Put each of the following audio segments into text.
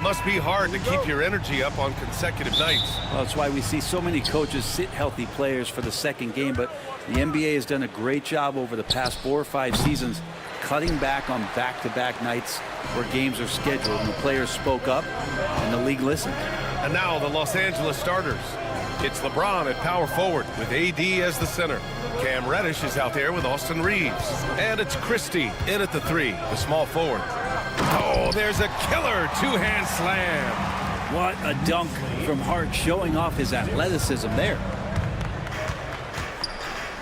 must be hard to keep your energy up on consecutive nights. Well, that's why we see so many coaches sit healthy players for the second game, but the NBA has done a great job over the past 4 or 5 seasons cutting back on back-to-back nights where games are scheduled, and the players spoke up and the league listened. And now the Los Angeles starters. It's LeBron at power forward with AD as the center. Cam Reddish is out there with Austin Reeves. And it's Christie in at the 3, the small forward. Oh, there's a killer two-hand slam. What a dunk from Hart, showing off his athleticism there.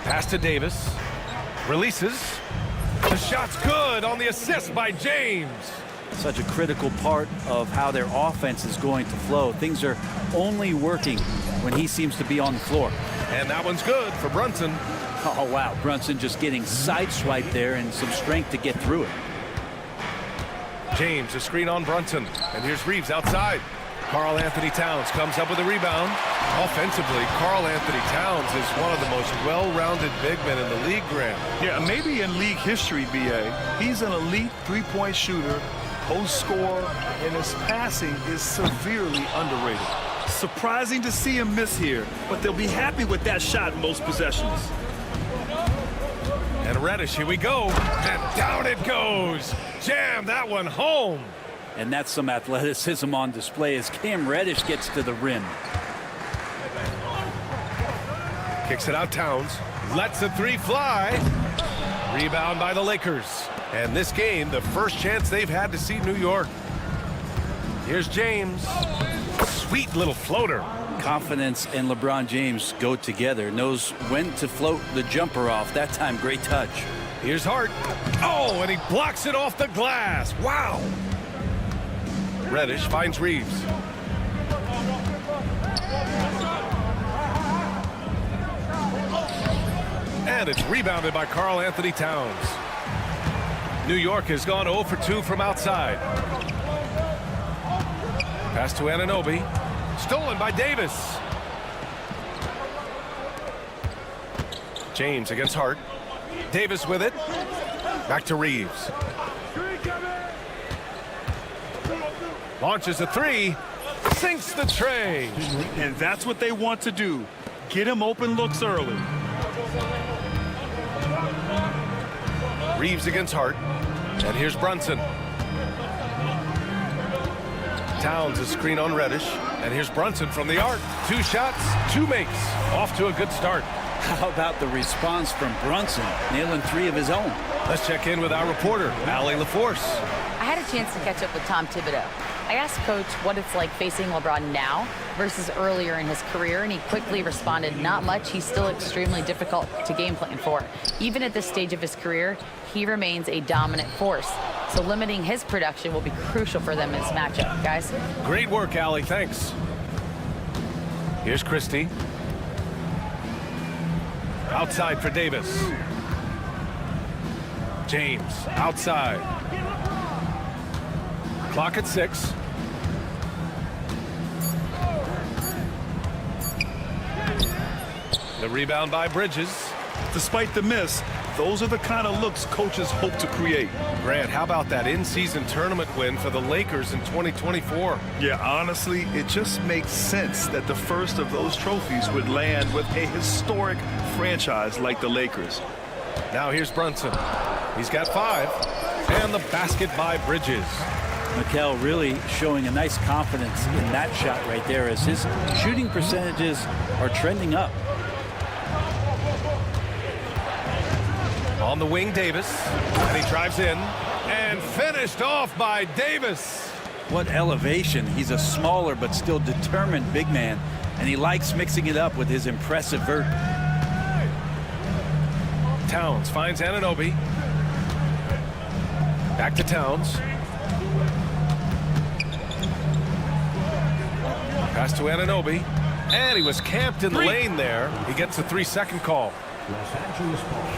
Pass to Davis. Releases. The shot's good on the assist by James. Such a critical part of how their offense is going to flow. Things are only working when he seems to be on the floor. And that one's good for Brunson. Oh, wow. Brunson just getting sideswiped there and some strength to get through it. James, a screen on Brunson. And here's Reeves outside. Karl Anthony Towns comes up with a rebound. Offensively, Karl Anthony Towns is one of the most well-rounded big men in the league, Grant. Yeah, maybe in league history, B.A. He's an elite three-point shooter, post scorer, and his passing is severely underrated. Surprising to see him miss here, but they'll be happy with that shot in most possessions. And Reddish, here we go. And down it goes. Jam that one home. And that's some athleticism on display as Cam Reddish gets to the rim. Kicks it out, Towns. Lets the 3 fly. Rebound by the Lakers. And this game, the first chance they've had to see New York. Here's James. Sweet little floater. Confidence and LeBron James go together. Knows when to float the jumper off. That time, great touch. Here's Hart. Oh, and he blocks it off the glass. Wow. Reddish finds Reeves. And it's rebounded by Karl Anthony Towns. New York has gone 0 for 2 from outside. Pass to Anunoby. Stolen by Davis. James against Hart. Davis with it. Back to Reeves. Launches a 3. Sinks the tray. And that's what they want to do. Get him open looks early. Reeves against Hart. And here's Brunson. Towns a screen on Reddish. And here's Brunson from the arc. 2 shots, 2 makes. Off to a good start. How about the response from Brunson, nailing 3 of his own? Let's check in with our reporter, Allie LaForce. I had a chance to catch up with Tom Thibodeau. I asked Coach what it's like facing LeBron now versus earlier in his career, and he quickly responded, not much. He's still extremely difficult to game plan for. Even at this stage of his career, he remains a dominant force. So limiting his production will be crucial for them in this matchup, guys. Great work, Allie. Thanks. Here's Christie. Outside for Davis. James outside. Clock at 6. The rebound by Bridges. Despite the miss, those are the kind of looks coaches hope to create. Grant, how about that in-season tournament win for the Lakers in 2024? Yeah, honestly, it just makes sense that the first of those trophies would land with a historic franchise like the Lakers. Now here's Brunson. He's got 5. And the basket by Bridges. Mikel really showing a nice confidence in that shot right there as his shooting percentages are trending up. On the wing, Davis. And he drives in. And finished off by Davis. What elevation. He's a smaller but still determined big man. And he likes mixing it up with his impressive vert. Towns finds Anunoby. Back to Towns. Pass to Anunoby. And he was camped in the lane there. He gets a 3-second call. Los Angeles ball.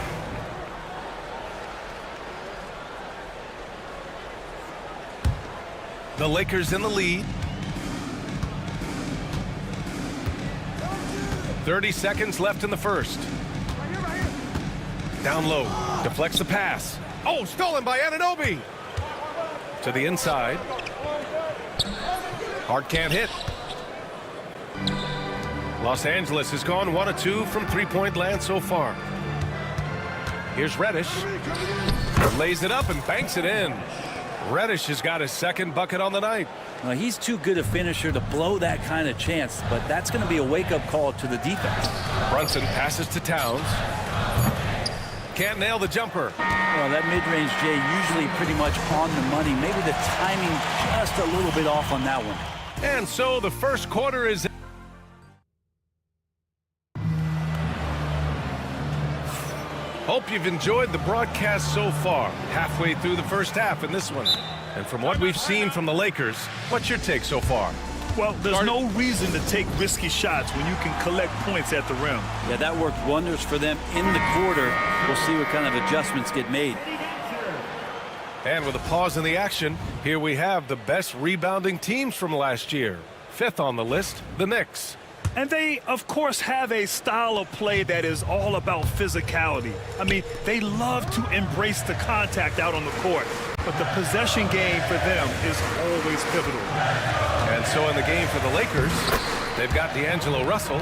The Lakers in the lead. 30 seconds left in the first. Down low. Deflects the pass. Oh, stolen by Anunoby. To the inside. Hart can't hit. Los Angeles has gone 1 of 2 from three-point land so far. Here's Reddish. Lays it up and banks it in. Reddish has got his second bucket on the night. Well, he's too good a finisher to blow that kind of chance, but that's going to be a wake-up call to the defense. Brunson passes to Towns. Can't nail the jumper. Well, that mid-range, Jay, usually pretty much on the money. Maybe the timing just a little bit off on that one. And so the first quarter is... Hope you've enjoyed the broadcast so far. Halfway through the first half in this one. And from what we've seen from the Lakers, what's your take so far? Well, there's no reason to take risky shots when you can collect points at the rim. Yeah, that worked wonders for them in the quarter. We'll see what kind of adjustments get made. And with a pause in the action, here we have the best rebounding teams from last year. Fifth on the list, the Knicks. And they, of course, have a style of play that is all about physicality. I mean, they love to embrace the contact out on the court. But the possession game for them is always pivotal. And so in the game for the Lakers, they've got D'Angelo Russell.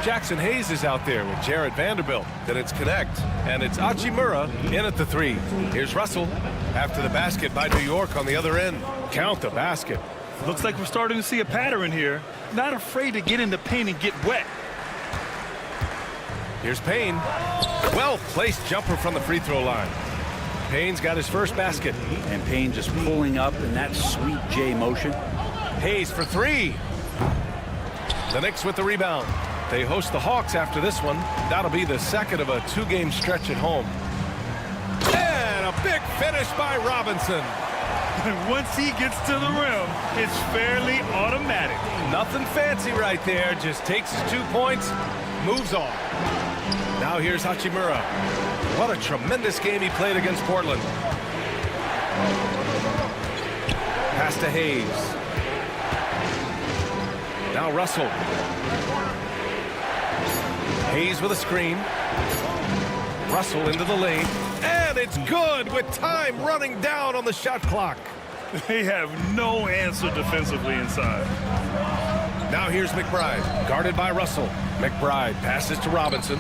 Jackson Hayes is out there with Jared Vanderbilt. Then it's Connect, and it's Hachimura in at the three. Here's Russell after the basket by New York on the other end. Count the basket. Looks like we're starting to see a pattern here. Not afraid to get in the paint and get wet. Here's Payne. Well-placed jumper from the free throw line. Payne's got his first basket. And Payne just pulling up in that sweet J motion. Hayes for three. The Knicks with the rebound. They host the Hawks after this one. That'll be the second of a two-game stretch at home. And a big finish by Robinson. And once he gets to the rim, it's fairly automatic. Nothing fancy right there. Just takes his 2 points, moves on. Now here's Hachimura. What a tremendous game he played against Portland. Pass to Hayes. Now Russell. Hayes with a screen. Russell into the lane. And it's good with time running down on the shot clock. They have no answer defensively inside. Now here's McBride, guarded by Russell. McBride passes to Robinson.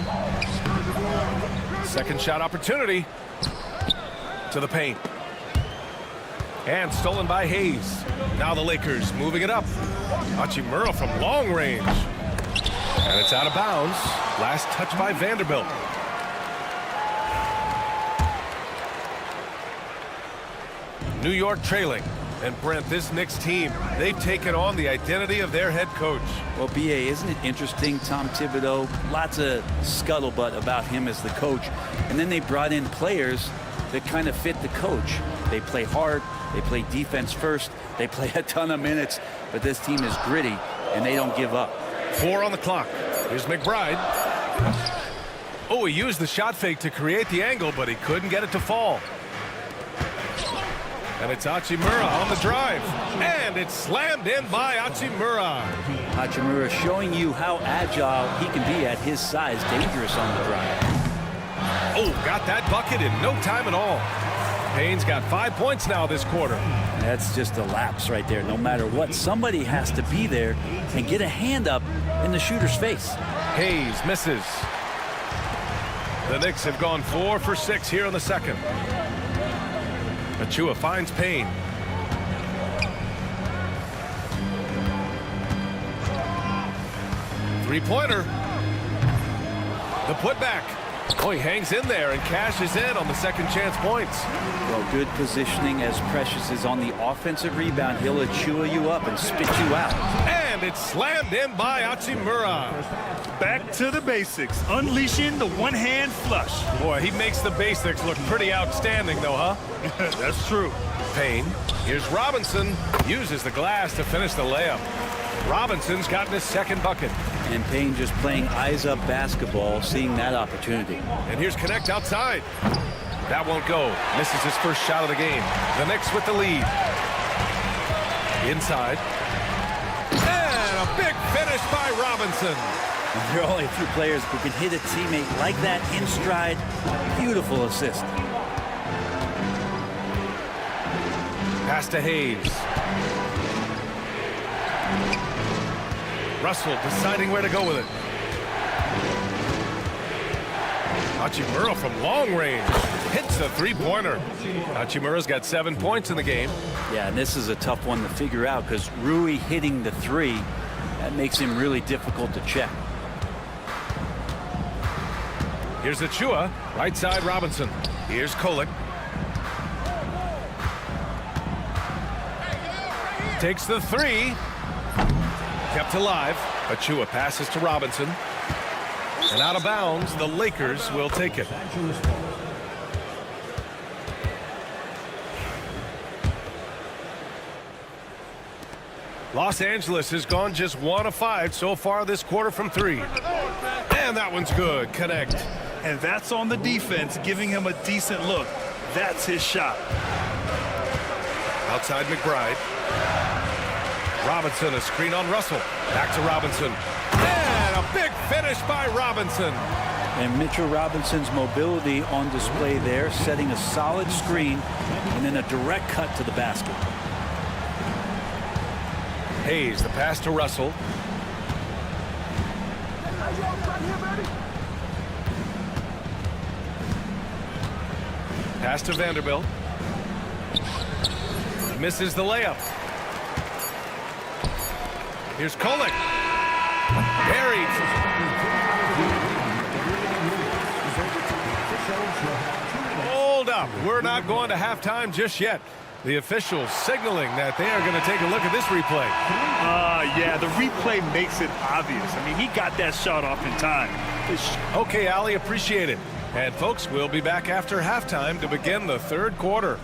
Second shot opportunity to the paint. And stolen by Hayes. Now the Lakers moving it up. Hachimura from long range. And it's out of bounds. Last touch by Vanderbilt. New York trailing. And Brent, this Knicks team, they've taken on the identity of their head coach. Well, B.A., isn't it interesting? Tom Thibodeau, lots of scuttlebutt about him as the coach. And then they brought in players that kind of fit the coach. They play hard. They play defense first. They play a ton of minutes. But this team is gritty, and they don't give up. 4 on the clock. Here's McBride. Oh, he used the shot fake to create the angle, but he couldn't get it to fall. And it's Hachimura on the drive. And it's slammed in by Hachimura. Hachimura showing you how agile he can be at his size. Dangerous on the drive. Oh, got that bucket in no time at all. Payne's got 5 points now this quarter. That's just a lapse right there. No matter what, somebody has to be there and get a hand up in the shooter's face. Hayes misses. The Knicks have gone 4 for 6 here in the second. Achua finds Payne. Three-pointer. The putback. Oh, he hangs in there and cashes in on the second chance points. Well, good positioning as Precious is on the offensive rebound. He'll Achua you up and spit you out. And it's slammed in by Hachimura. Back to the basics, unleashing the one-hand flush. Boy, he makes the basics look pretty outstanding, though, huh? That's true. Payne. Here's Robinson. Uses the glass to finish the layup. Robinson's gotten his second bucket. And Payne just playing eyes-up basketball, seeing that opportunity. And here's Connect outside. That won't go. Misses his first shot of the game. The Knicks with the lead. Inside. And a big finish by Robinson. And there are only a few players who can hit a teammate like that in stride. Beautiful assist. Pass to Hayes. Russell deciding where to go with it. Hachimura from long range hits a three-pointer. Hachimura's got 7 points in the game. Yeah, and this is a tough one to figure out because Rui hitting the three, that makes him really difficult to check. Here's Achua, right side Robinson. Here's Kolek. Takes the three. Kept alive. Achua passes to Robinson. And out of bounds, the Lakers will take it. Los Angeles has gone just 1 of 5 so far this quarter from 3. And that one's good. Connect. And that's on the defense, giving him a decent look. That's his shot. Outside McBride. Robinson, a screen on Russell. Back to Robinson. And a big finish by Robinson. And Mitchell Robinson's mobility on display there, setting a solid screen and then a direct cut to the basket. Hayes, the pass to Russell. Pass to Vanderbilt. Misses the layup. Here's Kolek. Buried. Hold up. We're not going to halftime just yet. The officials signaling that they are going to take a look at this replay. Yeah, the replay makes it obvious. I mean, he got that shot off in time. Okay, Ali, appreciate it. And folks, we'll be back after halftime to begin the third quarter.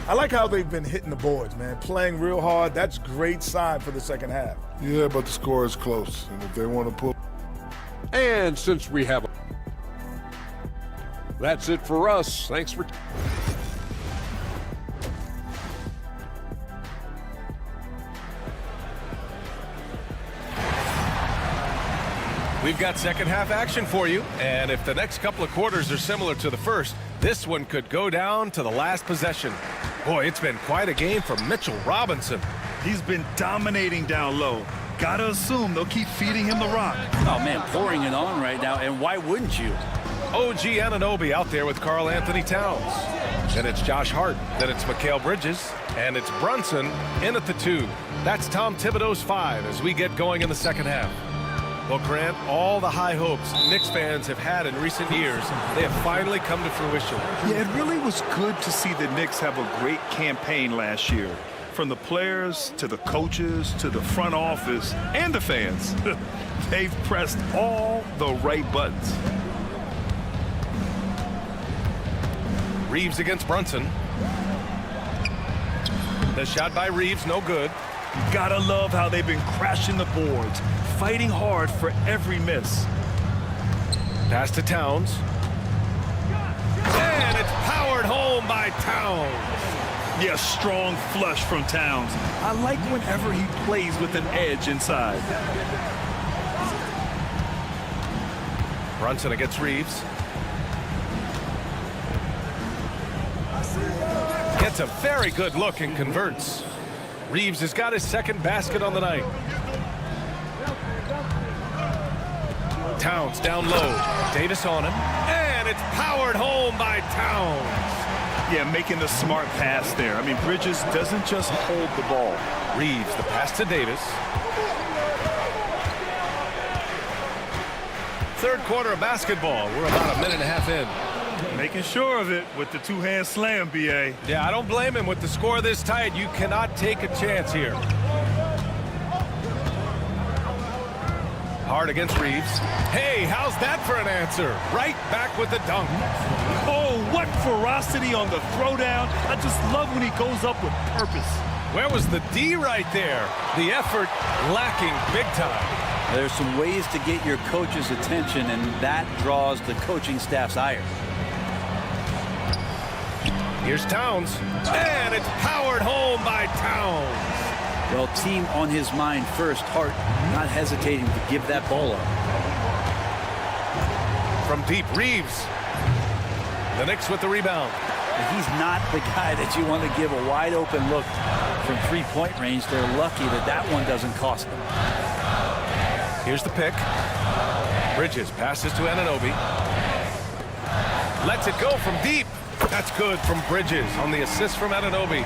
I like how they've been hitting the boards, man. Playing real hard. That's a great sign for the second half. Yeah, but the score is close. And if they want to pull... And since we have... That's it for us. Thanks for... We've got second half action for you, and if the next couple of quarters are similar to the first, this one could go down to the last possession. Boy, it's been quite a game for Mitchell Robinson. He's been dominating down low. Gotta assume they'll keep feeding him the rock. Oh, man, pouring it on right now, and why wouldn't you? OG Anunoby out there with Karl Anthony Towns. Then it's Josh Hart, then it's Mikal Bridges, and it's Brunson in at the 2. That's Tom Thibodeau's 5 as we get going in the second half. Well, Grant, all the high hopes Knicks fans have had in recent years, they have finally come to fruition. Yeah, it really was good to see the Knicks have a great campaign last year. From the players to the coaches to the front office and the fans. They've pressed all the right buttons. Reeves against Brunson. The shot by Reeves, no good. Gotta love how they've been crashing the boards, fighting hard for every miss. Pass to Towns. And it's powered home by Towns. Yeah, strong flush from Towns. I like whenever he plays with an edge inside. Brunson against Reeves. Gets a very good look and converts. Reeves has got his second basket on the night. Towns down low. Davis on him. And it's powered home by Towns. Yeah, making the smart pass there. I mean, Bridges doesn't just hold the ball. Reeves, the pass to Davis. Third quarter of basketball. We're about a minute and a half in. Making sure of it with the two-hand slam, B.A. Yeah, I don't blame him. With the score this tight, you cannot take a chance here. Hard against Reeves. Hey, how's that for an answer? Right back with the dunk. Oh, what ferocity on the throwdown. I just love when he goes up with purpose. Where was the D right there? The effort lacking big time. There's some ways to get your coach's attention, and that draws the coaching staff's ire. Here's Towns. And it's powered home by Towns. Well, team on his mind first. Hart not hesitating to give that ball up. From deep, Reeves. The Knicks with the rebound. He's not the guy that you want to give a wide open look from three-point range. They're lucky that that one doesn't cost them. Here's the pick. Bridges passes to Anunoby. Lets it go from deep. That's good from Bridges on the assist from Anunoby.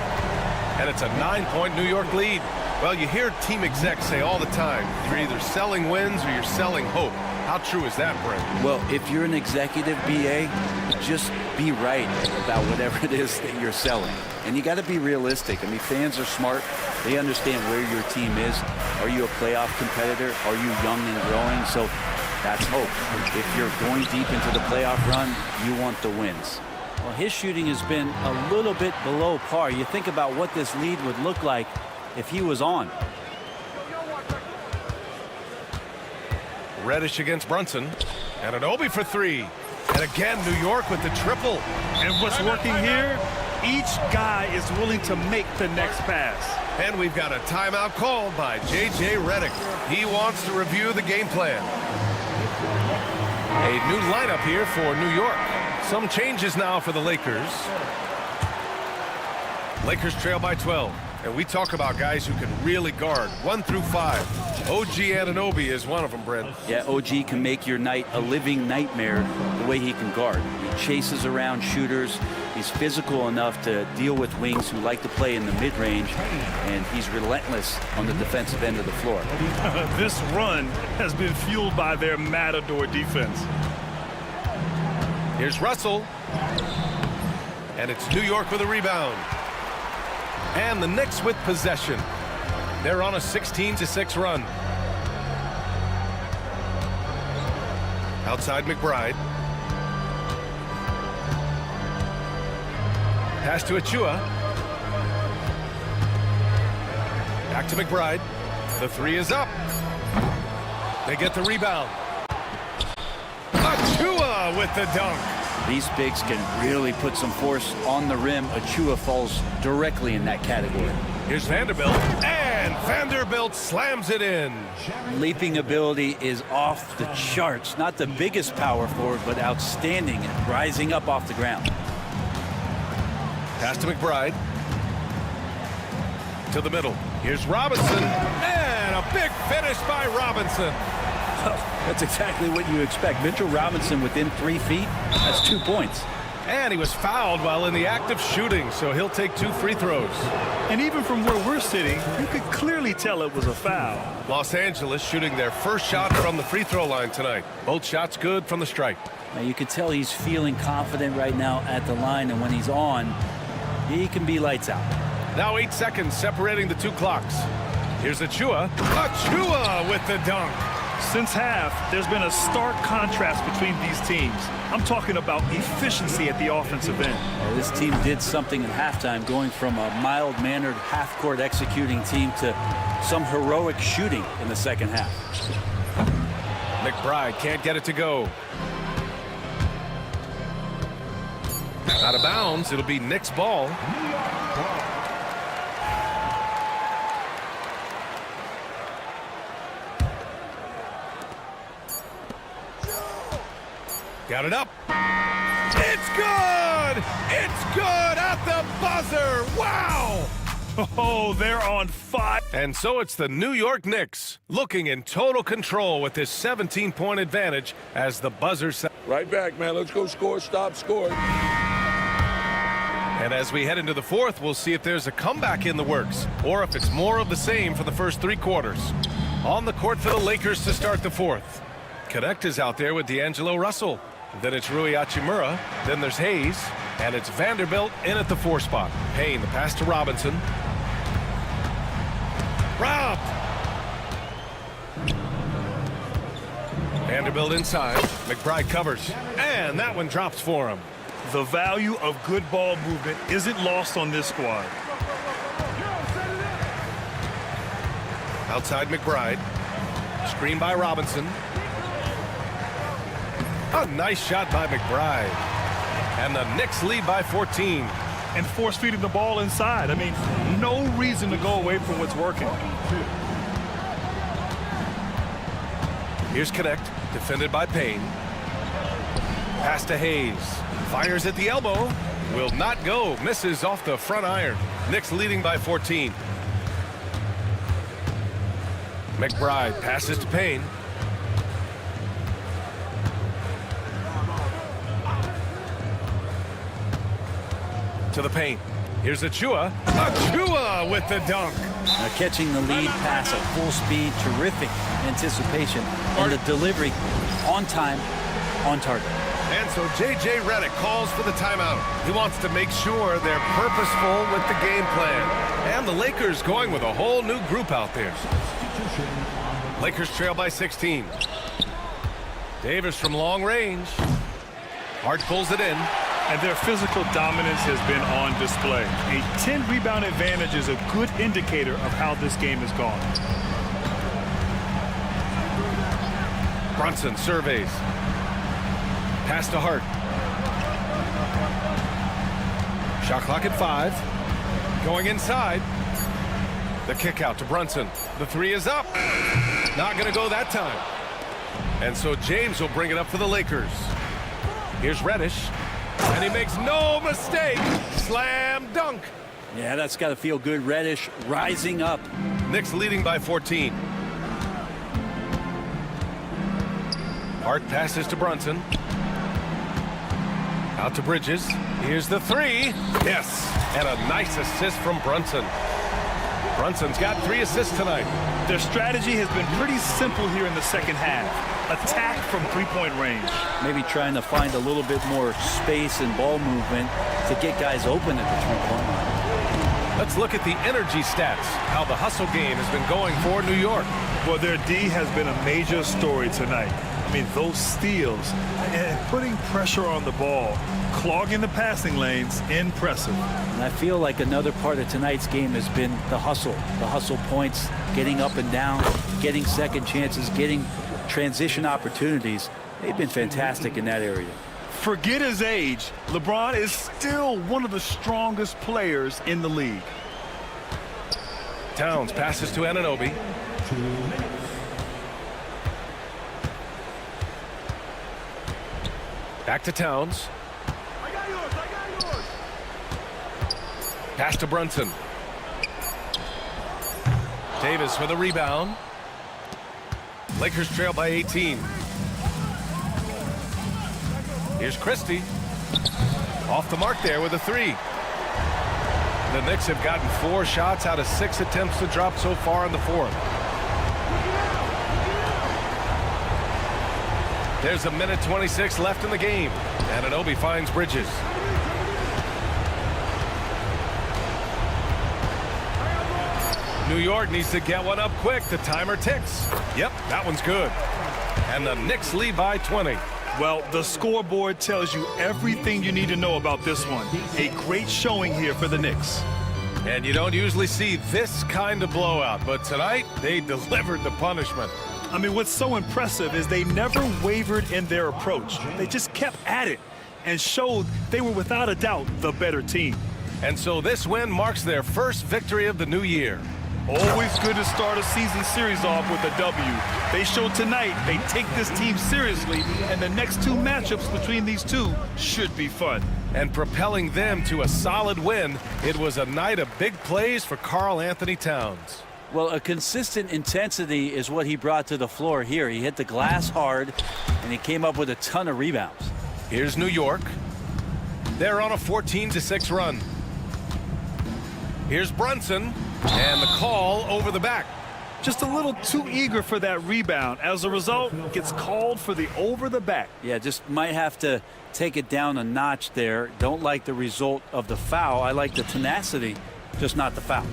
And it's a 9-point New York lead. Well, you hear team execs say all the time, you're either selling wins or you're selling hope. How true is that, Brent? Well, if you're an executive BA, just be right about whatever it is that you're selling. And you got to be realistic. I mean, fans are smart. They understand where your team is. Are you a playoff competitor? Are you young and growing? So that's hope. If you're going deep into the playoff run, you want the wins. Well, his shooting has been a little bit below par. You think about what this lead would look like if he was on. Reddish against Brunson. And Anunoby for three. And again, New York with the triple. And what's working here? Each guy is willing to make the next pass. And we've got a timeout called by J.J. Redick. He wants to review the game plan. A new lineup here for New York. Some changes now for the Lakers. Lakers trail by 12. And we talk about guys who can really guard 1 through 5. OG Anunoby is one of them, Brent. Yeah, OG can make your night a living nightmare the way he can guard. He chases around shooters. He's physical enough to deal with wings who like to play in the mid-range, and he's relentless on the defensive end of the floor. This run has been fueled by their matador defense. Here's Russell. And it's New York with a rebound. And the Knicks with possession. They're on a 16-6 run. Outside McBride. Pass to Achua. Back to McBride. The three is up. They get the rebound. Achua with the dunk. These bigs can really put some force on the rim. Achua falls directly in that category. Here's Vanderbilt, and Vanderbilt slams it in. Leaping ability is off the charts. Not the biggest power forward, but outstanding and rising up off the ground. Pass to McBride. To the middle. Here's Robinson, and a big finish by Robinson. That's exactly what you expect. Mitchell Robinson within 3 feet. That's 2 points. And he was fouled while in the act of shooting, so he'll take 2 free throws. And even from where we're sitting, you could clearly tell it was a foul. Los Angeles shooting their first shot from the free throw line tonight. Both shots good from the stripe. Now you can tell he's feeling confident right now at the line, and when he's on, he can be lights out. Now 8 seconds separating the 2 clocks. Here's Achua. Achua with the dunk. Since half, there's been a stark contrast between these teams. I'm talking about efficiency at the offensive end. Well, this team did something at halftime, going from a mild-mannered half-court executing team to some heroic shooting in the second half. McBride can't get it to go. Out of bounds, it'll be Knicks ball. Got it up. It's good! It's good at the buzzer! Wow! Oh, they're on fire. And so it's the New York Knicks looking in total control with this 17-point advantage as the buzzer sounds. Right back, man. Let's go score, stop, score. And as we head into the fourth, we'll see if there's a comeback in the works or if it's more of the same for the first 3 quarters. On the court for the Lakers to start the fourth. Connect is out there with D'Angelo Russell. Then it's Rui Hachimura. Then there's Hayes. And it's Vanderbilt in at the 4 spot. Payne, the pass to Robinson. Robbed! Vanderbilt inside. McBride covers. And that one drops for him. The value of good ball movement isn't lost on this squad. Outside McBride. Screen by Robinson. A nice shot by McBride. And the Knicks lead by 14. And force feeding the ball inside. I mean, no reason to go away from what's working. Here's Connect, defended by Payne. Pass to Hayes. Fires at the elbow. Will not go. Misses off the front iron. Knicks leading by 14. McBride passes to Payne. To the paint. Here's Achua. Achua with the dunk. Now catching the lead pass at full speed, terrific anticipation, and the delivery on time, on target. And so J.J. Redick calls for the timeout. He wants to make sure they're purposeful with the game plan. And the Lakers going with a whole new group out there. Lakers trail by 16. Davis from long range. Hart pulls it in. And their physical dominance has been on display. A 10-rebound advantage is a good indicator of how this game has gone. Brunson surveys. Pass to Hart. Shot clock at 5. Going inside. The kick out to Brunson. The three is up. Not going to go that time. And so James will bring it up for the Lakers. Here's Reddish. And he makes no mistake. Slam dunk. Yeah, that's got to feel good. Reddish rising up. Knicks leading by 14. Hart passes to Brunson. Out to Bridges. Here's the three. Yes. And a nice assist from Brunson. Brunson's got 3 assists tonight. Their strategy has been pretty simple here in the second half. Attack from three-point range. Maybe trying to find a little bit more space and ball movement to get guys open at the three-point line. Let's look at the energy stats, how the hustle game has been going for New York. Well, their D has been a major story tonight. I mean, those steals and putting pressure on the ball, clogging the passing lanes, impressive. And I feel like another part of tonight's game has been the hustle points, getting up and down, getting second chances, getting transition opportunities. They've been fantastic in that area. Forget his age. LeBron is still one of the strongest players in the league. Towns passes to Anunoby. Back to Towns. Pass to Brunson. Davis with a rebound. Lakers trail by 18. Here's Christie. Off the mark there with a 3. The Knicks have gotten 4 shots out of 6 attempts to drop so far in the 4th. There's 1:26 left in the game. Anunoby finds Bridges. New York needs to get one up quick. The timer ticks. Yep, that one's good. And the Knicks lead by 20. Well, the scoreboard tells you everything you need to know about this one. A great showing here for the Knicks. And you don't usually see this kind of blowout, but tonight they delivered the punishment. I mean, what's so impressive is they never wavered in their approach. They just kept at it and showed they were without a doubt the better team. And so this win marks their first victory of the new year. Always good to start a season series off with a W. They showed tonight they take this team seriously, and the next 2 matchups between these two should be fun. And propelling them to a solid win, it was a night of big plays for Karl Anthony Towns. Well, a consistent intensity is what he brought to the floor here. He hit the glass hard, and he came up with a ton of rebounds. Here's New York. They're on a 14-6 run. Here's Brunson, and the call over the back. Just a little too eager for that rebound. As a result, gets called for the over the back. Yeah, just might have to take it down a notch there. Don't like the result of the foul. I like the tenacity, just not the foul.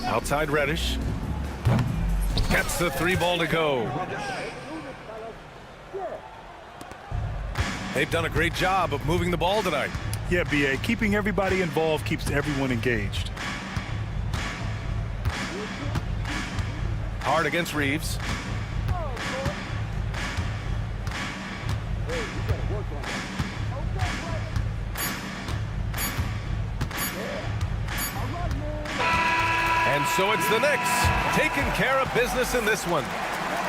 Outside Reddish. Gets the 3 ball to go. They've done a great job of moving the ball tonight. Yeah, B.A. Keeping everybody involved keeps everyone engaged. Hard against Reeves. And so it's the Knicks taking care of business in this one.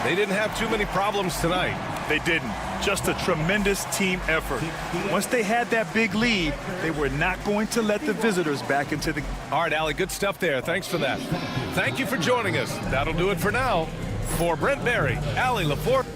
They didn't have too many problems tonight. They didn't. Just a tremendous team effort. Once they had that big lead, they were not going to let the visitors back into the... All right, Allie, good stuff there. Thanks for that. Thank you for joining us. That'll do it for now. For Brent Berry, Allie Laforte.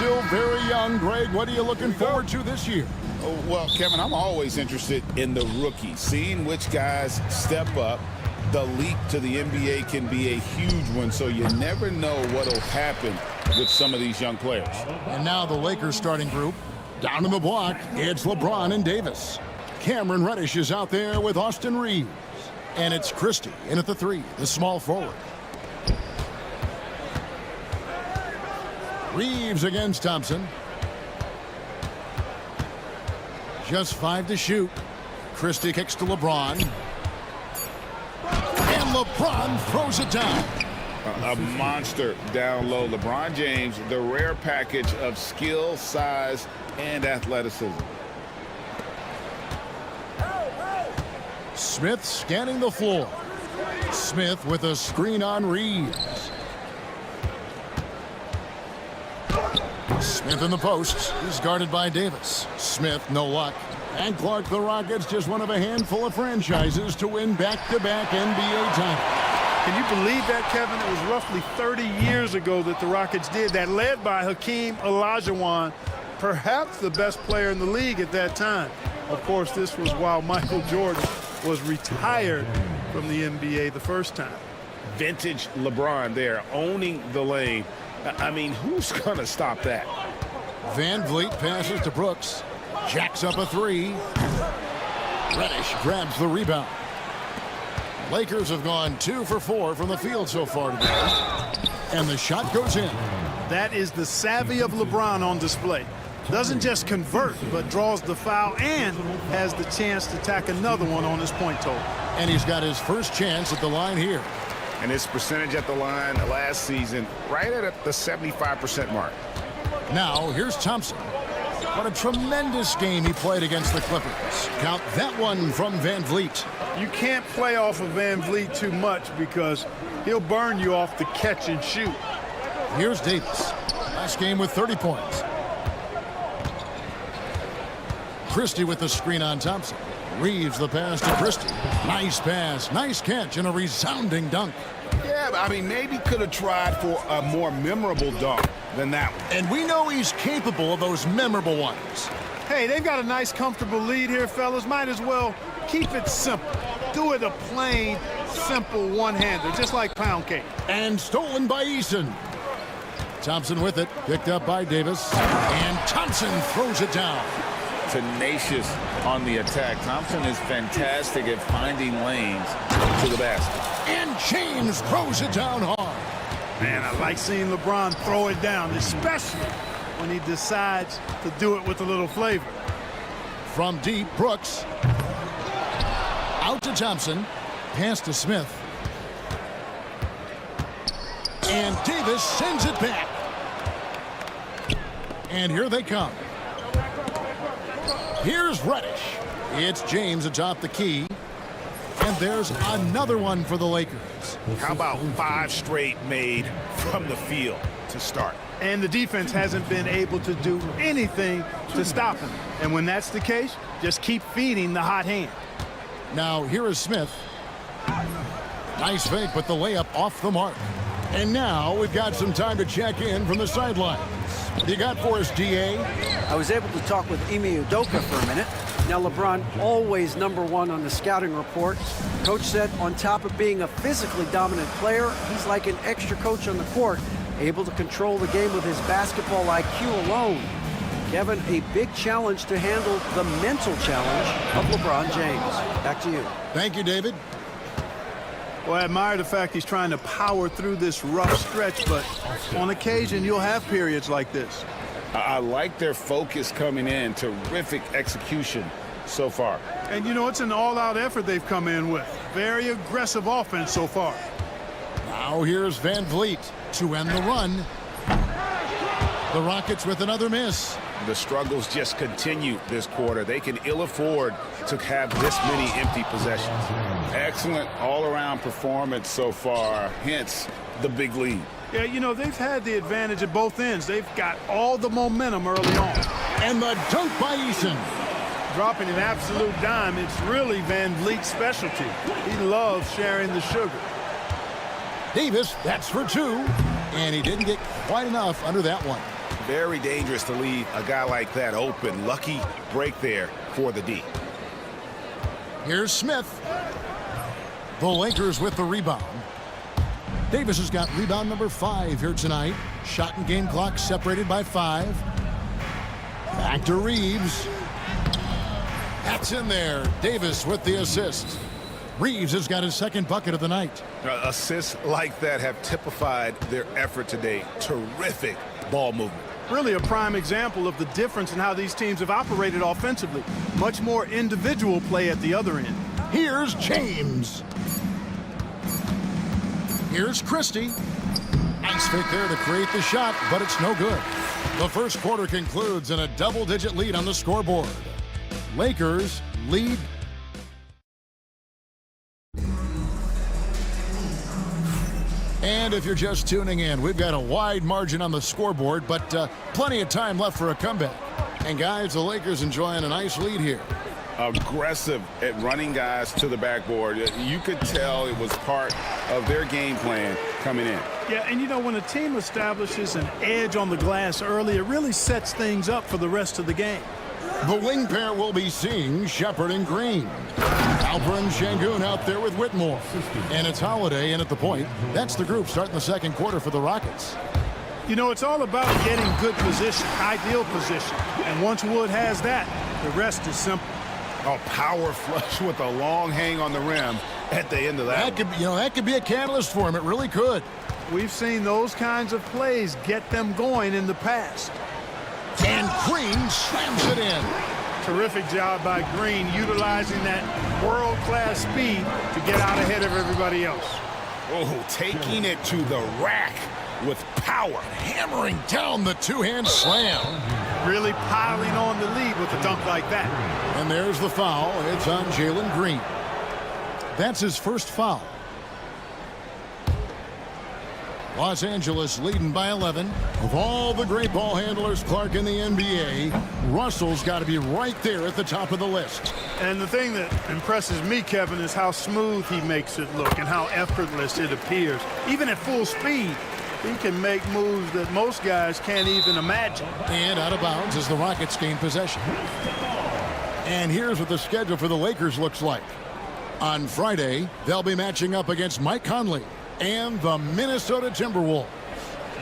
still very young. Greg, what are you looking forward to this year? Oh, well, Kevin, I'm always interested in the rookies, seeing which guys step up. The leap to the NBA can be a huge one, so you never know what will happen with some of these young players. And now the Lakers starting group. Down in the block, it's LeBron and Davis. Cameron Reddish is out there with Austin Reeves. And it's Christie in at the 3, the small forward. Reeves against Thompson. Just 5 to shoot. Christie kicks to LeBron. And LeBron throws it down. A monster down low. LeBron James, the rare package of skill, size, and athleticism. Smith scanning the floor. Smith with a screen on Reeves. Smith in the post is guarded by Davis. Smith, no luck. And Clark, the Rockets, just one of a handful of franchises to win back-to-back NBA titles. Can you believe that, Kevin? It was roughly 30 years ago that the Rockets did that, led by Hakeem Olajuwon, perhaps the best player in the league at that time. Of course, this was while Michael Jordan was retired from the NBA the first time. Vintage LeBron there, owning the lane. I mean, who's going to stop that? Van Vliet passes to Brooks. Jacks up a 3. Reddish grabs the rebound. Lakers have gone 2 for 4 from the field so far today. And the shot goes in. That is the savvy of LeBron on display. Doesn't just convert, but draws the foul and has the chance to tack another one on his point total. And he's got his first chance at the line here. And his percentage at the line last season, right at the 75% mark. Now, here's Thompson. What a tremendous game he played against the Clippers. Count that one from Van Vliet. You can't play off of Van Vliet too much because he'll burn you off the catch and shoot. Here's Davis. Last game with 30 points. Christie with the screen on Thompson. Reeves the pass to Christie. Nice pass, nice catch, and a resounding dunk. Yeah, but I mean, maybe could have tried for a more memorable dunk than that one. And we know he's capable of those memorable ones. Hey, they've got a nice, comfortable lead here, fellas. Might as well keep it simple. Do it a plain, simple one-hander, just like pound cake. And stolen by Eason. Thompson with it, picked up by Davis. And Thompson throws it down. Tenacious on the attack. Thompson is fantastic at finding lanes to the basket. And James throws it down hard. Man, I like seeing LeBron throw it down, especially when he decides to do it with a little flavor. From deep, Brooks. Out to Thompson. Pass to Smith. And Davis sends it back. And here they come. Here's Reddish. It's James atop the key. And there's another one for the Lakers. How about 5 straight made from the field to start? And the defense hasn't been able to do anything to stop him. And when that's the case, just keep feeding the hot hand. Now here is Smith. Nice fake, but the layup off the mark. And now we've got some time to check in from the sidelines. What you got for us, DA? I was able to talk with Ime Udoka for a minute. Now, LeBron, always #1 on the scouting report. Coach said on top of being a physically dominant player, he's like an extra coach on the court, able to control the game with his basketball IQ alone. Kevin, a big challenge to handle the mental challenge of LeBron James. Back to you. Thank you, David. Well, I admire the fact he's trying to power through this rough stretch, but on occasion, you'll have periods like this. I like their focus coming in. Terrific execution so far. And, you know, it's an all-out effort they've come in with. Very aggressive offense so far. Now here's Van Vliet to end the run. The Rockets with another miss. The struggles just continue this quarter. They can ill afford to have this many empty possessions. Excellent all-around performance so far, hence the big lead. Yeah, you know, they've had the advantage at both ends. They've got all the momentum early on. And the dunk by Eason. Dropping an absolute dime, it's really Van Vliet's specialty. He loves sharing the sugar. Davis, that's for 2. And he didn't get quite enough under that one. Very dangerous to leave a guy like that open. Lucky break there for the D. Here's Smith. The Lakers with the rebound. Davis has got rebound number 5 here tonight. Shot and game clock separated by 5. Back to Reeves. That's in there. Davis with the assist. Reeves has got his second bucket of the night. Assists like that have typified their effort today. Terrific ball movement. Really a prime example of the difference in how these teams have operated offensively. Much more individual play at the other end. Here's James. Here's Christie. Nice fake there to create the shot, but it's no good. The first quarter concludes in a double-digit lead on the scoreboard. Lakers lead. And if you're just tuning in, we've got a wide margin on the scoreboard, but plenty of time left for a comeback. And guys, the Lakers enjoying a nice lead here. Aggressive at running guys to the backboard. You could tell it was part of their game plan coming in. Yeah, and you know, when a team establishes an edge on the glass early, it really sets things up for the rest of the game. The wing pair will be seeing Shepard and Green. Alper and Şengün out there with Whitmore. And it's Holiday in at the point. That's the group starting the second quarter for the Rockets. You know, it's all about getting good position, ideal position. And once Wood has that, the rest is simple. A power flush with a long hang on the rim at the end of that. That could be a catalyst for him. It really could. We've seen those kinds of plays get them going in the past. And Green slams it in. Terrific job by Green, utilizing that world-class speed to get out ahead of everybody else. Oh, taking it to the rack with power. Hammering down the two-hand slam. Really piling on the lead with a dunk like that. And there's the foul. It's on Jalen Green. That's his first foul. Los Angeles leading by 11. Of all the great ball handlers, Clark, in the NBA, Russell's got to be right there at the top of the list. And the thing that impresses me, Kevin, is how smooth he makes it look and how effortless it appears. Even at full speed, he can make moves that most guys can't even imagine. And out of bounds as the Rockets gain possession. And here's what the schedule for the Lakers looks like. On Friday, they'll be matching up against Mike Conley and the Minnesota Timberwolves.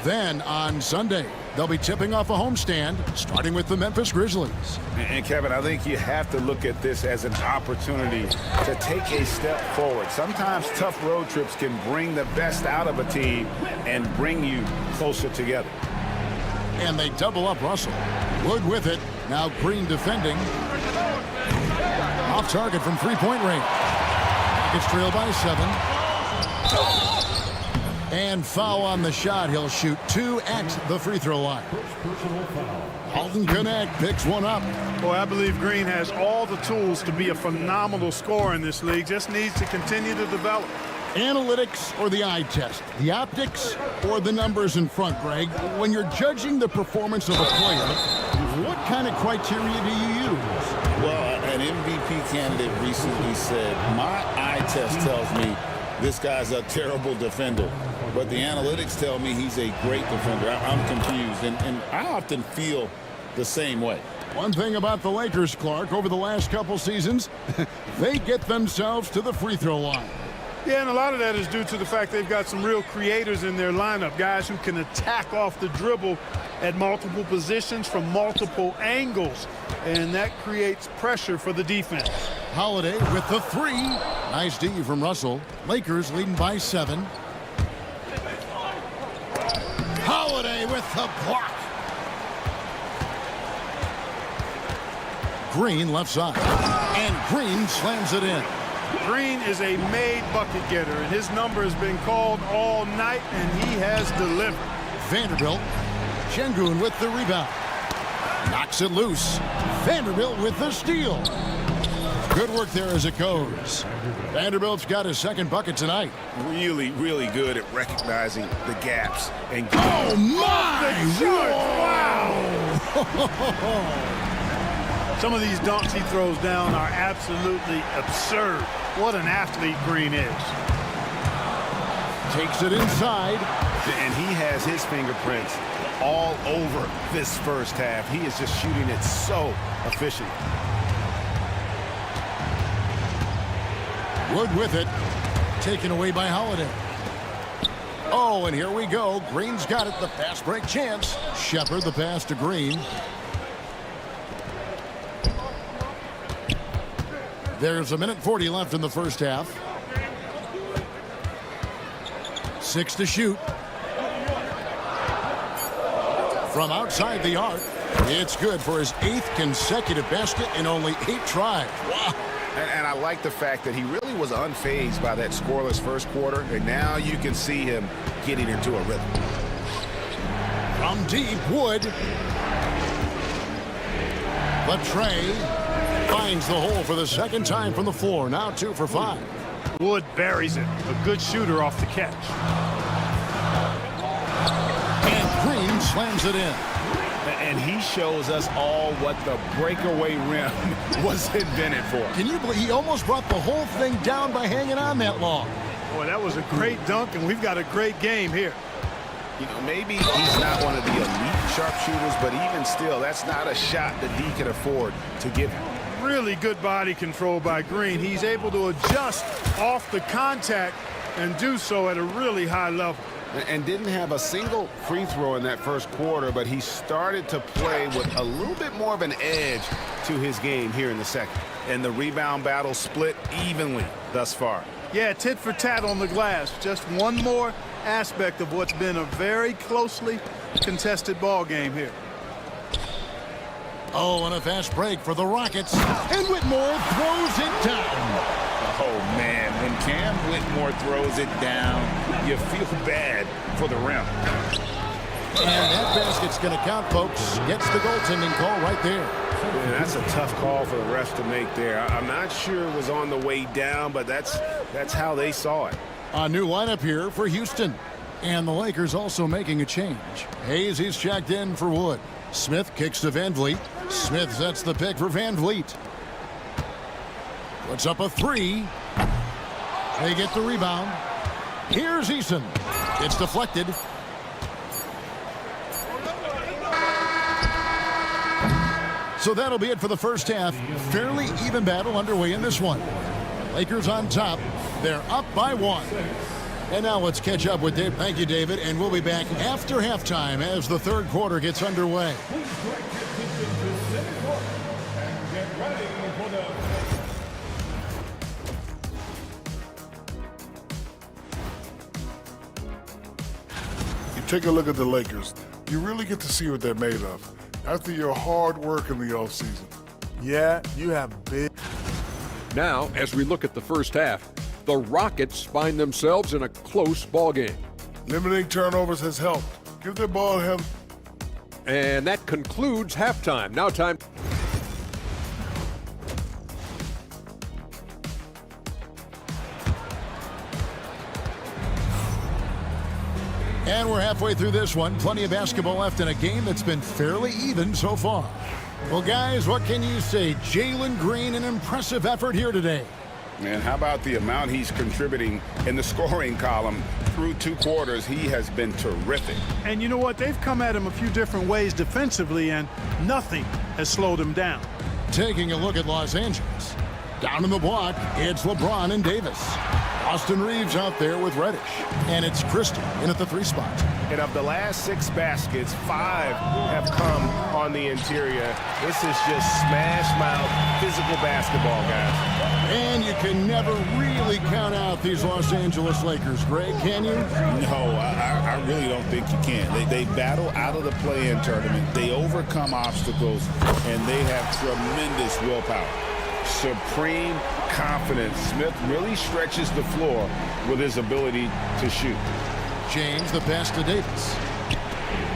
Then on Sunday, they'll be tipping off a homestand, starting with the Memphis Grizzlies. And Kevin, I think you have to look at this as an opportunity to take a step forward. Sometimes tough road trips can bring the best out of a team and bring you closer together. And they double up Russell. Wood with it. Now Green defending. Off target from three-point range. It's trailed by 7. And foul on the shot. He'll shoot 2 at the free throw line. Alton Connect picks one up. Boy, I believe Green has all the tools to be a phenomenal scorer in this league. Just needs to continue to develop. Analytics or the eye test? The optics or the numbers in front, Greg? When you're judging the performance of a player, what kind of criteria do you use? Well, an MVP candidate recently said, my eye test tells me this guy's a terrible defender, but the analytics tell me he's a great defender. I'm confused, and I often feel the same way. One thing about the Lakers, Clark, over the last couple seasons, they get themselves to the free throw line. Yeah, and a lot of that is due to the fact they've got some real creators in their lineup, guys who can attack off the dribble at multiple positions from multiple angles, and that creates pressure for the defense. Holiday with the 3. Nice D from Russell. Lakers leading by 7. Holiday with the block. Green left side. And Green slams it in. Green is a made bucket getter, and his number has been called all night, and he has delivered. Vanderbilt. Şengün with the rebound. Knocks it loose. Vanderbilt with the steal. Good work there as it goes. Vanderbilt's got his second bucket tonight. Really, really good at recognizing the gaps. And oh, my! Wow! Some of these dunks he throws down are absolutely absurd. What an athlete Green is. Takes it inside. And And he has his fingerprints all over this first half. He is just shooting it so efficient. Wood with it. Taken away by Holiday. Oh, and here we go. Green's got it. The fast break chance. Shepard the pass to Green. There's 1:40 left in the first half. 6 to shoot. From outside the arc, it's good for his 8th consecutive basket in only 8 tries. Wow. And I like the fact that he really was unfazed by that scoreless first quarter, and now you can see him getting into a rhythm. From deep, Wood. But Trey finds the hole for the second time from the floor. Now 2 for 5. Wood buries it. A good shooter off the catch. And Green slams it in. And he shows us all what the breakaway rim was invented for. Can you believe he almost brought the whole thing down by hanging on that long? Boy, that was a great dunk, and we've got a great game here. You know, maybe he's not one of the elite sharpshooters, but even still, that's not a shot that he can afford to give him. Really good body control by Green. He's able to adjust off the contact and do so at a really high level. And didn't have a single free throw in that first quarter, but he started to play with a little bit more of an edge to his game here in the second. And the rebound battle split evenly thus far. Yeah, tit for tat on the glass. Just one more aspect of what's been a very closely contested ball game here. Oh, and a fast break for the Rockets. And Whitmore throws it down. Oh, man, when Cam Whitmore throws it down, you feel bad for the rim. And that basket's going to count, folks. Gets the goaltending call right there. Yeah, that's a tough call for the refs to make there. I'm not sure it was on the way down, but that's how they saw it. A new lineup here for Houston. And the Lakers also making a change. Hayes, he's checked in for Wood. Smith kicks to Van Vliet. Smith sets the pick for Van Vliet. Puts up a 3. They get the rebound. Here's Eason. It's deflected. So that'll be it for the first half. Fairly even battle underway in this one. Lakers on top. They're up by 1. And now let's catch up with Dave. Thank you, David. And we'll be back after halftime as the third quarter gets underway. You take a look at the Lakers, you really get to see what they're made of after your hard work in the offseason. Yeah, you have big. Now, as we look at the first half, the Rockets find themselves in a close ball game. Limiting turnovers has helped. Give their ball him. And that concludes halftime. Now time. And we're halfway through this one. Plenty of basketball left in a game that's been fairly even so far. Well, guys, what can you say? Jalen Green, an impressive effort here today. Man, how about the amount he's contributing in the scoring column through 2 quarters? He has been terrific. And you know what? They've come at him a few different ways defensively, and nothing has slowed him down. Taking a look at Los Angeles. Down in the block, it's LeBron and Davis. Austin Reeves out there with Reddish. And it's Christie in at the 3 spot. And of the last 6 baskets, 5 have come on the interior. This is just smash mouth physical basketball, guys. And you can never really count out these Los Angeles Lakers, Greg, can you? No, I really don't think you can. They battle out of the play-in tournament. They overcome obstacles, and they have tremendous willpower. Supreme confidence. Smith really stretches the floor with his ability to shoot. James, the pass to Davis.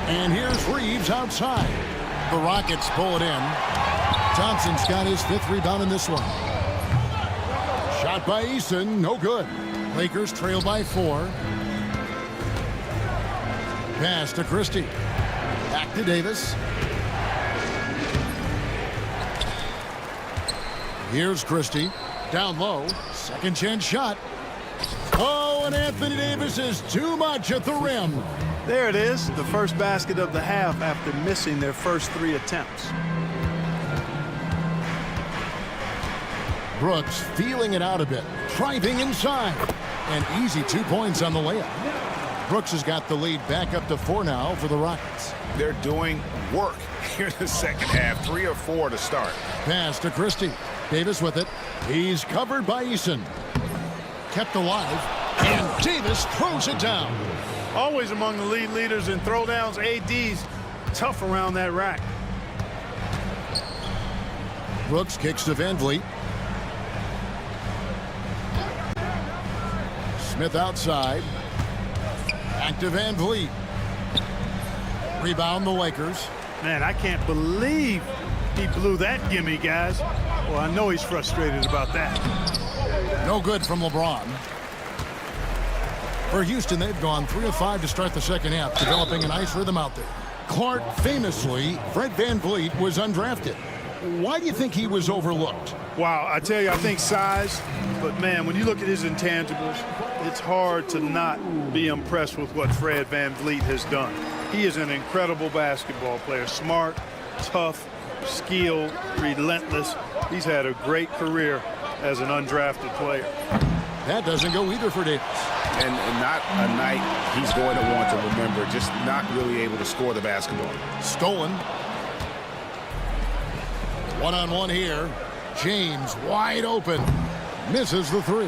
And here's Reeves outside. The Rockets pull it in. Thompson's got his 5th rebound in this one. Shot by Eason, no good. Lakers trail by 4. Pass to Christie. Back to Davis. Here's Christie. Down low. Second chance shot. Oh, and Anthony Davis is too much at the rim. There it is, the first basket of the half after missing their first 3 attempts. Brooks feeling it out a bit, driving inside. And easy 2 points on the layup. Brooks has got the lead back up to 4 now for the Rockets. They're doing work here in the second half. 3 or 4 to start. Pass to Christie. Davis with it. He's covered by Eason. Kept alive. And Davis throws it down. Always among the lead leaders in throwdowns. AD's tough around that rack. Brooks kicks to Van Vliet. Smith outside. Back to Van Vliet. Rebound the Lakers. Man, I can't believe he blew that gimme, guys. Well, I know he's frustrated about that. No good from LeBron. For Houston, they've gone 3 of 5 to start the second half, developing a nice rhythm out there. Clark, famously, Fred Van Vliet was undrafted. Why do you think he was overlooked? Wow, I tell you, I think size. But, man, when you look at his intangibles, it's hard to not be impressed with what Fred Van Vliet has done. He is an incredible basketball player. Smart, tough, skilled, relentless. He's had a great career as an undrafted player. That doesn't go either for Davis. And not a night he's going to want to remember, just not really able to score the basketball. Stolen. One-on-one here. James wide open. Misses the 3.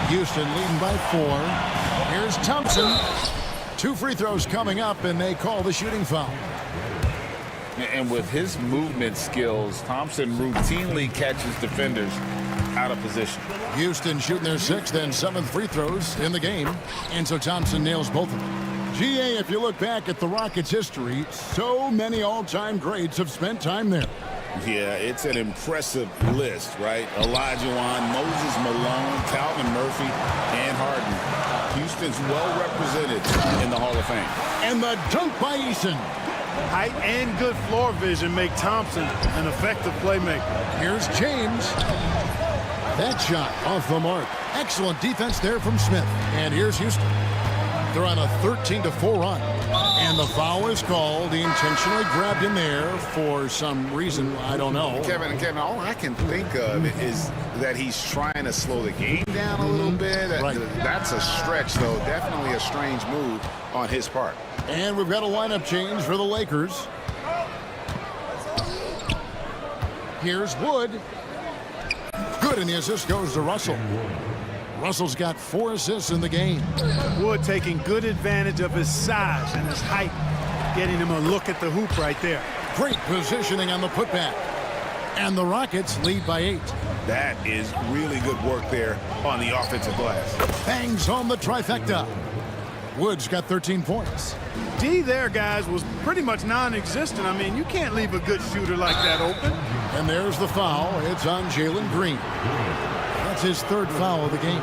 Houston leading by 4. Here's Thompson. 2 free throws coming up, and they call the shooting foul. And with his movement skills, Thompson routinely catches defenders out of position. Houston shooting their 6th and 7th free throws in the game. And so Thompson nails both of them. GA, if you look back at the Rockets' history, so many all-time greats have spent time there. Yeah, it's an impressive list, right? Olajuwon, Moses Malone, Calvin Murphy, and Harden. Houston's well represented in the Hall of Fame. And the dunk by Eason. Height and good floor vision make Thompson an effective playmaker. Here's James. That shot off the mark. Excellent defense there from Smith. And here's Houston. They're on a 13-4 run. And the foul is called. He intentionally grabbed him there for some reason. I don't know. Kevin, all I can think of is that he's trying to slow the game down a little bit. Right. That's a stretch, though. Definitely a strange move on his part. And we've got a lineup change for the Lakers. Here's Wood. Good, and the assist goes to Russell. Russell's got 4 assists in the game. Wood taking good advantage of his size and his height, getting him a look at the hoop right there. Great positioning on the putback. And the Rockets lead by 8. That is really good work there on the offensive glass. Bangs on the trifecta. Wood's got 13 points. D there, guys, was pretty much non-existent. I mean, you can't leave a good shooter like that open. And there's the foul. It's on Jalen Green. That's his 3rd foul of the game.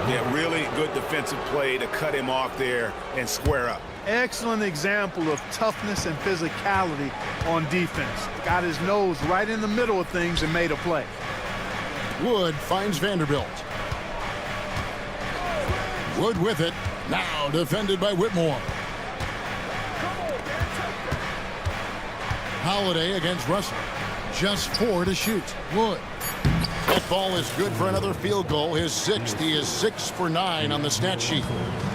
Yeah, really good defensive play to cut him off there and square up. Excellent example of toughness and physicality on defense. Got his nose right in the middle of things and made a play. Wood finds Vanderbilt. Wood with it. Now defended by Whitmore. Holiday against Russell. Just 4 to shoot. Wood. That ball is good for another field goal. His 6th. He is 6 for 9 on the stat sheet.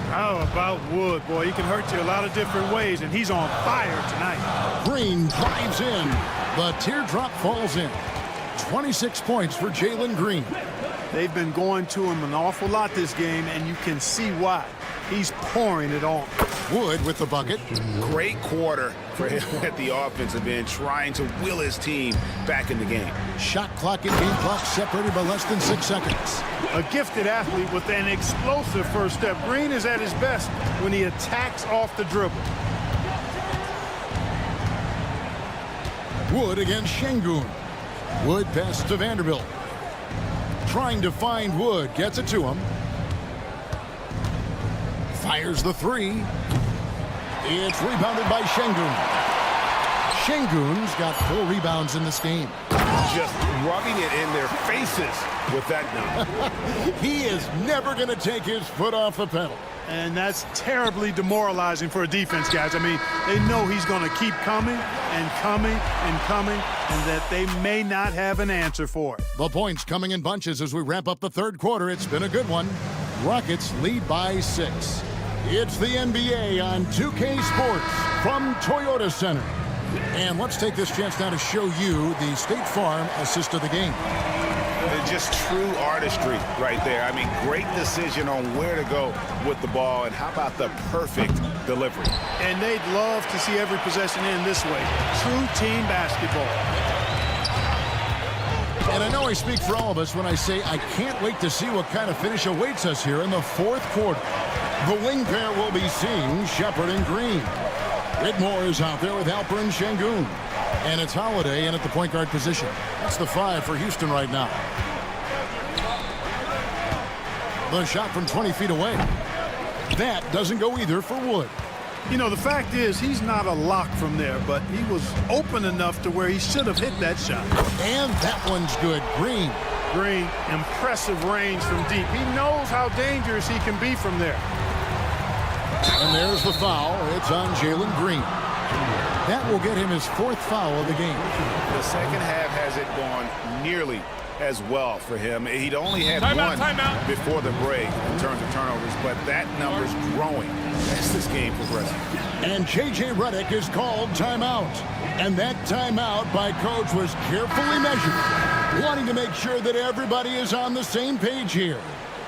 How about Wood? Boy, he can hurt you a lot of different ways, and he's on fire tonight. Green drives in. The teardrop falls in. 26 points for Jalen Green. They've been going to him an awful lot this game, and you can see why. He's pouring it on. Wood with the bucket. Great quarter for him at the offensive end, trying to will his team back in the game. Shot clock and game clock separated by less than 6 seconds. A gifted athlete with an explosive first step. Green is at his best when he attacks off the dribble. Wood against Şengün. Wood passes to Vanderbilt. Trying to find Wood. Gets it to him. Fires the 3. It's rebounded by Şengün. Şengün's got 4 rebounds in this game. just rubbing it in their faces with that dunk. He is never going to take his foot off the pedal. And that's terribly demoralizing for a defense, guys. I mean, they know he's going to keep coming and coming and coming, and that they may not have an answer for it. The points coming in bunches as we wrap up the third quarter. It's been a good one. Rockets lead by 6. It's the NBA on 2K Sports from Toyota Center. And let's take this chance now to show you the State Farm assist of the game. Just true artistry right there. I mean, great decision on where to go with the ball, and how about the perfect delivery? And they'd love to see every possession in this way. True team basketball. And I know I speak for all of us when I say I can't wait to see what kind of finish awaits us here in the fourth quarter. The wing pair will be seeing Shepard and Green. Whitmore is out there with Alper and Şengün. And it's Holiday in at the point guard position. That's the 5 for Houston right now. The shot from 20 feet away. That doesn't go either for Wood. You know, the fact is, he's not a lock from there, but he was open enough to where he should have hit that shot. And that one's good. Green. Green, impressive range from deep. He knows how dangerous he can be from there. And there's the foul. It's on Jalen Green. That will get him his 4th foul of the game. The second half hasn't gone nearly as well for him. He'd only had one before the break in terms of turnovers, but that number's growing as this game progresses. And J.J. Redick is called timeout. And that timeout by coach was carefully measured, wanting to make sure that everybody is on the same page here.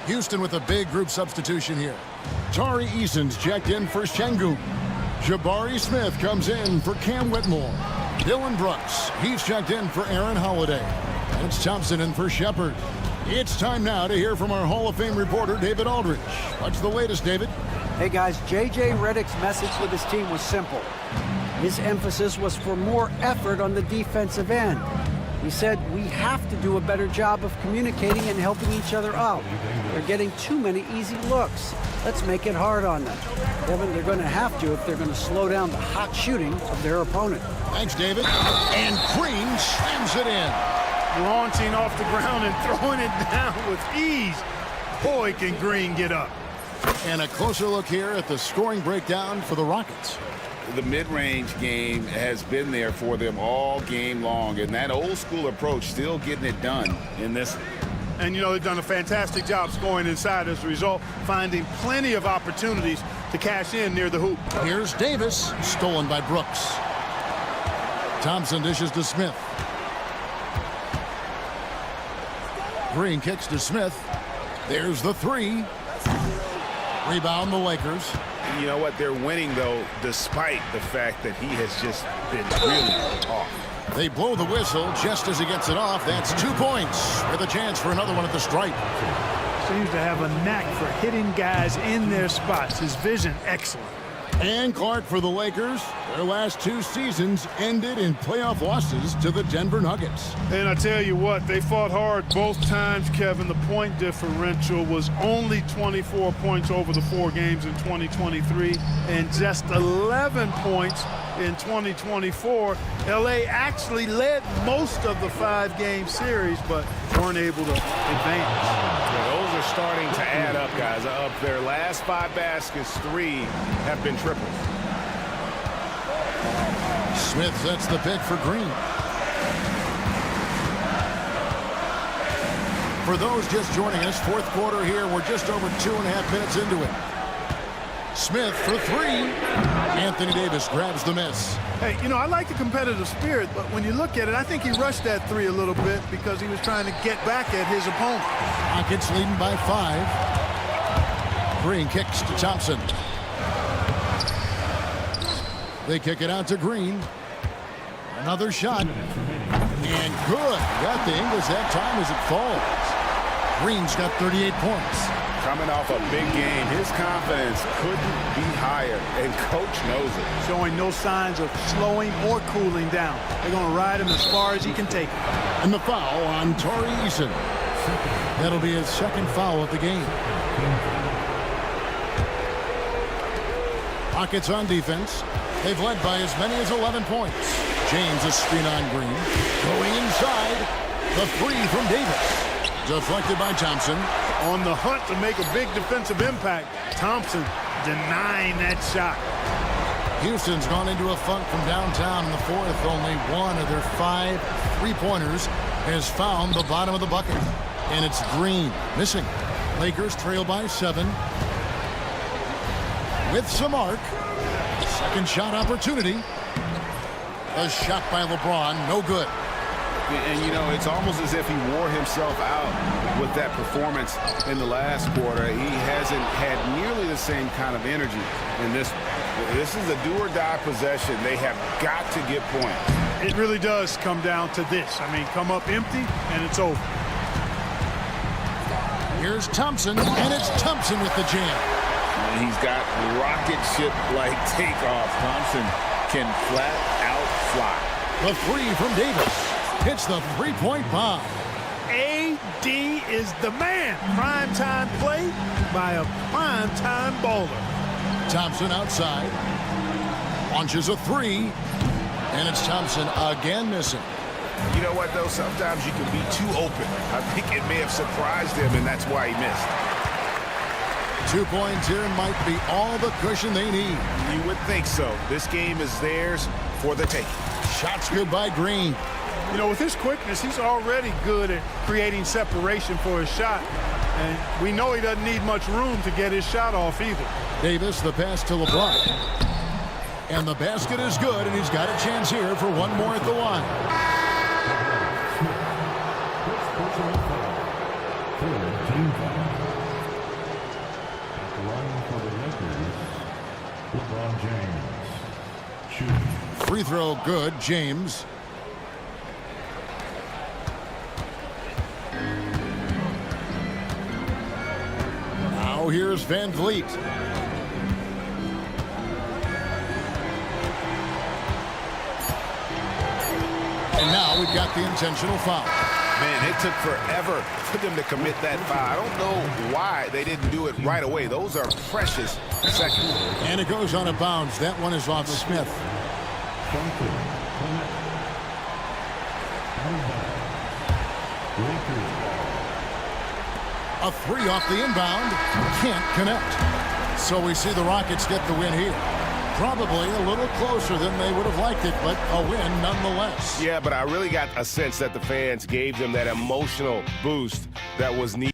Houston with a big group substitution here. Tari Eason's checked in for Şengün. Jabari Smith comes in for Cam Whitmore. Dylan Brooks, he's checked in for Aaron Holiday. And it's Thompson in for Shepard. It's time now to hear from our Hall of Fame reporter, David Aldridge. What's the latest, David? Hey guys, J.J. Redick's message with his team was simple. His emphasis was for more effort on the defensive end. He said, we have to do a better job of communicating and helping each other out. They're getting too many easy looks. Let's make it hard on them. Kevin, they're going to have to if they're going to slow down the hot shooting of their opponent. Thanks, David. And Green slams it in. Launching off the ground and throwing it down with ease. Boy, can Green get up. And a closer look here at the scoring breakdown for the Rockets. The mid-range game has been there for them all game long, and that old-school approach still getting it done in this. And, you know, they've done a fantastic job scoring inside as a result, finding plenty of opportunities to cash in near the hoop. Here's Davis, stolen by Brooks. Thompson dishes to Smith. Green kicks to Smith. There's the 3. Rebound the Lakers. You know what? They're winning, though, despite the fact that he has just been really off. They blow the whistle just as he gets it off. That's 2 points with a chance for another one at the stripe. Seems to have a knack for hitting guys in their spots. His vision, excellent. And Clark for the Lakers. Their last 2 seasons ended in playoff losses to the Denver Nuggets. And I tell you what, they fought hard both times, Kevin. The point differential was only 24 points over the 4 games in 2023 and just 11 points in 2024. LA actually led most of the 5-game series, but weren't able to advance. Yeah, those are starting to add up, guys. Of their last 5 baskets, 3 have been triples. Smith sets the pick for Green. For those just joining us, fourth quarter here. We're just over 2.5 minutes into it. Smith for 3. Anthony Davis grabs the miss. Hey, you know, I like the competitive spirit, but when you look at it, I think he rushed that 3 a little bit because he was trying to get back at his opponent. Rockets leading by 5. Green kicks to Thompson. They kick it out to Green. Another shot. And good. Got the Ingles that time as it falls. Green's got 38 points. Coming off a big game, his confidence couldn't be higher, and coach knows it. Showing no signs of slowing or cooling down. They're going to ride him as far as he can take it. And the foul on Tari Eason. That'll be his 2nd foul of the game. Rockets on defense. They've led by as many as 11 points. James a screen on Green. Going inside. The three from Davis. Deflected by Thompson. On the hunt to make a big defensive impact, Thompson denying that shot. Houston's gone into a funk from downtown in the fourth. Only one of their 5 3-pointers has found the bottom of the bucket. And it's Green missing. Lakers trail by 7. With some arc. Second shot opportunity. A shot by LeBron, no good. And, you know, it's almost as if he wore himself out with that performance in the last quarter. He hasn't had nearly the same kind of energy in this. This is a do-or-die possession. They have got to get points. It really does come down to this. I mean, come up empty, and it's over. Here's Thompson, and it's Thompson with the jam. And he's got rocket ship-like takeoff. Thompson can flat out fly. The three from Davis. Hits the three-point bomb. AD is the man. Primetime play by a primetime baller. Thompson outside. Launches a three. And it's Thompson again missing. You know what, though? Sometimes you can be too open. I think it may have surprised him, and that's why he missed. 2 points here might be all the cushion they need. You would think so. This game is theirs for the taking. Shots good by Green. You know, with his quickness, he's already good at creating separation for his shot. And we know he doesn't need much room to get his shot off either. Davis, the pass to LeBron. And the basket is good, and he's got a chance here for one more at the line. Free throw good, James. Now here's Van Vliet. And now we've got the intentional foul. Man, it took forever for them to commit that foul. I don't know why they didn't do it right away. Those are precious seconds. And it goes on a bounce. That one is off Smith. A three off the inbound. Can't connect. So we see the Rockets get the win here. Probably a little closer than they would have liked it, but a win nonetheless. Yeah, but I really got a sense that the fans gave them that emotional boost that was needed.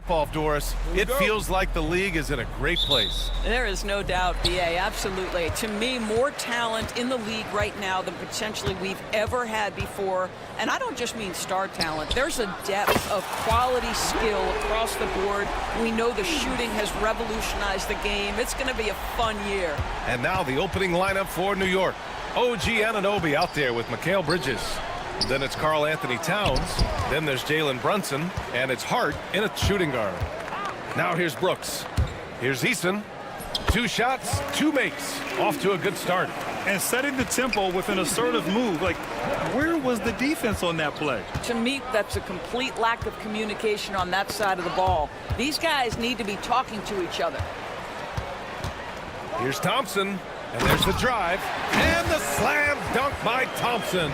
tip-off, Doris. It feels like the league is in a great place. There is no doubt, BA, absolutely. To me, more talent in the league right now than potentially we've ever had before. And I don't just mean star talent. There's a depth of quality skill across the board. We know the shooting has revolutionized the game. It's going to be a fun year. And now the opening lineup for New York. OG Anunoby out there with Mikal Bridges. Then it's Karl Anthony Towns. Then there's Jalen Brunson. And it's Hart in a shooting guard. Now here's Brooks. Here's Eason. 2 shots, 2 makes. Off to a good start. And setting the tempo with an assertive move. Like, where was the defense on that play? To me, that's a complete lack of communication on that side of the ball. These guys need to be talking to each other. Here's Thompson. And there's the drive. And the slam dunk by Thompson.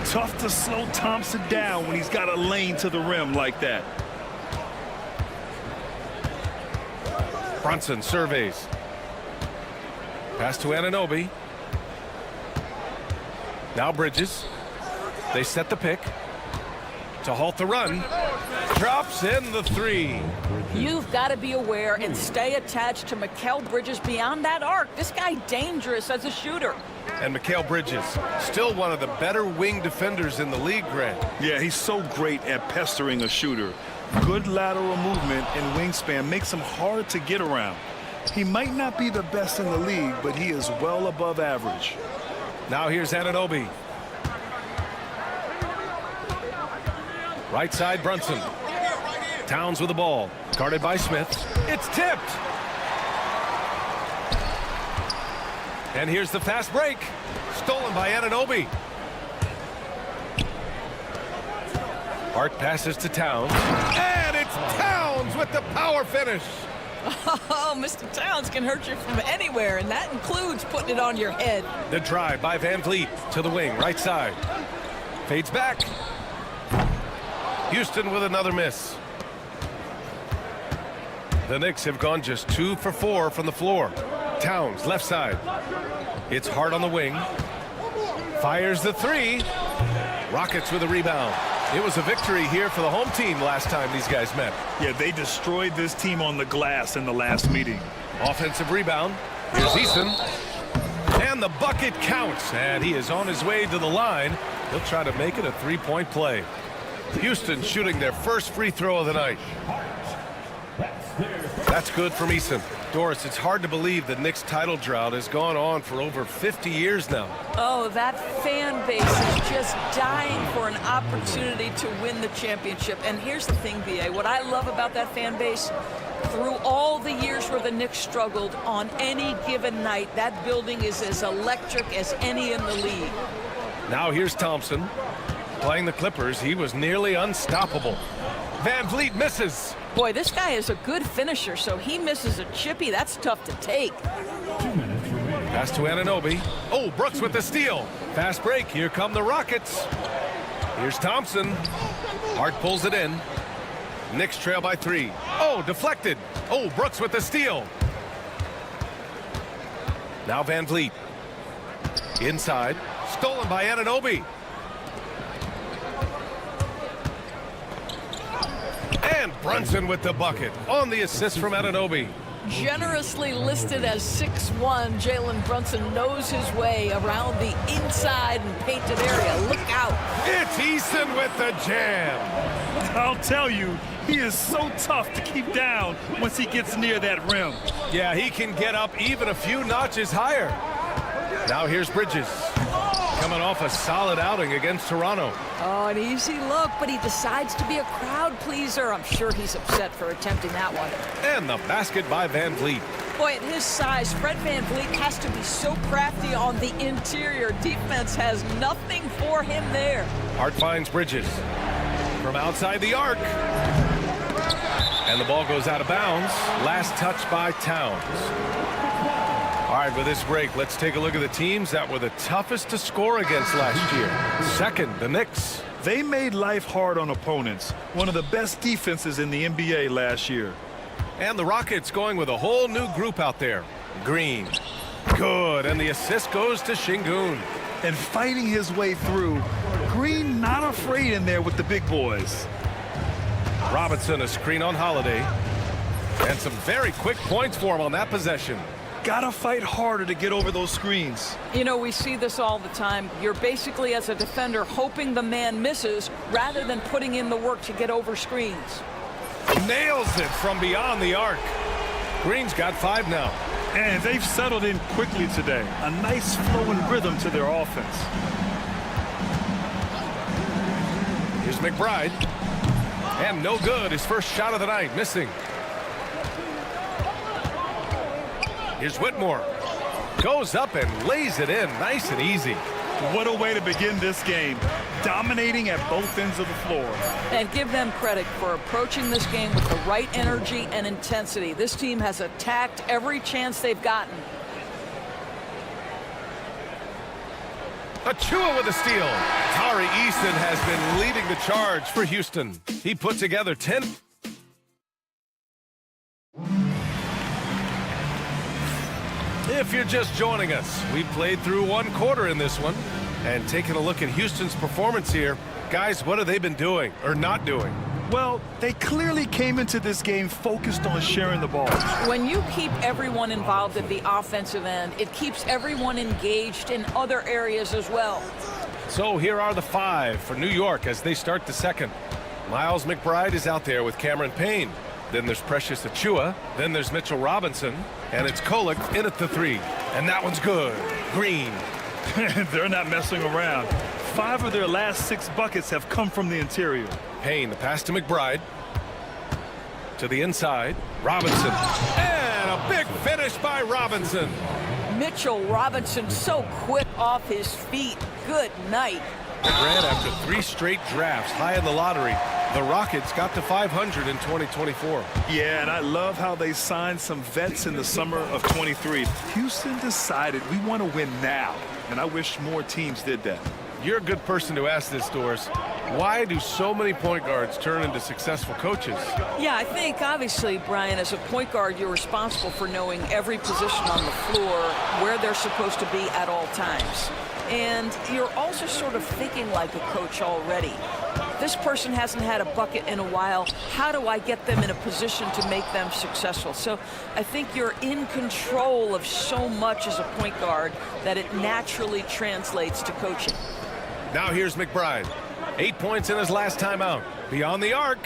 Tough to slow Thompson down when he's got a lane to the rim like that. Brunson surveys. Pass to Anunoby. Now Bridges. They set the pick. To halt the run. Drops in the 3. You've got to be aware and stay attached to Mikal Bridges beyond that arc. This guy dangerous as a shooter. And Mikal Bridges, still one of the better wing defenders in the league, Grant. Yeah, he's so great at pestering a shooter. Good lateral movement and wingspan makes him hard to get around. He might not be the best in the league, but he is well above average. Now here's Anunoby. Right side, Brunson. Towns with the ball. Guarded by Smith. It's tipped. And here's the fast break. Stolen by Anunoby. Hart passes to Towns. And it's Towns with the power finish. Oh, Mr. Towns can hurt you from anywhere, and that includes putting it on your head. The drive by Van Vliet to the wing, right side. Fades back. Houston with another miss. The Knicks have gone just 2 for 4 from the floor. Towns, left side. It's Hart on the wing. Fires the 3. Rockets with a rebound. It was a victory here for the home team last time these guys met. Yeah, they destroyed this team on the glass in the last meeting. Offensive rebound. Here's Eason. And the bucket counts. And he is on his way to the line. He'll try to make it a 3-point play. Houston shooting their first free throw of the night. That's good from Eason. Doris, it's hard to believe the Knicks title drought has gone on for over 50 years now. Oh, that fan base is just dying for an opportunity to win the championship. And here's the thing, BA, what I love about that fan base, through all the years where the Knicks struggled, on any given night, that building is as electric as any in the league. Now here's Thompson. Playing the Clippers, he was nearly unstoppable. Van Vliet misses. Boy, this guy is a good finisher, so he misses a chippy. That's tough to take. Pass to Anunoby. Oh, Brooks with the steal. Fast break. Here come the Rockets. Here's Thompson. Hart pulls it in. Knicks trail by 3. Oh, deflected. Oh, Brooks with the steal. Now Van Vliet. Inside. Stolen by Anunoby. And Brunson with the bucket on the assist from Anunoby. Generously listed as 6'1", Jalen Brunson knows his way around the inside and painted area. Look out. It's Easton with the jam. I'll tell you, he is so tough to keep down once he gets near that rim. Yeah, he can get up even a few notches higher. Now here's Bridges. Coming off a solid outing against Toronto. Oh, an easy look, but he decides to be a crowd pleaser. I'm sure he's upset for attempting that one. And the basket by Van Vliet. Boy, at his size, Fred Van Vliet has to be so crafty on the interior. Defense has nothing for him there. Hart finds Bridges from outside the arc. And the ball goes out of bounds. Last touch by Towns. All right, with this break, let's take a look at the teams that were the toughest to score against last year. Second, the Knicks. They made life hard on opponents. One of the best defenses in the NBA last year. And the Rockets going with a whole new group out there. Green. Good. And the assist goes to Şengün. And fighting his way through. Green not afraid in there with the big boys. Robinson, a screen on Holiday. And some very quick points for him on that possession. Gotta fight harder to get over those screens. You know, we see this all the time. You're basically, as a defender, hoping the man misses rather than putting in the work to get over screens. Nails it from beyond the arc. Green's got 5 now. And they've settled in quickly today. A nice flowing rhythm to their offense. Here's McBride. And no good. His first shot of the night, missing. Here's Whitmore. Goes up and lays it in, nice and easy. What a way to begin this game. Dominating at both ends of the floor. And give them credit for approaching this game with the right energy and intensity. This team has attacked every chance they've gotten. Achua with a steal. Tari Easton has been leading the charge for Houston. He put together 10. If you're just joining us, we played through 1 quarter in this one. And taking a look at Houston's performance here, guys, what have they been doing or not doing? Well, they clearly came into this game focused on sharing the ball. When you keep everyone involved at the offensive end, it keeps everyone engaged in other areas as well. So here are the 5 for New York as they start the second. Miles McBride is out there with Cameron Payne. Then there's Precious Achua. Then there's Mitchell Robinson. And it's Kolek in at the 3. And that one's good. Green. They're not messing around. 5 of their last 6 buckets have come from the interior. Payne, the pass to McBride. To the inside. Robinson. And a big finish by Robinson. Mitchell Robinson so quick off his feet. Good night. McGrath, after 3 straight drafts high in the lottery, the Rockets got to 500 in 2024. Yeah, and I love how they signed some vets in the summer of 23. Houston decided we want to win now, and I wish more teams did that. You're a good person to ask this, Doris. Why do so many point guards turn into successful coaches? Yeah, I think, obviously, Brian, as a point guard, you're responsible for knowing every position on the floor, where they're supposed to be at all times. And you're also sort of thinking like a coach already. This person hasn't had a bucket in a while. How do I get them in a position to make them successful? So I think you're in control of so much as a point guard that it naturally translates to coaching. Now here's McBride. 8 points in his last time out. Beyond the arc.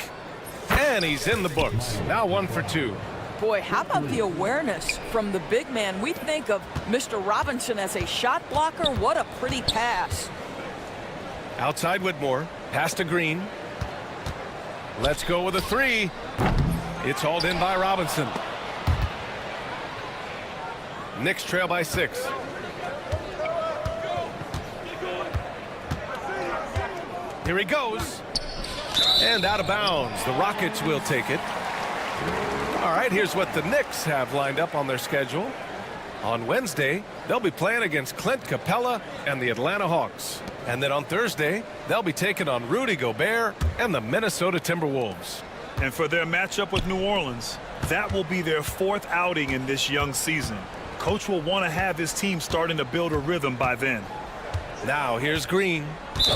And he's in the books. Now 1 for 2. Boy, how about the awareness from the big man? We think of Mr. Robinson as a shot blocker. What a pretty pass. Outside Whitmore. Pass to Green. Let's go with a 3. It's hauled in by Robinson. Knicks trail by 6. Here he goes. And out of bounds. The Rockets will take it. All right, here's what the Knicks have lined up on their schedule. On Wednesday, they'll be playing against Clint Capella and the Atlanta Hawks. And then on Thursday, they'll be taking on Rudy Gobert and the Minnesota Timberwolves. And for their matchup with New Orleans, that will be their 4th outing in this young season. Coach will want to have his team starting to build a rhythm by then. Now here's Green.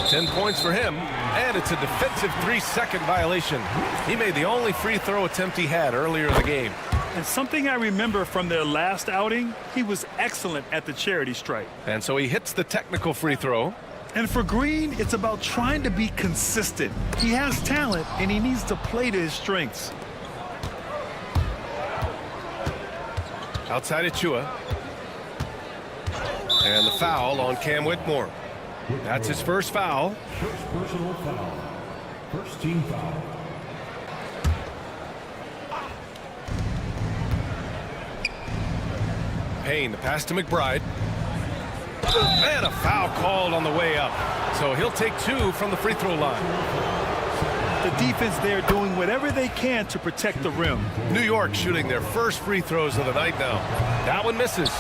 10 points for him, and it's a defensive 3-second violation. He made the only free throw attempt he had earlier in the game. And something I remember from their last outing, he was excellent at the charity stripe. And so he hits the technical free throw. And for Green, it's about trying to be consistent. He has talent, and he needs to play to his strengths. Outside Achua. And the foul on Cam Whitmore. That's his first foul. First personal foul. First team foul. Payne, the pass to McBride. And a foul called on the way up. So he'll take 2 from the free throw line. The defense there doing whatever they can to protect the rim. New York shooting their first free throws of the night now. That one misses.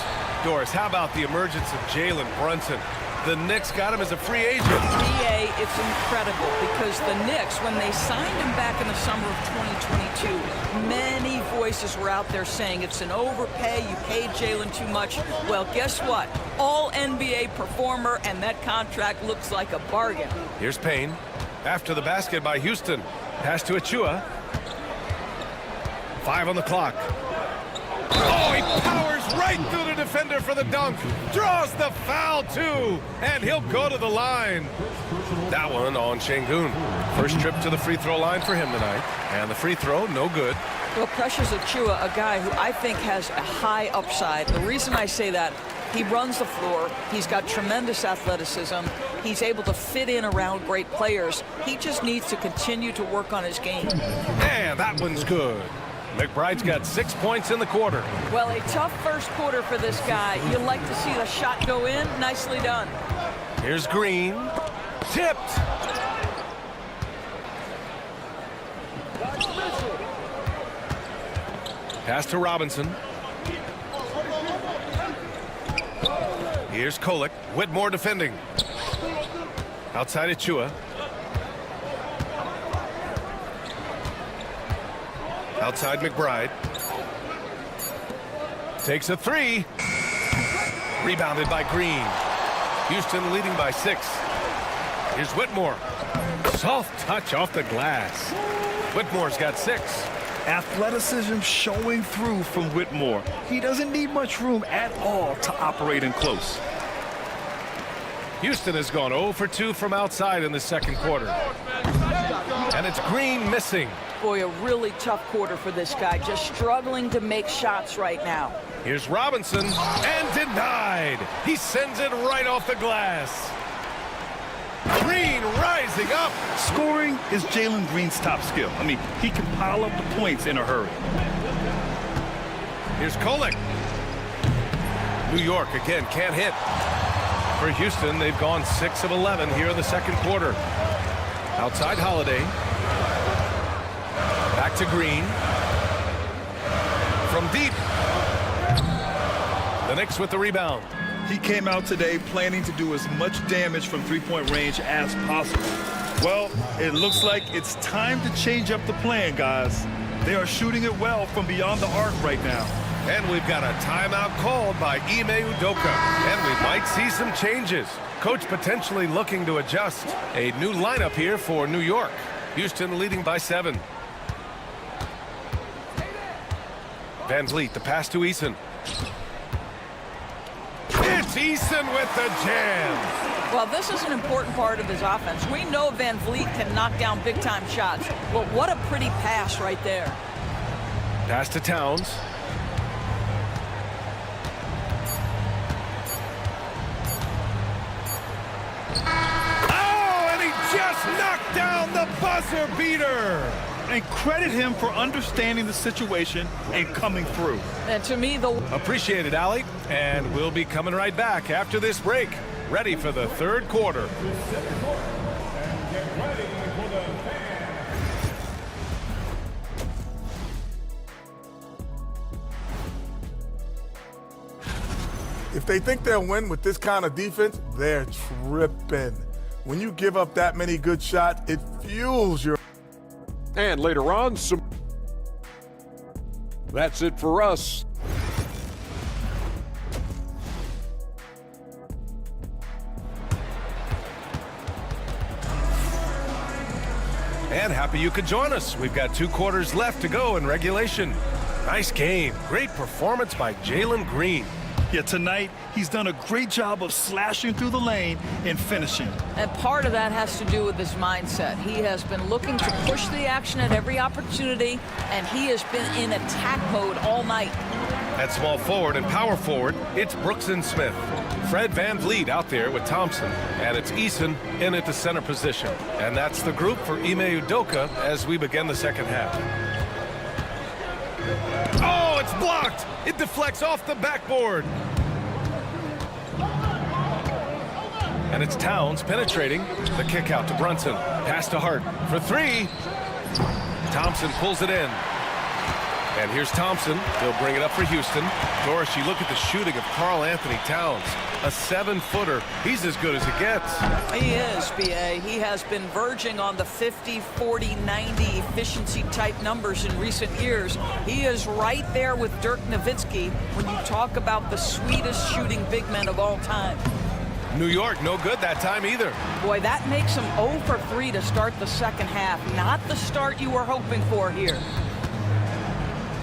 Doris, how about the emergence of Jalen Brunson? The Knicks got him as a free agent. BA, it's incredible because the Knicks, when they signed him back in the summer of 2022, many voices were out there saying it's an overpay, you paid Jalen too much. Well, guess what? All NBA performer, and that contract looks like a bargain. Here's Payne. After the basket by Houston. Pass to Achua. 5 on the clock. Oh, he powers right through the defender for the dunk. Draws the foul, too. And he'll go to the line. That one on Şengün. First trip to the free throw line for him tonight. And the free throw, no good. Well, Precious Achua, a guy who I think has a high upside. The reason I say that, he runs the floor. He's got tremendous athleticism. He's able to fit in around great players. He just needs to continue to work on his game. And that one's good. McBride's got 6 points in the quarter. Well, a tough first quarter for this guy. You'll like to see the shot go in. Nicely done. Here's Green. Tipped. Pass to Robinson. Here's Kolek. Whitmore defending. Outside Achua. Outside McBride. Takes a three. Rebounded by Green. Houston leading by 6. Here's Whitmore. Soft touch off the glass. Whitmore's got 6. Athleticism showing through from Whitmore. He doesn't need much room at all to operate in close. Houston has gone 0 for 2 from outside in the second quarter. And it's Green missing. Boy, a really tough quarter for this guy. Just struggling to make shots right now. Here's Robinson, and denied. He sends it right off the glass. Green rising up. Scoring is Jalen Green's top skill. I mean, he can pile up the points in a hurry. Here's Kolek. New York again can't hit. For Houston, they've gone 6 of 11 here in the second quarter. Outside Holiday. Back to Green. From deep. The Knicks with the rebound. He came out today planning to do as much damage from three-point range as possible. Well, it looks like it's time to change up the plan, guys. They are shooting it well from beyond the arc right now. And we've got a timeout called by Ime Udoka. And we might see some changes. Coach potentially looking to adjust. A new lineup here for New York. Houston leading by 7. Van Vliet, the pass to Eason. It's Eason with the jam. Well, this is an important part of his offense. We know Van Vliet can knock down big-time shots. But what a pretty pass right there. Pass to Towns. Oh, and he just knocked down the buzzer beater. And credit him for understanding the situation and coming through. And to me, Appreciate it, Allie. And we'll be coming right back after this break. Ready for the third quarter. If they think they'll win with this kind of defense, they're tripping. When you give up that many good shots, it fuels your... And later on, that's it for us. And happy you could join us. We've got 2 quarters left to go in regulation. Nice game. Great performance by Jalen Green. Yeah, tonight, he's done a great job of slashing through the lane and finishing. And part of that has to do with his mindset. He has been looking to push the action at every opportunity, and he has been in attack mode all night. At small forward and power forward, it's Brooks and Smith. Fred Van Vliet out there with Thompson, and it's Eason in at the center position. And that's the group for Ime Udoka as we begin the second half. Oh, it's blocked! It deflects off the backboard. And it's Towns penetrating. The kick out to Brunson. Pass to Hart for 3. Thompson pulls it in. And here's Thompson. He'll bring it up for Houston. Doris, you look at the shooting of Karl Anthony Towns. A 7-footer. He's as good as it gets. He is, B.A. He has been verging on the 50, 40, 90 efficiency type numbers in recent years. He is right there with Dirk Nowitzki when you talk about the sweetest shooting big men of all time. New York, no good that time either. Boy, that makes him 0 for 3 to start the second half. Not the start you were hoping for here.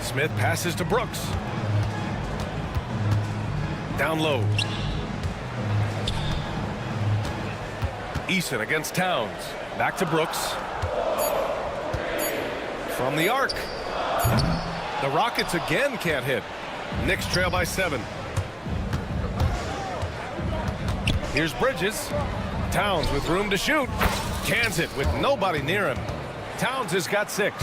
Smith passes to Brooks. Down low. Eason against Towns. Back to Brooks. From the arc. The Rockets again can't hit. Knicks trail by 7. Here's Bridges. Towns with room to shoot. Cans it with nobody near him. Towns has got 6.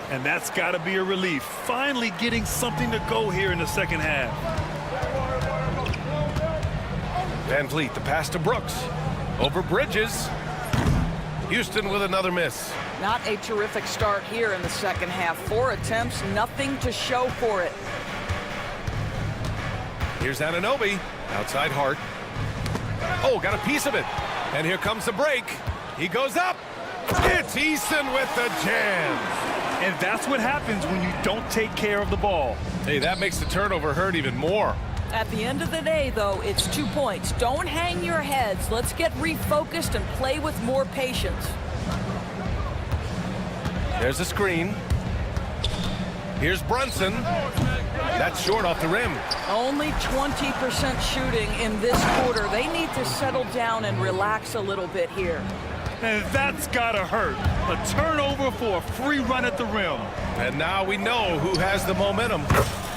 And that's got to be a relief. Finally getting something to go here in the second half. Van Vliet, the pass to Brooks. Over Bridges. Houston with another miss. Not a terrific start here in the second half. 4 attempts, nothing to show for it. Here's Anunoby. Outside Hart. Oh, got a piece of it. And here comes the break. He goes up. It's Easton with the jam. And that's what happens when you don't take care of the ball. Hey, that makes the turnover hurt even more. At the end of the day, though, it's 2 points. Don't hang your heads. Let's get refocused and play with more patience. There's a screen. Here's Brunson. That's short off the rim. Only 20% shooting in this quarter. They need to settle down and relax a little bit here. And that's gotta hurt. A turnover for a free run at the rim. And now we know who has the momentum.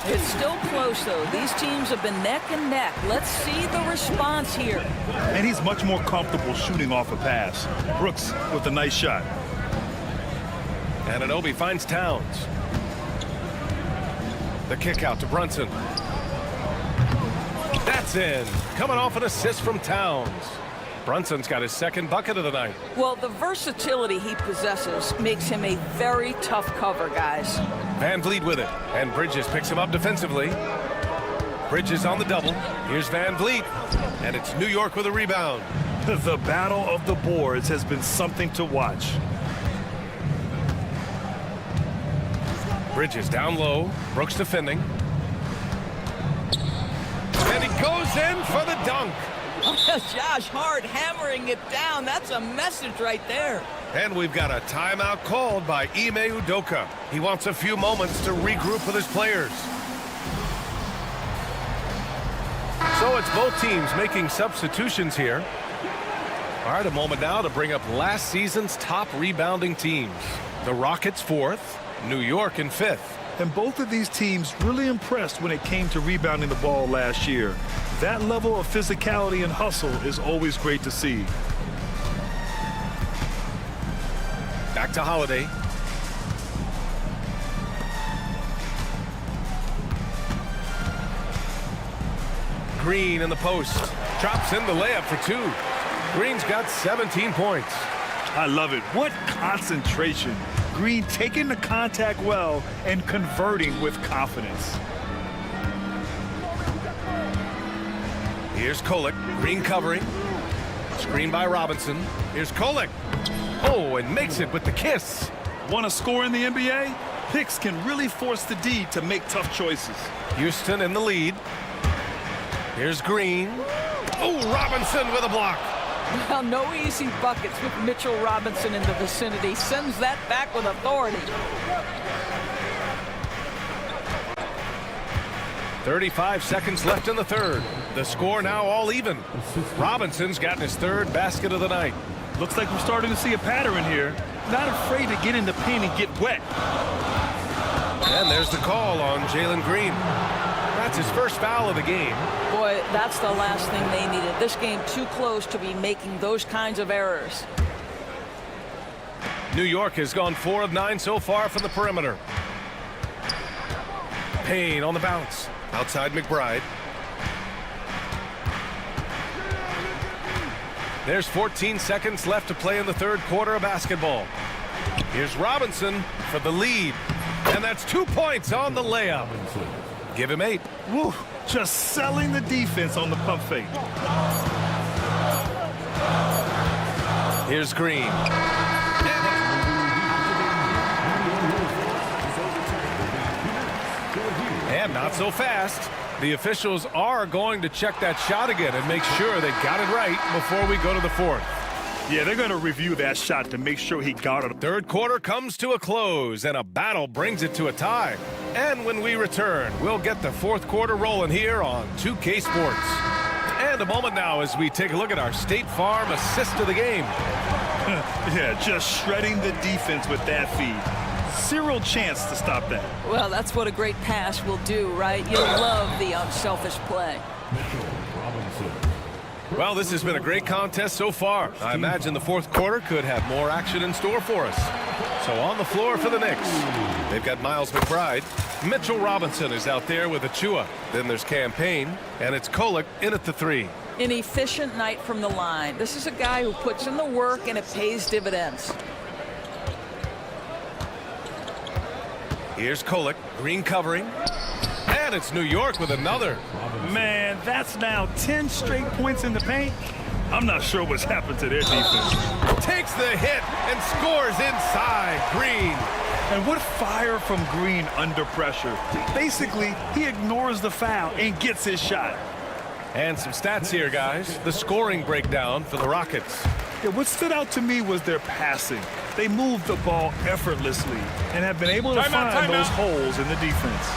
It's still close, though. These teams have been neck and neck. Let's see the response here. And he's much more comfortable shooting off a pass. Brooks with a nice shot. Anunoby finds Towns. The kick out to Brunson. That's in. Coming off an assist from Towns. Brunson's got his second bucket of the night. Well, the versatility he possesses makes him a very tough cover, guys. Van Vliet with it. And Bridges picks him up defensively. Bridges on the double. Here's Van Vliet. And it's New York with a rebound. The battle of the boards has been something to watch. Bridges down low. Brooks defending. And he goes in for the dunk. Josh Hart hammering it down. That's a message right there. And we've got a timeout called by Ime Udoka. He wants a few moments to regroup with his players. So it's both teams making substitutions here. All right, a moment now to bring up last season's top rebounding teams. The Rockets 4th, New York in 5th. And both of these teams really impressed when it came to rebounding the ball last year. That level of physicality and hustle is always great to see. Back to Holiday. Green in the post. Drops in the layup for 2. Green's got 17 points. I love it. What concentration. Green taking the contact well and converting with confidence. Here's Kolek. Green covering. Screen by Robinson. Here's Kolek. Oh, and makes it with the kiss. Want to score in the NBA? Picks can really force the D to make tough choices. Houston in the lead. Here's Green. Oh, Robinson with a block. Well, no easy buckets with Mitchell Robinson in the vicinity. Sends that back with authority. 35 seconds left in the third. The score now all even. Robinson's gotten his 3rd basket of the night. Looks like we're starting to see a pattern here. Not afraid to get in the paint and get wet. And there's the call on Jalen Green. That's his first foul of the game. Boy, that's the last thing they needed. This game too close to be making those kinds of errors. New York has gone 4 of 9 so far from the perimeter. Payne on the bounce. Outside McBride. There's 14 seconds left to play in the third quarter of basketball. Here's Robinson for the lead. And that's 2 points on the layup. Give him 8. Woo, just selling the defense on the pump fake. Here's Green. And not so fast. The officials are going to check that shot again and make sure they got it right before we go to the fourth. Yeah, they're going to review that shot to make sure he got it. Third quarter comes to a close, and a battle brings it to a tie. And when we return, we'll get the fourth quarter rolling here on 2K Sports. And a moment now as we take a look at our State Farm assist of the game. Yeah, just shredding the defense with that feed. Zero chance to stop that. Well, that's what a great pass will do, right? You love the unselfish play. Well, this has been a great contest so far. I imagine the fourth quarter could have more action in store for us. So on the floor for the Knicks, they've got Miles McBride. Mitchell Robinson is out there with Achua. Then there's Campaign, and it's Kolek in at the three. An efficient night from the line. This is a guy who puts in the work, and it pays dividends. Here's Kolek, green covering. And it's New York with another. Man, that's now 10 straight points in the paint. I'm not sure what's happened to their defense. Takes the hit and scores inside. Green. And what fire from Green under pressure. Basically, he ignores the foul and gets his shot. And some stats here, guys. The scoring breakdown for the Rockets. Yeah, what stood out to me was their passing. They moved the ball effortlessly and have been able to find those holes in the defense.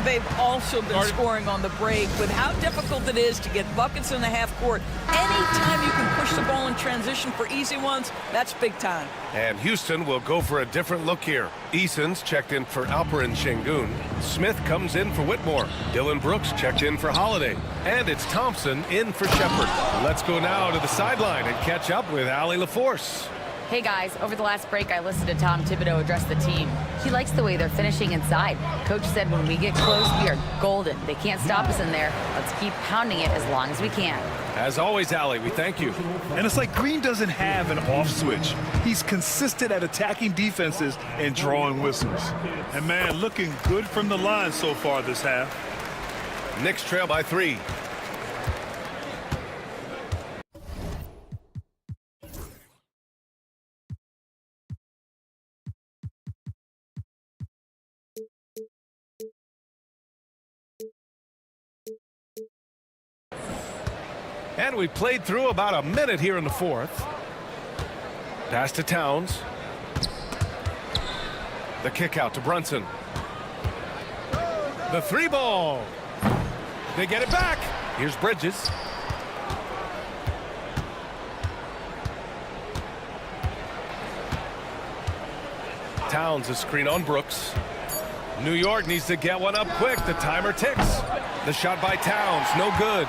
They've also been scoring on the break with how difficult it is to get buckets in the half court. Anytime you can push the ball in transition for easy ones, that's big time. And Houston will go for a different look here. Eason's checked in for Alperin Şengün. Smith comes in for Whitmore. Dylan Brooks checked in for Holiday. And it's Thompson in for Shepard. Let's go now to the sideline and catch up with Allie LaForce. Hey guys, over the last break I listened to Tom Thibodeau address the team. He likes the way they're finishing inside. Coach said when we get close, we are golden. They can't stop us in there. Let's keep pounding it as long as we can. As always, Allie, we thank you. And it's like Green doesn't have an off switch. He's consistent at attacking defenses and drawing whistles. And man, looking good from the line so far this half. Knicks trail by 3. And we played through about a minute here in the fourth. Pass to Towns. The kick out to Brunson. The three ball. They get it back. Here's Bridges. Towns a screen on Brooks. New York needs to get one up quick. The timer ticks. The shot by Towns, no good.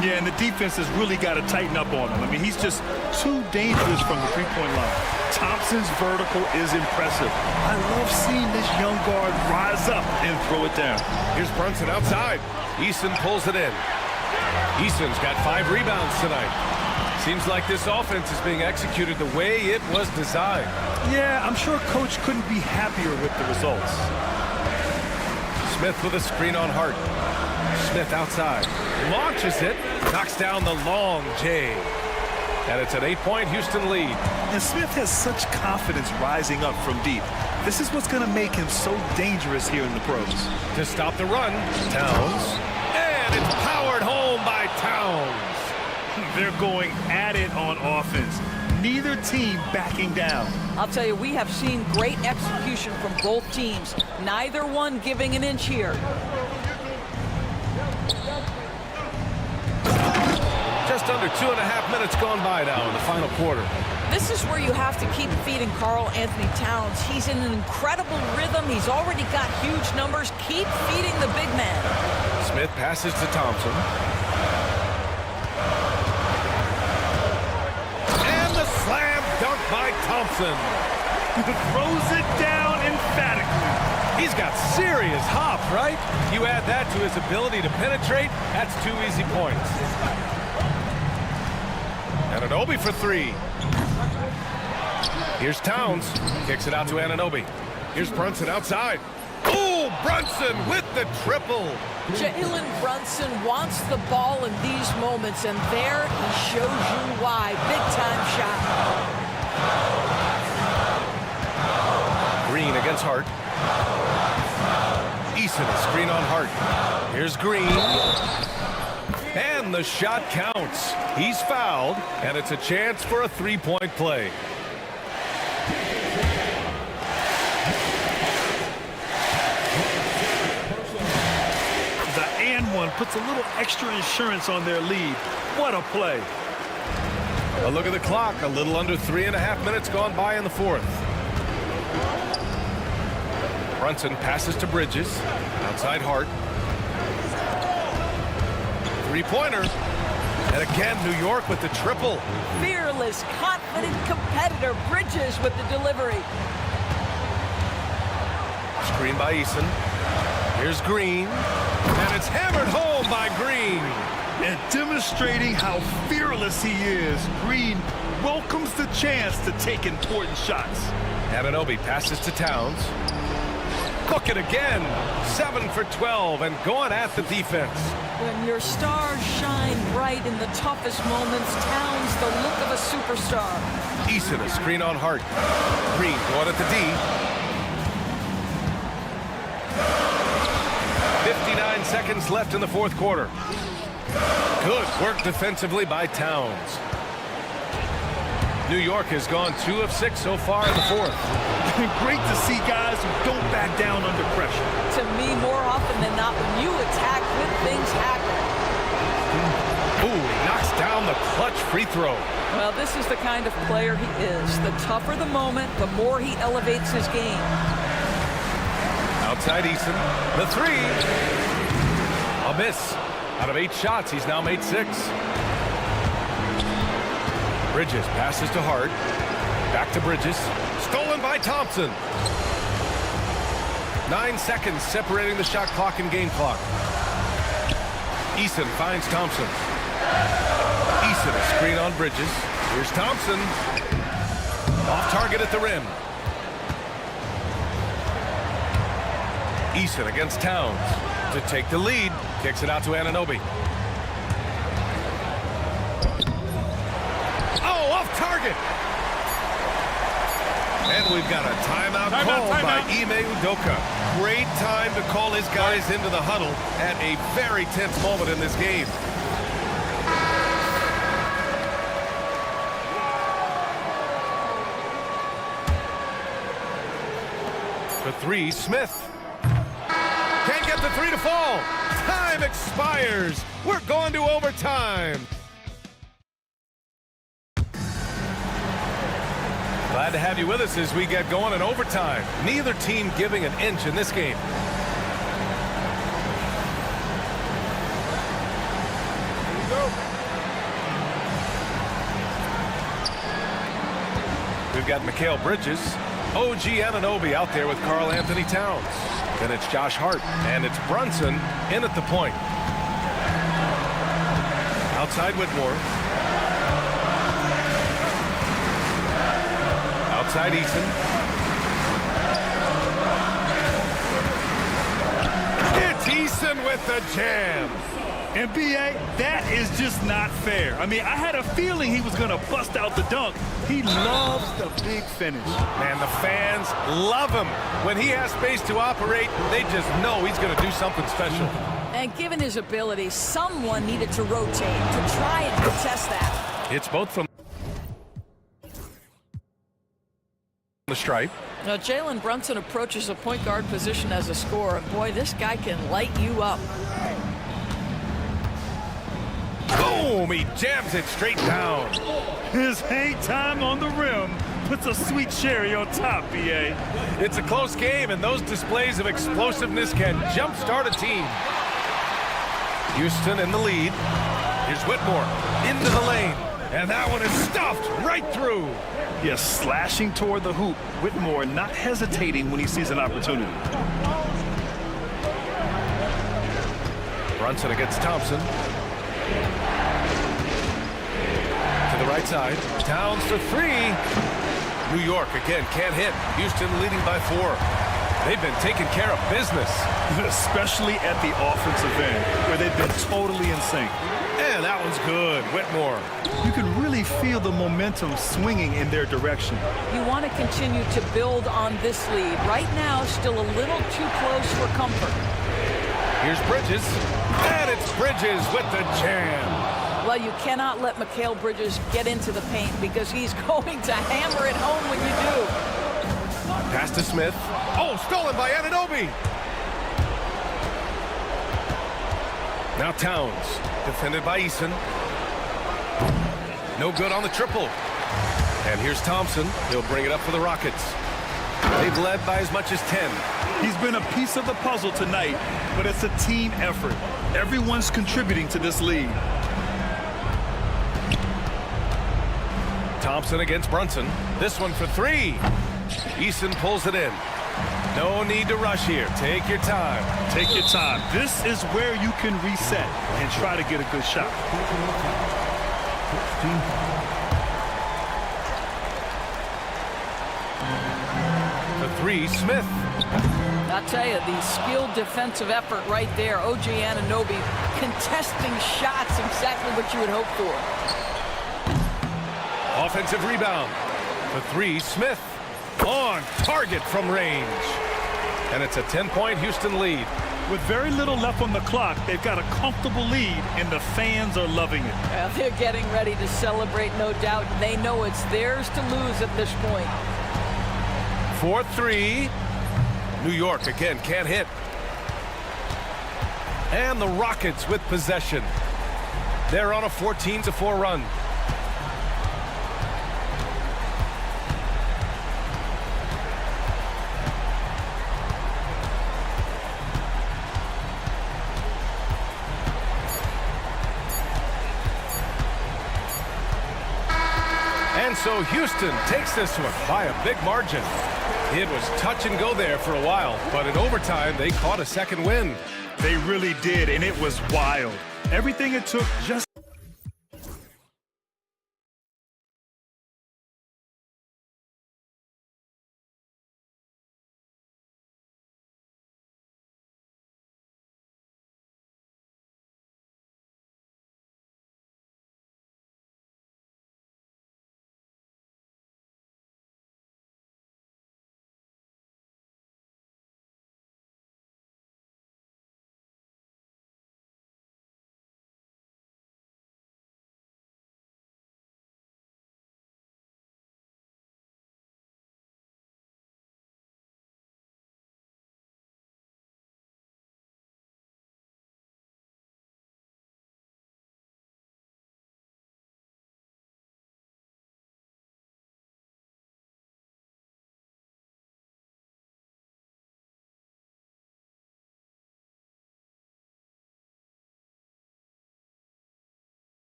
Yeah, and the defense has really got to tighten up on him. I mean, he's just too dangerous from the three-point line. Thompson's vertical is impressive. I love seeing this young guard rise up and throw it down. Here's Brunson outside. Eason pulls it in. Eason's got 5 rebounds tonight. Seems like this offense is being executed the way it was designed. Yeah, I'm sure Coach couldn't be happier with the results. Smith with a screen on Hart. Smith outside. Launches it. Knocks down the long J. And it's an 8-point Houston lead. And Smith has such confidence rising up from deep. This is what's going to make him so dangerous here in the pros. To stop the run, Towns. And it's powered home by Towns. They're going at it on offense. Neither team backing down. I'll tell you, we have seen great execution from both teams. Neither one giving an inch here. Just under 2.5 minutes gone by now in the final quarter. This is where you have to keep feeding Karl Anthony Towns. He's in an incredible rhythm. He's already got huge numbers. Keep feeding the big man. Smith passes to Thompson. And the slam dunk by Thompson. Throws it down emphatically. He's got serious hop, right? You add that to his ability to penetrate, that's 2 easy points. Anunoby for 3. Here's Towns. Kicks it out to Anunoby. Here's Brunson outside. Oh, Brunson with the triple. Jalen Brunson wants the ball in these moments, and there he shows you why. Big-time shot. Green against Hart. Eason, a screen on Hart. Here's Green. And the shot counts. He's fouled, and it's a chance for a three-point play. The and one puts a little extra insurance on their lead. What a play. A look at the clock. A little under 3.5 minutes gone by in the fourth. Brunson passes to Bridges. Outside Hart. Three-pointer. And again, New York with the triple. Fearless, confident competitor. Bridges with the delivery. Screen by Eason. Here's Green. And it's hammered home by Green. And demonstrating how fearless he is, Green welcomes the chance to take important shots. Anunoby passes to Towns. Book it again. 7 for 12 and going at the defense. When your stars shine bright in the toughest moments, Towns the look of a superstar. Eason, a screen on Hart. Green going at the D. 59 seconds left in the fourth quarter. Good work defensively by Towns. New York has gone 2 of 6 so far in the fourth. Great to see guys who don't back down under pressure. To me, more often than not, when you attack, good things happen. Ooh, he knocks down the clutch free throw. Well, this is the kind of player he is. The tougher the moment, the more he elevates his game. Outside Eason, the three. A miss. Out of 8 shots, he's now made 6. Bridges passes to Hart. Back to Bridges. Stolen by Thompson. 9 seconds separating the shot clock and game clock. Eason finds Thompson. Eason, a screen on Bridges. Here's Thompson. Off target at the rim. Eason against Towns to take the lead. Kicks it out to Anunoby. Oh, off target. And we've got a timeout called by Ime Udoka. Great time to call his guys into the huddle at a very tense moment in this game. The three, Smith. Can't get the three to fall. Time expires. We're going to overtime. Glad to have you with us as we get going in overtime. Neither team giving an inch in this game. Here we go. We've got Mikal Bridges, OG Anunoby out there with Karl Anthony Towns. Then it's Josh Hart, and it's Brunson in at the point. Outside Whitmore. Outside Eason. It's Eason with the jam. And B.A., that is just not fair. I mean, I had a feeling he was going to bust out the dunk. He loves the big finish. Man, the fans love him. When he has space to operate, they just know he's going to do something special. And given his ability, someone needed to rotate to try and contest that. It's both from the stripe. Now, Jalen Brunson approaches a point guard position as a scorer. Boy, this guy can light you up. Boom! He jams it straight down. His hang time on the rim puts a sweet cherry on top, B.A. It's a close game, and those displays of explosiveness can jumpstart a team. Houston in the lead. Here's Whitmore into the lane, and that one is stuffed right through. Yes, slashing toward the hoop. Whitmore not hesitating when he sees an opportunity. Brunson against Thompson. To the right side. Towns for three. New York again can't hit. Houston leading by 4. They've been taking care of business. Especially at the offensive end, where they've been totally in sync. And that one's good. Whitmore. You can really feel the momentum swinging in their direction. You want to continue to build on this lead. Right now, still a little too close for comfort. Here's Bridges, and it's Bridges with the jam. Well, you cannot let Mikal Bridges get into the paint because he's going to hammer it home when you do. Pass to Smith. Oh, stolen by Anunoby. Now Towns, defended by Eason. No good on the triple. And here's Thompson. He'll bring it up for the Rockets. They've led by as much as 10. He's been a piece of the puzzle tonight, but it's a team effort. Everyone's contributing to this lead. Thompson against Brunson. This one for three. Eason pulls it in. No need to rush here. Take your time. Take your time. This is where you can reset and try to get a good shot. 16 foul. For three, Smith. I'll tell you, the skilled defensive effort right there. OG Anunoby contesting shots, exactly what you would hope for. Offensive rebound. For three, Smith. On target from range. And it's a 10-point Houston lead. With very little left on the clock, they've got a comfortable lead, and the fans are loving it. Well, they're getting ready to celebrate, no doubt. They know it's theirs to lose at this point. 4-3. New York again can't hit. And the Rockets with possession. They're on a 14-4 run. And so Houston takes this one by a big margin. It was touch and go there for a while, but in overtime, they caught a second win. They really did, and it was wild. Everything it took just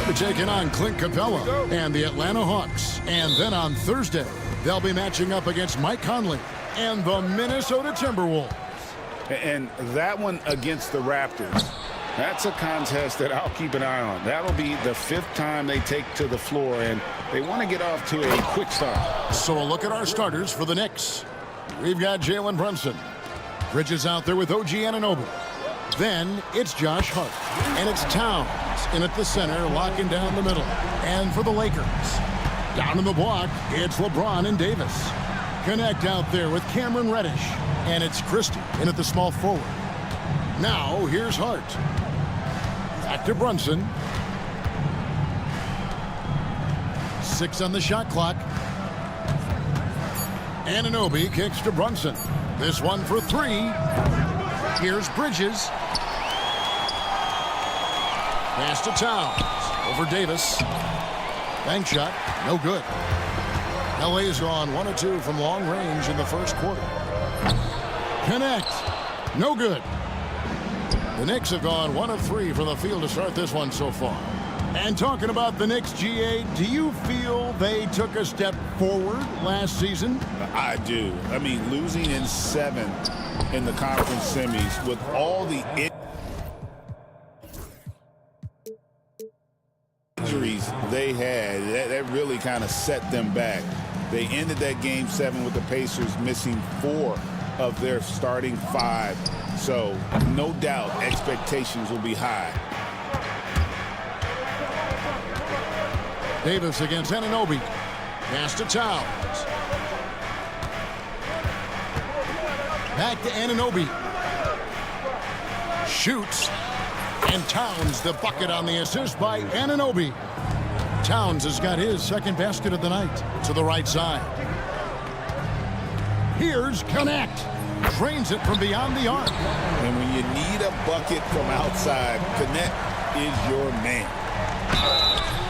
They're taking on Clint Capella and the Atlanta Hawks. And then on Thursday, they'll be matching up against Mike Conley and the Minnesota Timberwolves. And that one against the Raptors, that's a contest that I'll keep an eye on. That'll be the 5th time they take to the floor, and they want to get off to a quick start. So a look at our starters for the Knicks. We've got Jalen Brunson. Bridges out there with OG Anunoby. Then it's Josh Hart. And it's Towns in at the center, locking down the middle. And for the Lakers, down in the block, it's LeBron and Davis. Connect out there with Cameron Reddish. And it's Christie in at the small forward. Now, here's Hart. Back to Brunson. 6 on the shot clock. Anunoby kicks to Brunson. This one for 3. Here's Bridges. Pass to Towns. Over Davis. Bank shot. No good. LA's gone 1 of 2 from long range in the first quarter. Connect. No good. The Knicks have gone 1 of 3 from the field to start this one so far. And talking about the Knicks, GA, do you feel they took a step forward last season? I do. I mean, losing in 7 in the conference semis with all the injuries they had, that really kind of set them back. They ended that game 7 with the Pacers missing 4 of their starting 5. So, no doubt, expectations will be high. Davis against Anunoby. Pass to Towns. Back to Anunoby. Shoots. And Towns the bucket on the assist by Anunoby. Towns has got his 2nd basket of the night to the right side. Here's Connect. Drains it from beyond the arc. And when you need a bucket from outside, Connect is your man.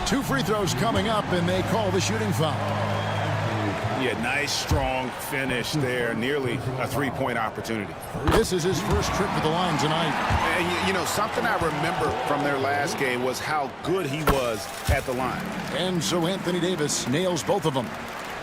2 free throws coming up, and they call the shooting foul. Yeah, nice, strong finish there. Nearly a 3-point opportunity. This is his first trip to the line tonight. And you know, something I remember from their last game was how good he was at the line. And so Anthony Davis nails both of them.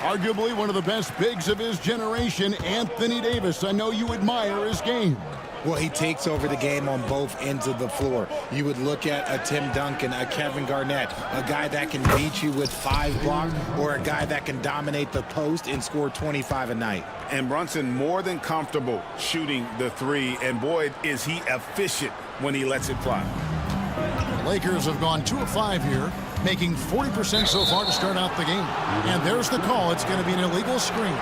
Arguably one of the best bigs of his generation, Anthony Davis. I know you admire his game. Well, he takes over the game on both ends of the floor. You would look at a Tim Duncan, a Kevin Garnett, a guy that can beat you with 5 blocks, or a guy that can dominate the post and score 25 a night. And Brunson more than comfortable shooting the 3, and boy, is he efficient when he lets it fly. The Lakers have gone 2 of 5 here, making 40% so far to start out the game. And there's the call. It's going to be an illegal screen.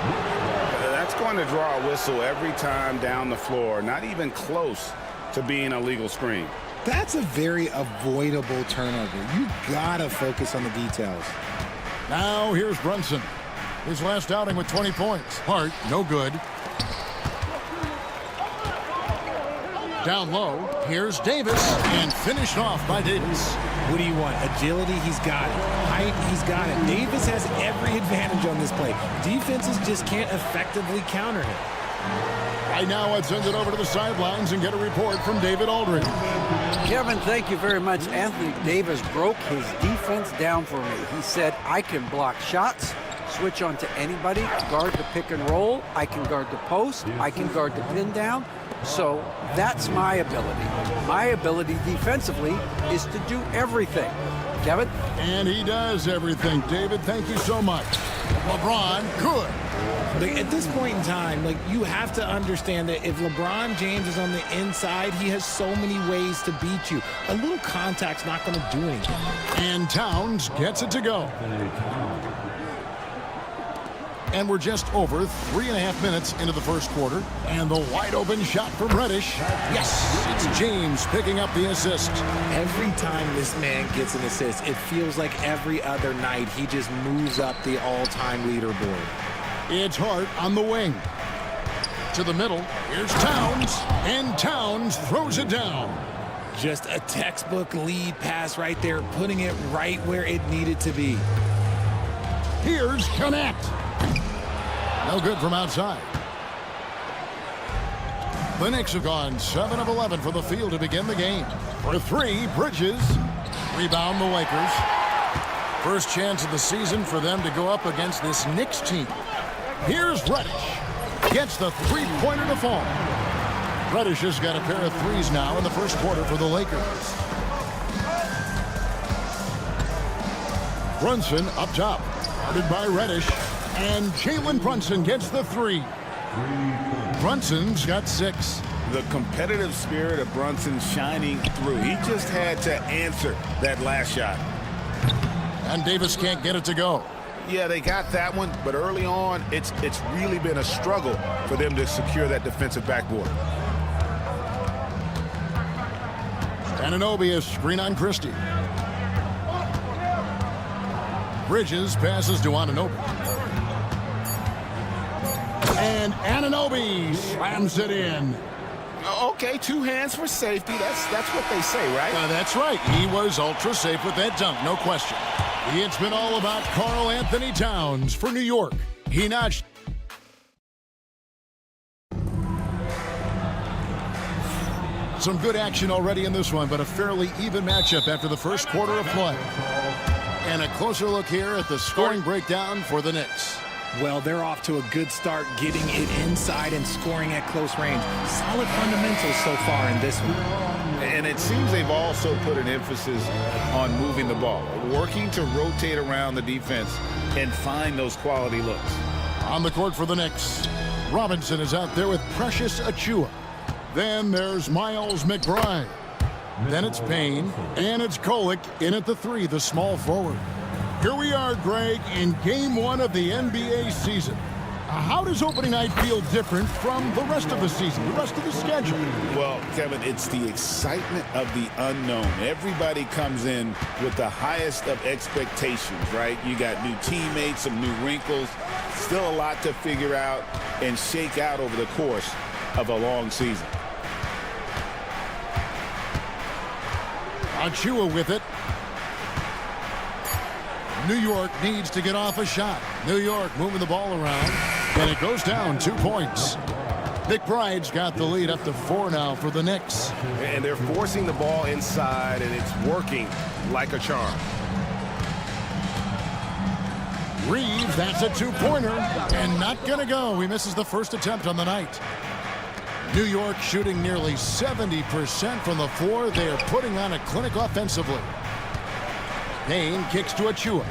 That's going to draw a whistle every time down the floor. Not even close to being a legal screen. That's a very avoidable turnover. You gotta focus on the details. Now here's Brunson. His last outing with 20 points. Hart, no good. Down low, here's Davis, and finished off by Davis. What do you want? Agility, he's got it. Height, he's got it. Davis has every advantage on this play. Defenses just can't effectively counter him. Right now, let's send it over to the sidelines and get a report from David Aldridge. Kevin, thank you very much. Anthony Davis broke his defense down for me. He said, I can block shots, switch on to anybody, guard the pick and roll, I can guard the post, I can guard the pin down. So that's my ability. My ability defensively is to do everything. Kevin? And he does everything. David, thank you so much. LeBron, good. At this point in time, you have to understand that if LeBron James is on the inside, he has so many ways to beat you. A little contact's not going to do anything. And Towns gets it to go. And we're just over 3.5 minutes into the first quarter. And the wide open shot from Reddish. Yes, it's James picking up the assist. Every time this man gets an assist, it feels like every other night he just moves up the all-time leaderboard. It's Hart on the wing. To the middle, here's Towns. And Towns throws it down. Just a textbook lead pass right there, putting it right where it needed to be. Here's Connect. No good from outside. The Knicks have gone 7 of 11 for the field to begin the game. For 3, Bridges. Rebound the Lakers. First chance of the season for them to go up against this Knicks team. Here's Reddish. Gets the three-pointer to fall. Reddish has got a pair of threes now in the first quarter for the Lakers. Brunson up top. Guarded by Reddish. And Jalen Brunson gets the three. Brunson's got 6. The competitive spirit of Brunson shining through. He just had to answer that last shot. And Davis can't get it to go. Yeah, they got that one, but early on, it's really been a struggle for them to secure that defensive backboard. Anunoby screen on Christie. Bridges passes to Anunoby. And Anunoby slams it in. Okay, 2 hands for safety. That's what they say, right? That's right. He was ultra safe with that dunk, no question. It's been all about Karl Anthony Towns for New York. He notched. Some good action already in this one, but a fairly even matchup after the first quarter of play. And a closer look here at the scoring breakdown for the Knicks. Well, they're off to a good start getting it inside and scoring at close range. Solid fundamentals so far in this one. And it seems they've also put an emphasis on moving the ball, working to rotate around the defense and find those quality looks. On the court for the Knicks, Robinson is out there with Precious Achiuwa. Then there's Miles McBride. Then it's Payne, and it's Kolek in at the 3, the small forward. Here we are, Greg, in Game 1 of the NBA season. How does opening night feel different from the rest of the season, the rest of the schedule? Well, Kevin, it's the excitement of the unknown. Everybody comes in with the highest of expectations, right? You got new teammates, some new wrinkles, still a lot to figure out and shake out over the course of a long season. Achiuwa with it. New York needs to get off a shot. New York moving the ball around, and it goes down 2 points. McBride's got the lead up to 4 now for the Knicks. And they're forcing the ball inside, and it's working like a charm. Reeves, that's a 2-pointer, and not gonna go. He misses the first attempt on the night. New York shooting nearly 70% from the floor. They are putting on a clinic offensively. Payne kicks to Achiuwa.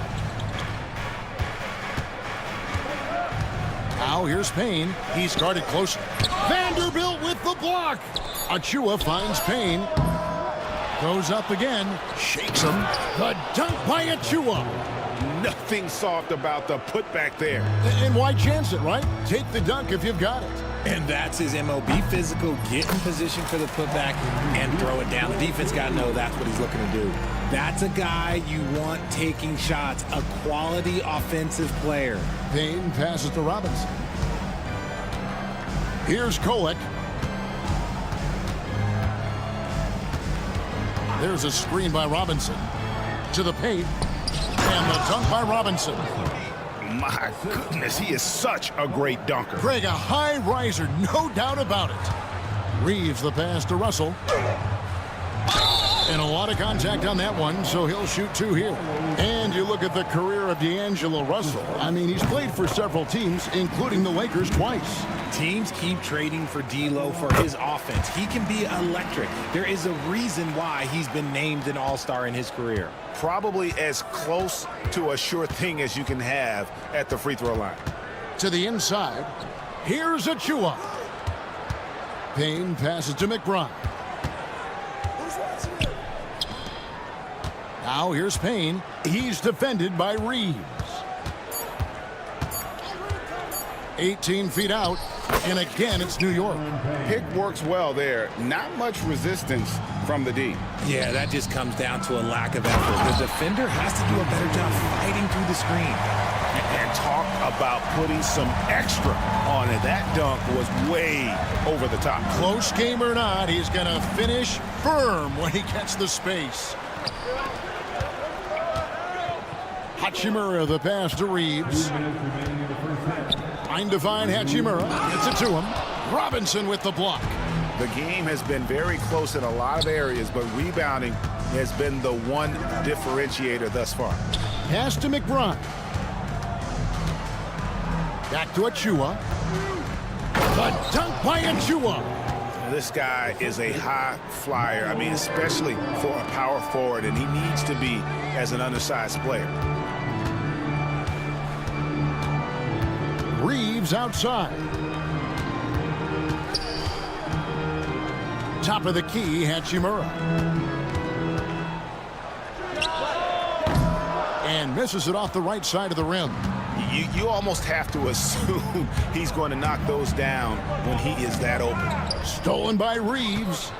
Now here's Payne. He's guarded closer. Vanderbilt with the block. Achiuwa finds Payne. Goes up again. Shakes him. The dunk by Achiuwa. Nothing soft about the putback there. And why chance it, right? Take the dunk if you've got it. And that's his MO. Be physical, get in position for the putback, and throw it down. The defense got to know that's what he's looking to do. That's a guy you want taking shots, a quality offensive player. Payne passes to Robinson. Here's Kolek. There's a screen by Robinson. To the paint. And the dunk by Robinson. My goodness, he is such a great dunker. Greg, a high riser, no doubt about it. Reeves the pass to Russell. And a lot of contact on that one, so he'll shoot 2 here. And you look at the career of D'Angelo Russell. I mean, he's played for several teams, including the Lakers twice. Teams keep trading for D'Lo for his offense. He can be electric. There is a reason why he's been named an all-star in his career. Probably as close to a sure thing as you can have at the free throw line. To the inside, here's Achiuwa. Payne passes to McBride. Now here's Payne. He's defended by Reeves. 18 feet out, and again it's New York. Pick works well there. Not much resistance from the D. Yeah, that just comes down to a lack of effort. The defender has to do a better job fighting through the screen. And talk about putting some extra on it. That dunk was way over the top. Close game or not, he's going to finish firm when he gets the space. Hachimura the pass to Reeves. Trying to find Hachimura. Gets it to him. Robinson with the block. The game has been very close in a lot of areas, but rebounding has been the one differentiator thus far. Pass to McBride. Back to Achua. The dunk by Achua. This guy is a high flyer. I mean, especially for a power forward, and he needs to be as an undersized player. Reeves outside. Top of the key, Hachimura. And misses it off the right side of the rim. You almost have to assume he's going to knock those down when he is that open. Stolen by Reeves.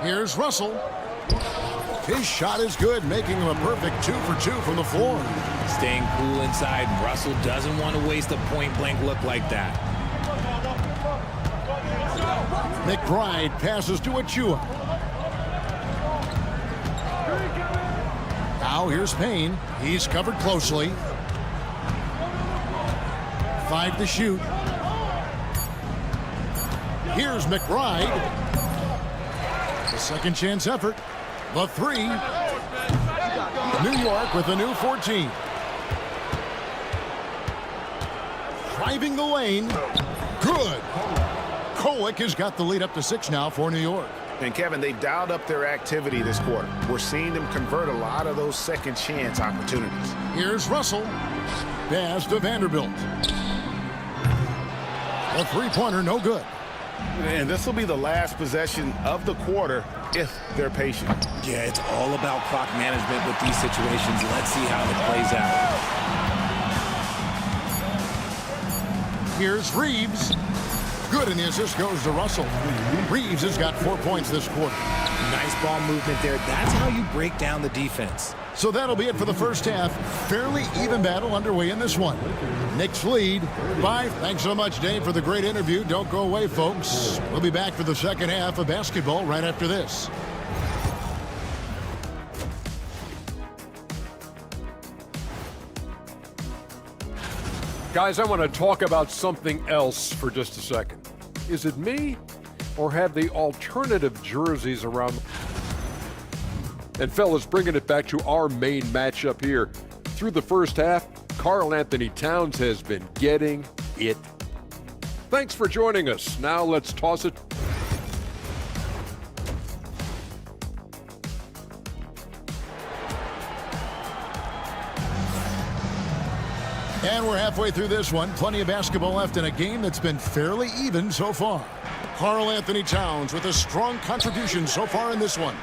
Here's Russell. His shot is good, making him a perfect 2 for 2 from the floor. Staying cool inside. Russell doesn't want to waste a point-blank look like that. McBride passes to Achua. Now here's Payne. He's covered closely. 5 to shoot. Here's McBride. The second chance effort. The 3. New York with a new 14. Driving the lane. Good. Kolek has got the lead up to 6 now for New York. And Kevin, they've dialed up their activity this quarter. We're seeing them convert a lot of those second chance opportunities. Here's Russell. Pass to Vanderbilt. A three-pointer, no good. And this will be the last possession of the quarter if they're patient. Yeah, it's all about clock management with these situations. Let's see how it plays out. Here's Reeves. Good, and the assist goes to Russell. Reeves has got 4 points this quarter. Nice ball movement there. That's how you break down the defense. So that'll be it for the first half. Fairly even battle underway in this one. Knicks lead 5. Thanks so much, Dave, for the great interview. Don't go away, folks. We'll be back for the second half of basketball right after this. Guys, I want to talk about something else for just a second. Is it me, or have the alternative jerseys around? And fellas, bringing it back to our main matchup here. Through the first half, Karl Anthony Towns has been getting it. Thanks for joining us. Now let's toss it. And we're halfway through this one. Plenty of basketball left in a game that's been fairly even so far. Karl Anthony Towns with a strong contribution so far in this one.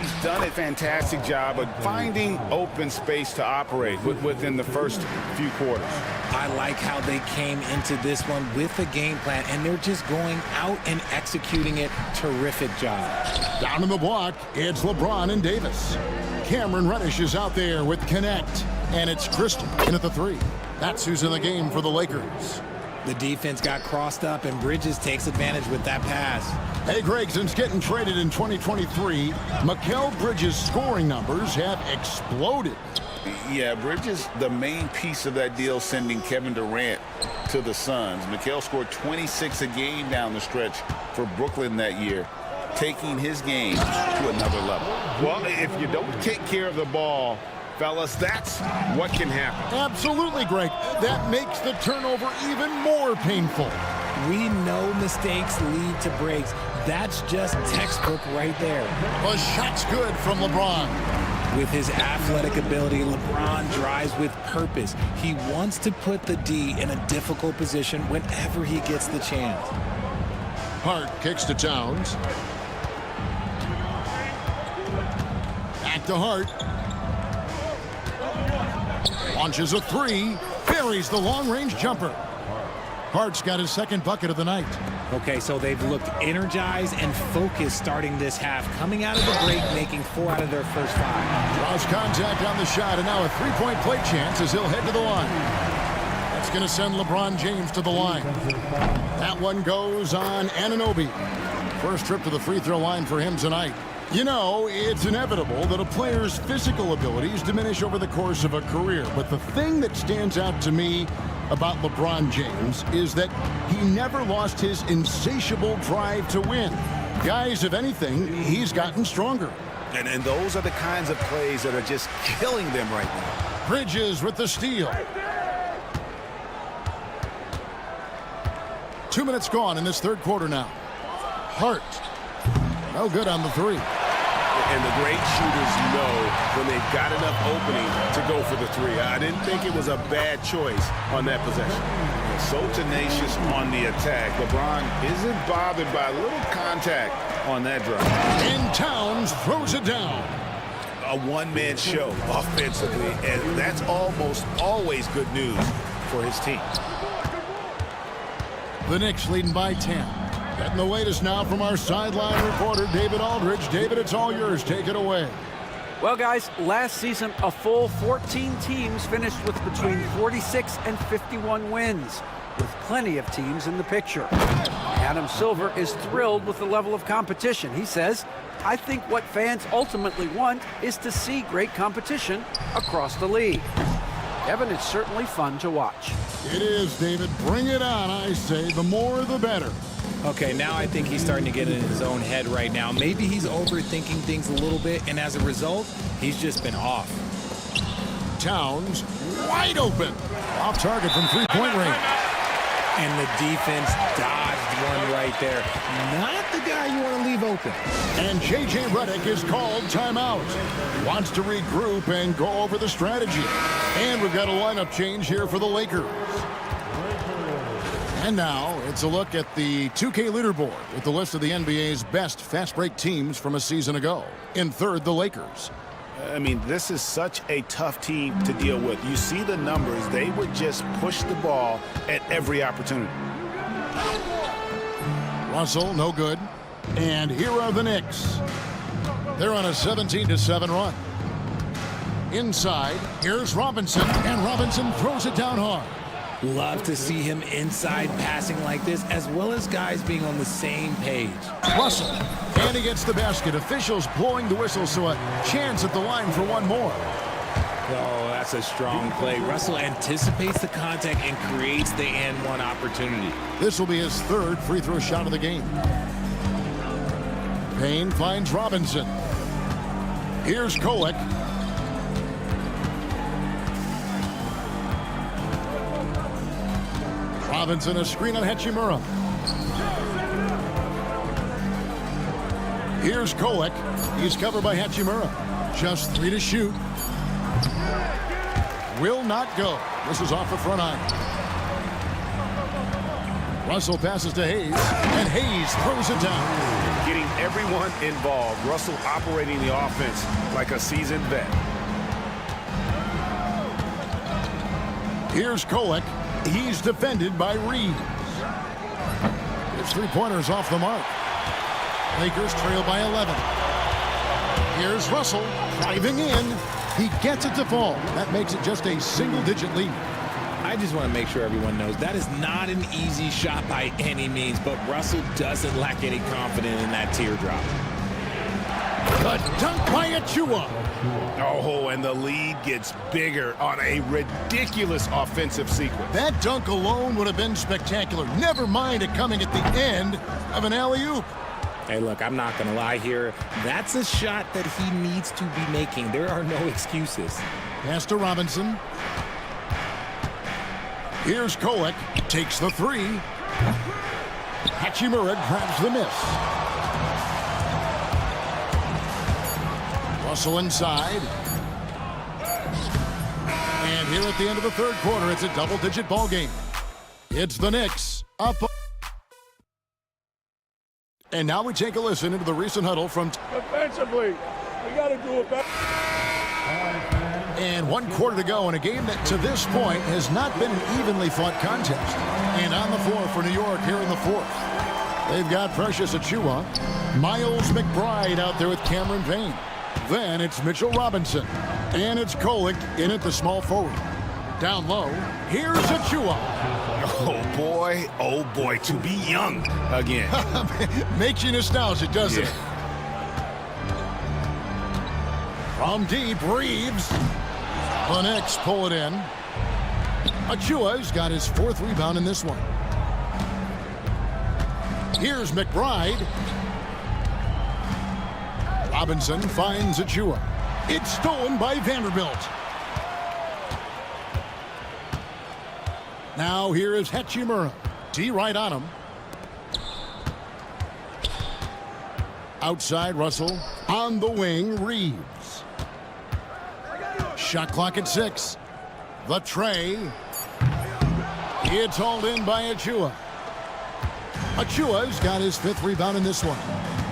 He's done a fantastic job of finding open space to operate within the first few quarters. I like how they came into this one with a game plan, and they're just going out and executing it. Terrific job. Down in the block, it's LeBron and Davis. Cameron Reddish is out there with Connect, and it's Christie in at the 3. That's who's in the game for the Lakers. The defense got crossed up, and Bridges takes advantage with that pass. Hey, Greg, since getting traded in 2023, Mikal Bridges' scoring numbers have exploded. Yeah, Bridges, the main piece of that deal, sending Kevin Durant to the Suns. Mikal scored 26 a game down the stretch for Brooklyn that year, taking his game to another level. Well, if you don't take care of the ball, fellas, that's what can happen. Absolutely, Greg. That makes the turnover even more painful. We know mistakes lead to breaks. That's just textbook right there. The shot's good from LeBron. With his athletic ability, LeBron drives with purpose. He wants to put the D in a difficult position whenever he gets the chance. Hart kicks to Towns. Back to Hart. Launches a 3. Buries the long-range jumper. Hart's got his second bucket of the night. Okay, so they've looked energized and focused starting this half. Coming out of the break, making 4 out of their first 5. Draws contact on the shot, and now a three-point play chance as he'll head to the line. That's going to send LeBron James to the line. That one goes on Anunoby. First trip to the free throw line for him tonight. You know, it's inevitable that a player's physical abilities diminish over the course of a career, but the thing that stands out to me about LeBron James is that he never lost his insatiable drive to win. Guys, if anything, he's gotten stronger. And those are the kinds of plays that are just killing them right now. Bridges with the steal. 2 minutes gone in this third quarter now. Hart. No good on the three. And the great shooters know when they've got enough opening to go for the three. I didn't think it was a bad choice on that possession. So tenacious on the attack. LeBron isn't bothered by a little contact on that drive. And Towns throws it down. A one-man show offensively, and that's almost always good news for his team. The Knicks leading by 10. Getting the latest now from our sideline reporter, David Aldridge. David, it's all yours. Take it away. Well, guys, last season, a full 14 teams finished with between 46 and 51 wins, with plenty of teams in the picture. Adam Silver is thrilled with the level of competition. He says, I think what fans ultimately want is to see great competition across the league. Evan, it's certainly fun to watch. It is, David. Bring it on, I say. The more, the better. Okay, now I think he's starting to get in his own head right now. Maybe he's overthinking things a little bit, and as a result, he's just been off. Towns wide open. Off target from three-point range. And the defense dodged one right there. Not the guy you want to leave open. And J.J. Redick is called timeout. Wants to regroup and go over the strategy. And we've got a lineup change here for the Lakers. And now it's a look at the 2K leaderboard with the list of the NBA's best fast break teams from a season ago. In third, the Lakers. I mean, this is such a tough team to deal with. You see the numbers. They would just push the ball at every opportunity. Russell, no good. And here are the Knicks. They're on a 17-7 run. Inside, here's Robinson, and Robinson throws it down hard. Love to see him inside passing like this, as well as guys being on the same page. Russell, and he gets the basket. Officials blowing the whistle, so a chance at the line for one more. Oh, that's a strong play. Russell anticipates the contact and creates the and-one opportunity. This will be his third free throw shot of the game. Payne finds Robinson. Here's Kolek. Robinson, a screen on Hachimura. Here's Kolek. He's covered by Hachimura. Just 3 to shoot. Will not go. This is off the front eye. Russell passes to Hayes, and Hayes throws it down. Getting everyone involved. Russell operating the offense like a seasoned vet. Here's Kolek. He's defended by Reeves. His three-pointer's off the mark. Lakers trail by 11. Here's Russell driving in. He gets it to fall. That makes it just a single-digit lead. I just want to make sure everyone knows that is not an easy shot by any means, but Russell doesn't lack any confidence in that teardrop. The dunk by Achua. Oh, and the lead gets bigger on a ridiculous offensive sequence. That dunk alone would have been spectacular. Never mind it coming at the end of an alley-oop. Hey, look, I'm not going to lie here. That's a shot that he needs to be making. There are no excuses. Pass to Robinson. Here's Kolek. Takes the three. Hachimura grabs the miss. Russell inside. And here at the end of the third quarter, it's a double-digit ball game. It's the Knicks up. And now we take a listen into the recent huddle from... Defensively, we got to do it better. And 1 quarter to go in a game that to this point has not been an evenly fought contest. And on the floor for New York here in the fourth. They've got Precious Achua, Miles McBride out there with Cameron Payne. Then it's Mitchell Robinson. And it's Kolek in at the small forward. Down low, here's Achua. Oh boy, to be young again. Makes you nostalgic, doesn't it? From deep, Reeves. The Knicks pull it in. Achua's got his 4th rebound in this one. Here's McBride. Robinson finds Achua. It's stolen by Vanderbilt. Now here is Hachimura. D right on him. Outside Russell. On the wing, Reeves. Shot clock at 6. The tray. It's hauled in by Achua. Achua's got his 5th rebound in this one.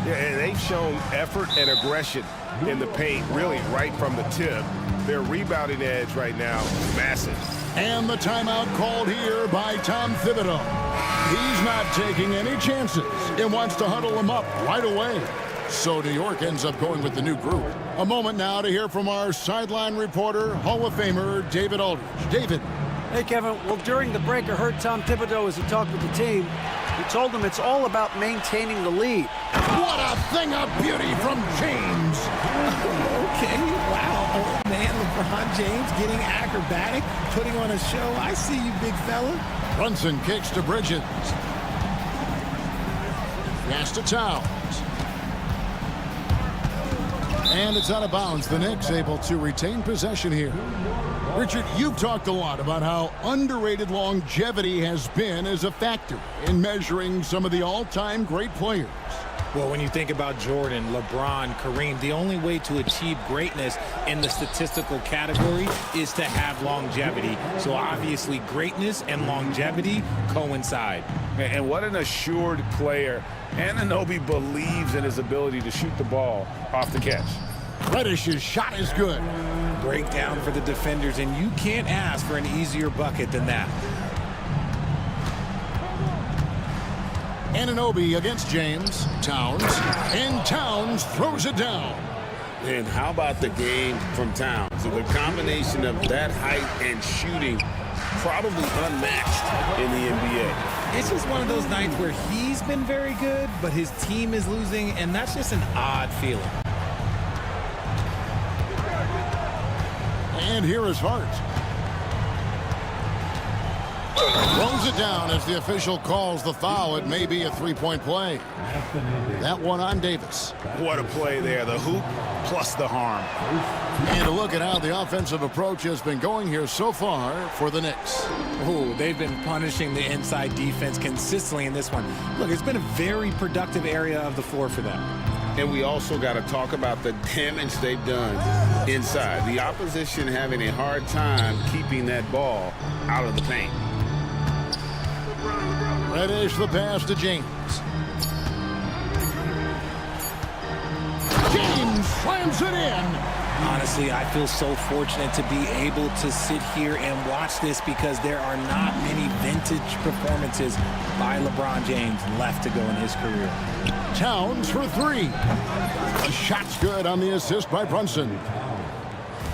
Yeah, and they've shown effort and aggression in the paint, really right from the tip. Their rebounding edge right now is massive. And the timeout called here by Tom Thibodeau. He's not taking any chances and wants to huddle them up right away. So New York ends up going with the new group. A moment now to hear from our sideline reporter, Hall of Famer David Aldridge. David. Hey, Kevin. Well, during the break, I heard Tom Thibodeau as he talked with the team. He told them it's all about maintaining the lead. What a thing of beauty from James. Okay, wow. Old man LeBron James getting acrobatic, putting on a show. I see you, big fella. Brunson kicks to Bridges. Pass to Towns. And it's out of bounds. The Knicks able to retain possession here. Richard, you've talked a lot about how underrated longevity has been as a factor in measuring some of the all-time great players. Well, when you think about Jordan, LeBron, Kareem, the only way to achieve greatness in the statistical category is to have longevity. So obviously greatness and longevity coincide. And what an assured player. Anunoby believes in his ability to shoot the ball off the catch. Reddish's shot is good. Breakdown for the defenders, and you can't ask for an easier bucket than that. Anunoby against James. Towns. And Towns throws it down. And how about the game from Towns? So the combination of that height and shooting, probably unmatched in the NBA. It's just one of those nights where he's been very good, but his team is losing, and that's just an odd feeling. And here is Hart. Throws it down as the official calls the foul. It may be a three-point play. That one on Davis. What a play there. The hoop plus the harm. And a look at how the offensive approach has been going here so far for the Knicks. Oh, they've been punishing the inside defense consistently in this one. Look, it's been a very productive area of the floor for them. And we also got to talk about the damage they've done inside. The opposition having a hard time keeping that ball out of the paint. Reddish the pass to James. James slams it in. Honestly, I feel so fortunate to be able to sit here and watch this because there are not many vintage performances by LeBron James left to go in his career. Towns for three. The shot's good on the assist by Brunson.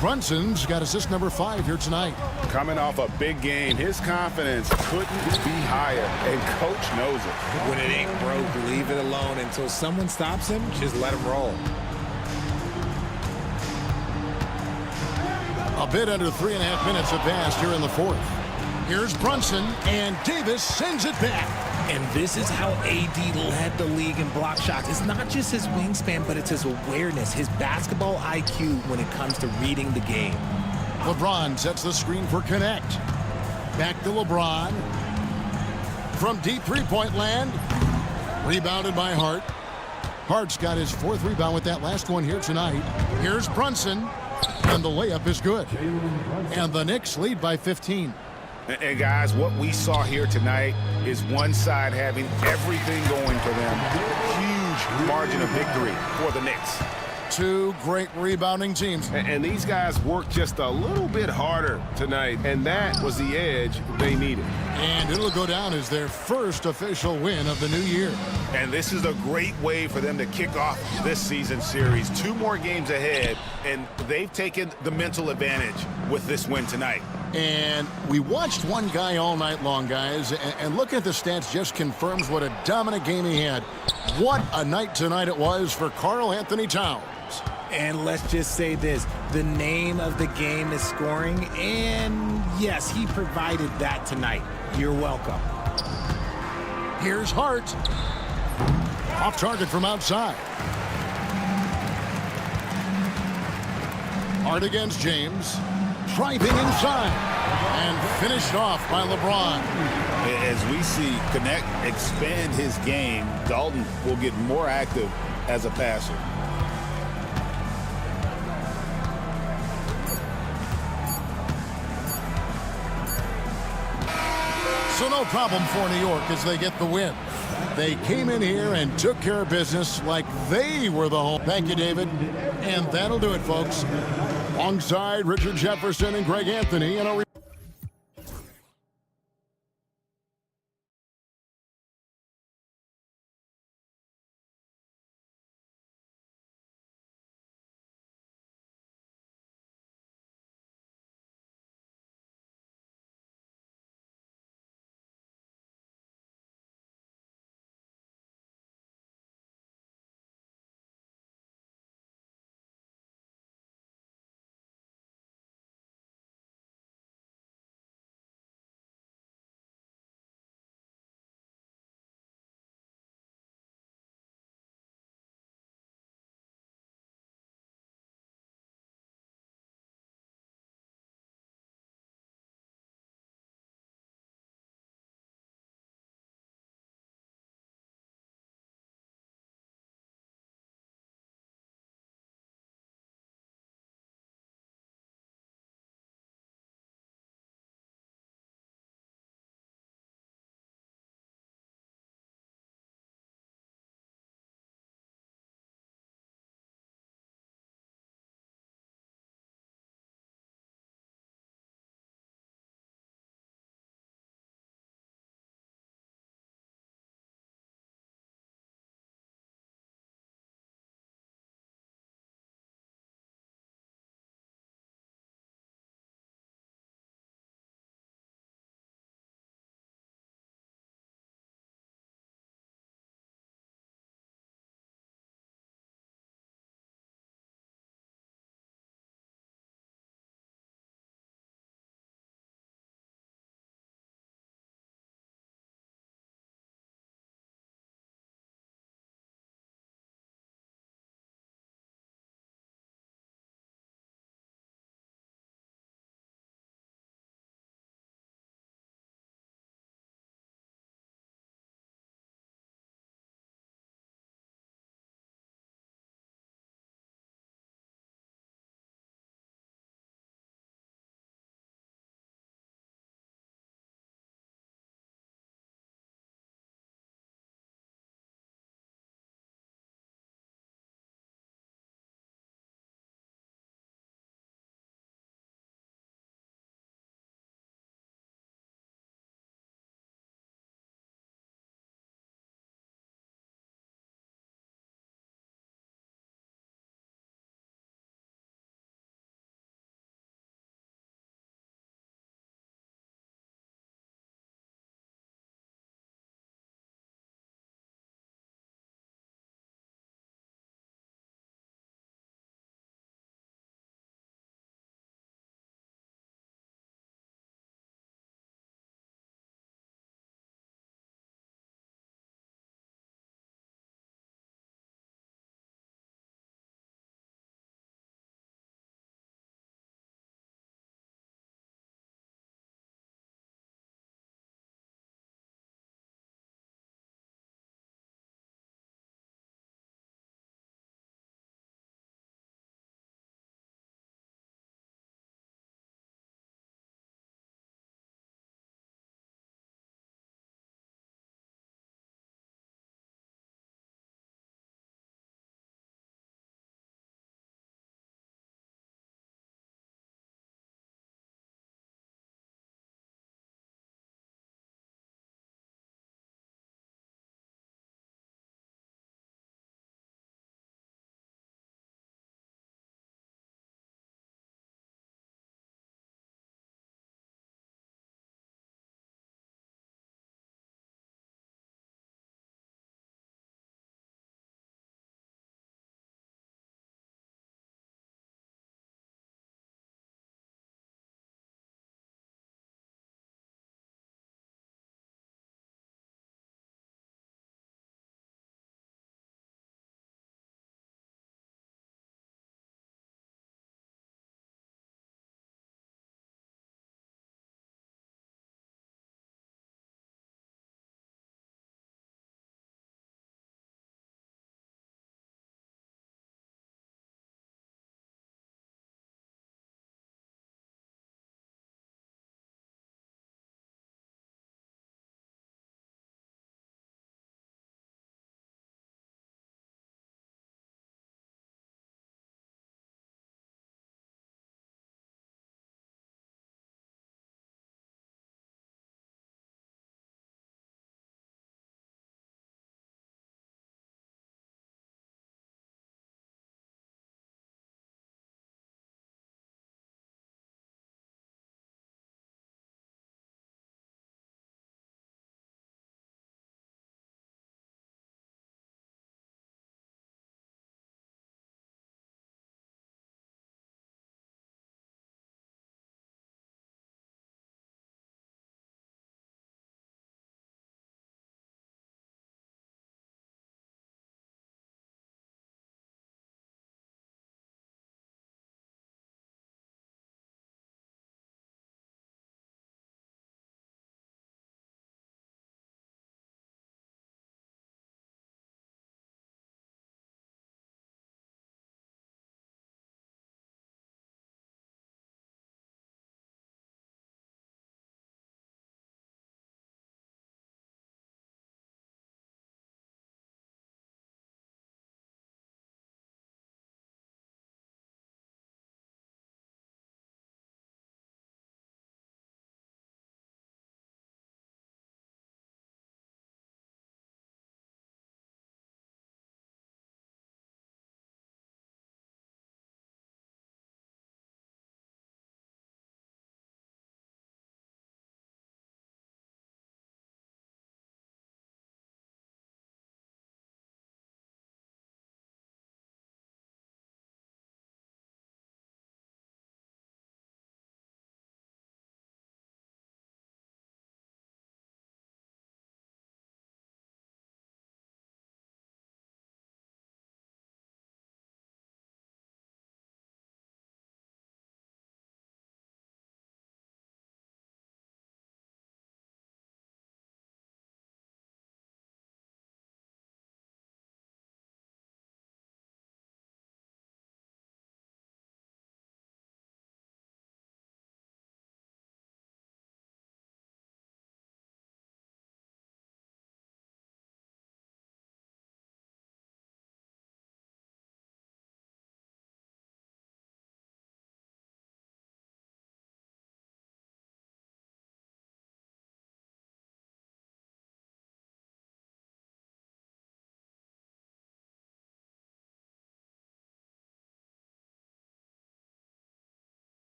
Brunson's got assist number 5 here tonight. Coming off a big game, his confidence couldn't be higher, and coach knows it. When it ain't broke, leave it alone until someone stops him. Just let him roll. A bit under 3.5 minutes have passed here in the fourth. Here's Brunson, and Davis sends it back. And this is how AD led the league in block shots. It's not just his wingspan, but it's his awareness, his basketball IQ when it comes to reading the game. LeBron sets the screen for Connect. Back to LeBron. From deep three-point land. Rebounded by Hart. Hart's got his 4th rebound with that last one here tonight. Here's Brunson. And the layup is good. And the Knicks lead by 15. And guys, what we saw here tonight is one side having everything going for them. Huge margin of victory for the Knicks. Two great rebounding teams. And these guys worked just a little bit harder tonight, and that was the edge they needed. And it'll go down as their first official win of the new year. And this is a great way for them to kick off this season series. 2 more games ahead, and they've taken the mental advantage with this win tonight. And we watched one guy all night long, guys, and looking at the stats just confirms what a dominant game he had. What a night tonight it was for Karl Anthony Towns. And let's just say this, the name of the game is scoring, and yes, he provided that tonight. You're welcome. Here's Hart. Off target from outside. Hart against James. Driving inside. And finished off by LeBron. As we see Connect expand his game, Dalton will get more active as a passer. So no problem for New York as they get the win. They came in here and took care of business like they were the home. Thank you, David. And that'll do it, folks. Alongside Richard Jefferson and Greg Anthony in a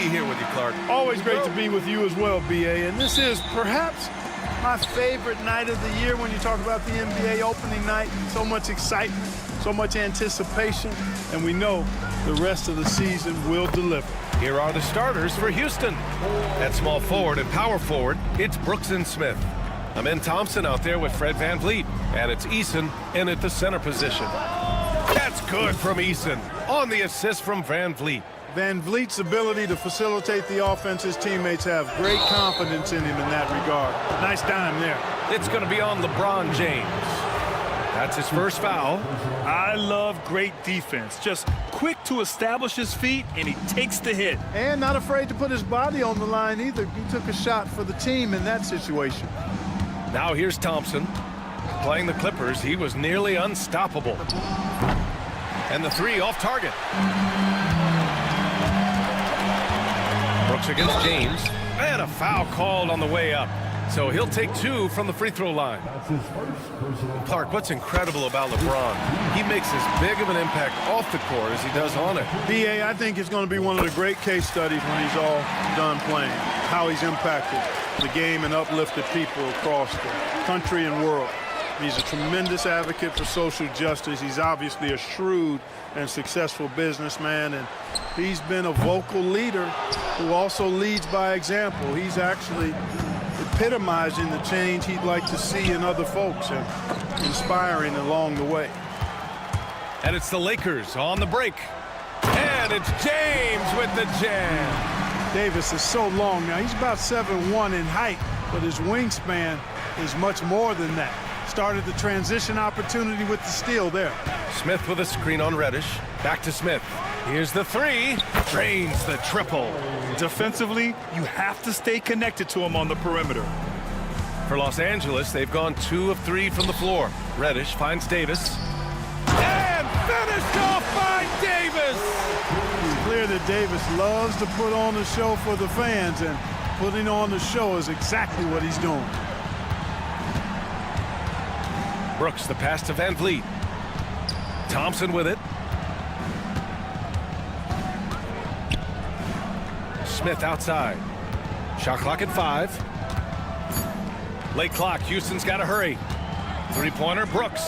be here with you, Clark. Always great to be with you as well, BA. And this is perhaps my favorite night of the year when you talk about the NBA opening night. So much excitement, so much anticipation, and we know the rest of the season will deliver. Here are the starters for Houston. At small forward and power forward, it's Brooks and Smith. Amen Thompson out there with Fred VanVleet, and it's Eason in at the center position. That's good from Eason on the assist from VanVleet. VanVleet's ability to facilitate the offense, his teammates have great confidence in him in that regard. Nice dime there. It's going to be on LeBron James. That's his first foul. I love great defense. Just quick to establish his feet, and he takes the hit. And not afraid to put his body on the line either. He took a shot for the team in that situation. Now here's Thompson. Playing the Clippers, he was nearly unstoppable. And the three off target. Brooks against James. And a foul called on the way up. So he'll take two from the free throw line. Clark, what's incredible about LeBron? He makes as big of an impact off the court as he does on it. BA, I think it's going to be one of the great case studies when he's all done playing. How he's impacted the game and uplifted people across the country and world. He's a tremendous advocate for social justice. He's obviously a shrewd and successful businessman, and he's been a vocal leader who also leads by example. He's actually epitomizing the change he'd like to see in other folks and inspiring along the way. And it's the Lakers on the break. And it's James with the jam. Davis is so long now. He's about 7'1" in height, but his wingspan is much more than that. Started the transition opportunity with the steal there. Smith with a screen on Reddish. Back to Smith. Here's the three. Drains the triple. Defensively, you have to stay connected to him on the perimeter. For Los Angeles, they've gone 2 of 3 from the floor. Reddish finds Davis. And finished off by Davis! It's clear that Davis loves to put on a show for the fans, and putting on the show is exactly what he's doing. Brooks, the pass to VanVleet. Thompson with it. Smith outside. Shot clock at 5. Late clock. Houston's got to hurry. Three-pointer, Brooks.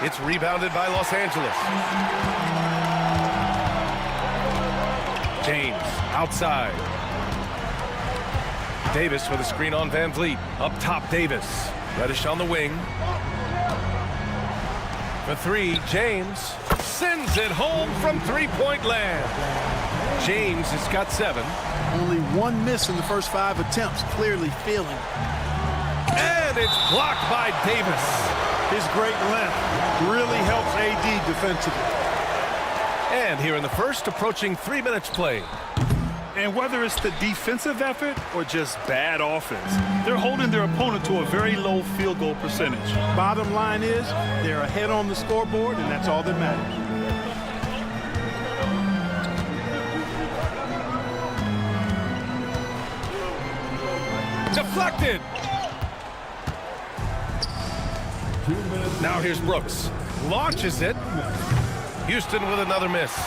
It's rebounded by Los Angeles. James outside. Davis with a screen on VanVleet. Up top, Davis. Reddish on the wing. For three, James sends it home from three-point land. James has got 7. Only 1 miss in the first 5 attempts, clearly feeling. And it's blocked by Davis. His great length really helps AD defensively. And here in the first, approaching 3 minutes played. And whether it's the defensive effort or just bad offense, they're holding their opponent to a very low field goal percentage. Bottom line is, they're ahead on the scoreboard, and that's all that matters. Deflected. Now here's Brooks. Launches it. Houston with another miss.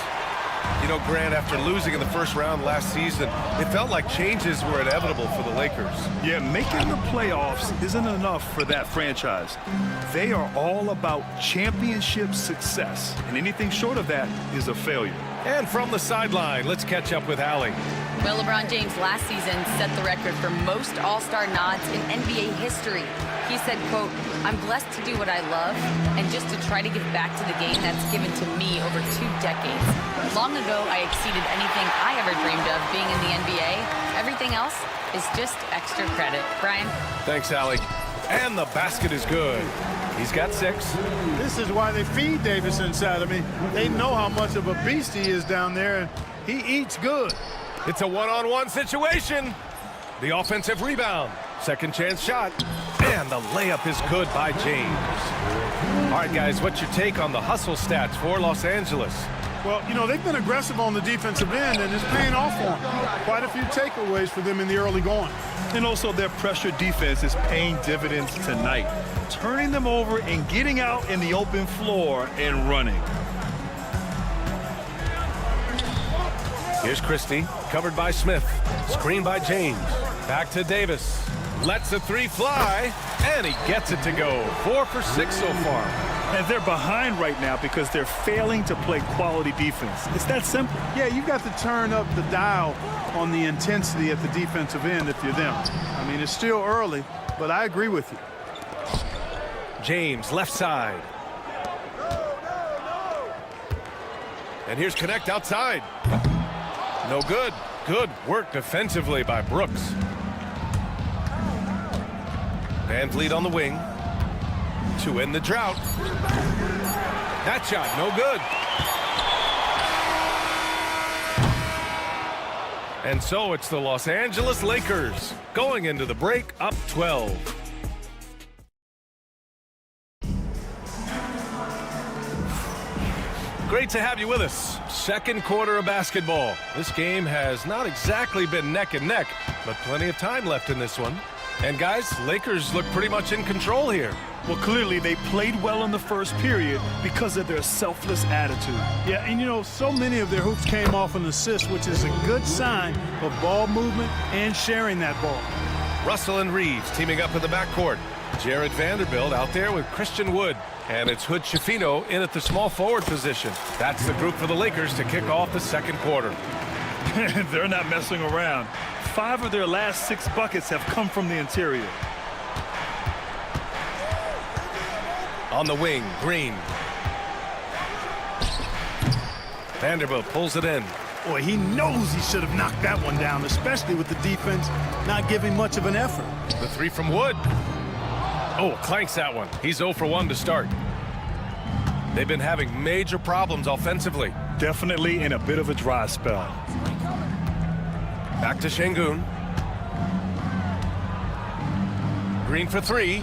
You know, Grant, after losing in the first round last season, it felt like changes were inevitable for the Lakers. Yeah, making the playoffs isn't enough for that franchise. They are all about championship success, and anything short of that is a failure. And from the sideline, let's catch up with Allie. Well, LeBron James last season set the record for most All-Star nods in NBA history. He said, quote, "I'm blessed to do what I love and just to try to give back to the game that's given to me over 2 decades. Long ago, I exceeded anything I ever dreamed of being in the NBA. Everything else is just extra credit." Brian? Thanks, Allie. And the basket is good. He's got 6. This is why they feed Davis inside. I mean, they know how much of a beast he is down there, and he eats good. It's a one-on-one situation. The offensive rebound. Second chance shot. And the layup is good by James. All right, guys, what's your take on the hustle stats for Los Angeles? Well, you know, they've been aggressive on the defensive end, and it's paying off for them. Quite a few takeaways for them in the early going. And also their pressure defense is paying dividends tonight, turning them over and getting out in the open floor and running. Here's Christie, covered by Smith. Screen by James. Back to Davis. Lets the three fly, and he gets it to go. 4 for 6 so far. And they're behind right now because they're failing to play quality defense. It's that simple. Yeah, you've got to turn up the dial on the intensity at the defensive end if you're them. I mean, it's still early, but I agree with you. James, left side. And here's Connect outside. No good. Good work defensively by Brooks. Van Vliet on the wing to end the drought. That shot, no good. And so it's the Los Angeles Lakers going into the break up 12. Great to have you with us. Second quarter of basketball. This game has not exactly been neck and neck, but plenty of time left in this one. And guys, Lakers look pretty much in control here. Well, clearly they played well in the first period because of their selfless attitude. Yeah, and you know, so many of their hoops came off an assist, which is a good sign of ball movement and sharing that ball. Russell and Reeves teaming up in the backcourt. Jared Vanderbilt out there with Christian Wood. And it's Hood Schifino in at the small forward position. That's the group for the Lakers to kick off the second quarter. They're not messing around. 5 of their last 6 buckets have come from the interior. On the wing, Green. Vanderbilt pulls it in. Boy, he knows he should have knocked that one down, especially with the defense not giving much of an effort. The three from Wood. Oh, clanks that one. He's 0 for 1 to start. They've been having major problems offensively. Definitely in a bit of a dry spell. Back to Şengün. Green for 3.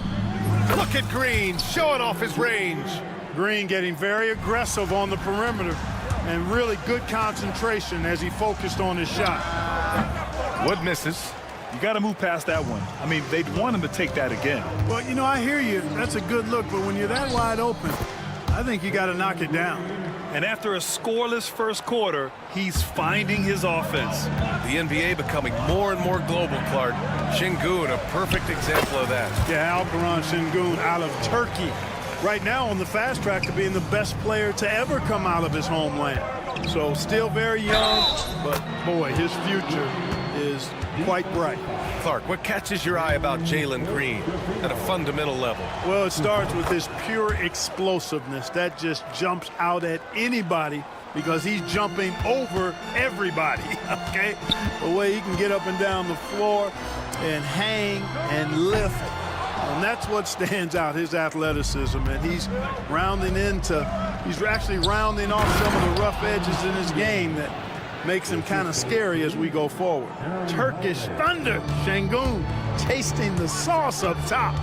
Look at Green showing off his range. Green getting very aggressive on the perimeter and really good concentration as he focused on his shot. Wood misses. You got to move past that one. I mean, they'd want him to take that again. Well, you know, I hear you. That's a good look, but when you're that wide open, I think you got to knock it down. And after a scoreless first quarter, he's finding his offense. The NBA becoming more and more global, Clark. Şengün, a perfect example of that. Yeah, Alperen Şengün out of Turkey. Right now on the fast track to being the best player to ever come out of his homeland. So still very young, but boy, his future is quite bright. Clark, what catches your eye about Jalen Green at a fundamental level? Well, it starts with his pure explosiveness. That just jumps out at anybody because he's jumping over everybody, okay? The way he can get up and down the floor and hang and lift. And that's what stands out, his athleticism. And he's actually rounding off some of the rough edges in his game that makes him kind of scary as we go forward. Turkish thunder, Şengün tasting the sauce up top.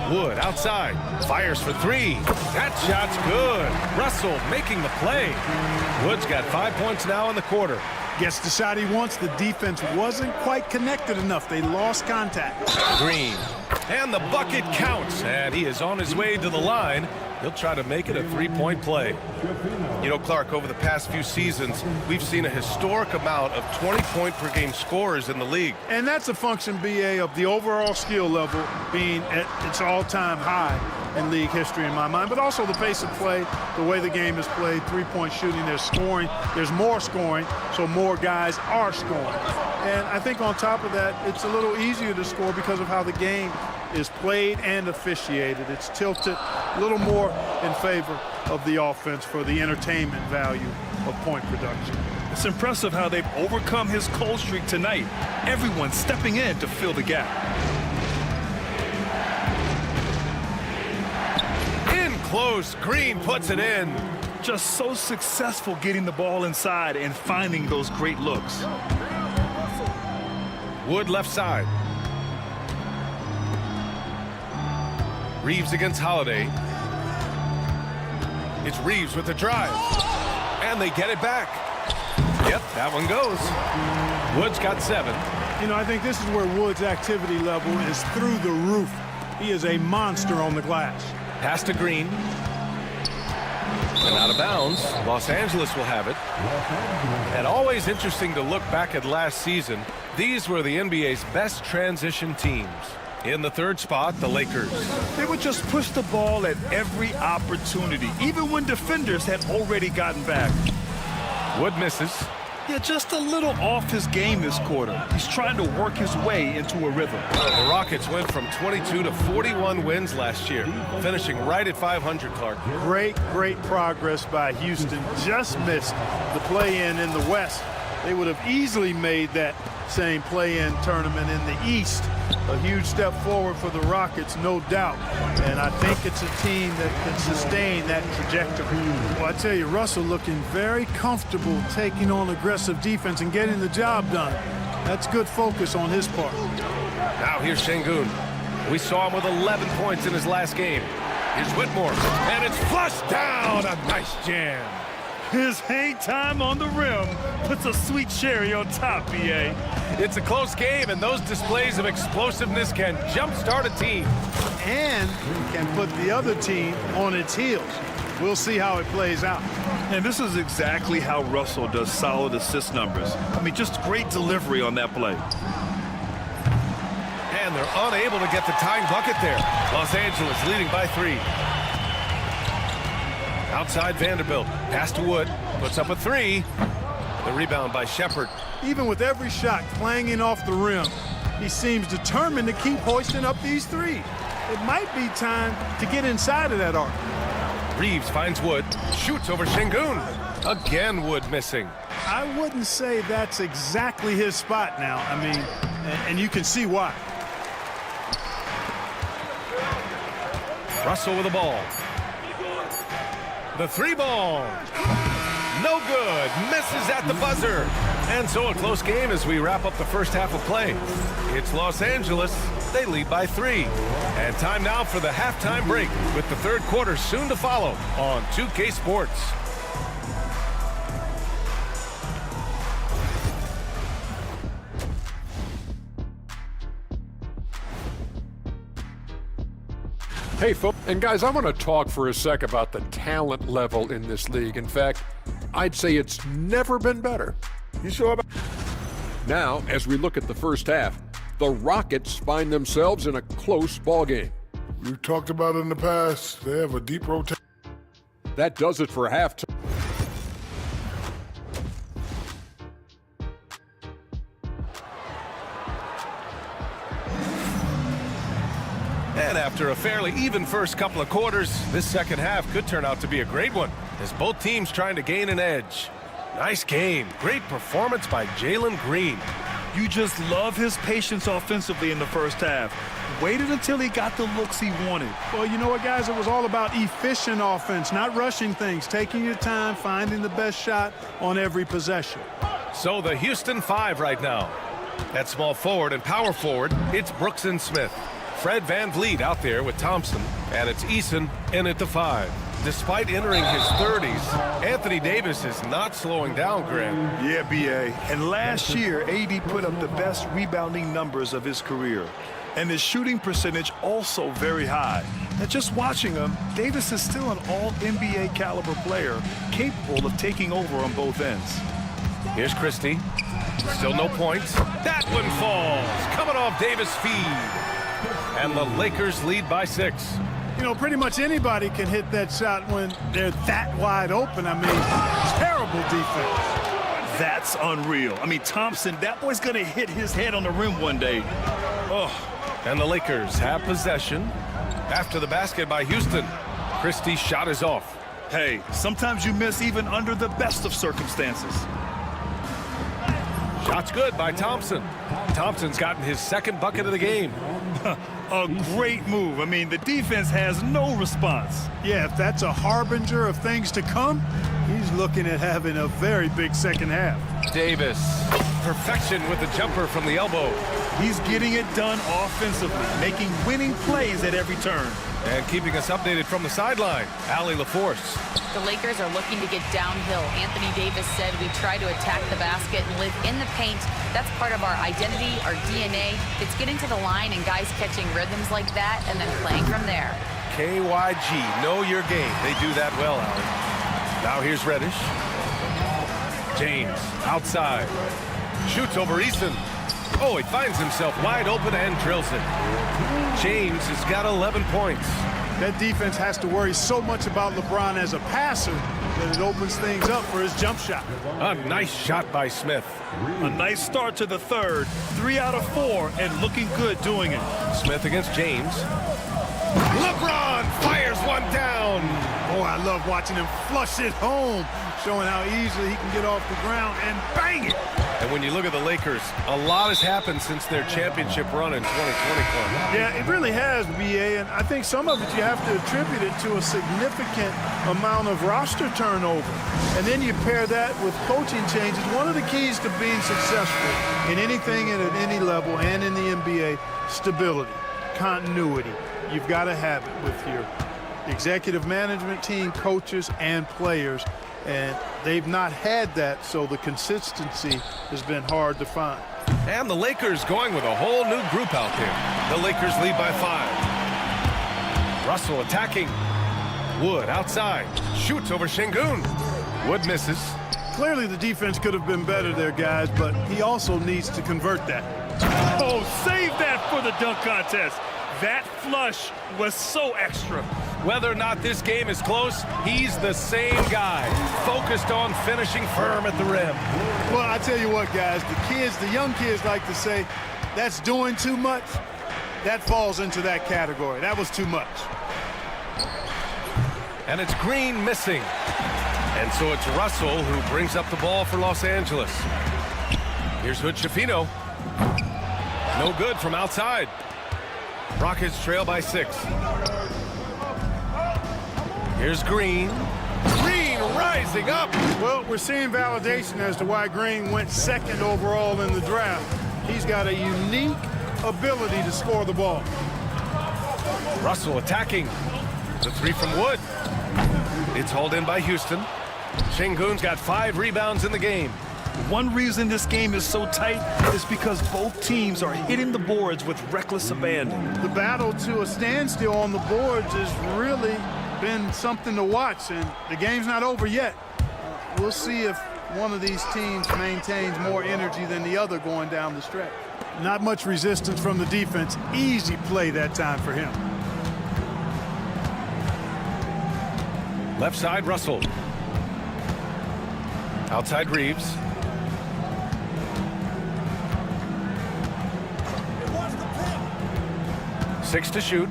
Wood outside, fires for 3. That shot's good. Russell making the play. Wood's got 5 points now in the quarter. Gets the shot he wants. The defense wasn't quite connected enough. They lost contact. Green. And the bucket counts. And he is on his way to the line. He'll try to make it a 3-point play. You know, Clark, over the past few seasons, we've seen a historic amount of 20-point-per-game scorers in the league. And that's a function, BA, of the overall skill level being at its all-time high in league history in my mind, but also the pace of play, the way the game is played, three-point shooting, there's scoring, there's more scoring, so more guys are scoring. And I think on top of that, it's a little easier to score because of how the game is played and officiated. It's tilted a little more in favor of the offense for the entertainment value of point production. It's impressive how they've overcome his cold streak tonight. Everyone stepping in to fill the gap. In close, Green puts it in. Just so successful getting the ball inside and finding those great looks. Wood left side. Reeves against Holiday. It's Reeves with the drive. And they get it back. Yep, that one goes. Wood's got 7. You know, I think this is where Wood's activity level is through the roof. He is a monster on the glass. Pass to Green. And out of bounds, Los Angeles will have it. And always interesting to look back at last season. These were the NBA's best transition teams. In the third spot, the Lakers. They would just push the ball at every opportunity, even when defenders had already gotten back. Wood misses. Yeah, just a little off his game this quarter. He's trying to work his way into a rhythm. The Rockets went from 22 to 41 wins last year, finishing right at 500, Clark. Great progress by Houston. Just missed the play-in in the West. They would have easily made that same play-in tournament in the East. A huge step forward for the Rockets, no doubt. And I think it's a team that can sustain that trajectory. Well, I tell you, Russell looking very comfortable taking on aggressive defense and getting the job done. That's good focus on his part. Now here's Şengün. We saw him with 11 points in his last game. Here's Whitmore, and it's flushed down. A nice jam. His hang time on the rim puts a sweet cherry on top, B.A. It's a close game, and those displays of explosiveness can jumpstart a team. And can put the other team on its heels. We'll see how it plays out. And this is exactly how Russell does solid assist numbers. I mean, just great delivery on that play. And they're unable to get the tying bucket there. Los Angeles leading by 3. Outside Vanderbilt, pass to Wood, puts up a 3. The rebound by Shepherd. Even with every shot clanging off the rim, he seems determined to keep hoisting up these threes. It might be time to get inside of that arc. Reeves finds Wood, shoots over Şengün. Again, Wood missing. I wouldn't say that's exactly his spot now. I mean, and you can see why. Russell with the ball. The 3-ball. No good. Misses at the buzzer. And so a close game as we wrap up the first half of play. It's Los Angeles. They lead by 3. And time now for the halftime break with the third quarter soon to follow on 2K Sports. Hey, folks, and guys, I want to talk for a sec about the talent level in this league. In fact, I'd say it's never been better. You sure about? Now, as we look at the first half, the Rockets find themselves in a close ball game. We've talked about it in the past. They have a deep rotation. That does it for halftime. And after a fairly even first couple of quarters, this second half could turn out to be a great one, as both teams trying to gain an edge. Nice game. Great performance by Jalen Green. You just love his patience offensively in the first half. Waited until he got the looks he wanted. Well, you know what, guys? It was all about efficient offense, not rushing things, taking your time, finding the best shot on every possession. So the Houston 5 right now. At small forward and power forward, it's Brooks and Smith. Fred VanVleet out there with Thompson, and it's Eason in at the 5. Despite entering his 30s, Anthony Davis is not slowing down, Graham. Yeah, B.A. And last year, AD put up the best rebounding numbers of his career. And his shooting percentage also very high. And just watching him, Davis is still an all-NBA caliber player, capable of taking over on both ends. Here's Christie. Still no points. That one falls. Coming off Davis' feed. And the Lakers lead by 6. You know, pretty much anybody can hit that shot when they're that wide open. I mean, terrible defense. That's unreal. I mean, Thompson, that boy's going to hit his head on the rim one day. Oh, and the Lakers have possession after the basket by Houston. Christie's shot is off. Hey, sometimes you miss even under the best of circumstances. Shot's good by Thompson. Thompson's gotten his second bucket of the game. A great move. I mean, the defense has no response. Yeah, if that's a harbinger of things to come, he's looking at having a very big second half. Davis, perfection with the jumper from the elbow. He's getting it done offensively, making winning plays at every turn. And keeping us updated from the sideline, Allie LaForce. The Lakers are looking to get downhill. Anthony Davis said we try to attack the basket and live in the paint. That's part of our identity, our DNA. It's getting to the line and guys catching rhythms like that and then playing from there. KYG, know your game. They do that well, Allie. Now here's Reddish. James outside. Shoots over Easton. Oh, he finds himself wide open and drills it. James has got 11 points. That defense has to worry so much about LeBron as a passer that it opens things up for his jump shot. A nice shot by Smith. A nice start to the third. 3 out of 4 and looking good doing it. Smith against James. LeBron fires one down. Oh, I love watching him flush it home, showing how easily he can get off the ground and bang it. And when you look at the Lakers, a lot has happened since their championship run in 2020. Yeah, it really has, BA, and I think some of it you have to attribute it to a significant amount of roster turnover. And then you pair that with coaching changes. One of the keys to being successful in anything and at any level and in the NBA, stability, continuity. You've got to have it with your executive management team, coaches, and players. And they've not had that, so the consistency has been hard to find. And the Lakers going with a whole new group out there. The Lakers lead by 5. Russell attacking. Wood outside. Shoots over Şengün. Wood misses. Clearly the defense could have been better there, guys, but he also needs to convert that. Oh, save that for the dunk contest. That flush was so extra. Whether or not this game is close, he's the same guy, focused on finishing firm at the rim. Well, I tell you what, guys, the young kids like to say, that's doing too much. That falls into that category. That was too much. And it's Green missing. And so it's Russell who brings up the ball for Los Angeles. Here's Hood Schifino. No good from outside. Rockets trail by 6. Here's Green. Green rising up. Well, we're seeing validation as to why Green went 2nd overall in the draft. He's got a unique ability to score the ball. Russell attacking. The 3 from Wood. It's hauled in by Houston. Şengün's got 5 rebounds in the game. One reason this game is so tight is because both teams are hitting the boards with reckless abandon. The battle to a standstill on the boards has really been something to watch, and the game's not over yet. We'll see if one of these teams maintains more energy than the other going down the stretch. Not much resistance from the defense. Easy play that time for him. Left side, Russell. Outside, Reeves. Six to shoot.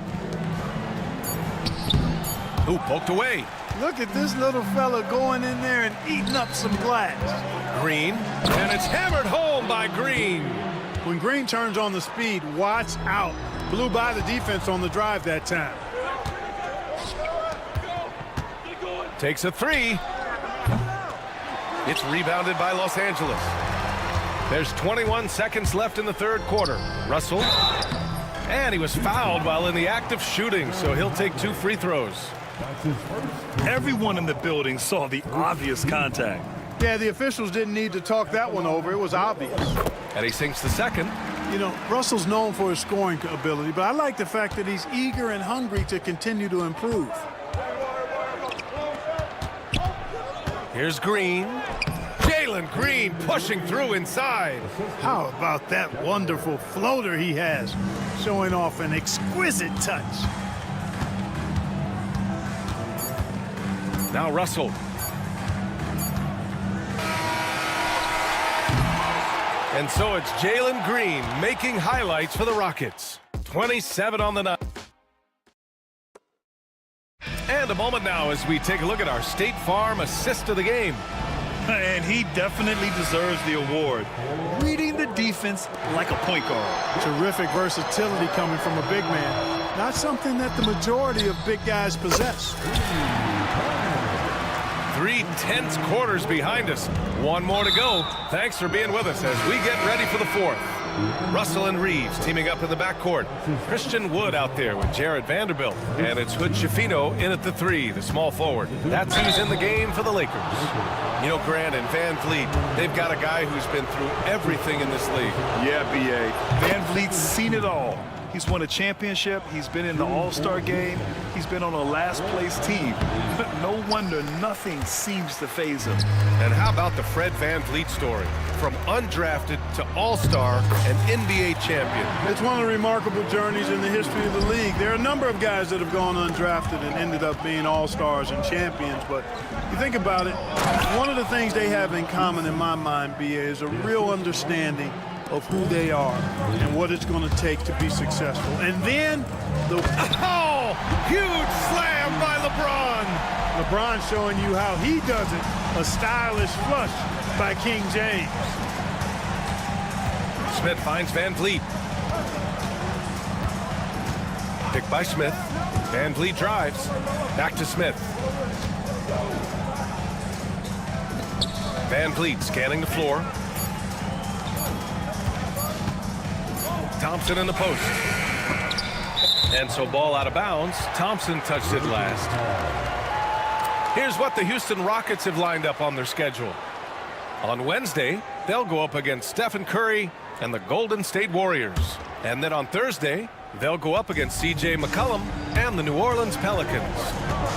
Ooh, poked away. Look at this little fella going in there and eating up some glass. Green, and it's hammered home by Green. When Green turns on the speed, watch out. Blew by the defense on the drive that time. Takes a 3. It's rebounded by Los Angeles. There's 21 seconds left in the 3rd quarter. Russell. And he was fouled while in the act of shooting, so he'll take 2 free throws. Everyone in the building saw the obvious contact. Yeah, the officials didn't need to talk that one over. It was obvious. And he sinks the 2nd. You know, Russell's known for his scoring ability, but I like the fact that he's eager and hungry to continue to improve. Here's Green. Jalen Green pushing through inside. How about that wonderful floater he has, showing off an exquisite touch. Now Russell. And so it's Jalen Green making highlights for the Rockets. 27 on the night. And a moment now as we take a look at our State Farm assist of the game. And he definitely deserves the award. Reading the defense like a point guard. Terrific versatility coming from a big man. Not something that the majority of big guys possess. 3 tense quarters behind us. 1 more to go. Thanks for being with us as we get ready for the 4th. Russell and Reeves teaming up in the backcourt. Christian Wood out there with Jared Vanderbilt. And it's Hood Schifino in at the 3, the small forward. That's who's in the game for the Lakers. You know, Grant and Van Vliet, they've got a guy who's been through everything in this league. Yeah, B.A. Van Vliet's seen it all. He's won a championship. He's been in the All-Star game. He's been on a last-place team. No wonder nothing seems to faze him. And how about the Fred VanVleet story? From undrafted to All-Star and NBA champion. It's one of the remarkable journeys in the history of the league. There are a number of guys that have gone undrafted and ended up being all-stars and champions, but you think about it, one of the things they have in common in my mind, BA, is a real understanding of who they are and what it's going to take to be successful. And then the huge slam by LeBron. LeBron showing you how he does it. A stylish flush by King James. Smith finds VanVleet. Pick by Smith. VanVleet drives. Back to Smith. VanVleet scanning the floor. Thompson in the post. And so ball out of bounds. Thompson touched it last. Here's what the Houston Rockets have lined up on their schedule. On Wednesday, they'll go up against Stephen Curry and the Golden State Warriors. And then on Thursday, they'll go up against C.J. McCollum and the New Orleans Pelicans.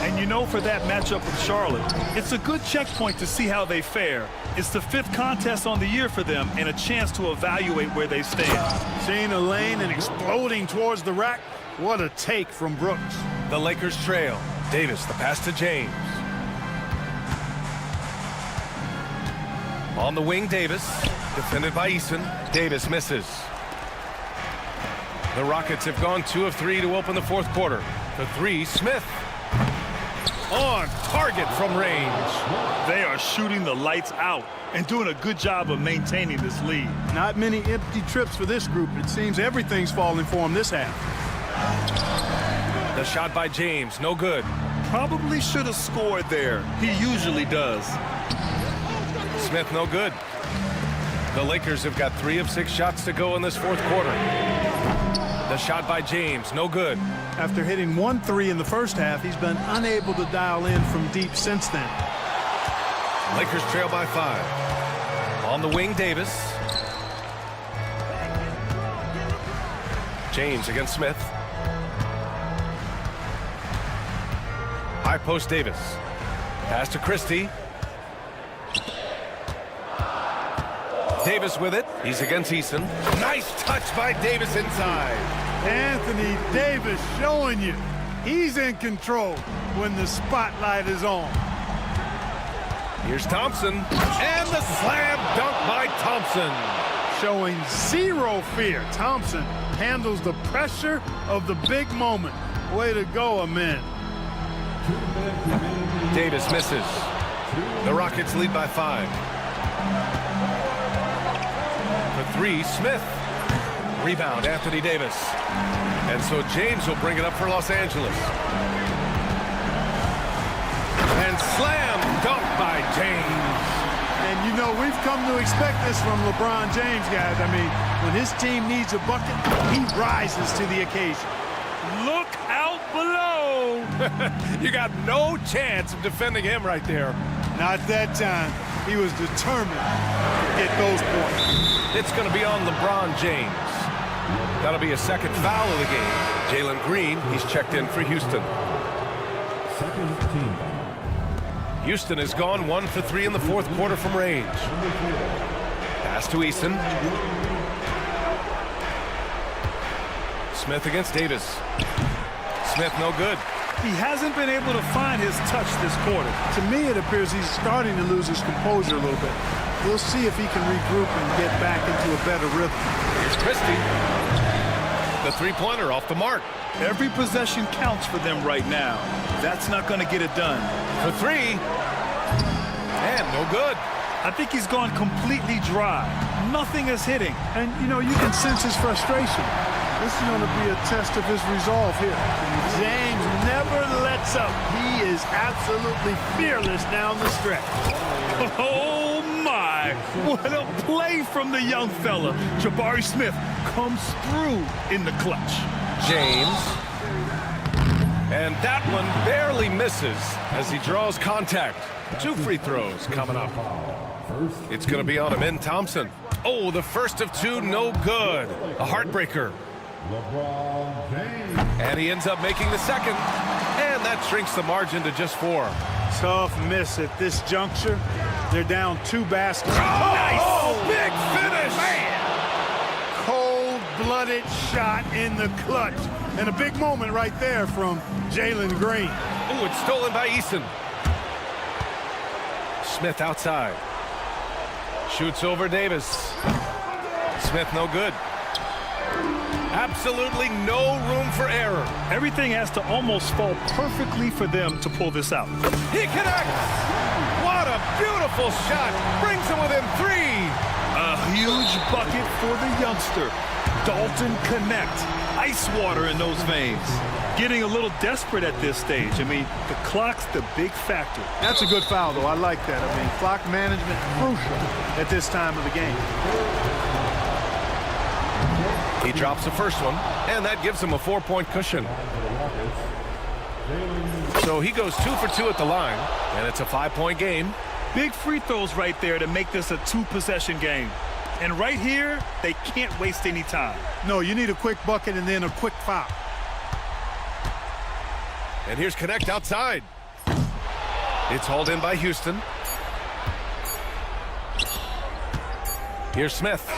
And you know, for that matchup with Charlotte, it's a good checkpoint to see how they fare. It's the 5th contest on the year for them and a chance to evaluate where they stand. Seeing a lane and exploding towards the rack, what a take from Brooks. The Lakers trail. Davis, the pass to James. On the wing, Davis, defended by Eason. Davis misses. The Rockets have gone 2 of 3 to open the 4th quarter. The 3, Smith. On target from range. They are shooting the lights out and doing a good job of maintaining this lead. Not many empty trips for this group. It seems everything's falling for them this half. The shot by James, no good. Probably should have scored there. He usually does. Smith, no good. The Lakers have got 3 of 6 shots to go in this 4th quarter. The shot by James, no good. After hitting 1 3 in the first half, he's been unable to dial in from deep since then. Lakers trail by 5. On the wing, Davis. James against Smith. High post, Davis. Pass to Christie. Davis with it. He's against Eason. Nice touch by Davis inside. Anthony Davis showing you he's in control when the spotlight is on. Here's Thompson. And the slam dunk by Thompson. Showing zero fear. Thompson handles the pressure of the big moment. Way to go, Amen. Davis misses. The Rockets lead by 5. For 3, Smith. Rebound, Anthony Davis. And so James will bring it up for Los Angeles. And slam dunk by James. And you know, we've come to expect this from LeBron James, guys. I mean, when his team needs a bucket, he rises to the occasion. Look out below. You got no chance of defending him right there. Not that time. He was determined to get those points. It's going to be on LeBron James. That'll be a 2nd foul of the game. Jalen Green, he's checked in for Houston. Second team. Houston has gone 1 for 3 in the 4th quarter from range. Pass to Eason. Smith against Davis. Smith no good. He hasn't been able to find his touch this quarter. To me, it appears he's starting to lose his composure a little bit. We'll see if he can regroup and get back into a better rhythm. Here's Christie. The 3-pointer off the mark. Every possession counts for them right now. That's not going to get it done. For 3. And no good. I think he's gone completely dry. Nothing is hitting. And, you know, you can sense his frustration. This is going to be a test of his resolve here. James never lets up. He is absolutely fearless down the stretch. Oh, my. What a play from the young fella. Jabari Smith comes through in the clutch. James. And that one barely misses as he draws contact. 2 free throws coming up. It's going to be on Amen Thompson. Oh, the first of 2, no good. A heartbreaker. LeBron James. And he ends up making the second. And that shrinks the margin to just 4. Tough miss at this juncture. They're down 2 baskets. Oh, big finish! Cold-blooded shot in the clutch. And a big moment right there from Jalen Green. Ooh, it's stolen by Eason. Smith outside. Shoots over Davis. Smith no good. Absolutely no room for error. Everything has to almost fall perfectly for them to pull this out. He connects! What a beautiful shot! Brings him within 3! A huge bucket for the youngster. Dalton Connect. Ice water in those veins. Getting a little desperate at this stage. I mean, the clock's the big factor. That's a good foul, though. I like that. I mean, clock management crucial at this time of the game. He drops the first one, and that gives him a 4-point cushion. So he goes 2 for 2 at the line, and it's a 5-point game. Big free throws right there to make this a 2-possession game. And right here, they can't waste any time. No, you need a quick bucket and then a quick foul. And here's Connect outside. It's hauled in by Houston. Here's Smith.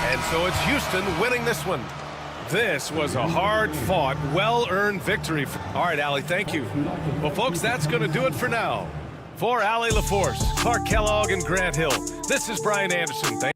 And so it's Houston winning this one. This was a hard-fought, well-earned victory. All right, Allie, thank you. Well, folks, that's going to do it for now. For Allie LaForce, Clark Kellogg, and Grant Hill, this is Brian Anderson. Thank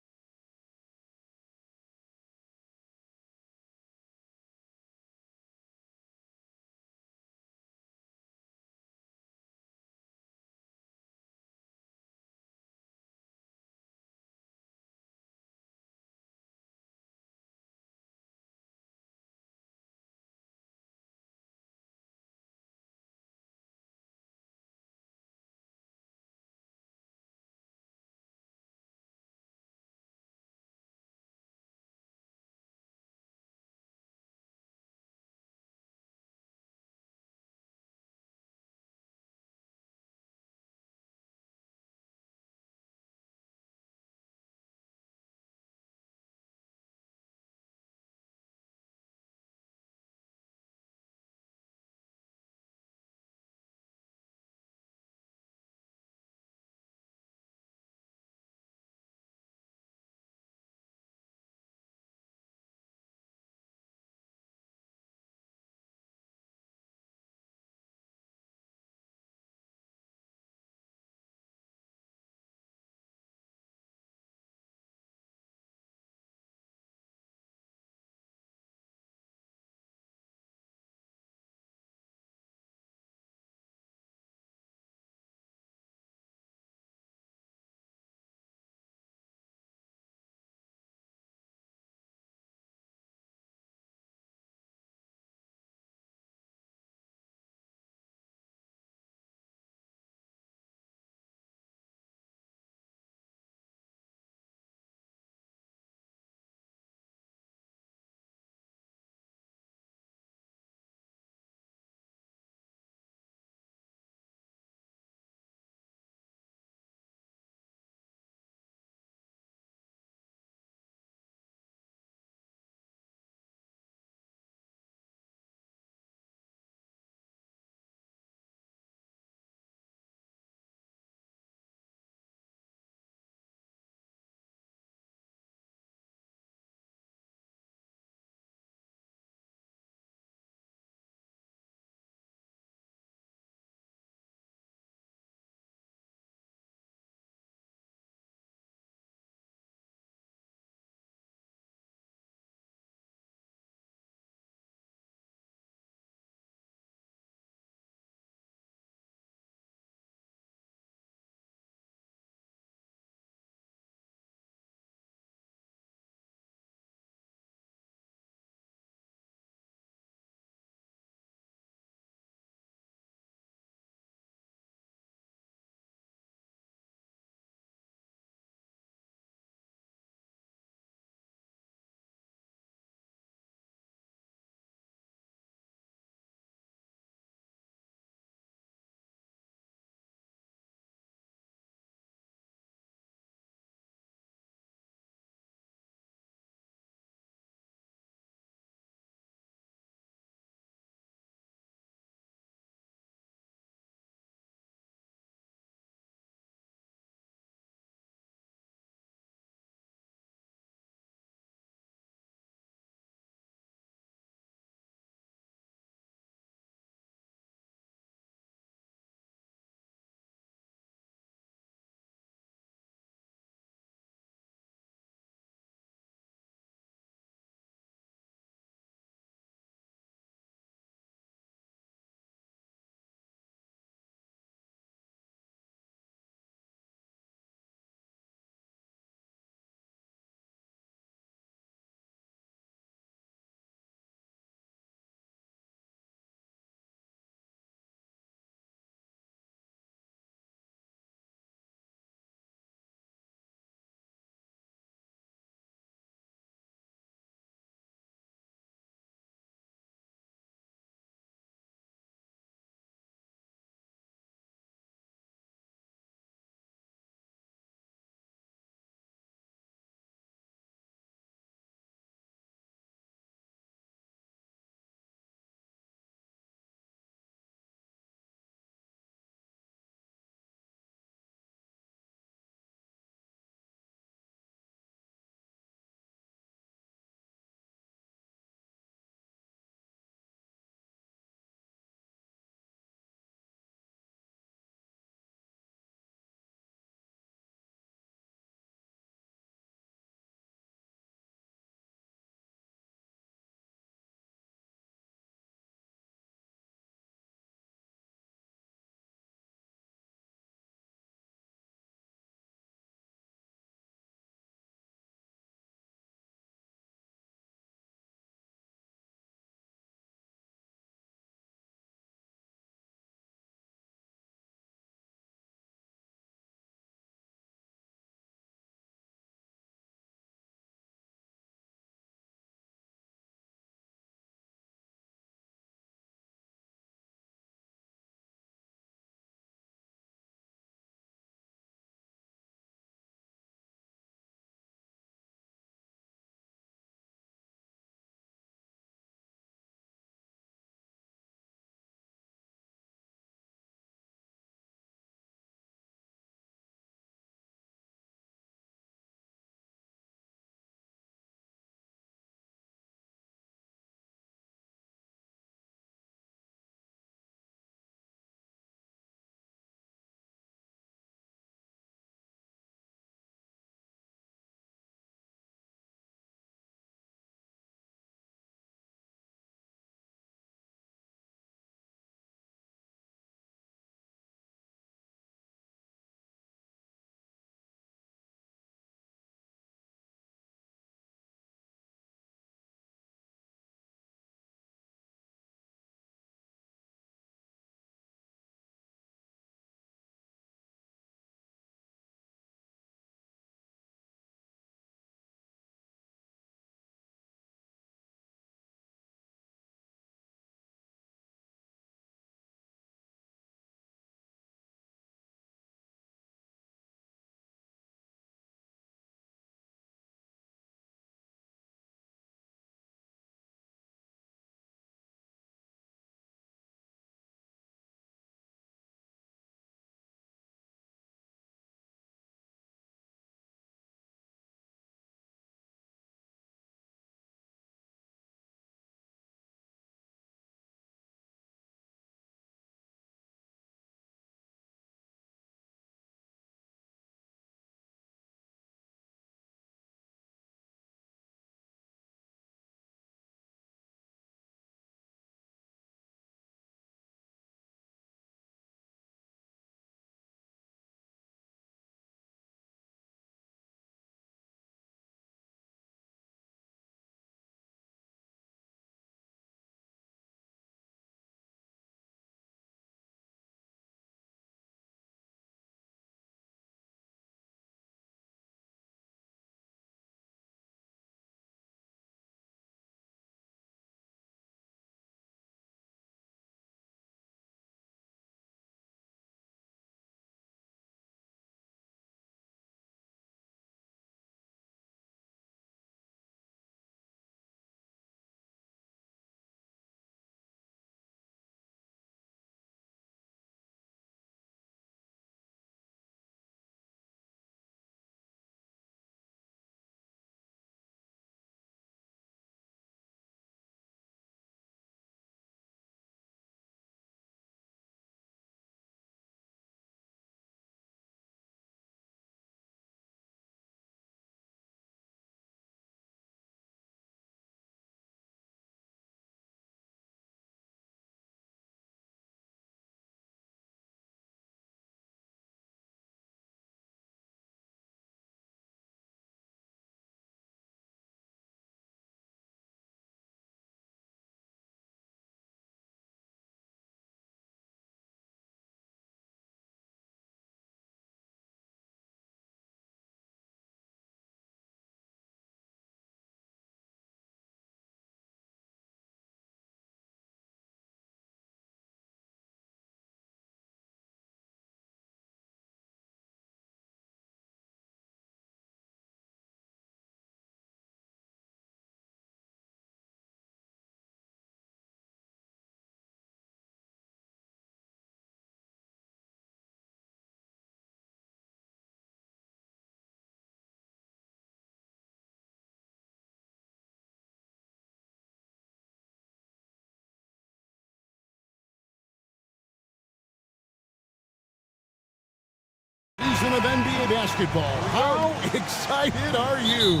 season of NBA basketball. How excited are you?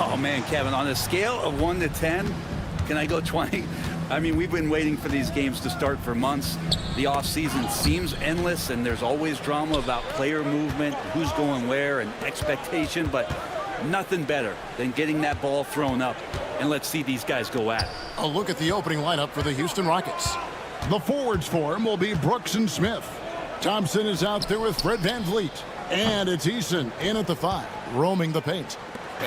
Oh, man, Kevin, on a scale of 1 to 10, can I go 20? I mean, we've been waiting for these games to start for months. The offseason seems endless, and there's always drama about player movement, who's going where, and expectation, but nothing better than getting that ball thrown up. And let's see these guys go at it. A look at the opening lineup for the Houston Rockets. The forwards for him will be Brooks and Smith. Thompson is out there with Fred VanVleet. And it's Eason in at the 5, roaming the paint.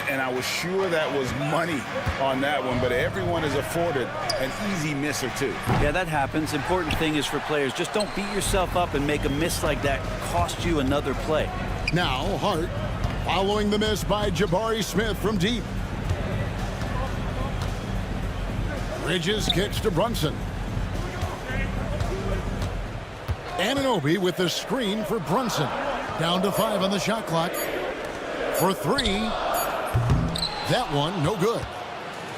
And I was sure that was money on that one, but everyone is afforded an easy miss or two. Yeah, that happens. Important thing is for players, just don't beat yourself up and make a miss like that cost you another play. Now Hart, following the miss by Jabari Smith from deep. Bridges kicks to Brunson. Anunoby with the screen for Brunson. Down to 5 on the shot clock. For 3. That one, no good.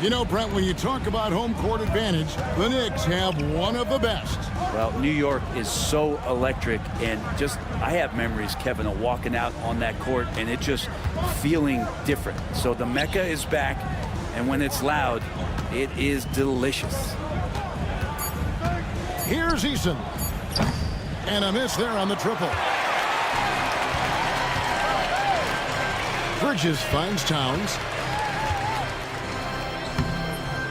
You know, Brent, when you talk about home court advantage, the Knicks have one of the best. Well, New York is so electric, and just, I have memories, Kevin, of walking out on that court and it just feeling different. So the Mecca is back, and when it's loud, it is delicious. Here's Eason. And a miss there on the triple. Bridges finds Towns.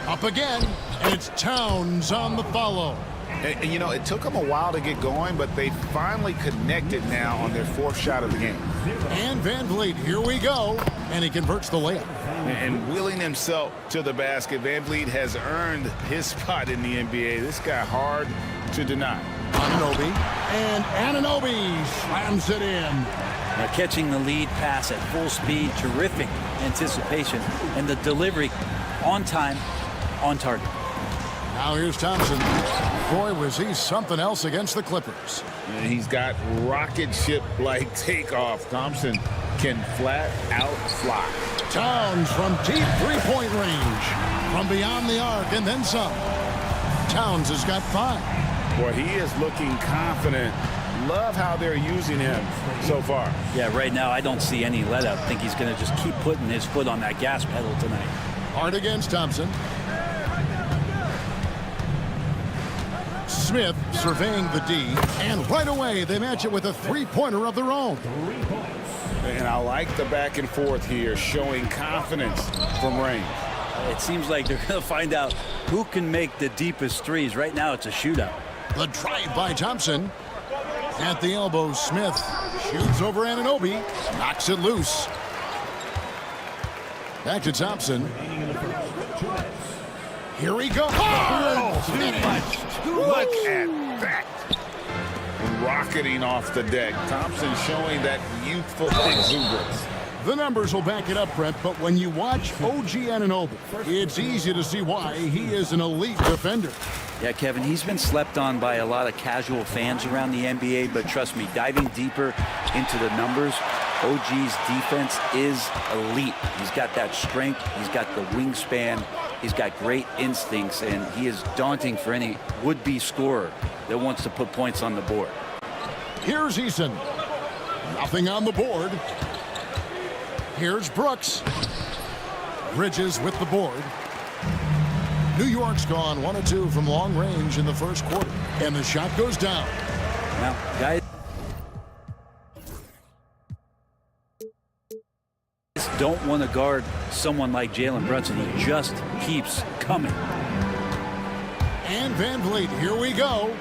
Up again, and it's Towns on the follow. And, you know, it took them a while to get going, but they finally connected now on their 4th shot of the game. And VanVleet, here we go. And he converts the layup. And wheeling himself to the basket, VanVleet has earned his spot in the NBA. This guy hard to deny. Anunoby, and Anunoby slams it in. Now catching the lead pass at full speed, terrific anticipation, and the delivery on time, on target. Now here's Thompson. Boy, was he something else against the Clippers. And he's got rocket ship-like takeoff. Thompson can flat out fly. Towns from deep three-point range. From beyond the arc and then some. Towns has got 5. Boy, he is looking confident. Love how they're using him so far. Yeah, right now I don't see any let up. I think he's going to just keep putting his foot on that gas pedal tonight. Hard against Thompson. Smith surveying the D, and right away they match it with a three-pointer of their own. And I like the back and forth here, showing confidence from range. It seems like they're going to find out who can make the deepest threes. Right now it's a shootout. The drive by Thompson. At the elbow, Smith shoots over Anunoby, knocks it loose. Back to Thompson. Here we go. Oh, look at that. Rocketing off the deck. Thompson showing that youthful exuberance. The numbers will back it up, Brent, but when you watch OG Anunoby, it's easy to see why he is an elite defender. Yeah, Kevin, he's been slept on by a lot of casual fans around the NBA, but trust me, diving deeper into the numbers, OG's defense is elite. He's got that strength, he's got the wingspan, he's got great instincts, and he is daunting for any would-be scorer that wants to put points on the board. Here's Eason. Nothing on the board. Here's Brooks. Bridges with the board. New York's gone 1 of 2 from long range in the first quarter. And the shot goes down. Now, guys don't want to guard someone like Jalen Brunson. He just keeps coming. And VanVleet, here we go.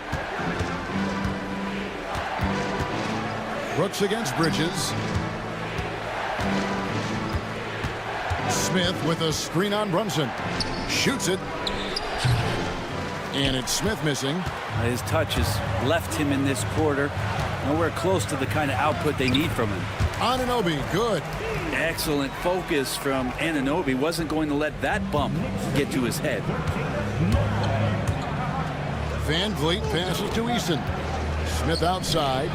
Brooks against Bridges. Smith with a screen on Brunson. Shoots it. And it's Smith missing. His touch has left him in this quarter. Nowhere close to the kind of output they need from him. Anunoby, good. Excellent focus from Anunoby. Wasn't going to let that bump get to his head. VanVleet passes to Eason. Smith outside.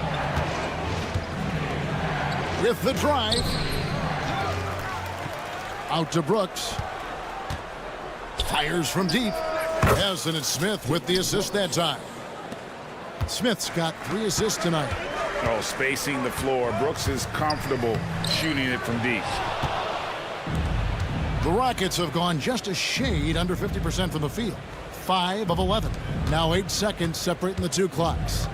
With the drive. Out to Brooks. Fires from deep. Yes, and it's Smith with the assist that time. Smith's got 3 assists tonight. Oh, spacing the floor. Brooks is comfortable shooting it from deep. The Rockets have gone just a shade under 50% from the field. 5 of 11. Now 8 seconds separating the two clocks.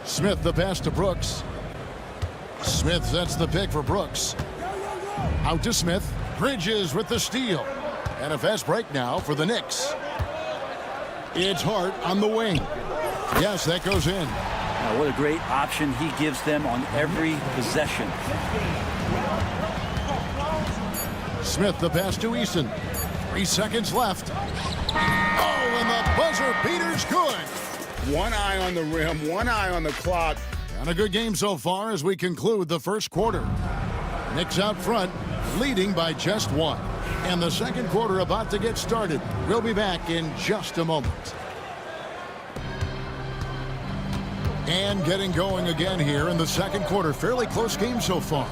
Smith the pass to Brooks. Smith sets the pick for Brooks. Out to Smith. Bridges with the steal. And a fast break now for the Knicks. It's Hart on the wing. Yes, that goes in. Now, what a great option he gives them on every possession. Smith the pass to Easton. 3 seconds left. Oh, and the buzzer beater's good. One eye on the rim, one eye on the clock. And a good game so far as we conclude the first quarter. Knicks out front, leading by just 1. And the second quarter about to get started. We'll be back in just a moment. And getting going again here in the second quarter. Fairly close game so far.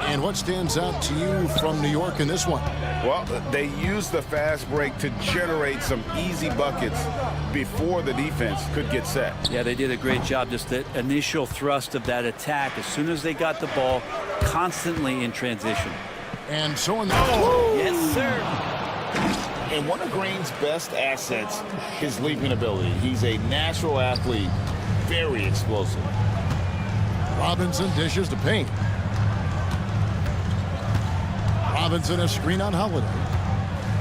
And what stands out to you from New York in this one? Well, they used the fast break to generate some easy buckets before the defense could get set. Yeah, they did a great job. Just the initial thrust of that attack, as soon as they got the ball, constantly in transition. And so in the... Yes, sir. And one of Green's best assets, his leaping ability. He's a natural athlete, very explosive. Robinson dishes to Payne. Robinson a screen on Holiday.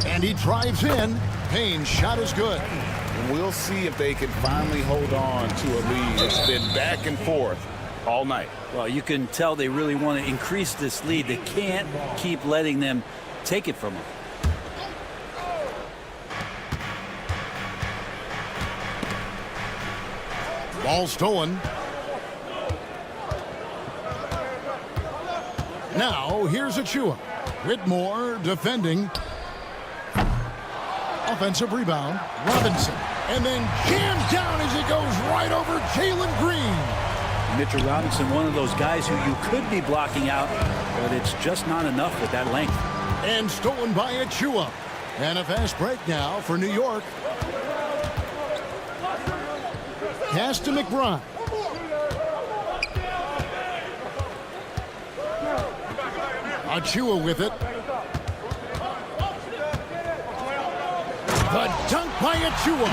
And he drives in. Payne's shot is good. And we'll see if they can finally hold on to a lead. It's been back and forth all night. Well, you can tell they really want to increase this lead. They can't keep letting them take it from them. Ball stolen. Now, here's Achua. Whitmore defending. Offensive rebound. Robinson. And then jammed down as he goes right over Jalen Green. Mitchell Robinson, one of those guys who you could be blocking out, but it's just not enough with that length. And stolen by Achua. And a fast break now for New York. Pass to McBride. Achua with it. The dunk by Achua.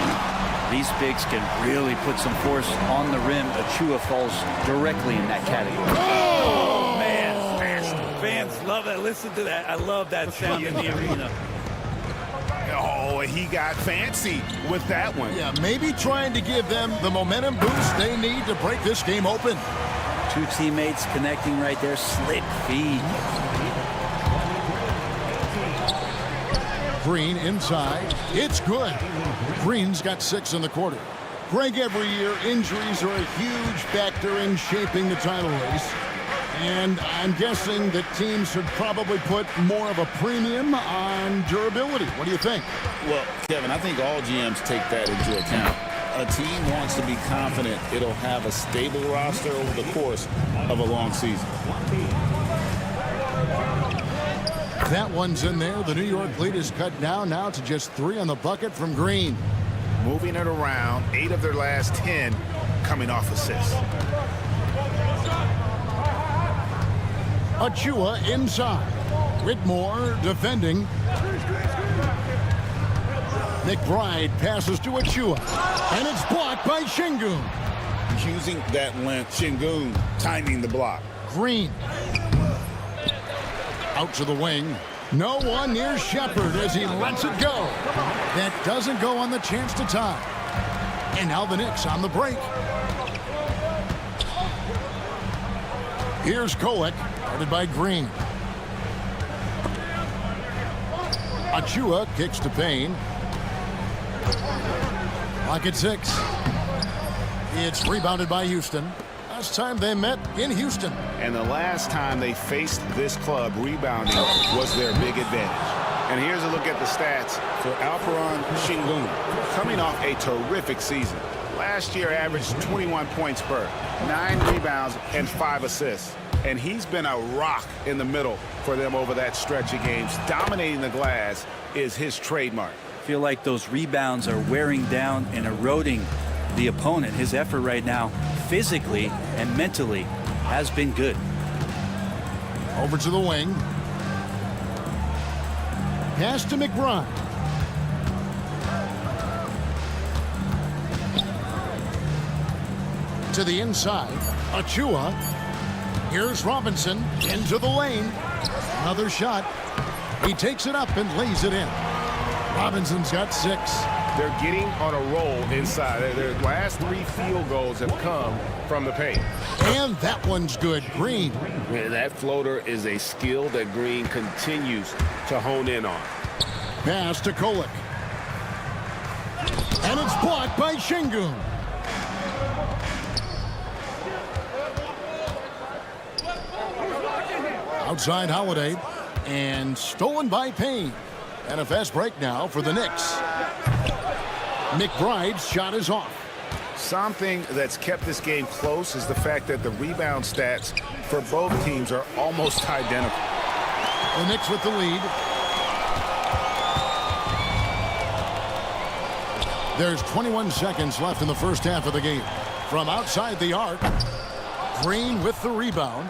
These bigs can really put some force on the rim. Achua falls directly in that category. Oh, man. Fans love that. Listen to that. I love that sound in the arena. Oh, he got fancy with that one. Yeah, maybe trying to give them the momentum boost they need to break this game open. Two teammates connecting right there. Slick feed. Green inside. It's good. Green's got 6 in the quarter. Greg, every year, injuries are a huge factor in shaping the title race. And I'm guessing that teams should probably put more of a premium on durability. What do you think? Well, Kevin, I think all GMs take that into account. A team wants to be confident it'll have a stable roster over the course of a long season. That one's in there. The New York lead is cut down now to just 3 on the bucket from Green. Moving it around, 8 of their last 10 coming off assists. Achua inside. Whitmore defending. McBride passes to Achua. And it's blocked by Şengün. Using that length, Şengün timing the block. Green. Out to the wing. No one near Shepard as he lets it go. That doesn't go on the chance to tie. And now the Knicks on the break. Here's Kolek, guarded by Green. Achua kicks to Payne. Lock at 6. It's rebounded by Houston. Last time they met in Houston. And the last time they faced this club, rebounding was their big advantage. And here's a look at the stats for Alperen Şengün, coming off a terrific season. Last year averaged 21 points per, 9 rebounds, and 5 assists. And he's been a rock in the middle for them over that stretch of games. Dominating the glass is his trademark. I feel like those rebounds are wearing down and eroding the opponent. His effort right now, physically and mentally has been good. Over to the wing. Pass to McBride. To the inside. Achua. Here's Robinson into the lane. Another shot. He takes it up and lays it in. Robinson's got 6. They're getting on a roll inside. Their last 3 field goals have come from the paint. And that one's good. Green. Man, that floater is a skill that Green continues to hone in on. Pass to Kolek. And it's blocked by Şengün. Outside Holiday. And stolen by Payne. And a fast break now for the Knicks. McBride's shot is off. Something that's kept this game close is the fact that the rebound stats for both teams are almost identical. The Knicks with the lead. There's 21 seconds left in the first half of the game. From outside the arc, Green with the rebound.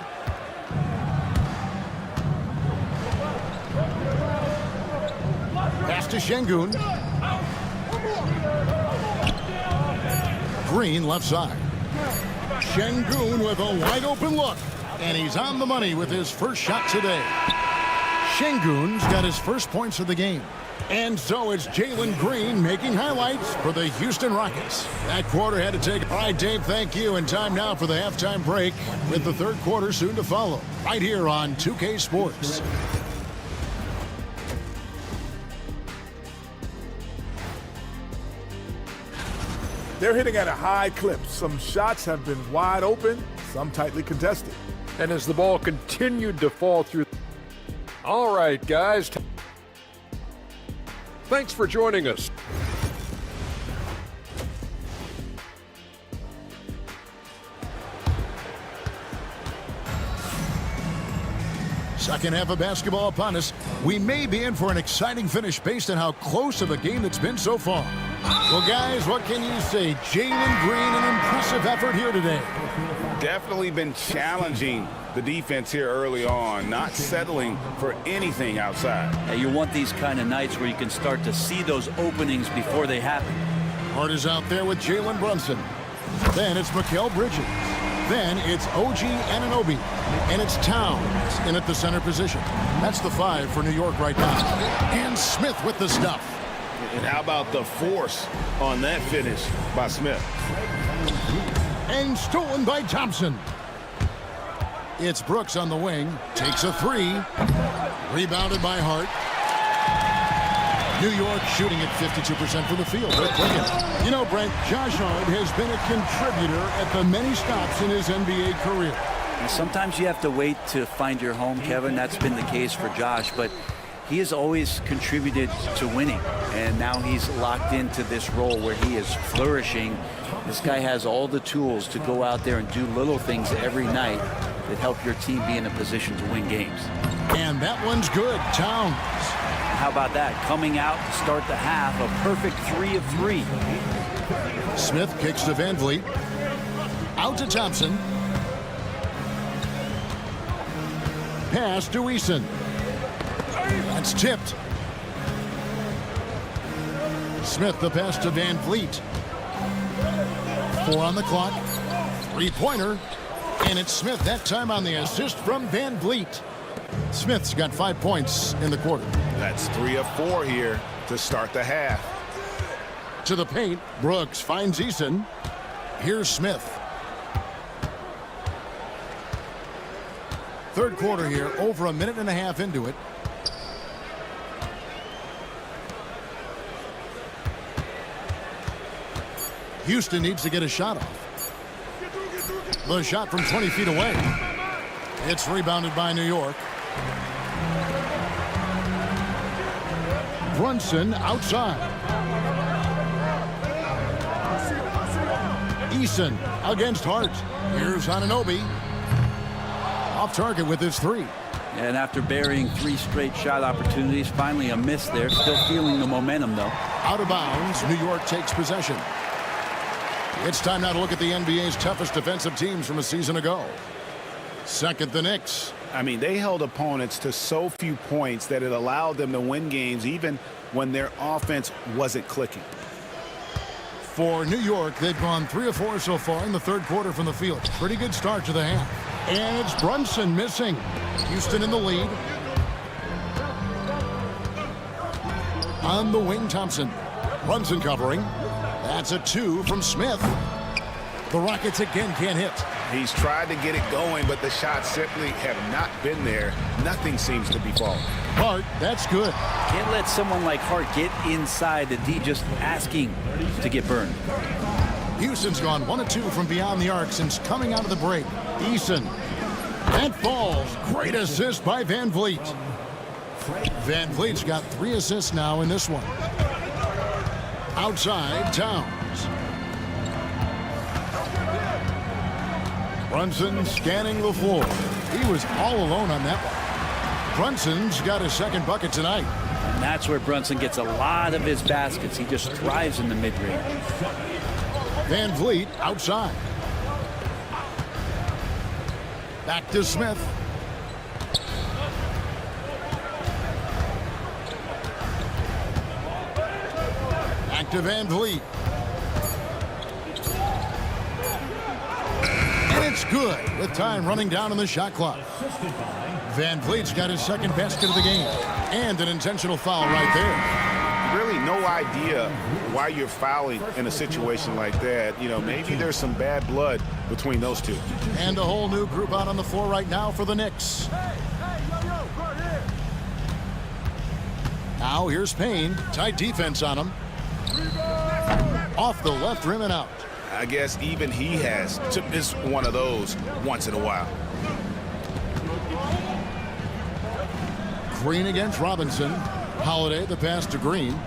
Pass to Şengün. Green left side. Şengün with a wide open look. And he's on the money with his first shot today. Şengün's got his first points of the game. And so it's Jalen Green making highlights for the Houston Rockets. That quarter had to take. All right, Dave, thank you. And time now for the halftime break with the third quarter soon to follow. Right here on 2K Sports. They're hitting at a high clip. Some shots have been wide open, some tightly contested. And as the ball continued to fall through. All right, guys. Thanks for joining us. Second half of basketball upon us. We may be in for an exciting finish based on how close of a game it's been so far. Well, guys, what can you say? Jalen Green, an impressive effort here today. Definitely been challenging the defense here early on, not settling for anything outside. Yeah, you want these kind of nights where you can start to see those openings before they happen. Hart is out there with Jalen Brunson. Then it's Mikal Bridges. Then it's OG Anunoby. And it's Towns in at the center position. That's the 5 for New York right now. And Smith with the stuff. And how about the force on that finish by Smith? And stolen by Thompson. It's Brooks on the wing. Takes a 3. Rebounded by Hart. New York shooting at 52% from the field. They're clicking. You know, Brent, Josh Hart has been a contributor at the many stops in his NBA career. And sometimes you have to wait to find your home, Kevin. That's been the case for Josh, but he has always contributed to winning, and now he's locked into this role where he is flourishing. This guy has all the tools to go out there and do little things every night that help your team be in a position to win games. And that one's good. Towns. How about that? Coming out to start the half, a perfect 3 of 3. Smith kicks to Van Vliet. Out to Thompson. Pass to Eason. That's tipped. Smith the pass to Van Vliet. 4 on the clock. 3-pointer. And it's Smith that time on the assist from Van Vliet. Smith's got 5 points in the quarter. That's 3 of 4 here to start the half. To the paint. Brooks finds Eason. Here's Smith. Third quarter here, over a minute and a half into it. Houston needs to get a shot off. The shot from 20 feet away. It's rebounded by New York. Brunson outside. Eason against Hart. Here's Anunoby. Off target with his 3. And after burying 3 straight shot opportunities, finally a miss there. Still feeling the momentum, though. Out of bounds, New York takes possession. It's time now to look at the NBA's toughest defensive teams from a season ago. Second, the Knicks. I mean, they held opponents to so few points that it allowed them to win games even when their offense wasn't clicking. For New York, they've gone 3 of 4 so far in the third quarter from the field. Pretty good start to the half. And it's Brunson missing. Houston in the lead. On the wing, Thompson. Brunson covering. That's a 2 from Smith. The Rockets again can't hit. He's tried to get it going, but the shots simply have not been there. Nothing seems to be falling. Hart, that's good. Can't let someone like Hart get inside the D just asking to get burned. Houston's gone 1 of 2 from beyond the arc since coming out of the break. Eason. That falls. Great assist by Van Vliet. Van Vliet's got 3 assists now in this one. Outside, Towns. Brunson scanning the floor. He was all alone on that one. Brunson's got his second bucket tonight. And that's where Brunson gets a lot of his baskets. He just thrives in the mid-range. Van Vliet outside. Back to Smith. Back to Van Vliet. And it's good with time running down on the shot clock. Van Vliet's got his second basket of the game. And an intentional foul right there. Really no idea why you're fouling in a situation like that. You know, maybe there's some bad blood between those two. And a whole new group out on the floor right now for the Knicks. Now here's Payne. Tight defense on him. Off the left rim and out. I guess even he has to miss one of those once in a while. Green against Robinson. Holiday, the pass to Green.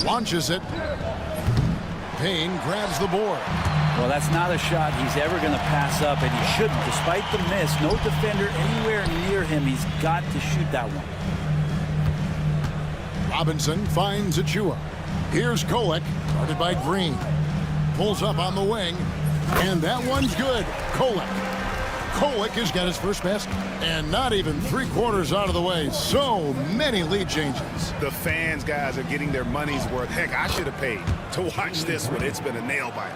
Launches it. Payne grabs the board. Well, that's not a shot he's ever going to pass up, and he shouldn't. Despite the miss, no defender anywhere near him. He's got to shoot that one. Robinson finds Achua. Here's Kolek, guarded by Green. Pulls up on the wing, and that one's good. Kolek has got his first basket, and not even 3/4 out of the way. So many lead changes. The fans, guys, are getting their money's worth. Heck, I should have paid to watch this one. It's been a nail biter.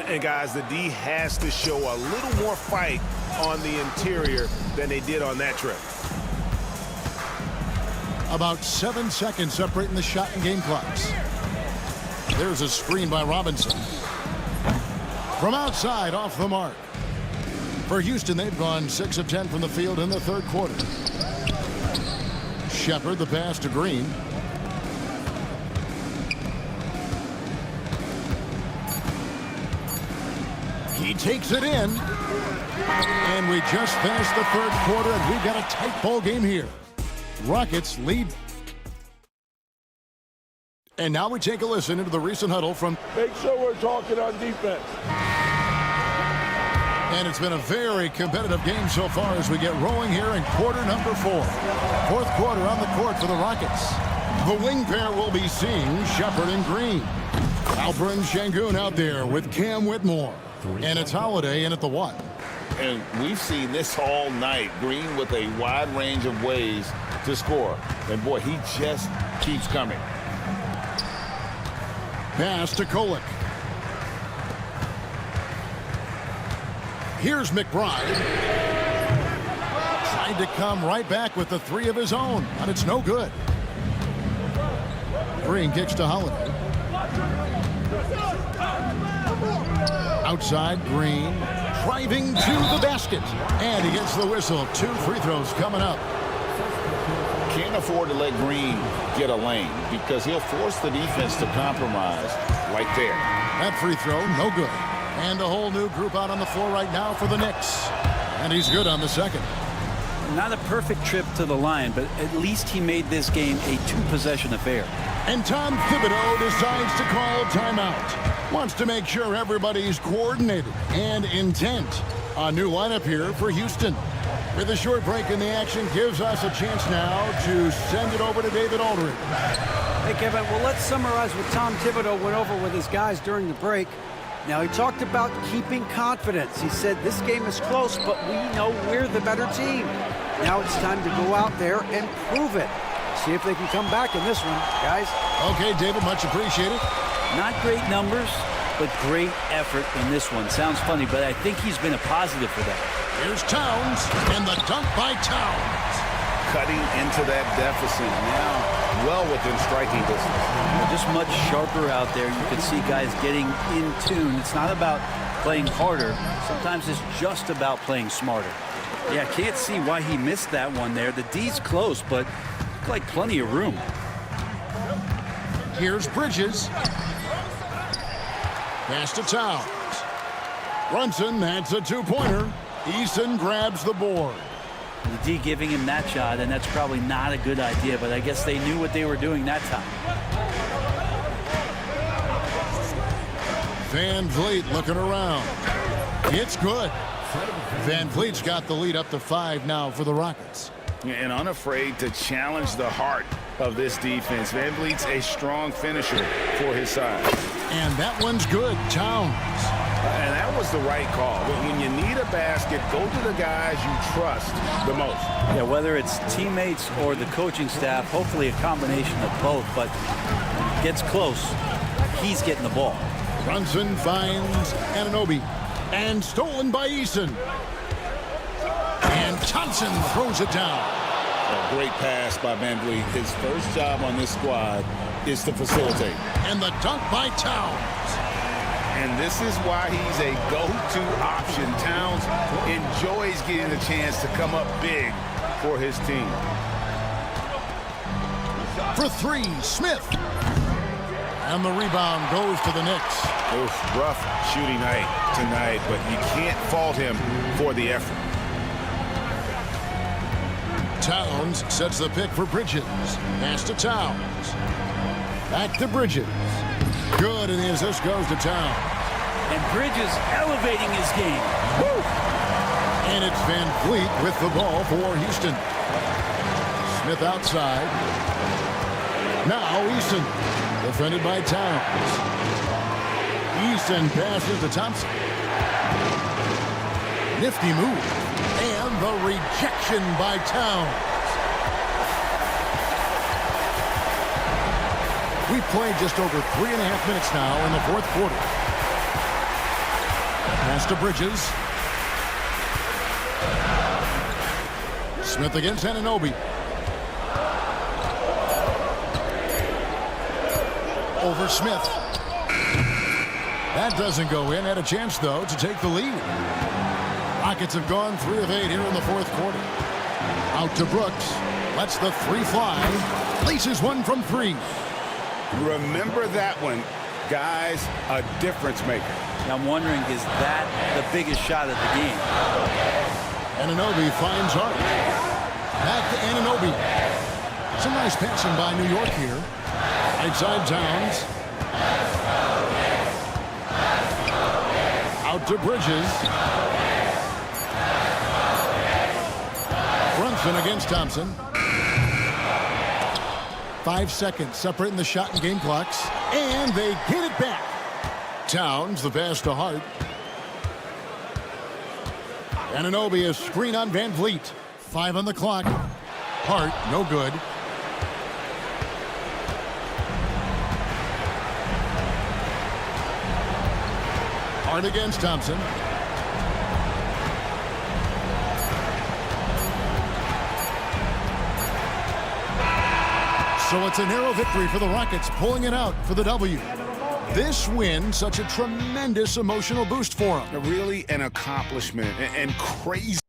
And, guys, the D has to show a little more fight on the interior than they did on that trip. About 7 seconds separating the shot and game clocks. There's a screen by Robinson. From outside, off the mark. For Houston, they've gone 6 of 10 from the field in the third quarter. Shepard, the pass to Green. He takes it in. And we just finished the third quarter, and we've got a tight ball game here. Rockets lead. And now we take a listen into the recent huddle from... Make sure we're talking on defense. And it's been a very competitive game so far as we get rolling here in quarter number 4. Fourth quarter on the court for the Rockets. The wing pair will be seeing Shepard and Green. Alperen Şengün out there with Cam Whitmore. And it's Holiday in at the 1. And we've seen this all night. Green with a wide range of ways to score. And, boy, he just keeps coming. Pass to Kolek. Here's McBride. Tried to come right back with the 3 of his own, but it's no good. Green kicks to Holiday. Outside, Green. Driving to the basket. And he gets the whistle. 2 free throws coming up. Can't afford to let Green get a lane because he'll force the defense to compromise right there. That free throw, no good. And a whole new group out on the floor right now for the Knicks. And he's good on the second. Not a perfect trip to the line, but at least he made this game a 2-possession affair. And Tom Thibodeau decides to call a timeout. Wants to make sure everybody's coordinated and intent. A new lineup here for Houston. With a short break in the action gives us a chance now to send it over to David Aldridge. Hey, Kevin, well, let's summarize what Tom Thibodeau went over with his guys during the break. Now, he talked about keeping confidence. He said this game is close, but we know we're the better team. Now it's time to go out there and prove it. See if they can come back in this one, guys. Okay, David, much appreciated. Not great numbers, but great effort in this one. Sounds funny, but I think he's been a positive for that. Here's Towns, and the dunk by Towns. Cutting into that deficit now, well within striking distance. Just much sharper out there. You can see guys getting in tune. It's not about playing harder. Sometimes it's just about playing smarter. Yeah, can't see why he missed that one there. The D's close, but looked like plenty of room. Here's Bridges. Pass to Towns. Brunson, that's a two-pointer. Eason grabs the board. The D giving him that shot, and that's probably not a good idea, but I guess they knew what they were doing that time. Van Vliet looking around. It's good. Van Vliet's got the lead up to 5 now for the Rockets. And unafraid to challenge the heart of this defense. Van Vliet's a strong finisher for his side. And that one's good. Towns. And that was the right call. When you need a basket, go to the guys you trust the most. Yeah, whether it's teammates or the coaching staff, hopefully a combination of both, but when it gets close, he's getting the ball. Brunson finds Anunoby. And stolen by Eason. And Thompson throws it down. A great pass by Van Vliet. His first job on this squad is to facilitate. And the dunk by Towns. And this is why he's a go-to option. Towns enjoys getting the chance to come up big for his team. For 3, Smith. And the rebound goes to the Knicks. Oof, rough shooting night tonight, but you can't fault him for the effort. Towns sets the pick for Bridges. Pass to Towns. Back to Bridges. Good, and the assist goes to Towns. And Bridges elevating his game. Woo! And it's Van Vliet with the ball for Houston. Smith outside. Now Eason, defended by Towns. Eason passes to Thompson. Nifty move. And the rejection by Towns. We've played just over 3.5 minutes now in the fourth quarter. Pass to Bridges. Smith against Anunoby. Over Smith. That doesn't go in. Had a chance, though, to take the lead. Rockets have gone 3 of 8 here in the fourth quarter. Out to Brooks. Lets the 3 fly. Laces one from 3. Remember that one. Guys, a difference maker. I'm wondering, is that the biggest shot of the game? Anunoby finds Hart. Back to Anunoby. Some nice passing by New York here. Right side Towns. Out to Bridges. Brunson against Thompson. 5 seconds separating the shot and game clocks. And they get it back. Towns, the pass to Hart. Anunoby, a screen on Van Vliet. 5 on the clock. Hart, no good. Hart against Thompson. So it's a narrow victory for the Rockets, pulling it out for the W. This win, such a tremendous emotional boost for them. Really an accomplishment and crazy.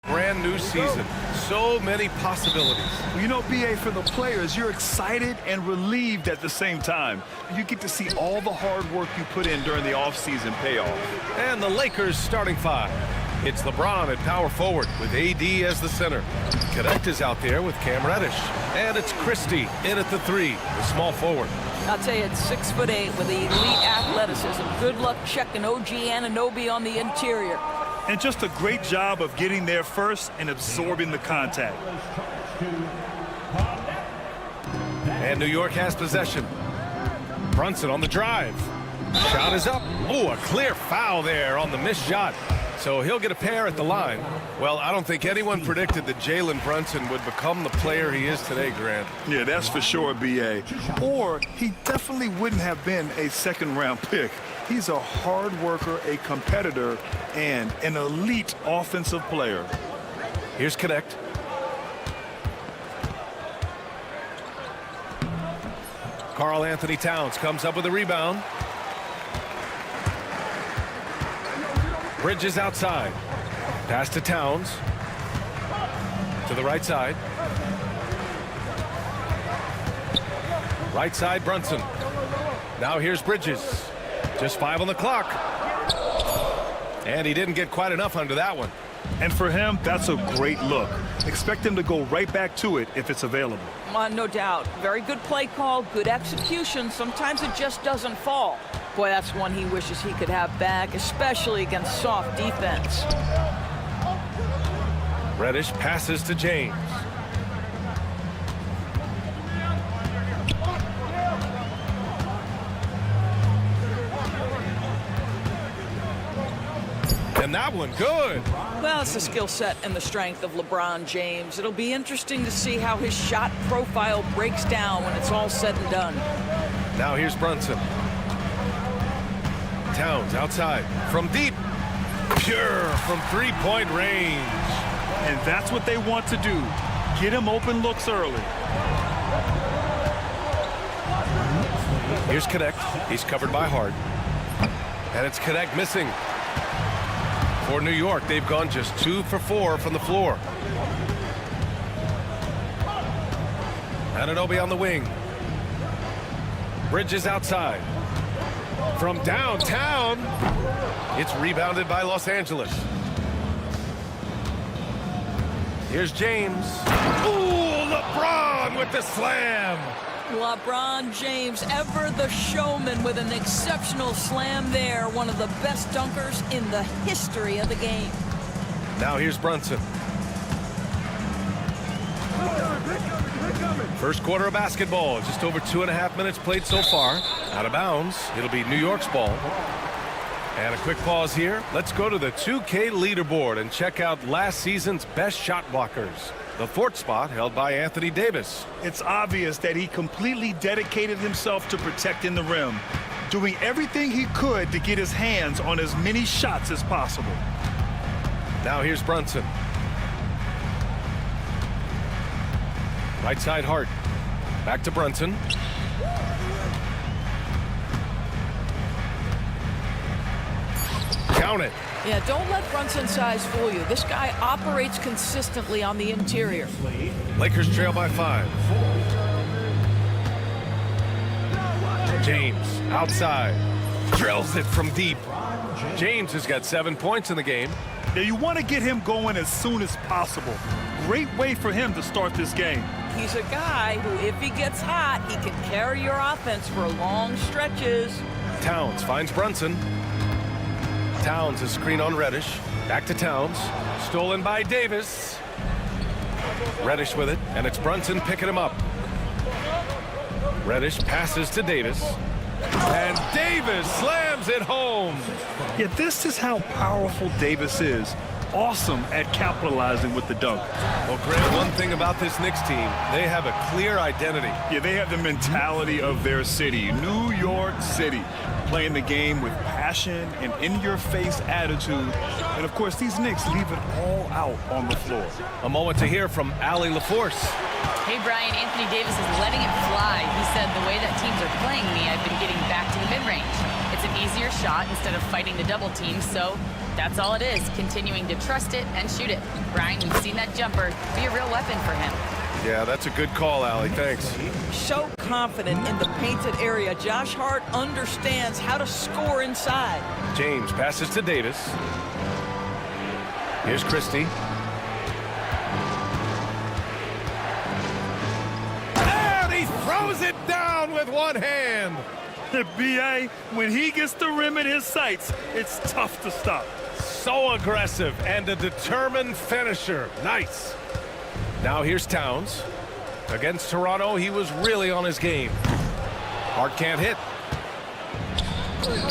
Brand new season. So many possibilities. You know, BA, for the players, you're excited and relieved at the same time. You get to see all the hard work you put in during the offseason pay off. And the Lakers starting five. It's LeBron at power forward with AD as the center. Connect is out there with Cam Reddish. And it's Christie in at the three, the small forward. I'll tell you, it's 6'8" with elite athleticism. Good luck checking OG Anunoby on the interior. And just a great job of getting there first and absorbing the contact. And New York has possession. Brunson on the drive. Shot is up. Ooh, a clear foul there on the missed shot. So he'll get a pair at the line. Well, I don't think anyone predicted that Jalen Brunson would become the player he is today, Grant. Yeah, that's for sure, BA. Or he definitely wouldn't have been a second-round pick. He's a hard worker, a competitor, and an elite offensive player. Here's Connect. Karl Anthony Towns comes up with a rebound. Bridges outside. Pass to Towns. To the right side. Right side, Brunson. Now here's Bridges. Just 5 on the clock. And he didn't get quite enough under that one. And for him, that's a great look. Expect him to go right back to it if it's available. No doubt. Very good play call, good execution. Sometimes it just doesn't fall. Boy, that's one he wishes he could have back, especially against soft defense. Reddish passes to James. And that one, good. Well, it's the skill set and the strength of LeBron James. It'll be interesting to see how his shot profile breaks down when it's all said and done. Now here's Brunson. Towns outside from deep. Pure from three-point range. And that's what they want to do. Get him open looks early. Here's Connect. He's covered by Hart. And it's Connect missing. For New York, they've gone just 2 for 4 from the floor. Anunoby on the wing. Bridges outside. From downtown, it's rebounded by Los Angeles. Here's James. Ooh, LeBron with the slam. LeBron James, ever the showman, with an exceptional slam there. One of the best dunkers in the history of the game. Now here's Brunson. First quarter of basketball, just over 2.5 minutes played so far. Out of bounds, it'll be New York's ball. And a quick pause here. Let's go to the 2K leaderboard and check out last season's best shot blockers. The 4th spot held by Anthony Davis. It's obvious that he completely dedicated himself to protecting the rim, doing everything he could to get his hands on as many shots as possible. Now here's Brunson. Right side Hart. Back to Brunson. Count it. Yeah, don't let Brunson's size fool you. This guy operates consistently on the interior. Lakers trail by 5. James outside. Drills it from deep. James has got 7 points in the game. Now you want to get him going as soon as possible. Great way for him to start this game. He's a guy who, if he gets hot, he can carry your offense for long stretches. Towns finds Brunson. Towns is screen on Reddish. Back to Towns. Stolen by Davis. Reddish with it, and it's Brunson picking him up. Reddish passes to Davis. And Davis slams it home. Yeah, this is how powerful Davis is. Awesome at capitalizing with the dunk. Well, Grant, one thing about this Knicks team, they have a clear identity. Yeah, they have the mentality of their city, New York City, playing the game with passion and in-your-face attitude. And, of course, these Knicks leave it all out on the floor. A moment to hear from Allie LaForce. Hey, Brian, Anthony Davis is letting it fly. He said, the way that teams are playing me, I've been getting back to the mid-range. It's an easier shot instead of fighting the double team, so That's all it is, continuing to trust it and shoot it. Brian, we've seen that jumper be a real weapon for him. Yeah, that's a good call, Allie. Thanks. So confident in the painted area. Josh Hart understands how to score inside. James passes to Davis. Here's Christie. And he throws it down with one hand. B.A., when he gets the rim in his sights, it's tough to stop. So aggressive and a determined finisher. Nice. Now here's Towns. Against Toronto, he was really on his game. Hart can't hit.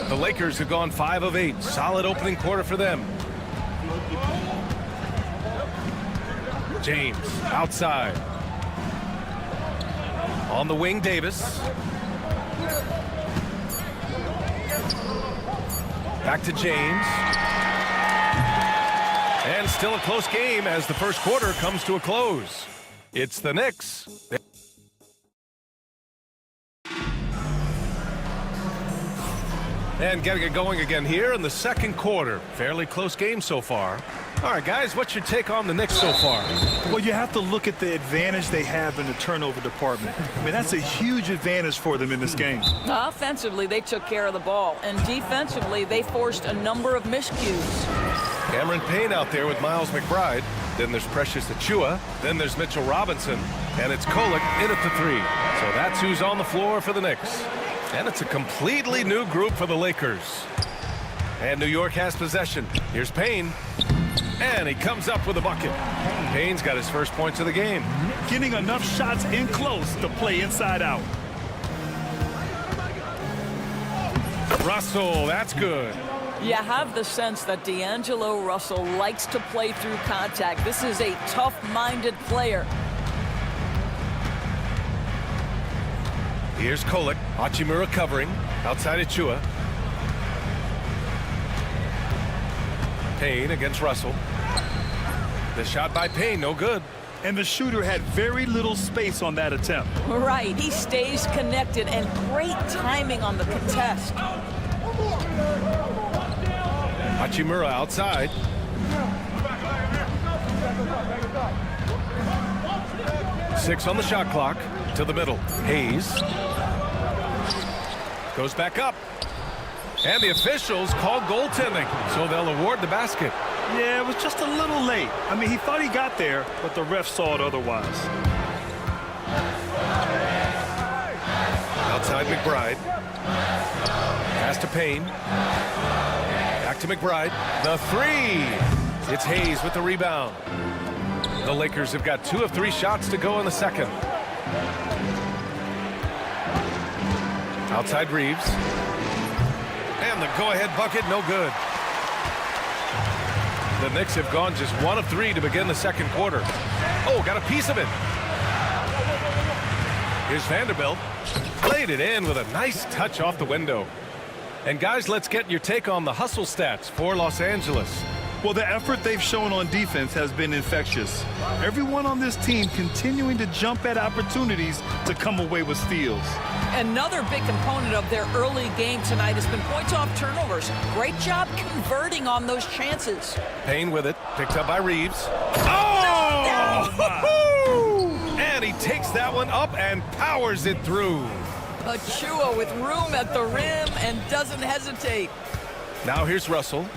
The Lakers have gone 5 of 8. Solid opening quarter for them. James outside. On the wing, Davis. Back to James. And still a close game as the first quarter comes to a close. It's the Knicks. And getting it going again here in the second quarter. Fairly close game so far. All right, guys, what's your take on the Knicks so far? Well, you have to look at the advantage they have in the turnover department. I mean, that's a huge advantage for them in this game. Offensively, they took care of the ball. And defensively, they forced a number of miscues. Cameron Payne out there with Miles McBride. Then there's Precious Achua. Then there's Mitchell Robinson. And it's Kolek in at the 3. So that's who's on the floor for the Knicks. And it's a completely new group for the Lakers. And New York has possession. Here's Payne. And he comes up with a bucket. Payne's got his first points of the game. Getting enough shots in close to play inside out. Russell, that's good. You have the sense that D'Angelo Russell likes to play through contact. This is a tough-minded player. Here's Kolek. Hachimura covering. Outside Achua. Payne against Russell. The shot by Payne, no good. And the shooter had very little space on that attempt. Right, he stays connected and great timing on the contest. Hachimura outside. Six on the shot clock. To the middle. Hayes. Goes back up. And the officials call goaltending, so they'll award the basket. Yeah, it was just a little late. I mean, he thought he got there, but the ref saw it otherwise. Outside McBride. Pass to Payne. Back to McBride. The 3. It's Hayes with the rebound. The Lakers have got 2 of 3 shots to go in the second. Outside Reeves. And the go-ahead bucket, no good. The Knicks have gone just 1 of 3 to begin the second quarter. Oh, got a piece of it. Here's Vanderbilt. Played it in with a nice touch off the window. And guys, let's get your take on the hustle stats for Los Angeles. Well, the effort they've shown on defense has been infectious. Everyone on this team continuing to jump at opportunities to come away with steals. Another big component of their early game tonight has been points off turnovers. Great job converting on those chances. Payne with it, picked up by Reeves. Oh! And he takes that one up and powers it through. Achua with room at the rim and doesn't hesitate. Now here's Russell.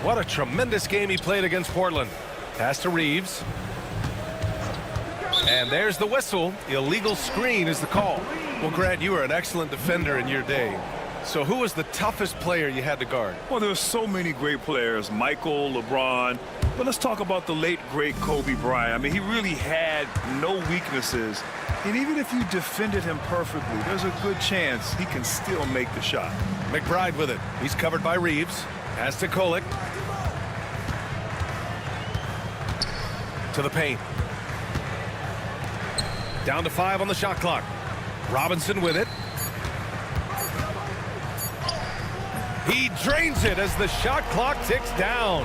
What a tremendous game he played against Portland. Pass to Reeves. And there's the whistle. Illegal screen is the call. Well, Grant, you were an excellent defender in your day. So who was the toughest player you had to guard? Well, there were so many great players. Michael, LeBron. But let's talk about the late, great Kobe Bryant. I mean, he really had no weaknesses. And even if you defended him perfectly, there's a good chance he can still make the shot. McBride with it. He's covered by Reeves. Pass to Kolek. To the paint. Down to 5 on the shot clock. Robinson with it. He drains it as the shot clock ticks down.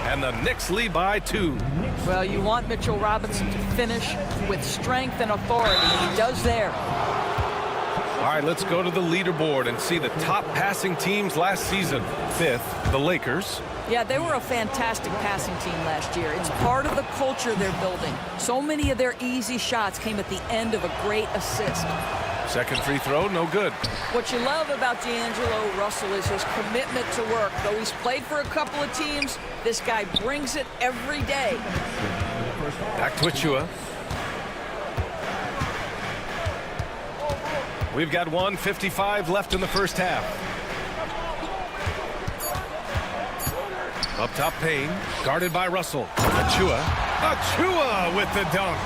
And the Knicks lead by 2. Well, you want Mitchell Robinson to finish with strength and authority. He does there. All right, let's go to the leaderboard and see the top passing teams last season. 5th, the Lakers. Yeah, they were a fantastic passing team last year. It's part of the culture they're building. So many of their easy shots came at the end of a great assist. Second free throw, no good. What you love about D'Angelo Russell is his commitment to work. Though he's played for a couple of teams, this guy brings it every day. Back to Achua. We've got 1:55 left in the first half. Up top, Payne, guarded by Russell. Achua. Achua with the dunk.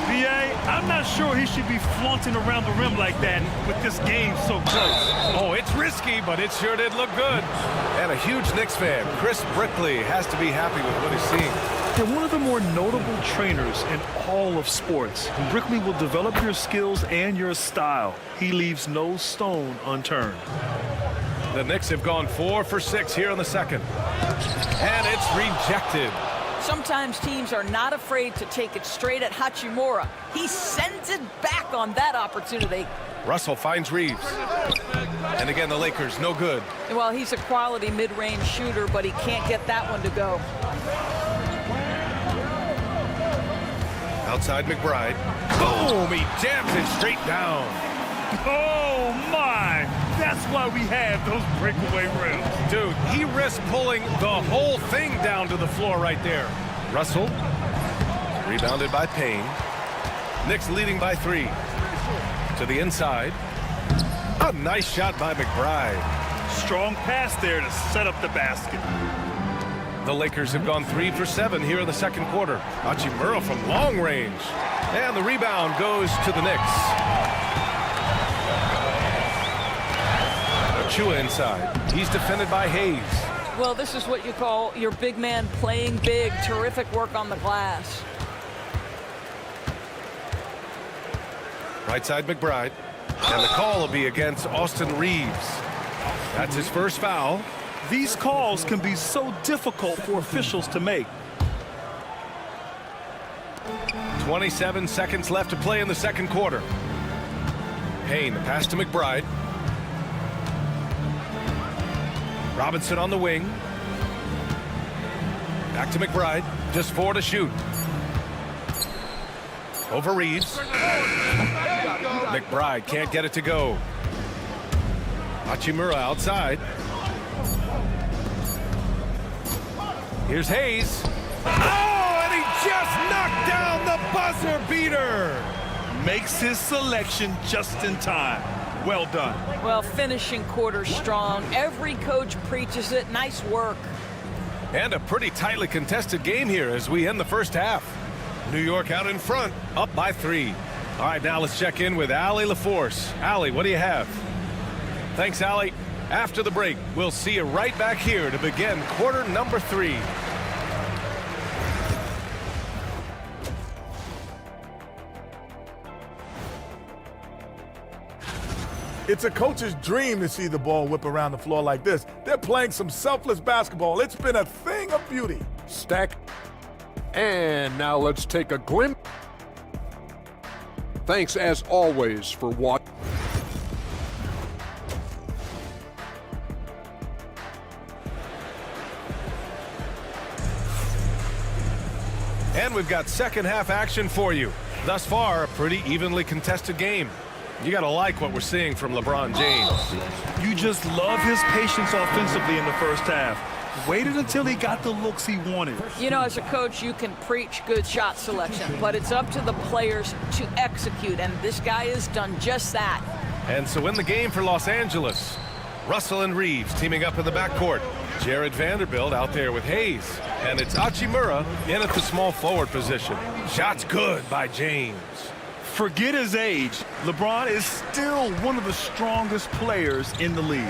B.A., I'm not sure he should be flaunting around the rim like that with this game so close. Oh, it's risky, but it sure did look good. And a huge Knicks fan, Chris Brickley, has to be happy with what he's seeing. They're one of the more notable trainers in all of sports. Brickley will develop your skills and your style. He leaves no stone unturned. The Knicks have gone 4 for 6 here in the second. And it's rejected. Sometimes teams are not afraid to take it straight at Hachimura. He sends it back on that opportunity. Russell finds Reeves. And again, the Lakers, no good. Well, he's a quality mid-range shooter, but he can't get that one to go. Outside McBride. Boom! He jams it straight down. Oh, my! That's why we have those breakaway rims. Dude, he risked pulling the whole thing down to the floor right there. Russell, rebounded by Payne. Knicks leading by 3. To the inside. A nice shot by McBride. Strong pass there to set up the basket. The Lakers have gone 3 for 7 here in the second quarter. Hachimura from long range. And the rebound goes to the Knicks. Achua inside. He's defended by Hayes. Well, this is what you call your big man playing big. Terrific work on the glass. Right side McBride. And the call will be against Austin Reeves. That's his first foul. These calls can be so difficult for officials to make. 27 seconds left to play in the second quarter. Payne, the pass to McBride. Robinson on the wing. Back to McBride. Just 4 to shoot. Over Reeves. McBride can't get it to go. Hachimura outside. Here's Hayes. Oh, and he just knocked down the buzzer beater. Makes his selection just in time. Well done. Well, finishing quarter strong. Every coach preaches it. Nice work. And a pretty tightly contested game here as we end the first half. New York out in front, up by 3. All right, now let's check in with Allie LaForce. Allie, what do you have? Thanks, Allie. After the break, we'll see you right back here to begin quarter number 3. It's a coach's dream to see the ball whip around the floor like this. They're playing some selfless basketball. It's been a thing of beauty. Stack. And now let's take a glimpse. Thanks, as always, for watching. And we've got second half action for you. Thus far, a pretty evenly contested game. You got to like what we're seeing from LeBron James. You just love his patience offensively in the first half. Waited until he got the looks he wanted. You know, as a coach, you can preach good shot selection, but it's up to the players to execute, and this guy has done just that. And so in the game for Los Angeles, Russell and Reeves teaming up in the backcourt. Jared Vanderbilt out there with Hayes. And it's Hachimura in at the small forward position. Shots good by James. Forget his age. LeBron is still one of the strongest players in the league.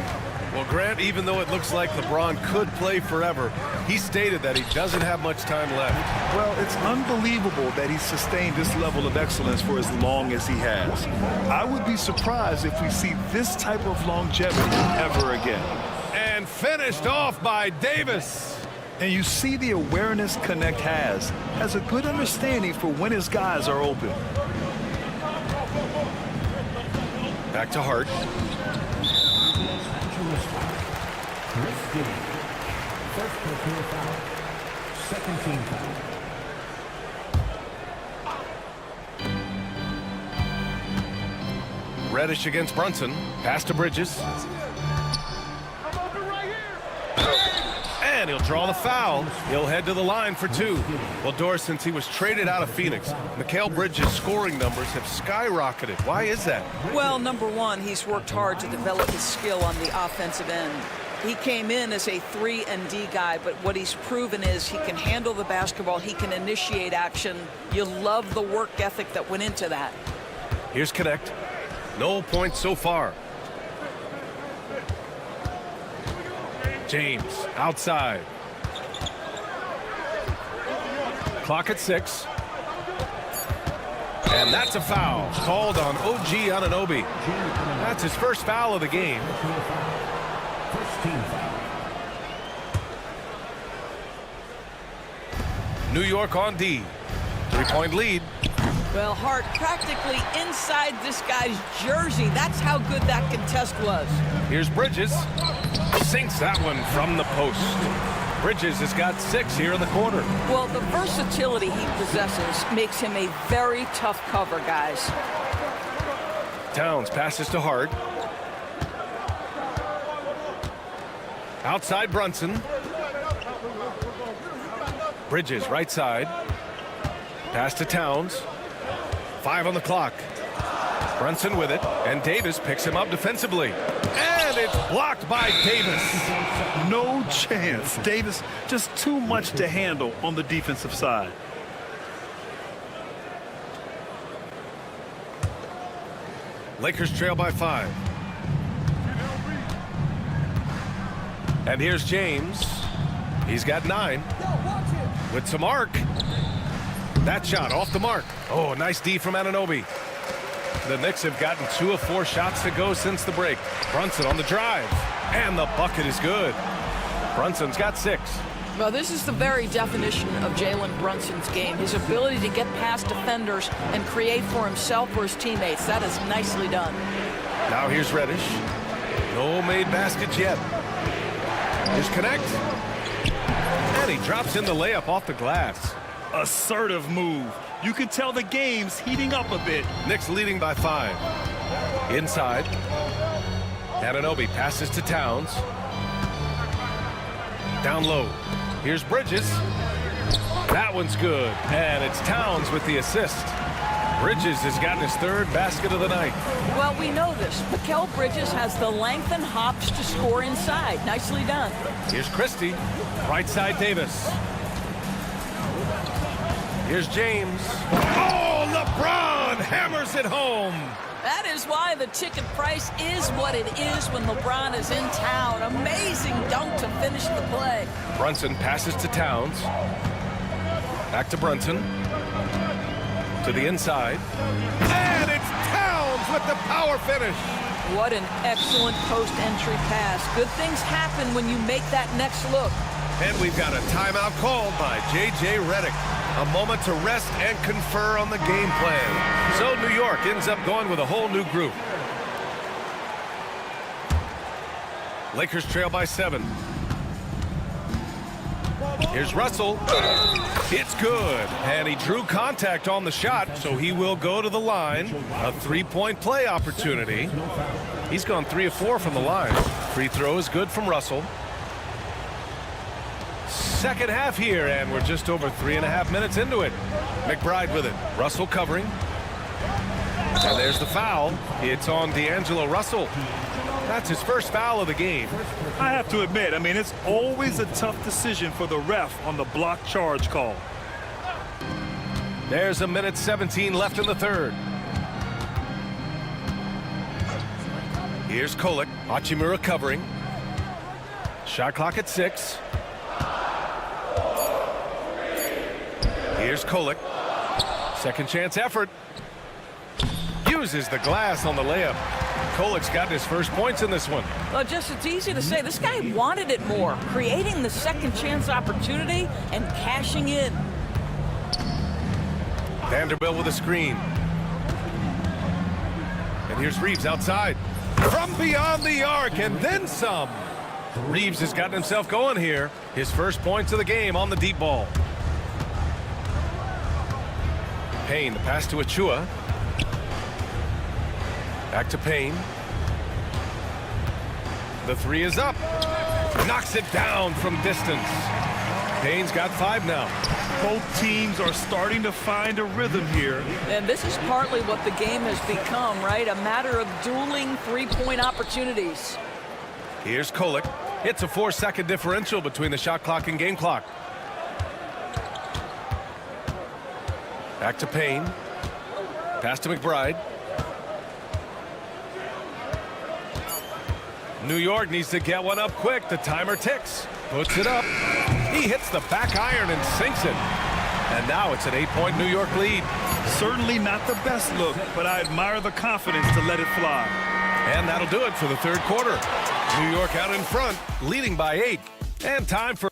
Well, Grant, even though it looks like LeBron could play forever, he stated that he doesn't have much time left. Well, it's unbelievable that he's sustained this level of excellence for as long as he has. I would be surprised if we see this type of longevity ever again. And finished off by Davis. And you see the awareness Connect has a good understanding for when his guys are open. Back to Hart. First personal foul. Second team foul. Reddish against Brunson. Pass to Bridges. And he'll draw the foul. He'll head to the line for two. Well, Doris, since he was traded out of Phoenix, Mikal Bridges' scoring numbers have skyrocketed. Why is that? Well, number one, he's worked hard to develop his skill on the offensive end. He came in as a 3-and-D guy, but what he's proven is he can handle the basketball, he can initiate action. You love the work ethic that went into that. Here's Connect. No points so far. James outside. Clock at 6. And that's a foul called on OG Anunoby. That's his first foul of the game. First team foul. New York on D. 3-point lead. Well, Hart practically inside this guy's jersey. That's how good that contest was. Here's Bridges. Sinks that one from the post. Bridges has got 6 here in the quarter. Well, the versatility he possesses makes him a very tough cover, guys. Towns passes to Hart. Outside Brunson. Bridges right side. Pass to Towns. 5 on the clock. Brunson with it, and Davis picks him up defensively. And it's blocked by Davis. No chance. Davis just too much to handle on the defensive side. Lakers trail by 5. And here's James. He's got 9. With some arc. That shot off the mark. Oh, nice D from Anunoby. The Knicks have gotten 2 of 4 shots to go since the break. Brunson on the drive. And the bucket is good. Brunson's got 6. Well, this is the very definition of Jalen Brunson's game. His ability to get past defenders and create for himself or his teammates. That is nicely done. Now here's Reddish. No made baskets yet. Here's Connect. And he drops in the layup off the glass. Assertive move. You can tell the game's heating up a bit. Knicks leading by 5. Inside. Anunoby passes to Towns. Down low. Here's Bridges. That one's good. And it's Towns with the assist. Bridges has gotten his 3rd basket of the night. Well, we know this. Mikal Bridges has the length and hops to score inside. Nicely done. Here's Christie. Right side Davis. Here's James. Oh, LeBron hammers it home. That is why the ticket price is what it is when LeBron is in town. Amazing dunk to finish the play. Brunson passes to Towns. Back to Brunson. To the inside. And it's Towns with the power finish. What an excellent post-entry pass. Good things happen when you make that next look. And we've got a timeout called by J.J. Redick. A moment to rest and confer on the game plan. So New York ends up going with a whole new group. Lakers trail by 7. Here's Russell. It's good. And he drew contact on the shot, so he will go to the line. A 3-point play opportunity. He's gone 3 of 4 from the line. Free throw is good from Russell. Second half here, and we're just over 3.5 minutes into it. McBride with it. Russell covering. And there's the foul. It's on D'Angelo Russell. That's his first foul of the game. I have to admit, I mean, it's always a tough decision for the ref on the block charge call. There's 1:17 left in the 3rd. Here's Kolek. Hachimura covering. Shot clock at 6. Here's Kolek. Second chance effort. Uses the glass on the layup. Kolek's got his first points in this one. Well, just it's easy to say. This guy wanted it more. Creating the second chance opportunity and cashing in. Vanderbilt with a screen. And here's Reeves outside. From beyond the arc and then some. Reeves has gotten himself going here. His first points of the game on the deep ball. Payne, the pass to Achua. Back to Payne. The three is up. Knocks it down from distance. Payne's got 5 now. Both teams are starting to find a rhythm here. And this is partly what the game has become, right? A matter of dueling three-point opportunities. Here's Kolek. It's a 4-second differential between the shot clock and game clock. Back to Payne. Pass to McBride. New York needs to get one up quick. The timer ticks. Puts it up. He hits the back iron and sinks it. And now it's an 8-point New York lead. Certainly not the best look, but I admire the confidence to let it fly. And that'll do it for the third quarter. New York out in front, leading by 8. And time for...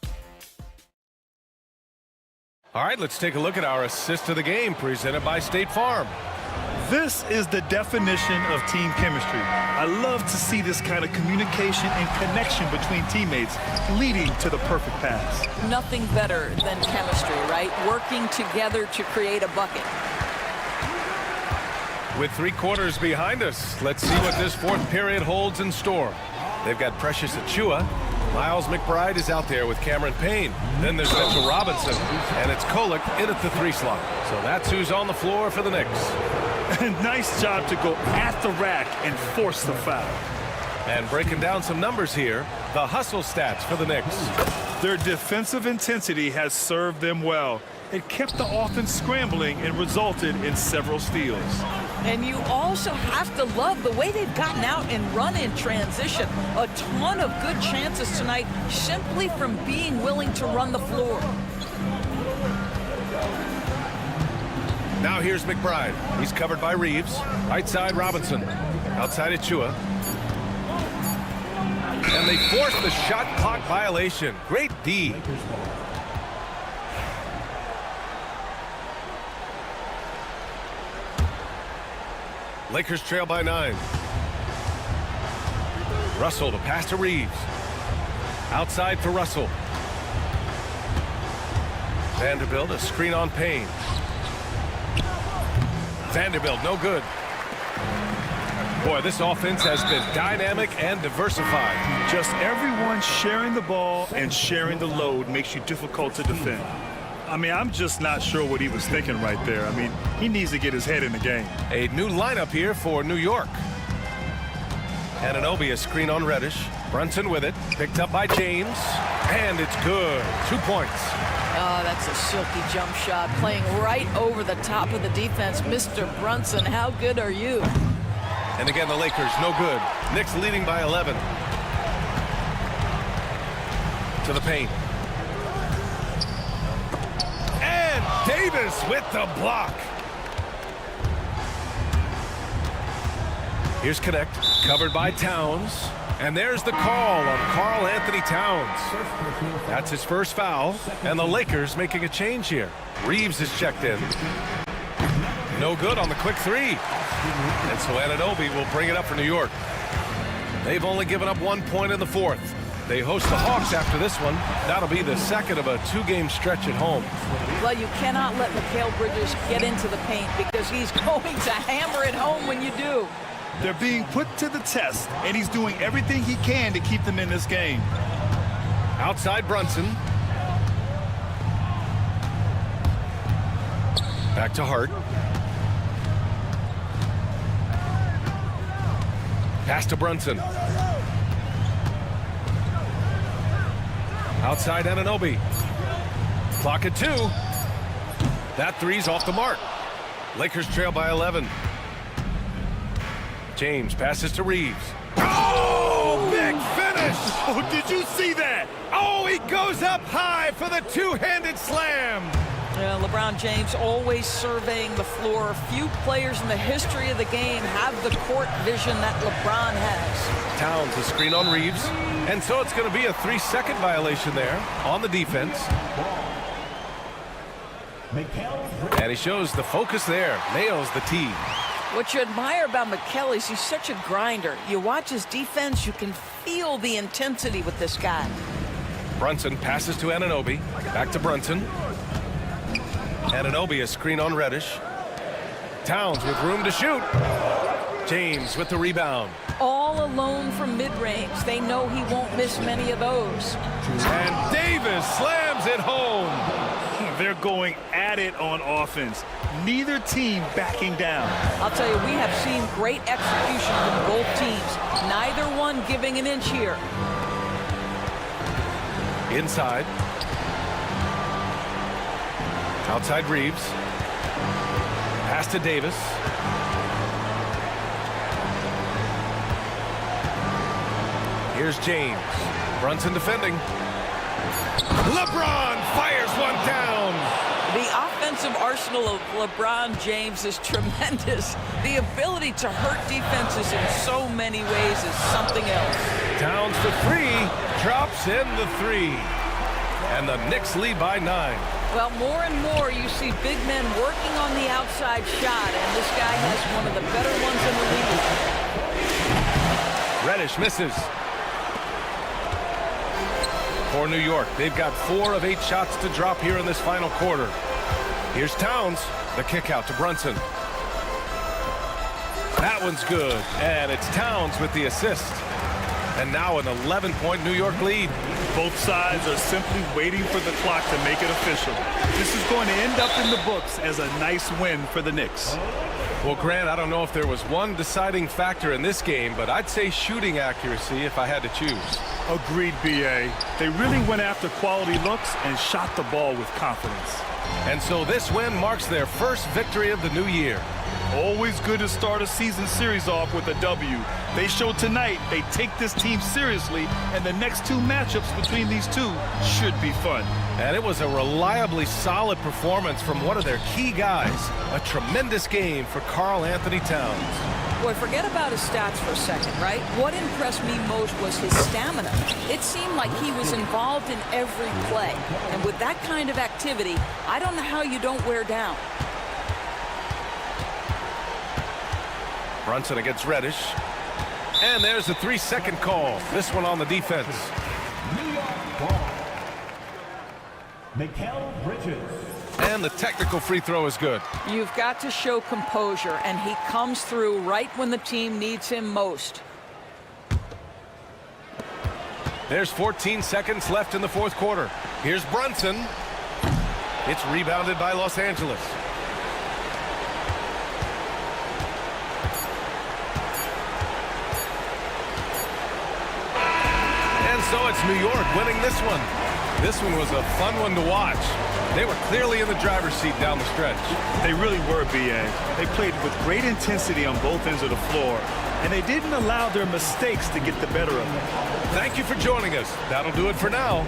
All right, let's take a look at our assist of the game presented by State Farm. This is the definition of team chemistry. I love to see this kind of communication and connection between teammates leading to the perfect pass. Nothing better than chemistry, right? Working together to create a bucket. With 3 quarters behind us, let's see what this fourth period holds in store. They've got Precious Achua. Miles McBride is out there with Cameron Payne. Then there's Mitchell Robinson, and it's Kolek in at the 3 slot. So that's who's on the floor for the Knicks. Nice job to go at the rack and force the foul. And breaking down some numbers here, the hustle stats for the Knicks. Their defensive intensity has served them well. It kept the offense scrambling and resulted in several steals. And you also have to love the way they've gotten out and run in transition. A ton of good chances tonight simply from being willing to run the floor. Now here's McBride. He's covered by Reeves. Right side, Robinson. Outside, Achua. And they force the shot clock violation. Great D. Lakers trail by 9. Russell, the pass to Reeves. Outside for Russell. Vanderbilt, a screen on Payne. Vanderbilt, no good. Boy, this offense has been dynamic and diversified. Just everyone sharing the ball and sharing the load makes you difficult to defend. I mean, I'm just not sure what he was thinking right there. I mean, he needs to get his head in the game. A new lineup here for New York. Anunoby, a screen on Reddish. Brunson with it, picked up by James, and it's good. 2 points. Oh, that's a silky jump shot, playing right over the top of the defense. Mr. Brunson, how good are you? And again, the Lakers, no good. Knicks leading by 11. To the paint. And Davis with the block. Here's Connect, covered by Towns. And there's the call on Karl Anthony Towns. That's his first foul, and the Lakers making a change here. Reeves is checked in. No good on the quick 3. And so Anunoby will bring it up for New York. They've only given up 1 point in the fourth. They host the Hawks after this one. That'll be the second of a 2-game stretch at home. Well, you cannot let Mikal Bridges get into the paint because he's going to hammer it home when you do. They're being put to the test, and he's doing everything he can to keep them in this game. Outside Brunson. Back to Hart. Pass to Brunson. Outside Anunoby. Clock at 2. That 3's off the mark. Lakers trail by 11. James passes to Reeves. Oh, big finish! Oh, did you see that? Oh, he goes up high for the 2-handed slam. Yeah, LeBron James always surveying the floor. Few players in the history of the game have the court vision that LeBron has. Towns, a screen on Reeves. And so it's going to be a 3-second violation there on the defense. And he shows the focus there. Nails the tee. What you admire about Mikal is he's such a grinder. You watch his defense, you can feel the intensity with this guy. Brunson passes to Anunoby. Back to Brunson. Anunoby, a screen on Reddish. Towns with room to shoot. James with the rebound. All alone from mid-range. They know he won't miss many of those. And Davis slams it home. They're going at it on offense. Neither team backing down. I'll tell you, we have seen great execution from both teams. Neither one giving an inch here. Inside. Outside Reeves. Pass to Davis. Here's James. Brunson defending. LeBron fires one down. The offensive arsenal of LeBron James is tremendous. The ability to hurt defenses in so many ways is something else. Towns for three. Drops in the three. And the Knicks lead by 9. Well, more and more you see big men working on the outside shot, and this guy has one of the better ones in the league. Reddish misses. For New York, they've got 4 of 8 shots to drop here in this final quarter. Here's Towns, the kick out to Brunson. That one's good, and it's Towns with the assist. And now an 11-point New York lead. Both sides are simply waiting for the clock to make it official. This is going to end up in the books as a nice win for the Knicks. Well, Grant, I don't know if there was one deciding factor in this game, but I'd say shooting accuracy if I had to choose. Agreed, B.A. They really went after quality looks and shot the ball with confidence. And so this win marks their first victory of the new year. Always good to start a season series off with a W. They showed tonight they take this team seriously, and the next 2 matchups between these two should be fun. And it was a reliably solid performance from one of their key guys. A tremendous game for Karl Anthony Towns. Boy, forget about his stats for a second, right? What impressed me most was his stamina. It seemed like he was involved in every play. And with that kind of activity, I don't know how you don't wear down. Brunson against Reddish. And there's a 3-second call. This one on the defense. New York ball. Mikal Bridges. And the technical free throw is good. You've got to show composure, and he comes through right when the team needs him most. There's 14 seconds left in the fourth quarter. Here's Brunson. It's rebounded by Los Angeles. And so it's New York winning this one. This one was a fun one to watch. They were clearly in the driver's seat down the stretch. They really were, B.A. They played with great intensity on both ends of the floor, and they didn't allow their mistakes to get the better of them. Thank you for joining us. That'll do it for now.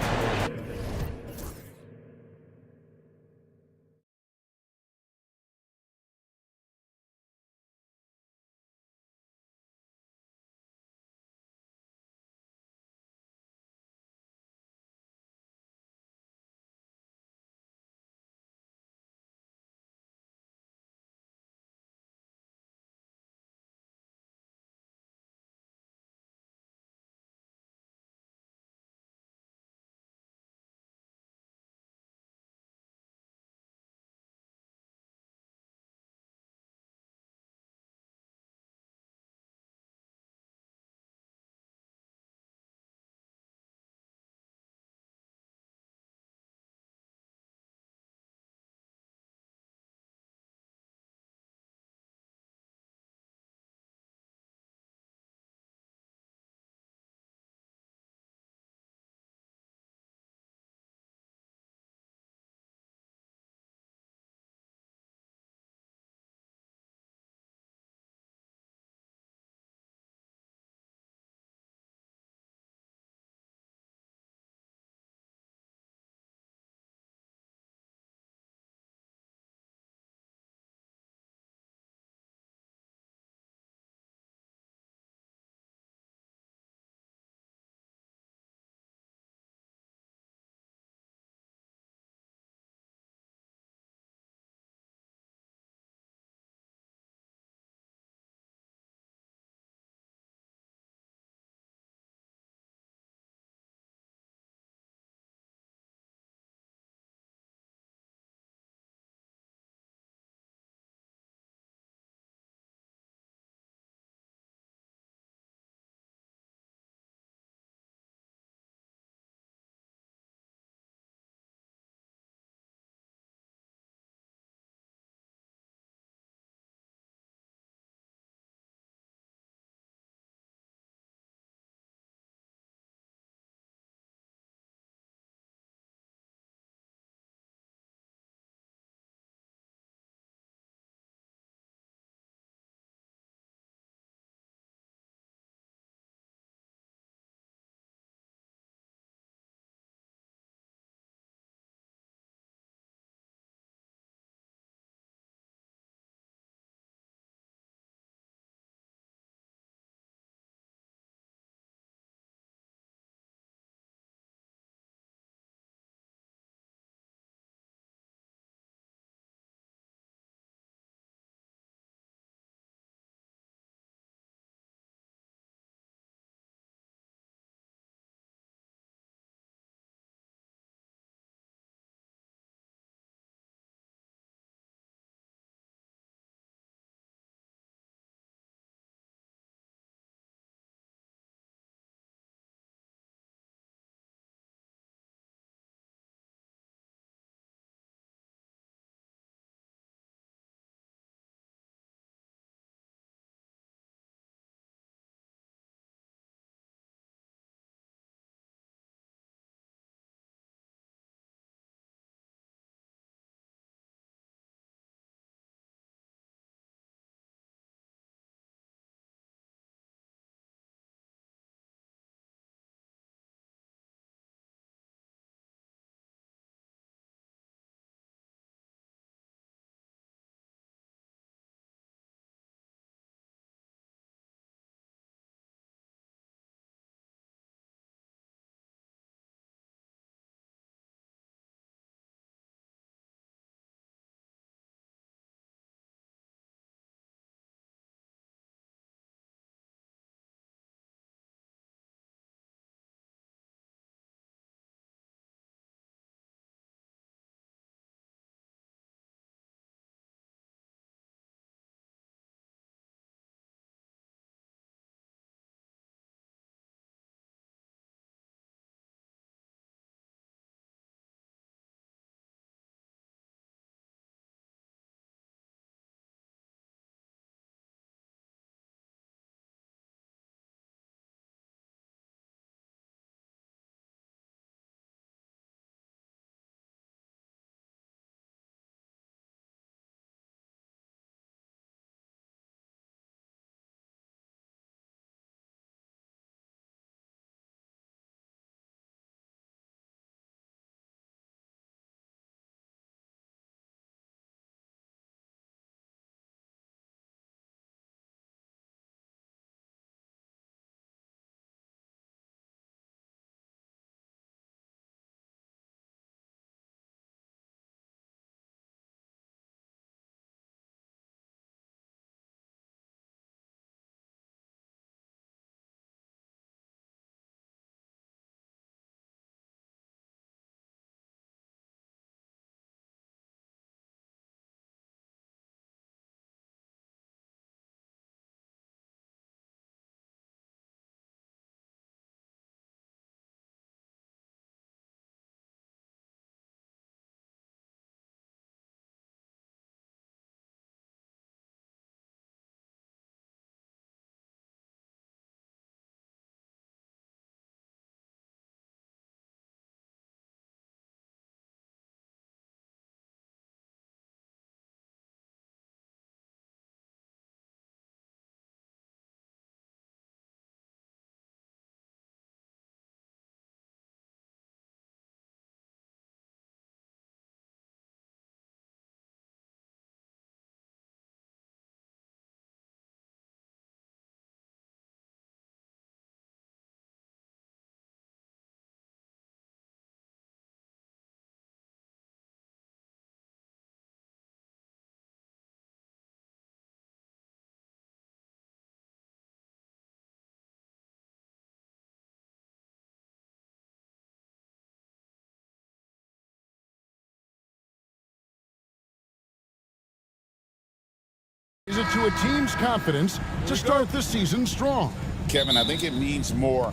Is it to a team's confidence to start the season strong? Kevin, I think it means more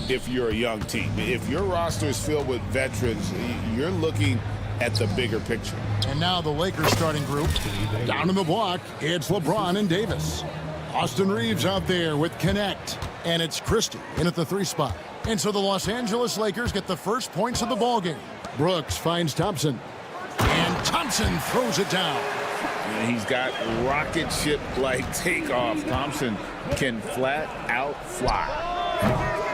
if you're a young team. If your roster is filled with veterans, you're looking at the bigger picture. And now the Lakers starting group. Down in the block, it's LeBron and Davis. Austin Reeves out there with Connect. And it's Christie in at the 3 spot. And so the Los Angeles Lakers get the first points of the ballgame. Brooks finds Thompson. And Thompson throws it down. And he's got rocket ship-like takeoff. Thompson can flat out fly.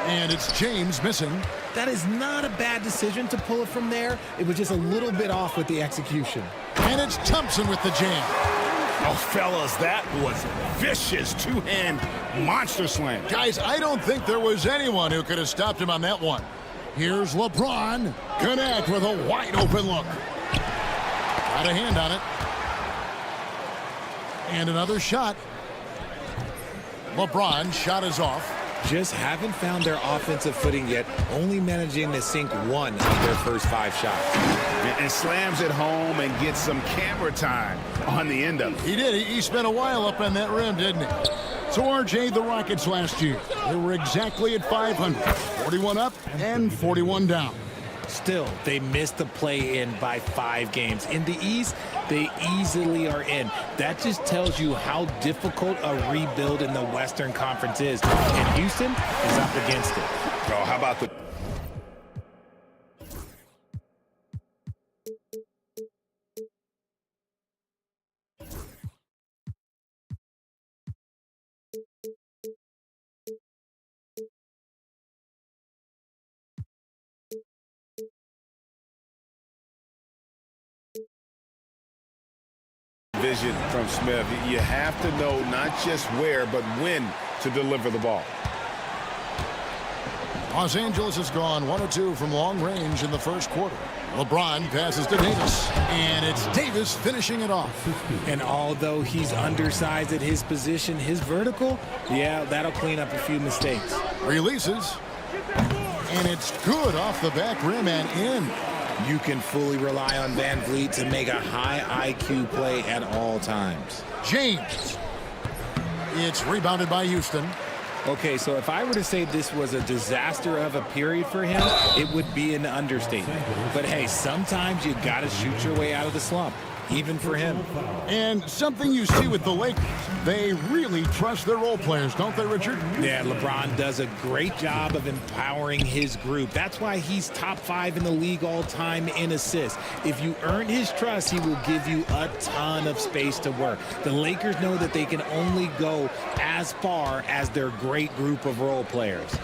And it's James missing. That is not a bad decision to pull it from there. It was just a little bit off with the execution. And it's Thompson with the jam. Oh, fellas, that was vicious two-hand monster slam. Guys, I don't think there was anyone who could have stopped him on that one. Here's LeBron. Connect with a wide-open look. Got a hand on it. And another shot. LeBron shot is off. Just haven't found their offensive footing yet, only managing to sink 1 of their first 5 shots. And slams it home and gets some camera time on the end of it. He did. He spent a while up on that rim, didn't he? So, RJ, the Rockets last year, they were exactly at 500. 41 up and 41 down. Still, they missed the play-in by 5 games. In the East, they easily are in. That just tells you how difficult a rebuild in the Western Conference is. And Houston is up against it. Bro, how about the... Vision from Smith. You have to know not just where, but when to deliver the ball. Los Angeles has gone 1 of 2 from long range in the first quarter. LeBron passes to Davis, and it's Davis finishing it off. And although he's undersized at his position, his vertical, yeah, that'll clean up a few mistakes. Releases, and it's good off the back rim and in. You can fully rely on Van Vliet to make a high IQ play at all times. James. It's rebounded by Houston. Okay, so if I were to say this was a disaster of a period for him, it would be an understatement. But hey, sometimes you got to shoot your way out of the slump, even for him. And something you see with the Lakers, they really trust their role players, don't they, Richard? Yeah, LeBron does a great job of empowering his group. That's why he's top 5 in the league all time in assists. If you earn his trust, he will give you a ton of space to work. The Lakers know that they can only go as far as their great group of role players.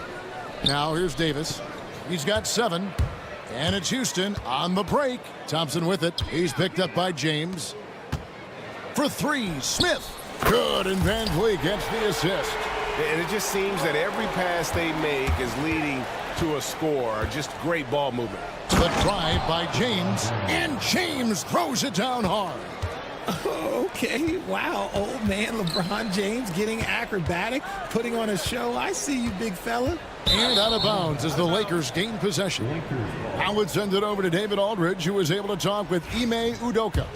Now here's Davis. He's got 7. And it's Houston on the break. Thompson with it. He's picked up by James. For 3, Smith. Good, and Van Vliet gets the assist. And it just seems that every pass they make is leading to a score. Just great ball movement. The drive by James, and James throws it down hard. Okay, wow, old man LeBron James getting acrobatic, putting on a show. I see you, big fella. And out of bounds as the Lakers gain possession. Now let's send it over to David Aldridge, who was able to talk with Ime Udoka.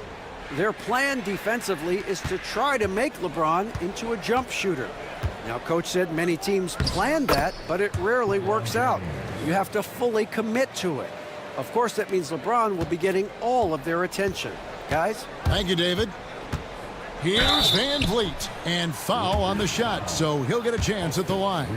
Their plan defensively is to try to make LeBron into a jump shooter. Now, Coach said many teams plan that, but it rarely works out. You have to fully commit to it. Of course, that means LeBron will be getting all of their attention. Guys? Thank you, David. Here's Van Vliet, and foul on the shot, so he'll get a chance at the line.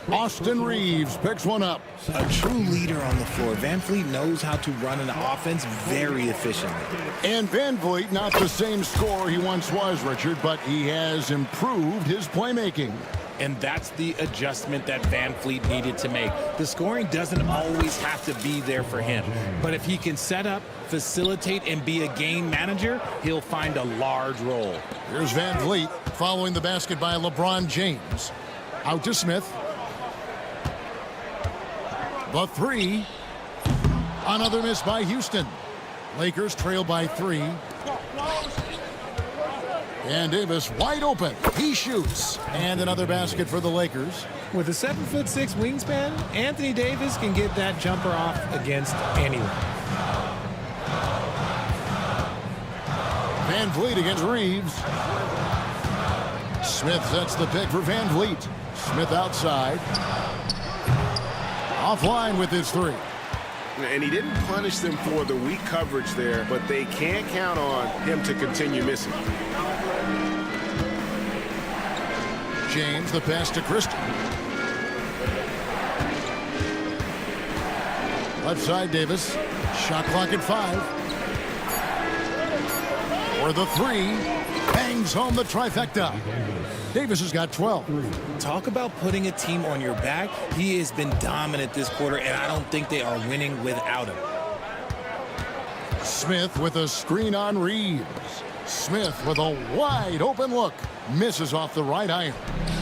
Austin Reeves picks one up. A true leader on the floor. Van Vliet knows how to run an offense very efficiently. And Van Vliet, not the same scorer he once was, Richard, but he has improved his playmaking. And that's the adjustment that Van Vliet needed to make. The scoring doesn't always have to be there for him. But if he can set up, facilitate, and be a game manager, he'll find a large role. Here's Van Vliet following the basket by LeBron James. Out to Smith. The 3. Another miss by Houston. Lakers trail by 3. And Davis wide open. He shoots. And another basket for the Lakers. With a 7'6" wingspan, Anthony Davis can get that jumper off against anyone. Van Van Vliet against Reeves. Smith sets the pick for Van Vliet. Smith outside. Offline with his three. And he didn't punish them for the weak coverage there, but they can't count on him to continue missing. James, the pass to Christie. Left side, Davis. Shot clock at 5. For the three. Bangs home the trifecta. Davis has got 12. Talk about putting a team on your back. He has been dominant this quarter, and I don't think they are winning without him. Smith with a screen on Reeves. Smith with a wide open look. Misses off the right iron.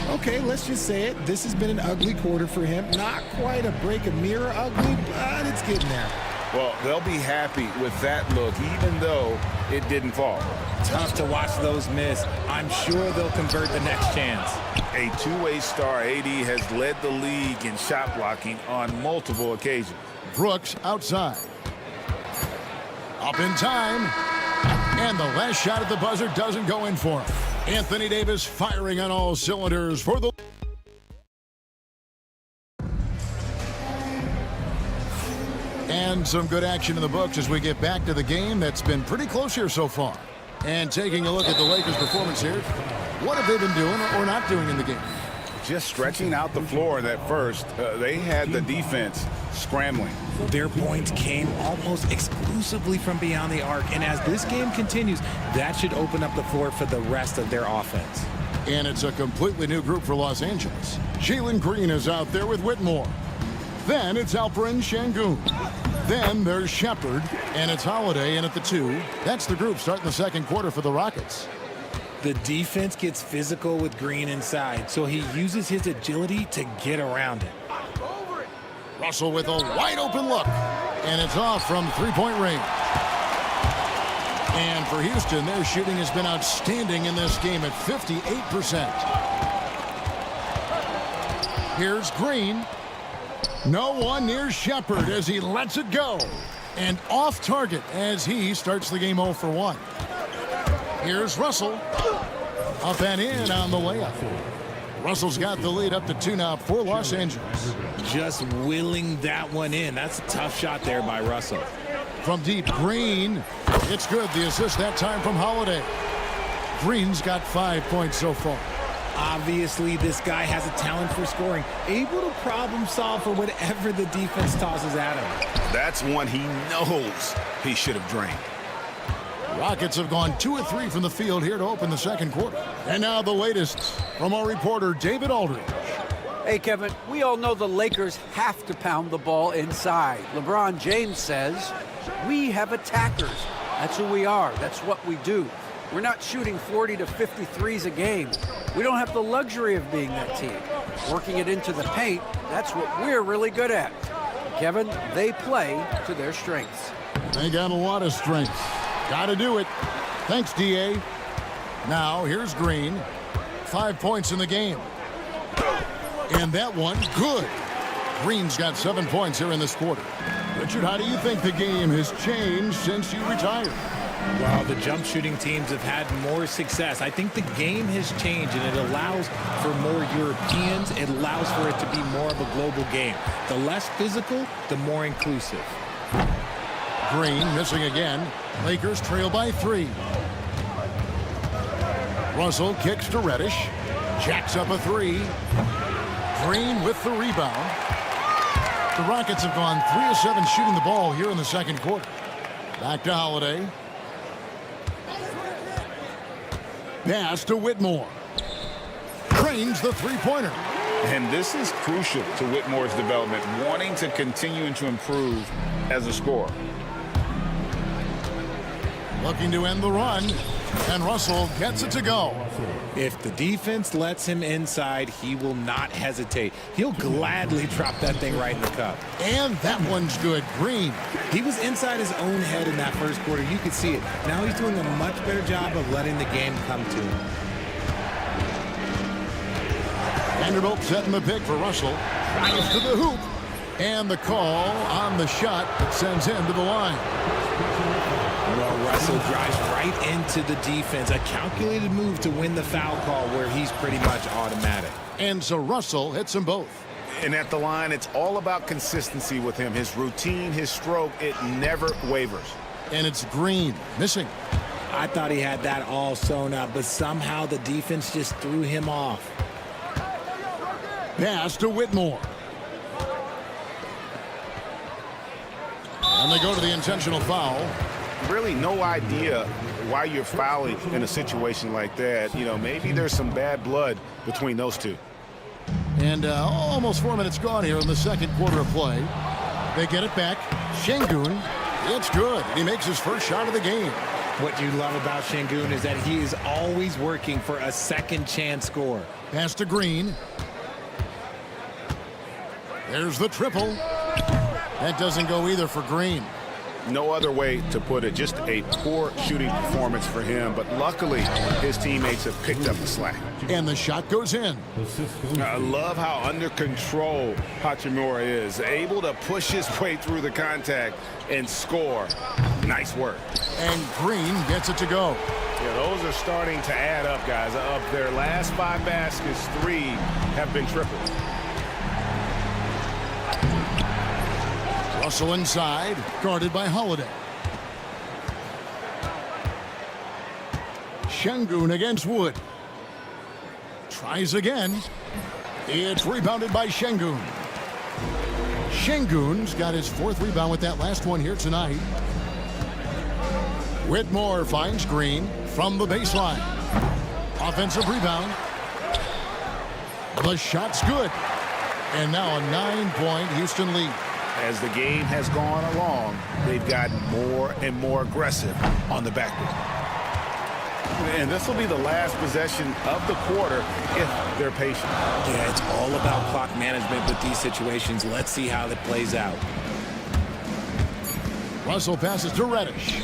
Okay, let's just say it. This has been an ugly quarter for him. Not quite a break a mirror ugly, but it's getting there. Well, they'll be happy with that look, even though it didn't fall. Tough to watch those miss. I'm sure they'll convert the next chance. A two-way star, AD has led the league in shot blocking on multiple occasions. Brooks outside. Up in time. And the last shot at the buzzer doesn't go in for him. Anthony Davis firing on all cylinders for the... And some good action in the books as we get back to the game that's been pretty close here so far. And taking a look at the Lakers' performance here, what have they been doing or not doing in the game? Just stretching out the floor that first. They had the defense scrambling. Their points came almost exclusively from beyond the arc, and as this game continues, that should open up the floor for the rest of their offense. And it's a completely new group for Los Angeles. Jalen Green is out there with Whitmore. Then it's Alperen Şengün. Then there's Shepard, and it's Holiday in at the 2. That's the group starting the second quarter for the Rockets. The defense gets physical with Green inside, so he uses his agility to get around it. Russell with a wide open look, and it's off from three-point range. And for Houston, their shooting has been outstanding in this game at 58%. Here's Green. No one near Shepard as he lets it go. And off target as he starts the game 0 for 1. Here's Russell. Up and in on the layup. Russell's got the lead up to 2 now for Los Angeles. Just willing that one in. That's a tough shot there by Russell. From deep, Green. It's good. The assist that time from Holiday. Green's got 5 points so far. Obviously, this guy has a talent for scoring, able to problem solve for whatever the defense tosses at him. That's one he knows he should have drained. Rockets have gone 2 of 3 from the field here to open the second quarter. And now the latest from our reporter, David Aldridge. Hey, Kevin, we all know the Lakers have to pound the ball inside. LeBron James says, we have attackers. That's who we are. That's what we do. We're not shooting 40 to 50 threes a game. We don't have the luxury of being that team. Working it into the paint, that's what we're really good at. Kevin, they play to their strengths. They got a lot of strength. Got to do it. Thanks, D.A. Now, here's Green. 5 points in the game. And that one, good. Green's got 7 points here in this quarter. Richard, how do you think the game has changed since you retired? Well, the jump shooting teams have had more success. I think the game has changed, and it allows for more Europeans. It allows for it to be more of a global game. The less physical, the more inclusive. Green missing again. Lakers trail by 3. Russell kicks to Reddish. Jacks up a 3. Green with the rebound. The Rockets have gone 3 of 7 shooting the ball here in the second quarter. Back to Holiday. Pass to Whitmore. Trains the three-pointer. And this is crucial to Whitmore's development, wanting to continue to improve as a scorer. Looking to end the run, and Russell gets it to go. If the defense lets him inside, he will not hesitate. He'll gladly drop that thing right in the cup. And that one's good. Green. He was inside his own head in that first quarter. You could see it. Now he's doing a much better job of letting the game come to him. Vanderbilt setting the pick for Russell. Drives to the hoop. And the call on the shot that sends him to the line. Well, Russell drives right into the defense. A calculated move to win the foul call where he's pretty much automatic. And so Russell hits them both. And at the line, it's all about consistency with him. His routine, his stroke, it never wavers. And it's Green missing. I thought he had that all sewn up, but somehow the defense just threw him off. Pass to Whitmore. And they go to the intentional foul. Really no idea why you're fouling in a situation like that. You know, maybe there's some bad blood between those two. And almost 4 minutes gone here in the second quarter of play. They get it back. Şengün, it's good. He makes his first shot of the game. What you love about Şengün is that he is always working for a second chance score. Pass to Green. There's the triple. That doesn't go either for Green. No other way to put it. Just a poor shooting performance for him. But luckily, his teammates have picked up the slack. And the shot goes in. I love how under control Hachimura is. Able to push his way through the contact and score. Nice work. And Green gets it to go. Yeah, those are starting to add up, guys. Of their last 5 baskets, 3 have been tripled. Russell inside, guarded by Holiday. Şengün against Wood. Tries again. It's rebounded by Şengün. Şengün's got his 4th rebound with that last one here tonight. Whitmore finds Green from the baseline. Offensive rebound. The shot's good. And now a 9-point Houston lead. As the game has gone along, they've gotten more and more aggressive on the backboard. And this will be the last possession of the quarter if they're patient. Yeah, it's all about clock management with these situations. Let's see how that plays out. Russell passes to Reddish.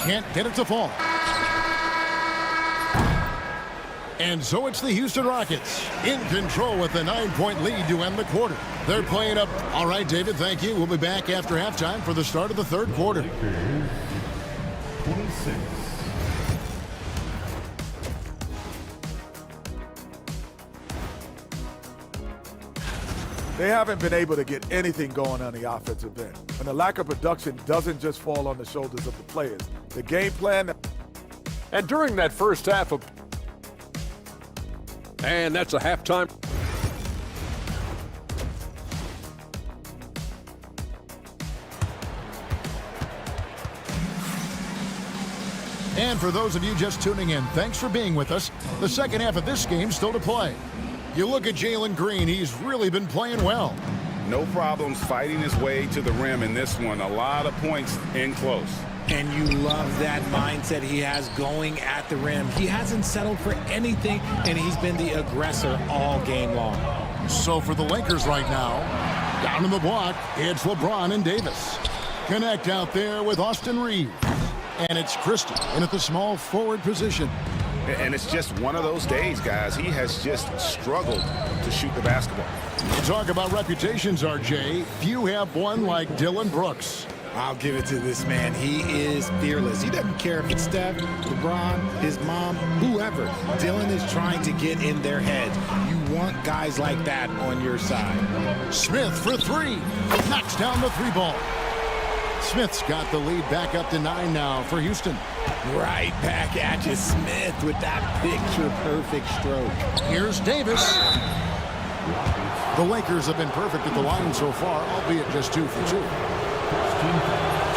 Can't get it to fall. And so it's the Houston Rockets in control with the 9-point lead to end the quarter. They're playing up. All right, David, thank you. We'll be back after halftime for the start of the third quarter. 26. They haven't been able to get anything going on the offensive end. And the lack of production doesn't just fall on the shoulders of the players. The game plan. And during that first half of... And that's a halftime. And for those of you just tuning in, thanks for being with us. The second half of this game still to play. You look at Jalen Green, he's really been playing well. No problems fighting his way to the rim in this one. A lot of points in close. And you love that mindset he has going at the rim. He hasn't settled for anything, and he's been the aggressor all game long. So for the Lakers right now, down in the block, it's LeBron and Davis. Connect out there with Austin Reeves. And it's Christie in at the small forward position. And it's just one of those days, guys. He has just struggled to shoot the basketball. You talk about reputations, RJ. Few have one like Dylan Brooks. I'll give it to this man. He is fearless. He doesn't care if it's Steph, LeBron, his mom, whoever. Dylan is trying to get in their heads. You want guys like that on your side. Smith for 3. Knocks down the 3 ball. Smith's got the lead back up to 9 now for Houston. Right back at you, Smith, with that picture-perfect stroke. Here's Davis. The Lakers have been perfect at the line so far, albeit just 2 for 2.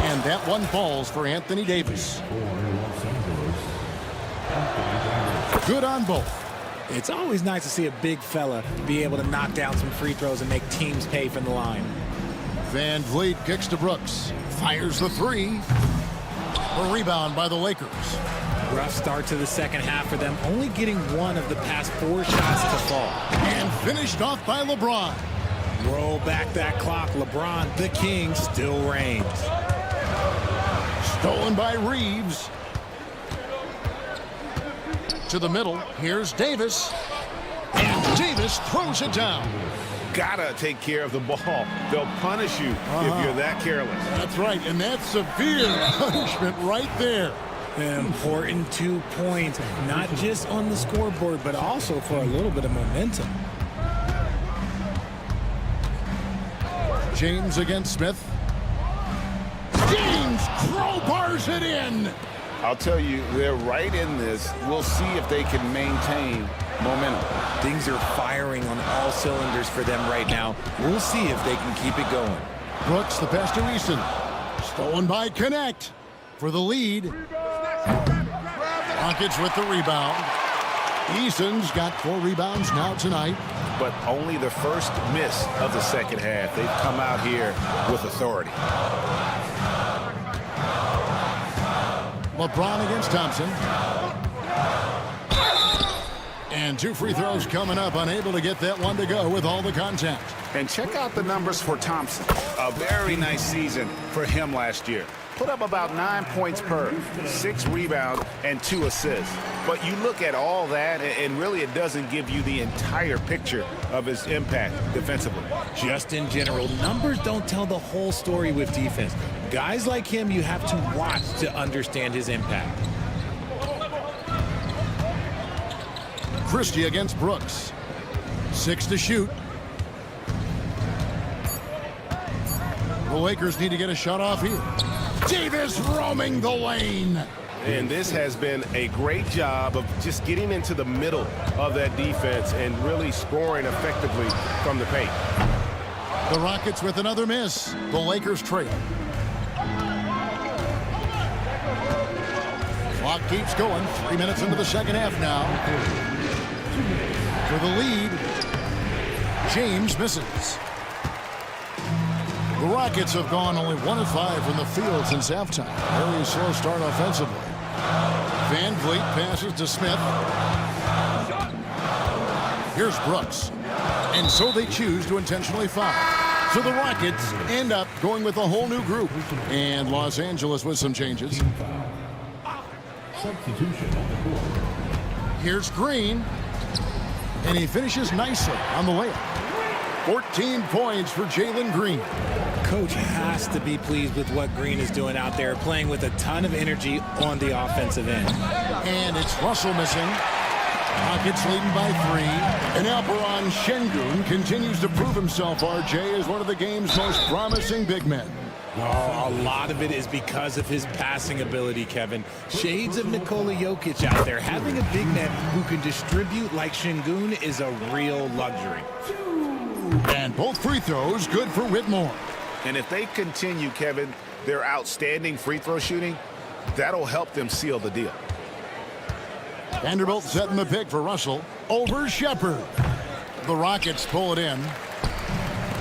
And that one falls for Anthony Davis. Good on both. It's always nice to see a big fella be able to knock down some free throws and make teams pay from the line. Van Vliet kicks to Brooks. Fires the 3. A rebound by the Lakers. Rough start to the second half for them, only getting 1 of the past 4 shots to fall. And finished off by LeBron. Roll back that clock. LeBron, the king, still reigns. Stolen by Reeves. To the middle. Here's Davis. And Davis throws it down. gotta take care of the ball. They'll punish you if you're that careless. That's right, and that's severe punishment right there. An important 2 points, not just on the scoreboard, but also for a little bit of momentum. James against Smith. James crowbars it in. I'll tell you, they're right in this. We'll see if they can maintain momentum. Things are firing on all cylinders for them right now. We'll see if they can keep it going. Brooks, the pass to Easton. Stolen by Connect for the lead. Rockets with the rebound. Easton's got 4 rebounds now tonight. But only the first miss of the second half. They've come out here with authority. LeBron against Thompson. And 2 free throws coming up, unable to get that one to go with all the contact. And check out the numbers for Thompson. A very nice season for him last year. Put up about 9 points per, 6 rebounds, and 2 assists. But you look at all that, and really it doesn't give you the entire picture of his impact defensively. Just in general, numbers don't tell the whole story with defense. Guys like him, you have to watch to understand his impact. Christie against Brooks. 6 to shoot. The Lakers need to get a shot off here. Davis roaming the lane. And this has been a great job of just getting into the middle of that defense and really scoring effectively from the paint. The Rockets with another miss. The Lakers trail. Clock keeps going. 3 minutes into the second half now. For the lead, James misses. The Rockets have gone only 1 of 5 from the field since halftime. Very slow start offensively. Van Vliet passes to Smith. Here's Brooks. And so they choose to intentionally foul. So the Rockets end up going with a whole new group. And Los Angeles with some changes. Here's Green. And he finishes nicely on the layup. 14 points for Jalen Green. Coach has to be pleased with what Green is doing out there, playing with a ton of energy on the offensive end. And it's Russell missing. Rockets leading by 3. And Alperon Şengün continues to prove himself, RJ, as one of the game's most promising big men. Oh, a lot of it is because of his passing ability, Kevin. Shades of Nikola Jokic out there. Having a big man who can distribute like Şengün is a real luxury. And both free throws good for Whitmore. And if they continue, Kevin, their outstanding free throw shooting, that'll help them seal the deal. Vanderbilt setting the pick for Russell over Shepherd. The Rockets pull it in.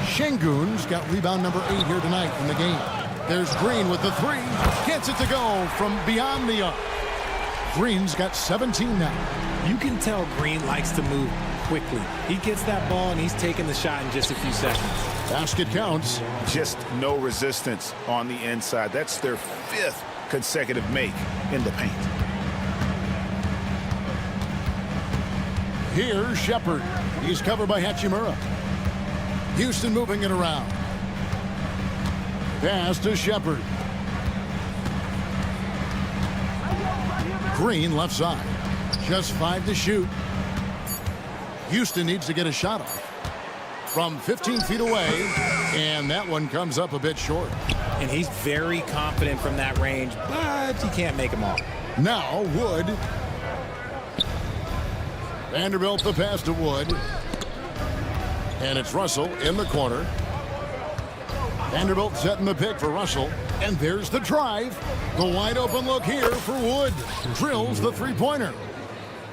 Şengün's got rebound number 8 here tonight in the game. There's Green with the 3. Gets it to go from beyond the arc. Green's got 17 now. You can tell Green likes to move quickly. He gets that ball and he's taking the shot in just a few seconds. Basket counts. Just no resistance on the inside. That's their 5th consecutive make in the paint. Here's Shepherd. He's covered by Hachimura. Houston moving it around. Pass to Shepherd. Green left side. Just 5 to shoot. Houston needs to get a shot off from 15 feet away, and that one comes up a bit short. And he's very confident from that range, but he can't make them all. Now Wood. Vanderbilt the pass to Wood. And it's Russell in the corner. Vanderbilt setting the pick for Russell. And there's the drive. The wide open look here for Wood. Drills the 3-pointer.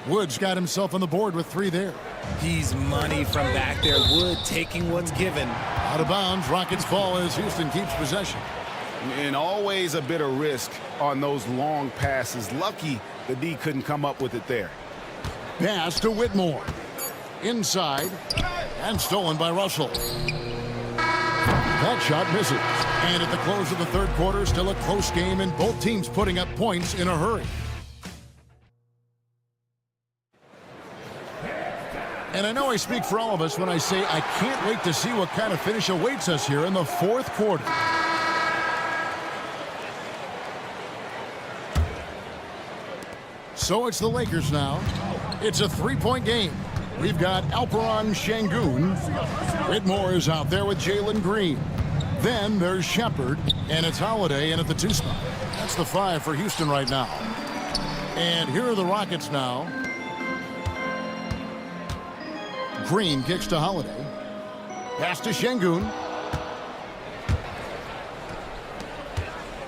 Wood's got himself on the board with 3 there. He's money from back there. Wood taking what's given. Out of bounds. Rockets ball as Houston keeps possession. And always a bit of risk on those long passes. Lucky the D couldn't come up with it there. Pass to Whitmore. Inside. And stolen by Russell. That shot misses. And at the close of the third quarter, still a close game and both teams putting up points in a hurry. And I know I speak for all of us when I say I can't wait to see what kind of finish awaits us here in the fourth quarter. So it's the Lakers now. It's a three-point game. We've got Alperon Şengün. Whitmore is out there with Jalen Green. Then there's Shepard, and it's Holiday in at the 2 spot. That's the 5 for Houston right now. And here are the Rockets now. Green kicks to Holiday. Pass to Şengün.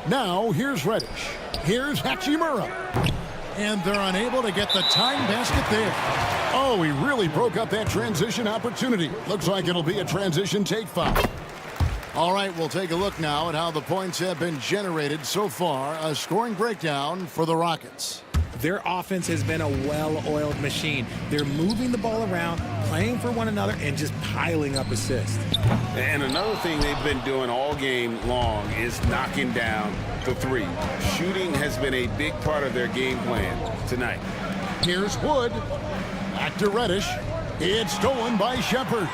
Now here's Reddish. Here's Hachimura. And they're unable to get the time basket there. Oh, he really broke up that transition opportunity. Looks like it'll be a transition take foul. All right, we'll take a look now at how the points have been generated so far. A scoring breakdown for the Rockets. Their offense has been a well-oiled machine. They're moving the ball around, playing for one another, and just piling up assists. And another thing they've been doing all game long is knocking down the 3. Shooting has been a big part of their game plan tonight. Here's Wood. Back to Reddish. It's stolen by Shepard.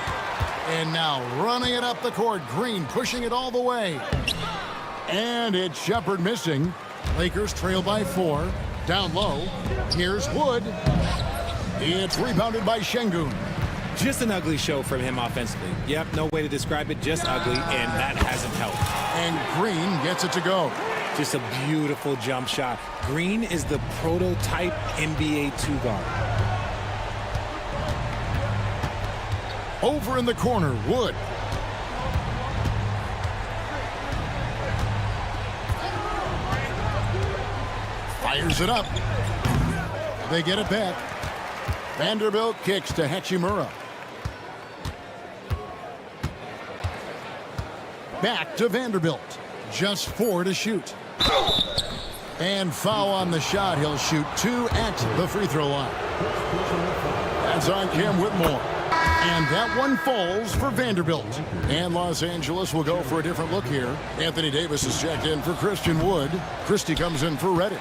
And now running it up the court. Green pushing it all the way. And it's Shepard missing. Lakers trail by 4. Down low. Here's Wood. It's rebounded by Şengün. Just an ugly show from him offensively. Yep, no way to describe it, just ugly, and that hasn't helped. And Green gets it to go. Just a beautiful jump shot. Green is the prototype NBA 2 guard. Over in the corner, Wood. Fires it up. They get it back. Vanderbilt kicks to Hachimura. Back to Vanderbilt. Just 4 to shoot. And foul on the shot. He'll shoot 2 at the free throw line. That's on Cam Whitmore. And that one falls for Vanderbilt. And Los Angeles will go for a different look here. Anthony Davis is checked in for Christian Wood. Christie comes in for Reddish.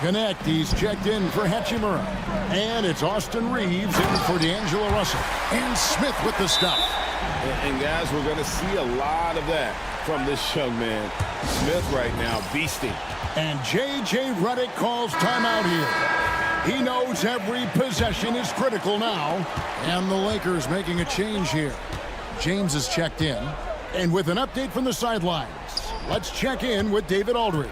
Connect, he's checked in for Hachimura. And it's Austin Reeves in for D'Angelo Russell. And Smith with the stuff. And guys, we're going to see a lot of that from this young man. Smith right now beasting. And J.J. Redick calls timeout here. He knows every possession is critical now. And the Lakers making a change here. James is checked in. And with an update from the sidelines, let's check in with David Aldridge.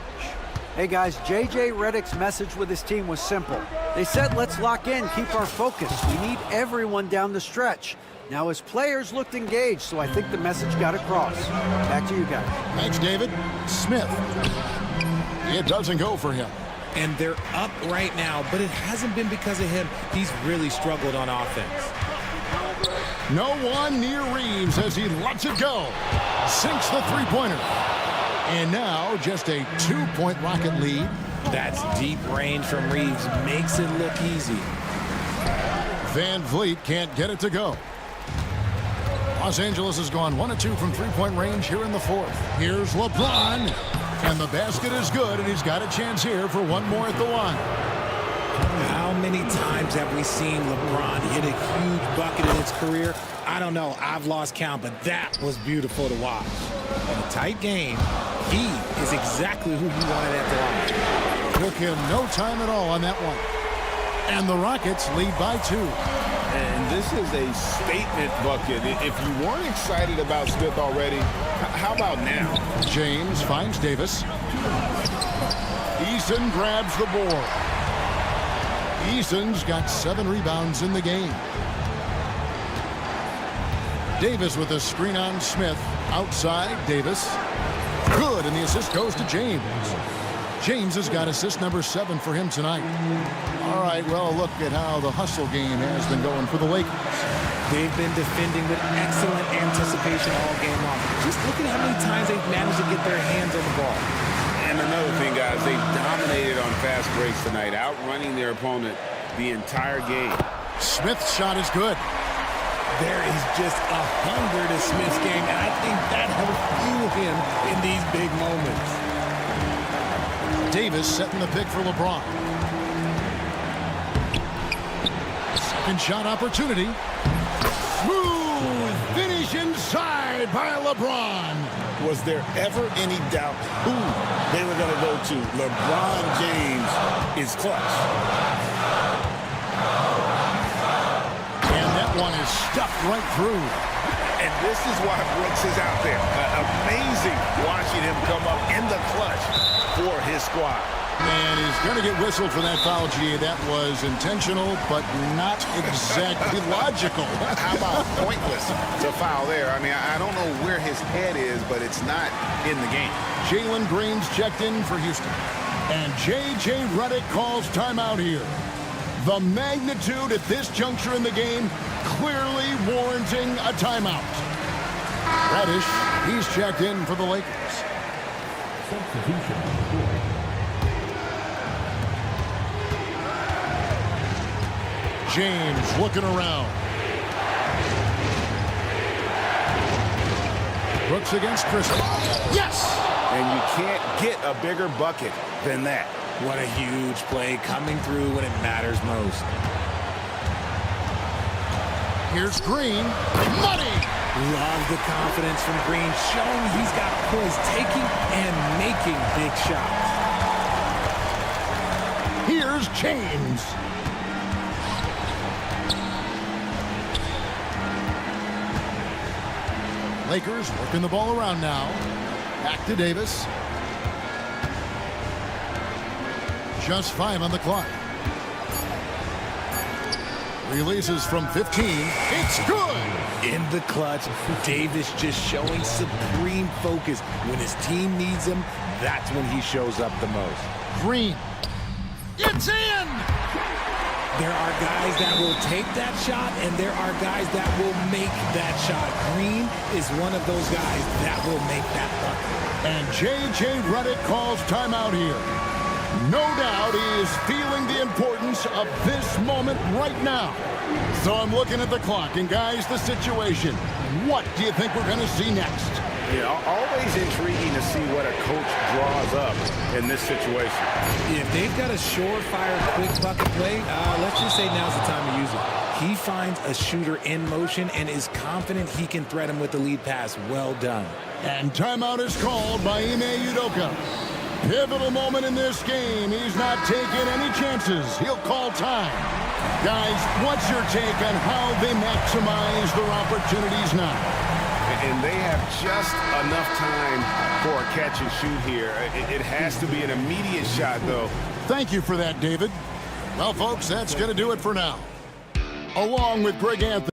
Hey guys, J.J. Redick's message with his team was simple. They said, let's lock in, keep our focus. We need everyone down the stretch. Now his players looked engaged, so I think the message got across. Back to you guys. Thanks, David. Smith. It doesn't go for him. And they're up right now, but it hasn't been because of him. He's really struggled on offense. No one near Reeves as he lets it go. Sinks the three-pointer. And now just a 2-point Rocket lead. That's deep range from Reeves. Makes it look easy. Van Vliet can't get it to go. Los Angeles has gone 1 of 2 from three-point range here in the fourth. Here's LeBron. And the basket is good, and he's got a chance here for one more at the line. How many times have we seen LeBron hit a huge bucket in his career? I don't know. I've lost count, but that was beautiful to watch. In a tight game, he is exactly who you wanted at the line. Took him no time at all on that one. And the Rockets lead by 2. And this is a statement bucket. If you weren't excited about Smith already, how about now? James finds Davis. Eason grabs the board. Eason's got 7 rebounds in the game. Davis with a screen on Smith. Outside, Davis. Good, and the assist goes to James. James has got assist number 7 for him tonight. All right, well, look at how the hustle game has been going for the Lakers. They've been defending with excellent anticipation all game long. Just look at how many times they've managed to get their hands on the ball. And another thing, guys, they've dominated on fast breaks tonight, outrunning their opponent the entire game. Smith's shot is good. There is just a hunger to Smith's game, and I think that helps fuel him in these big moments. Davis setting the pick for LeBron. Second shot opportunity. Smooth finish inside by LeBron. Was there ever any doubt who they were going to go to? LeBron James is clutch. And that one is stuffed right through. And this is why Brooks is out there. Amazing watching him come up in the clutch for his squad. And he's going to get whistled for that foul, G. That was intentional, but not exactly logical. How about pointless to foul there? I mean, I don't know where his head is, but it's not in the game. Jalen Green's checked in for Houston. And J.J. Redick calls timeout here. The magnitude at this juncture in the game clearly warranting a timeout. Reddish, he's checked in for the Lakers. Substitution. James looking around. Brooks against Christie. Yes! And you can't get a bigger bucket than that. What a huge play coming through when it matters most. Here's Green. Money! Love the confidence from Green, showing he's got poise, taking and making big shots. Here's James. Lakers working the ball around now. Back to Davis. Just 5 on the clock. Releases from 15. It's good! In the clutch, Davis just showing supreme focus. When his team needs him, that's when he shows up the most. Green. It's in! There are guys that will take that shot, and there are guys that will make that shot. Green is one of those guys that will make that bucket. And J.J. Redick calls timeout here. No doubt he is feeling the importance of this moment right now. So I'm looking at the clock, and guys, the situation. What do you think we're going to see next? Yeah, always intriguing to see what a coach draws up in this situation. If they've got a surefire quick bucket play, let's just say now's the time to use it. He finds a shooter in motion and is confident he can threat him with the lead pass. Well done. And timeout is called by Ime Udoka. Pivotal moment in this game. He's not taking any chances. He'll call time. Guys, what's your take on how they maximize their opportunities now? And they have just enough time for a catch and shoot here. It has to be an immediate shot, though. Thank you for that, David. Well, folks, that's going to do it for now. Along with Greg Anthony.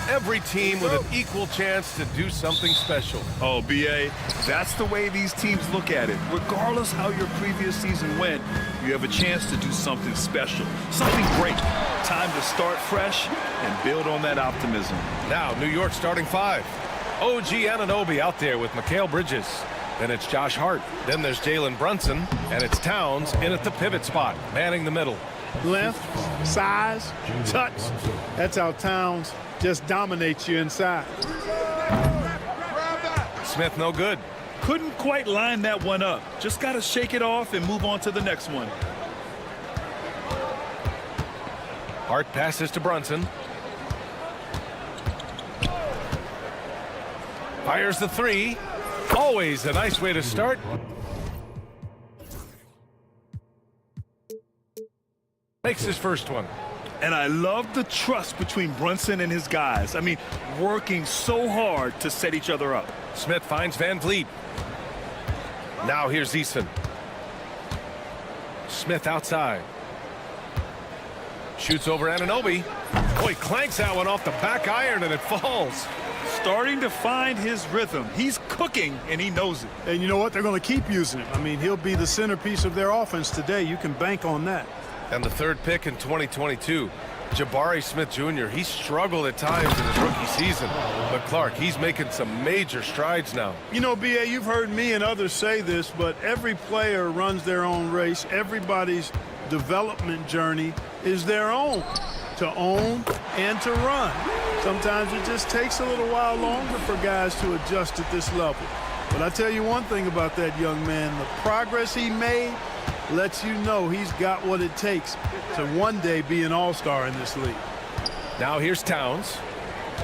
Every team with an equal chance to do something special. Oh, BA, that's the way these teams look at it. Regardless how your previous season went, you have a chance to do something special, something great. Time to start fresh and build on that optimism. Now, New York starting five. OG Anunoby out there with Mikal Bridges. Then it's Josh Hart. Then there's Jalen Brunson. And it's Towns in at the pivot spot, manning the middle. Length, size, touch. That's how Towns just dominates you inside. Smith no good. Couldn't quite line that one up. Just got to shake it off and move on to the next one. Hart passes to Brunson. Fires the three. Always a nice way to start. Makes his first one. And I love the trust between Brunson and his guys. I mean, working so hard to set each other up. Smith finds Van Vliet. Now here's Eason. Smith outside. Shoots over Anunoby. Boy, clanks that one off the back iron and it falls. Starting to find his rhythm. He's cooking and he knows it. And you know what? They're going to keep using him. I mean, he'll be the centerpiece of their offense today. You can bank on that. And the third pick in 2022, Jabari Smith Jr. He struggled at times in his rookie season. But Clark, he's making some major strides now. You know, BA, you've heard me and others say this, but every player runs their own race. Everybody's development journey is their own, to own and to run. Sometimes it just takes a little while longer for guys to adjust at this level. But I tell you one thing about that young man, the progress he made lets you know he's got what it takes to one day be an all-star in this league. Now here's Towns.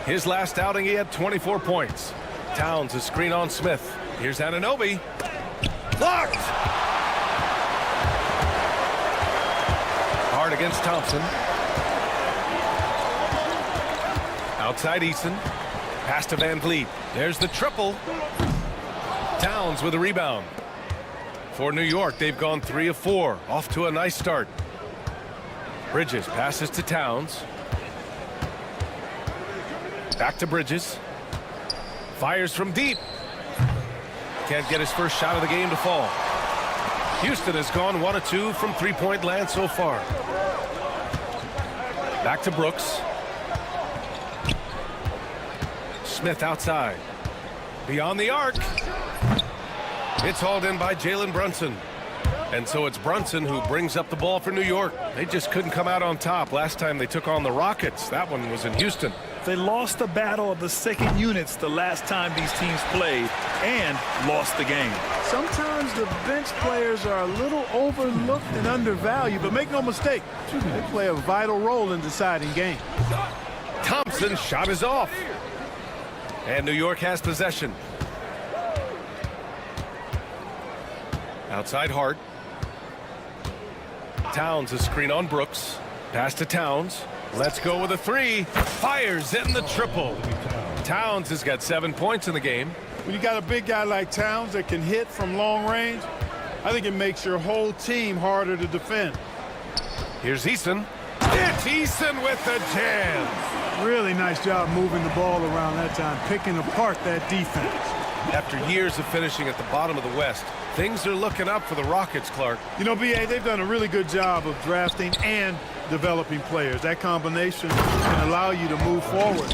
His last outing, he had 24 points. Towns, a screen on Smith. Here's Anunoby. Blocked! Hard against Thompson. Outside Eason. Pass to Van Vliet. There's the triple. Towns with a rebound. For New York, they've gone 3 of 4. Off to a nice start. Bridges passes to Towns. Back to Bridges. Fires from deep. Can't get his first shot of the game to fall. Houston has gone 1 of 2 from three-point land so far. Back to Brooks. Smith outside. Beyond the arc. It's hauled in by Jalen Brunson. And so it's Brunson who brings up the ball for New York. They just couldn't come out on top last time they took on the Rockets. That one was in Houston. They lost the battle of the second units the last time these teams played and lost the game. Sometimes the bench players are a little overlooked and undervalued, but make no mistake, they play a vital role in deciding games. Thompson's shot is off. And New York has possession. Outside Hart. Towns a screen on Brooks. Pass to Towns. Let's go with a three. Fires in the triple. Towns has got 7 points in the game. When you got a big guy like Towns that can hit from long range, I think it makes your whole team harder to defend. Here's Eason. It's Eason with the jam. Really nice job moving the ball around that time, picking apart that defense. After years of finishing at the bottom of the West, things are looking up for the Rockets, Clark. You know, BA, they've done a really good job of drafting and developing players. That combination can allow you to move forward.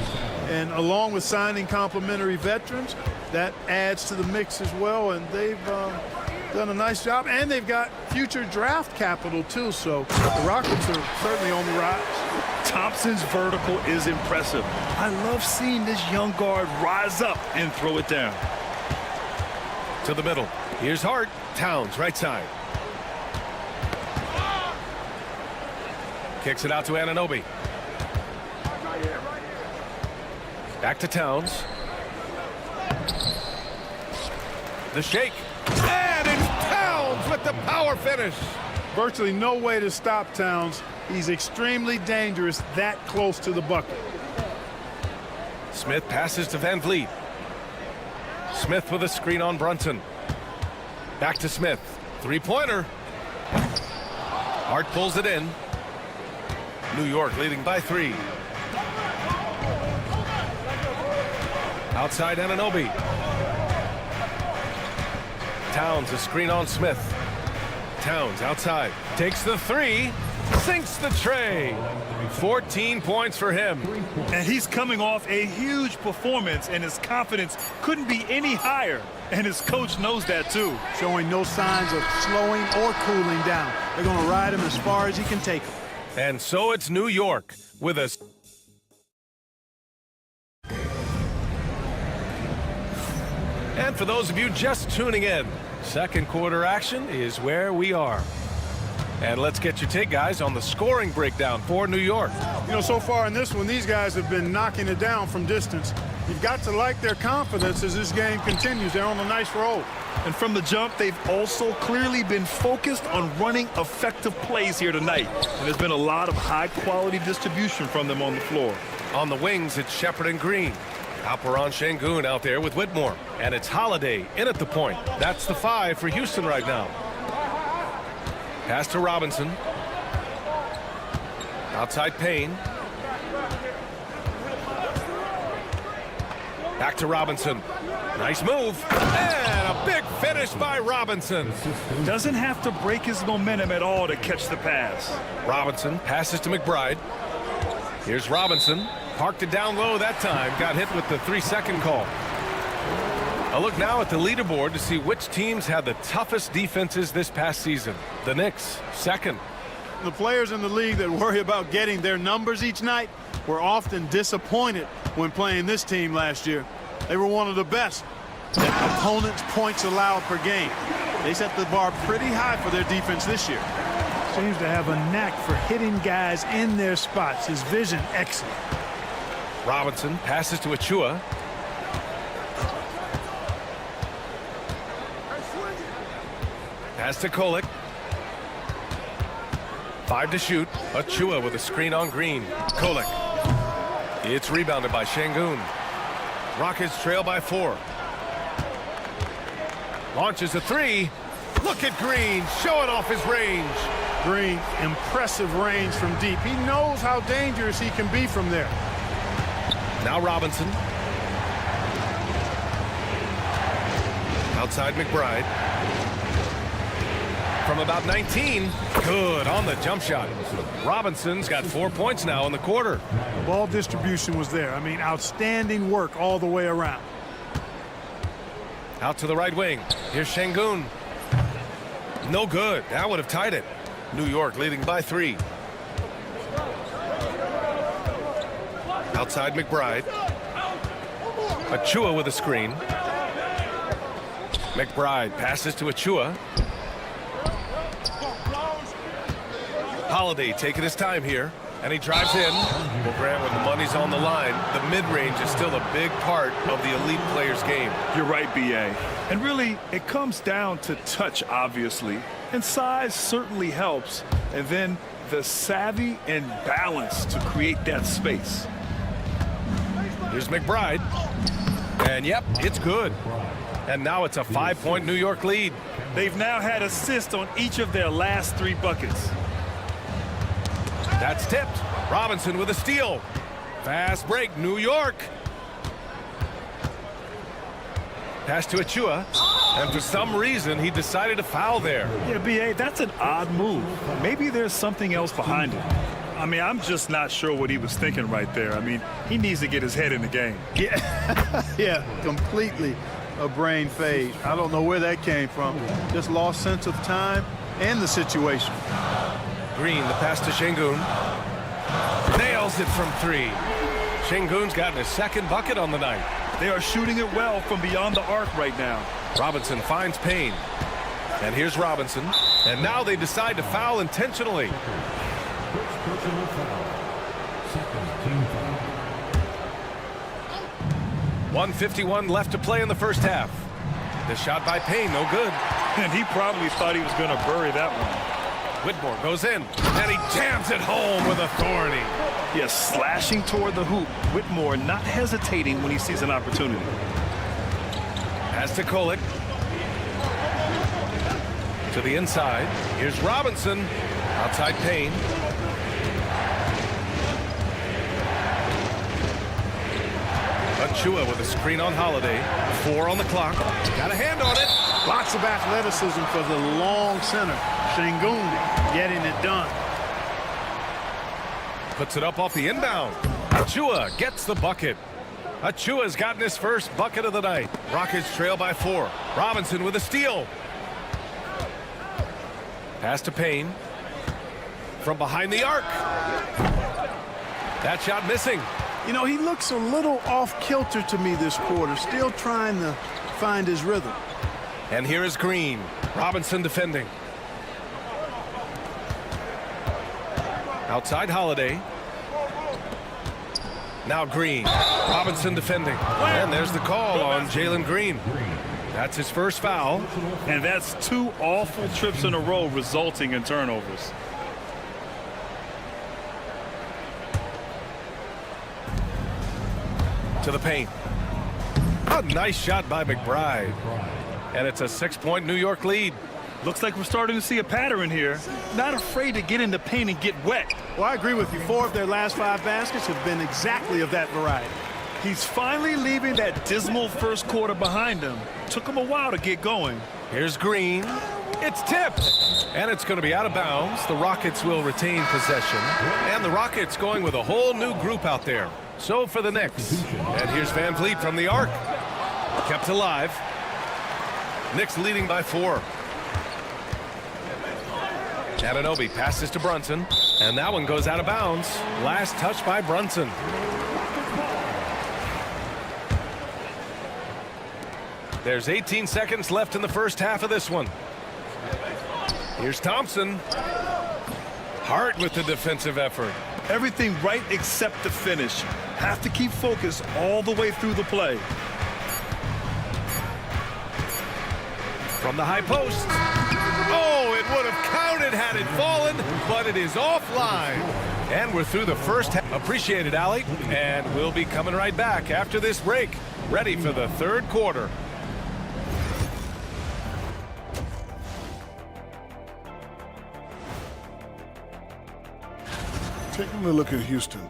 And along with signing complementary veterans, that adds to the mix as well. And they've done a nice job. And they've got future draft capital, too. So the Rockets are certainly on the rise. Thompson's vertical is impressive. I love seeing this young guard rise up and throw it down. To the middle. Here's Hart. Towns, right side. Kicks it out to Anunoby. Back to Towns. The shake. And it's Towns with the power finish. Virtually no way to stop Towns. He's extremely dangerous that close to the bucket. Smith passes to Van Vliet. Smith with a screen on Brunson. Back to Smith. Three-pointer. Hart pulls it in. New York leading by 3. Outside Anunoby. Towns a screen on Smith. Towns outside. Takes the three. Sinks the tray. 14 points for him. And he's coming off a huge performance, and his confidence couldn't be any higher. And his coach knows that too. Showing no signs of slowing or cooling down. They're going to ride him as far as he can take him. And so it's New York with a... And for those of you just tuning in, second quarter action is where we are. And let's get your take, guys, on the scoring breakdown for New York. You know, so far in this one, these guys have been knocking it down from distance. You've got to like their confidence as this game continues. They're on a nice roll. And from the jump, they've also clearly been focused on running effective plays here tonight. And there's been a lot of high-quality distribution from them on the floor. On the wings, it's Shepard and Green. Alperon Şengün out there with Whitmore. And it's Holiday in at the point. That's the 5 for Houston right now. Pass to Robinson. Outside Payne. Back to Robinson. Nice move. And a big finish by Robinson. Doesn't have to break his momentum at all to catch the pass. Robinson passes to McBride. Here's Robinson. Parked it down low that time. Got hit with the 3-second call. A look now at the leaderboard to see which teams had the toughest defenses this past season. The Knicks, second. The players in the league that worry about getting their numbers each night were often disappointed when playing this team last year. They were one of the best. Opponents' points allowed per game. They set the bar pretty high for their defense this year. Seems to have a knack for hitting guys in their spots. His vision excellent. Robinson passes to Achua. Pass to Kolek. 5 to shoot. Achua with a screen on Green. Kolek. It's rebounded by Şengün. Rockets trail by 4. Launches a 3. Look at Green showing off his range. Green, impressive range from deep. He knows how dangerous he can be from there. Now Robinson. Outside McBride. From about 19. Good on the jump shot. Robinson's got 4 points now in the quarter. Ball distribution was there. I mean, outstanding work all the way around. Out to the right wing. Here's Şengün. No good. That would have tied it. New York leading by 3. Outside McBride. Achua with a screen. McBride passes to Achua. Holiday taking his time here, and he drives in. Well, Grant, when the money's on the line, the mid-range is still a big part of the elite player's game. You're right, B.A. And really, it comes down to touch, obviously. And size certainly helps. And then the savvy and balance to create that space. Here's McBride. And, yep, it's good. And now it's a 5-point New York lead. They've now had assists on each of their last 3 buckets. That's tipped. Robinson with a steal. Fast break, New York. Pass to Achua. And for some reason, he decided to foul there. Yeah, B.A., that's an odd move. Maybe there's something else behind it. I mean, I'm just not sure what he was thinking right there. I mean, he needs to get his head in the game. Yeah, yeah, completely a brain fade. I don't know where that came from. Just lost sense of time and the situation. Green, the pass to Şengün. Nails it from 3. Şengün's gotten his 2nd bucket on the night. They are shooting it well from beyond the arc right now. Robinson finds Payne. And here's Robinson. And now they decide to foul intentionally. Personal foul. Second team foul. 1:51 left to play in the first half. The shot by Payne, no good. And he probably thought he was going to bury that one. Whitmore goes in, and he jams it home with authority. Yes, slashing toward the hoop. Whitmore not hesitating when he sees an opportunity. Pass to Kolek. To the inside. Here's Robinson. Outside Payne. Achua with a screen on Holiday. 4 on the clock. Got a hand on it. Lots of athleticism for the long center. Şengün getting it done. Puts it up off the inbound. Achua gets the bucket. Achua's gotten his first bucket of the night. Rockets trail by 4. Robinson with a steal. Pass to Payne. From behind the arc. That shot missing. You know, he looks a little off-kilter to me this quarter, still trying to find his rhythm. And here is Green. Robinson defending. Outside Holiday. Now Green. Robinson defending. And there's the call on Jalen Green. That's his first foul. And that's 2 awful trips in a row resulting in turnovers. To the paint. A nice shot by McBride. And it's a 6-point New York lead. Looks like we're starting to see a pattern here. Not afraid to get in the paint and get wet. Well, I agree with you. 4 of their last 5 baskets have been exactly of that variety. He's finally leaving that dismal first quarter behind him. Took him a while to get going. Here's Green. It's tipped. And it's going to be out of bounds. The Rockets will retain possession. And the Rockets going with a whole new group out there. So for the Knicks. And here's Van Vliet from the arc. Kept alive. Knicks leading by 4. Anunoby passes to Brunson. And that one goes out of bounds. Last touch by Brunson. There's 18 seconds left in the first half of this one. Here's Thompson. Hart with the defensive effort. Everything right except the finish. Have to keep focus all the way through the play. From the high post. Oh, it would have counted had it fallen, but it is offline. And we're through the first half. Appreciate it, Allie. And we'll be coming right back after this break. Ready for the third quarter. Taking a look at Houston,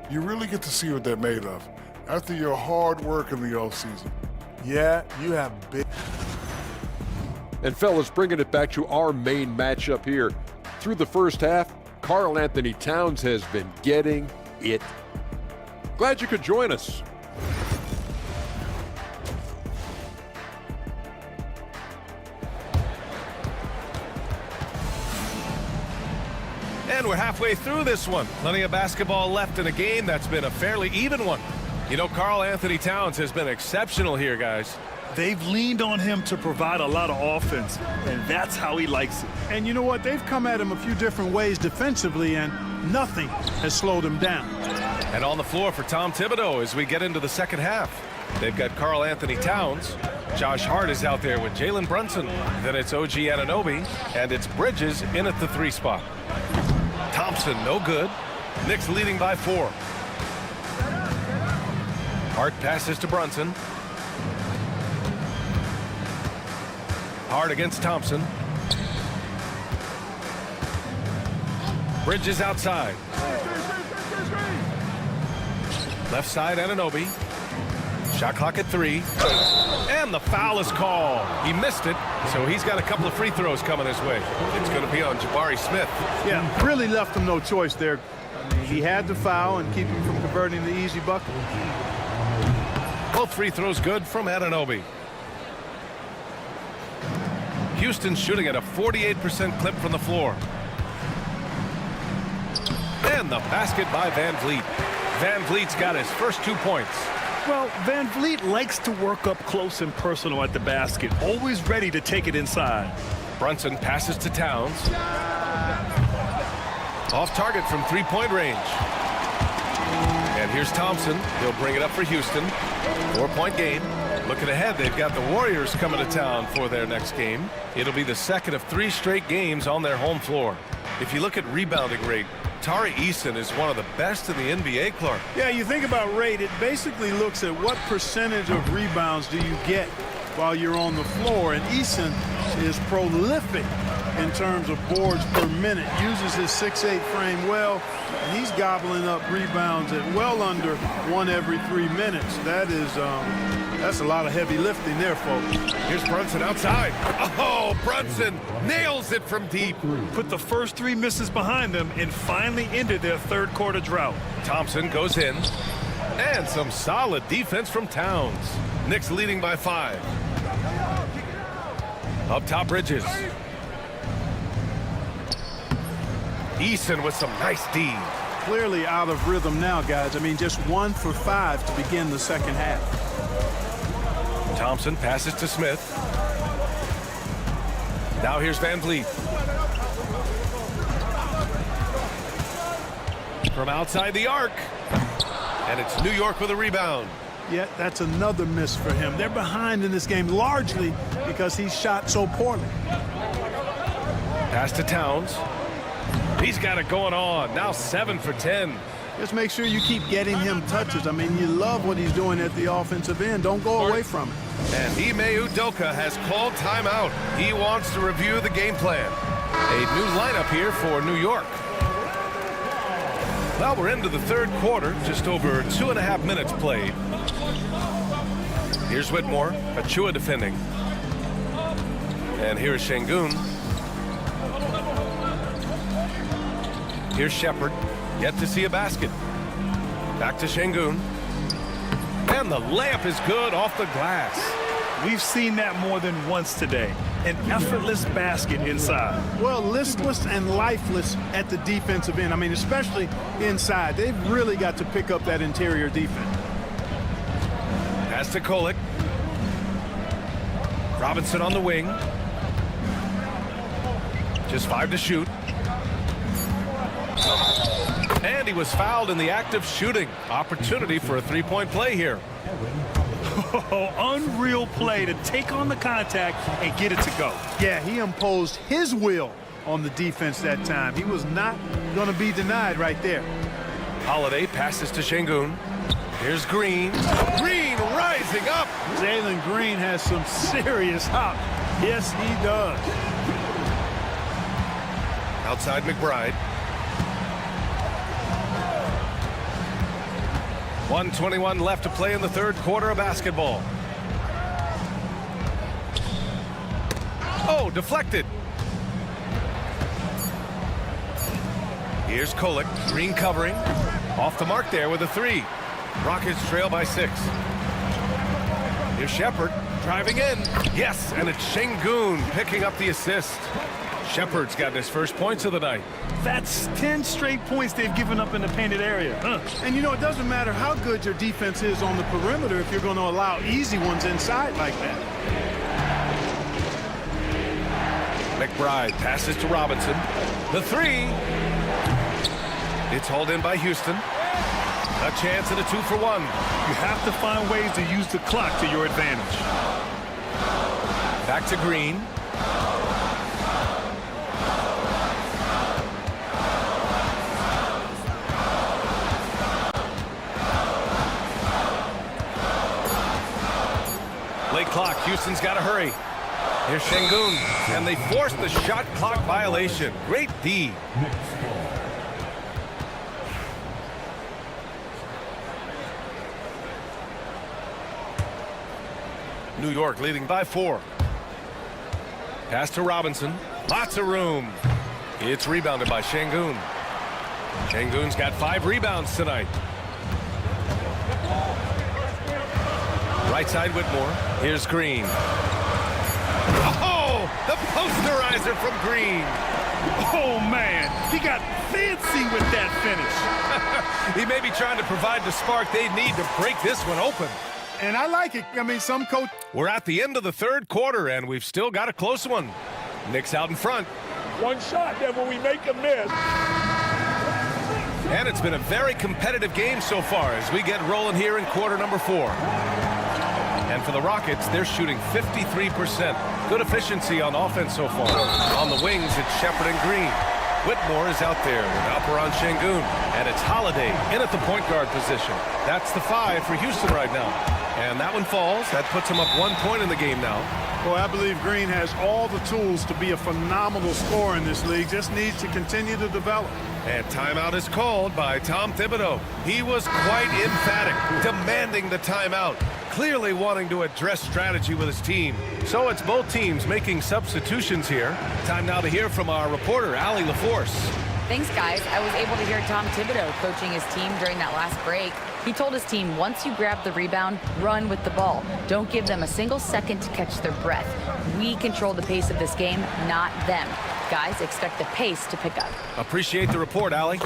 you really get to see what they're made of after your hard work in the offseason. Yeah, you have big. And fellas, bringing it back to our main matchup here. Through the first half, Karl Anthony Towns has been getting it. Glad you could join us. And we're halfway through this one. Plenty of basketball left in a game that's been a fairly even one. You know, Karl Anthony Towns has been exceptional here, guys. They've leaned on him to provide a lot of offense, and that's how he likes it. And you know what? They've come at him a few different ways defensively, and nothing has slowed him down. And on the floor for Tom Thibodeau as we get into the second half. They've got Karl Anthony Towns. Josh Hart is out there with Jalen Brunson. Then it's OG Anunoby, and it's Bridges in at the 3 spot. Thompson, no good. Knicks leading by 4. Hart passes to Brunson. Hart against Thompson. Bridges outside. Left side, Anunoby. Shot clock at 3. And the foul is called. He missed it, so he's got a couple of free throws coming his way. It's going to be on Jabari Smith. Yeah, really left him no choice there. I mean, he had to foul and keep him from converting the easy bucket. Both free throws good from Anunoby. Houston shooting at a 48% clip from the floor. And the basket by Van Vliet. Van Vliet's got his first 2 points. Well, Van Vliet likes to work up close and personal at the basket, always ready to take it inside. Brunson passes to Towns. Off target from 3-point range. And here's Thompson. He'll bring it up for Houston. 4-point game. Looking ahead, they've got the Warriors coming to town for their next game. It'll be the second of 3 straight games on their home floor. If you look at rebounding rate, Tari Eason is one of the best in the NBA, Clark. Yeah, you think about rate, it basically looks at what percentage of rebounds do you get while you're on the floor, and Eason is prolific in terms of boards per minute. Uses his 6'8" frame well, and he's gobbling up rebounds at well under 1 every 3 minutes. That's a lot of heavy lifting there, folks. Here's Brunson outside. Oh, Brunson nails it from deep. Put the first 3 misses behind them and finally ended their third quarter drought. Thompson goes in. And some solid defense from Towns. Knicks leading by 5. Up top, Bridges. Eason with some nice D. Clearly out of rhythm now, guys. I mean, just 1 for 5 to begin the second half. Thompson passes to Smith. Now here's Van Vliet. From outside the arc. And it's New York with a rebound. Yeah, that's another miss for him. They're behind in this game largely because he shot so poorly. Pass to Towns. He's got it going on. Now 7 for 10. Just make sure you keep getting him touches. I mean, you love what he's doing at the offensive end. Don't go away from it. And Ime Udoka has called timeout. He wants to review the game plan. A new lineup here for New York. Well, we're into the third quarter. Just over 2.5 minutes played. Here's Whitmore. Achua defending. And here's Şengün. Here's Shepard. Yet to see a basket. Back to Şengün. And the layup is good off the glass. We've seen that more than once today. An effortless basket inside. Well, listless and lifeless at the defensive end. I mean, especially inside. They've really got to pick up that interior defense. Pass to Kolek. Robinson on the wing. Just 5 to shoot. And he was fouled in the act of shooting. Opportunity for a 3-point play here. Oh, unreal play to take on the contact and get it to go. Yeah, he imposed his will on the defense that time. He was not going to be denied right there. Holiday passes to Şengün. Here's Green. Green rising up. Jalen Green has some serious hop. Yes, he does. Outside McBride. 1:21 left to play in the third quarter of basketball. Oh, deflected. Here's Kolek. Green covering. Off the mark there with a 3. Rockets trail by 6. Here's Shepard driving in. Yes, and it's Şengün picking up the assist. Shepard's gotten his first points of the night. That's 10 straight points they've given up in the painted area. And you know, it doesn't matter how good your defense is on the perimeter if you're going to allow easy ones inside like that. McBride passes to Robinson. The 3. It's hauled in by Houston. A chance at a 2 for 1. You have to find ways to use the clock to your advantage. Back to Green. Late clock. Houston's got to hurry. Here's Şengün, and they force the shot clock violation. Great D. New York leading by 4. Pass to Robinson. Lots of room. It's rebounded by Şengün. Şengün's got 5 rebounds tonight. Right side Whitmore. Here's Green. Oh, the posterizer from Green. Oh, man, he got fancy with that finish. He may be trying to provide the spark they need to break this one open. And I like it. I mean, some coach... We're at the end of the third quarter, and we've still got a close one. Knicks out in front. One shot, then when we make a miss. And it's been a very competitive game so far as we get rolling here in quarter number 4. And for the Rockets, they're shooting 53%. Good efficiency on offense so far. On the wings, it's Shepard and Green. Whitmore is out there with Alperon Şengün. And it's Holiday in at the point guard position. That's the 5 for Houston right now. And that one falls. That puts him up 1 point in the game now. Well, I believe Green has all the tools to be a phenomenal scorer in this league. Just needs to continue to develop. And timeout is called by Tom Thibodeau. He was quite emphatic, demanding the timeout, clearly wanting to address strategy with his team. So it's both teams making substitutions here. Time now to hear from our reporter, Allie LaForce. Thanks, guys. I was able to hear Tom Thibodeau coaching his team during that last break. He told his team, once you grab the rebound, run with the ball. Don't give them a single second to catch their breath. We control the pace of this game, not them. Guys, expect the pace to pick up. Appreciate the report, Allie.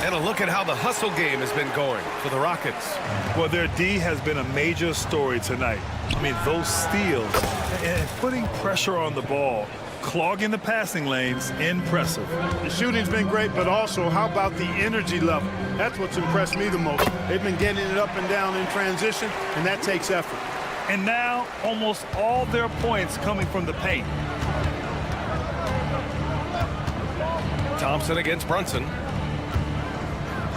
And a look at how the hustle game has been going for the Rockets. Well, their D has been a major story tonight. I mean, those steals and putting pressure on the ball, clogging the passing lanes, impressive. The shooting's been great, but also how about the energy level? That's what's impressed me the most. They've been getting it up and down in transition, and that takes effort. And now, almost all their points coming from the paint. Thompson against Brunson.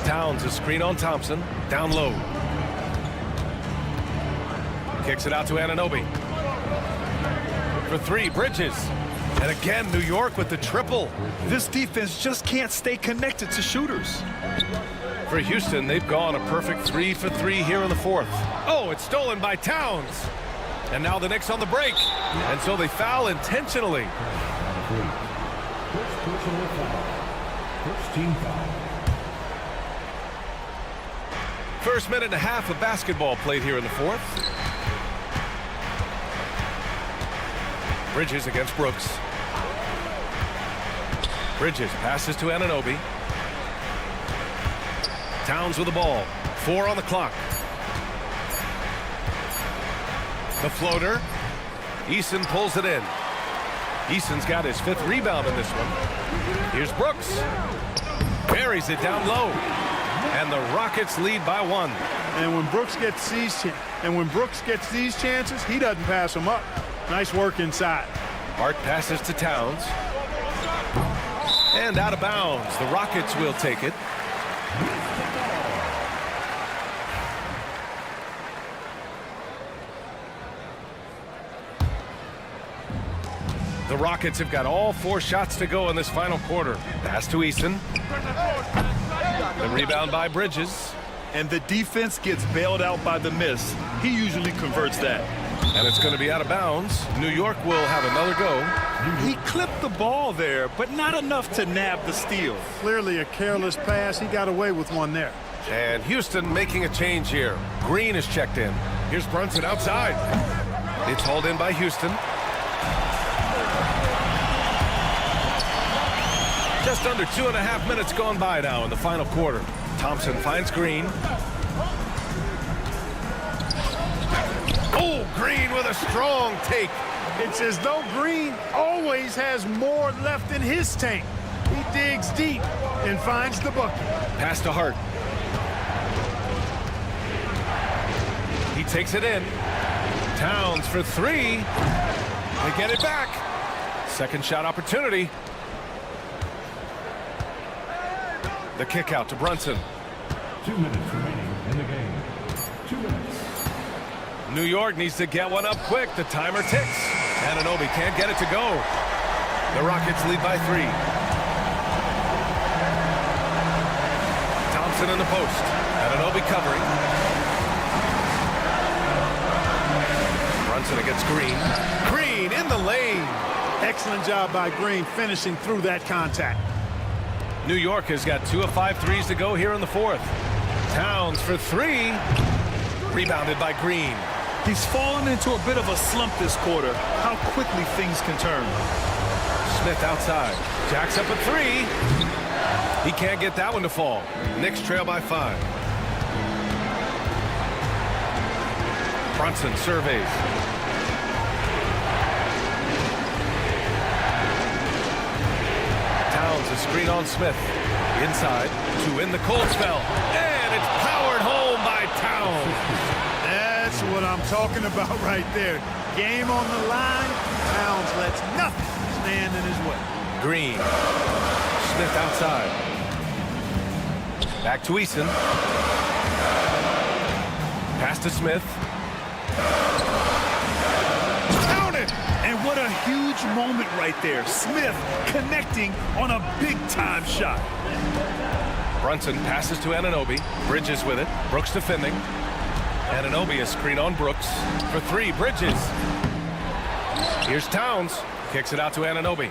Towns, a screen on Thompson, down low. Kicks it out to Anunoby. For 3, Bridges. And again, New York with the triple. This defense just can't stay connected to shooters. For Houston, they've gone a perfect 3 for 3 here in the 4th. Oh, it's stolen by Towns. And now the Knicks on the break. And so they foul intentionally. First personal foul. First team foul. First minute and a half of basketball played here in the 4th. Bridges against Brooks. Bridges passes to Anunoby. Towns with the ball. 4 on the clock. The floater. Eason pulls it in. Eason's got his 5th rebound in this one. Here's Brooks. Buries it down low. And the Rockets lead by 1. And when Brooks gets these chances, he doesn't pass them up. Nice work inside. Hart passes to Towns. And out of bounds. The Rockets will take it. The Rockets have got all 4 shots to go in this final quarter. Pass to Eason. The rebound by Bridges. And the defense gets bailed out by the miss. He usually converts that. And it's going to be out of bounds. New York will have another go. He clipped the ball there, but not enough to nab the steal. Clearly a careless pass. He got away with one there. And Houston making a change here. Green is checked in. Here's Brunson outside. It's hauled in by Houston. Just under 2.5 minutes gone by now in the final quarter. Thompson finds Green. Oh, Green with a strong take. It's as though Green always has more left in his tank. He digs deep and finds the bucket. Pass to Hart. He takes it in. Towns for 3. They get it back. Second shot opportunity. The kick out to Brunson. 2 minutes remaining in the game. 2 minutes. New York needs to get one up quick. The timer ticks. Anunoby can't get it to go. The Rockets lead by 3. Thompson in the post. Anunoby covering. Brunson against Green. Green in the lane. Excellent job by Green finishing through that contact. New York has got 2 of 5 threes to go here in the 4th. Towns for 3. Rebounded by Green. He's fallen into a bit of a slump this quarter. How quickly things can turn. Smith outside. Jacks up a 3. He can't get that one to fall. Knicks trail by 5. Brunson surveys. A screen on Smith. Inside. 2 in the cold spell. And it's powered home by Towns. That's what I'm talking about right there. Game on the line. Towns lets nothing stand in his way. Green. Smith outside. Back to Eason. Pass to Smith. Count it! And what a huge moment right there. Smith connecting on a big-time shot. Brunson passes to Anunoby. Bridges with it. Brooks defending. Anunoby a screen on Brooks. For three, Bridges. Here's Towns. Kicks it out to Anunoby.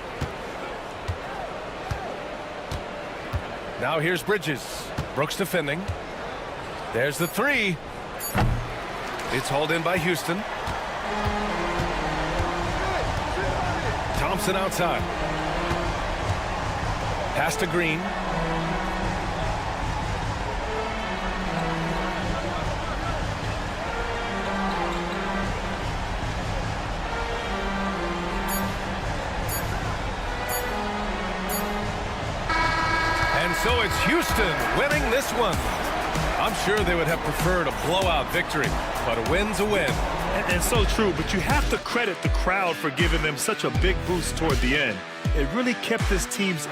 Now here's Bridges. Brooks defending. There's the three. It's hauled in by Houston. Thompson outside. Pass to Green. And so it's Houston winning this one. I'm sure they would have preferred a blowout victory, but a win's a win. And so true, but you have to credit the crowd for giving them such a big boost toward the end. It really kept this team's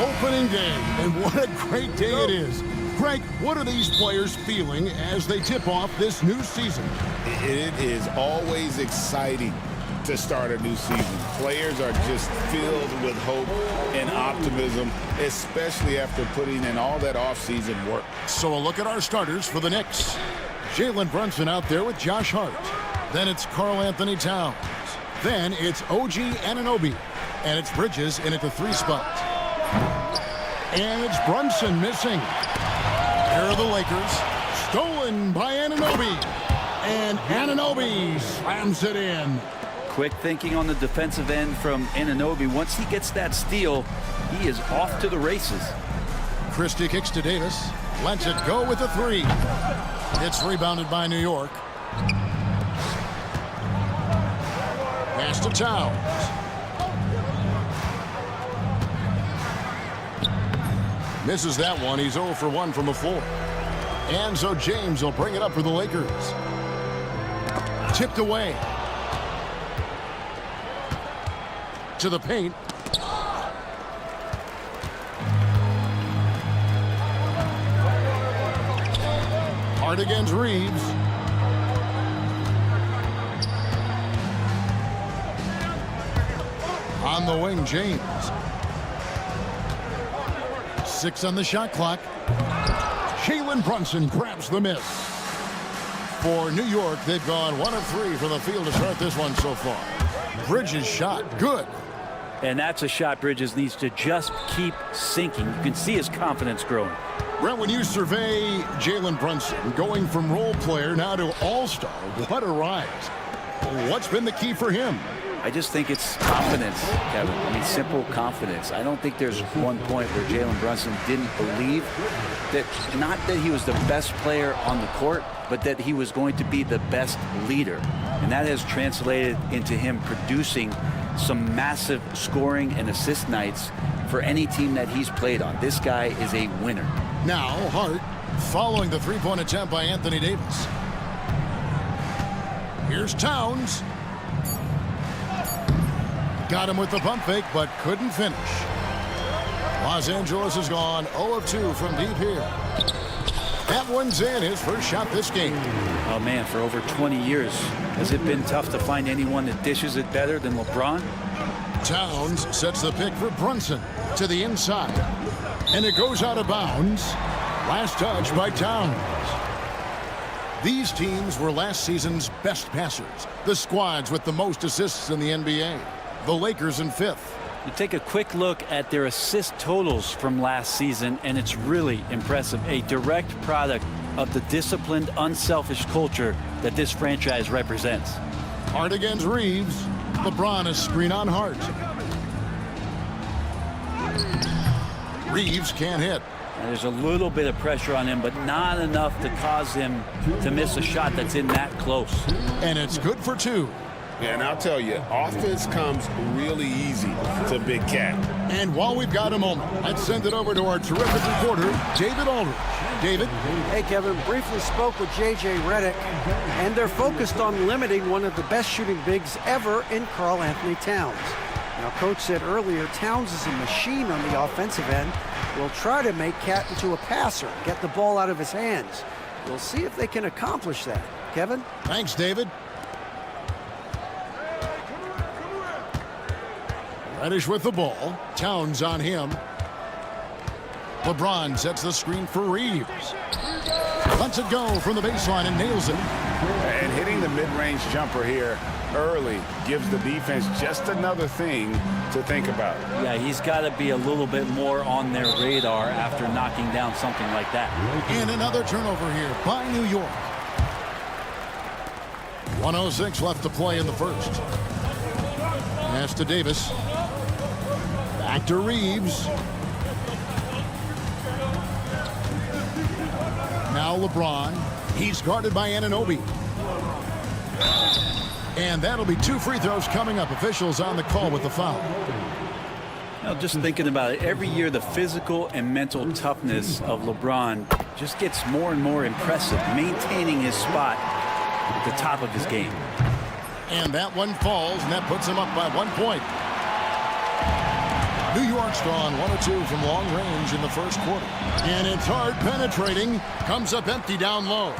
opening day, and what a great day it is. Greg, what are these players feeling as they tip off this new season? It is always exciting to start a new season. Players are just filled with hope and optimism, especially after putting in all that off-season work. So a look at our starters for the Knicks. Jalen Brunson out there with Josh Hart. Then it's Karl Anthony Towns. Then it's OG Anunoby. And it's Bridges in at the 3 spot. And it's Brunson missing. Here are the Lakers. Stolen by Anunoby. And Anunoby slams it in. Quick thinking on the defensive end from Anunoby. Once he gets that steal, he is off to the races. Christie kicks to Davis. Lets it go with the 3. It's rebounded by New York. Pass to Towns. Misses that one. He's 0 for 1 from the floor. And so James will bring it up for the Lakers. Tipped away. To the paint. Hard against Reeves. On the wing, James. 6 on the shot clock. Jalen Brunson grabs the miss. For New York, they've gone 1 of 3 from the field to start this one so far. Bridges shot good. And that's a shot Bridges needs to just keep sinking. You can see his confidence growing. Brent, when you survey Jalen Brunson, going from role player now to all-star, what a rise. What's been the key for him? I just think it's confidence, Kevin. I mean, simple confidence. I don't think there's one point where Jalen Brunson didn't believe that, not that he was the best player on the court, but that he was going to be the best leader. And that has translated into him producing some massive scoring and assist nights for any team that he's played on. This guy is a winner. Now, Hart following the 3-point attempt by Anthony Davis. Here's Towns. Got him with the pump fake, but couldn't finish. Los Angeles has gone 0 of 2 from deep here. That one's in, his first shot this game. Oh, man, for over 20 years, has it been tough to find anyone that dishes it better than LeBron? Towns sets the pick for Brunson to the inside. And it goes out of bounds. Last touch by Towns. These teams were last season's best passers. The squads with the most assists in the NBA. The Lakers in 5th. You take a quick look at their assist totals from last season, and it's really impressive. A direct product of the disciplined, unselfish culture that this franchise represents. Hart against Reeves. LeBron is screen on Hart. Reeves can't hit. And there's a little bit of pressure on him, but not enough to cause him to miss a shot that's in that close. And it's good for 2. Yeah, and I'll tell you, offense comes really easy to Big Cat. And while we've got a moment, let's send it over to our terrific reporter, David Aldridge. David? Hey, Kevin, briefly spoke with J.J. Redick, and they're focused on limiting one of the best shooting bigs ever in Karl Anthony Towns. Now, Coach said earlier, Towns is a machine on the offensive end. Will try to make Cat into a passer, get the ball out of his hands. We'll see if they can accomplish that. Kevin? Thanks, David. Reddish with the ball. Towns on him. LeBron sets the screen for Reeves. Lets it go from the baseline and nails it. And hitting the mid-range jumper here early gives the defense just another thing to think about. Yeah, he's got to be a little bit more on their radar after knocking down something like that. And another turnover here by New York. 1:06 left to play in the first. Pass to Davis. Back to Reeves. Now LeBron. He's guarded by Anunoby. And that'll be 2 free throws coming up. Officials on the call with the foul. Now, just thinking about it, every year the physical and mental toughness of LeBron just gets more and more impressive, maintaining his spot at the top of his game. And that one falls, and that puts him up by 1 point. New York's gone 1 of 2 from long range in the first quarter. And it's hard penetrating. Comes up empty down low.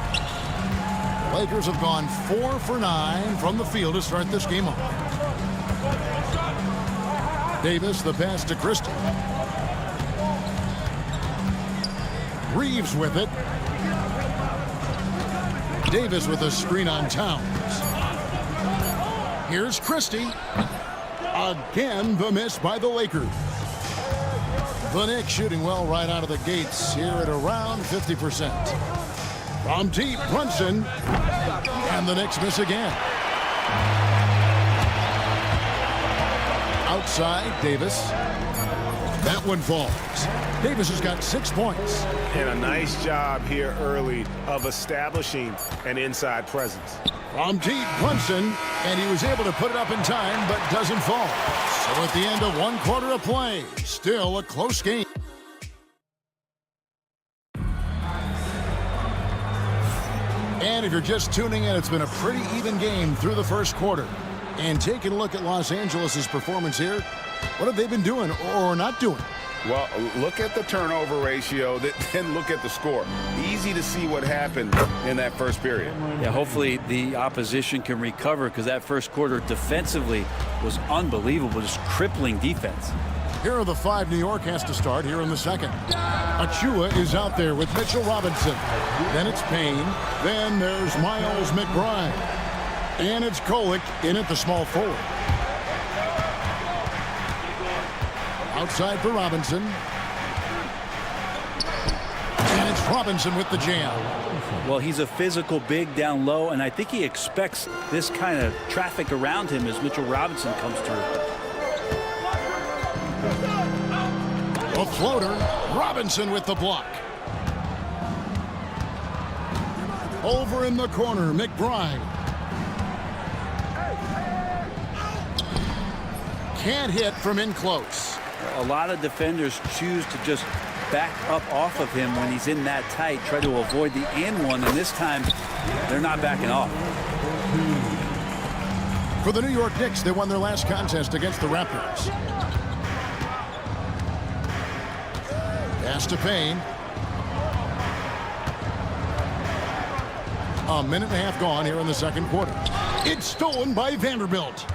The Lakers have gone 4 for 9 from the field to start this game off. Davis, the pass to Christie. Reeves with it. Davis with a screen on Towns. Here's Christie. Again, the miss by the Lakers. The Knicks shooting well right out of the gates here at around 50%. From deep, Brunson. And the Knicks miss again. Outside, Davis. That one falls. Davis has got 6 points. And a nice job here early of establishing an inside presence. From deep, Brunson, and he was able to put it up in time, but doesn't fall. So at the end of 1 quarter of play, still a close game. And if you're just tuning in, it's been a pretty even game through the first quarter. And taking a look at Los Angeles' performance here, what have they been doing or not doing? Well, look at the turnover ratio, then look at the score. Easy to see what happened in that first period. Yeah, hopefully the opposition can recover, because that first quarter defensively was unbelievable, just crippling defense. Here are the 5 New York has to start here in the second. Achua is out there with Mitchell Robinson. Then it's Payne. Then there's Miles McBride. And it's Kolick in at the small forward. Outside for Robinson. And it's Robinson with the jam. Well, he's a physical big down low, and I think he expects this kind of traffic around him as Mitchell Robinson comes through. A floater. Robinson with the block. Over in the corner, McBride. Can't hit from in close. A lot of defenders choose to just back up off of him when he's in that tight, try to avoid the and one, and this time they're not backing off. For the New York Knicks, they won their last contest against the Raptors. Pass to Payne. A minute and a half gone here in the second quarter. It's stolen by Vanderbilt.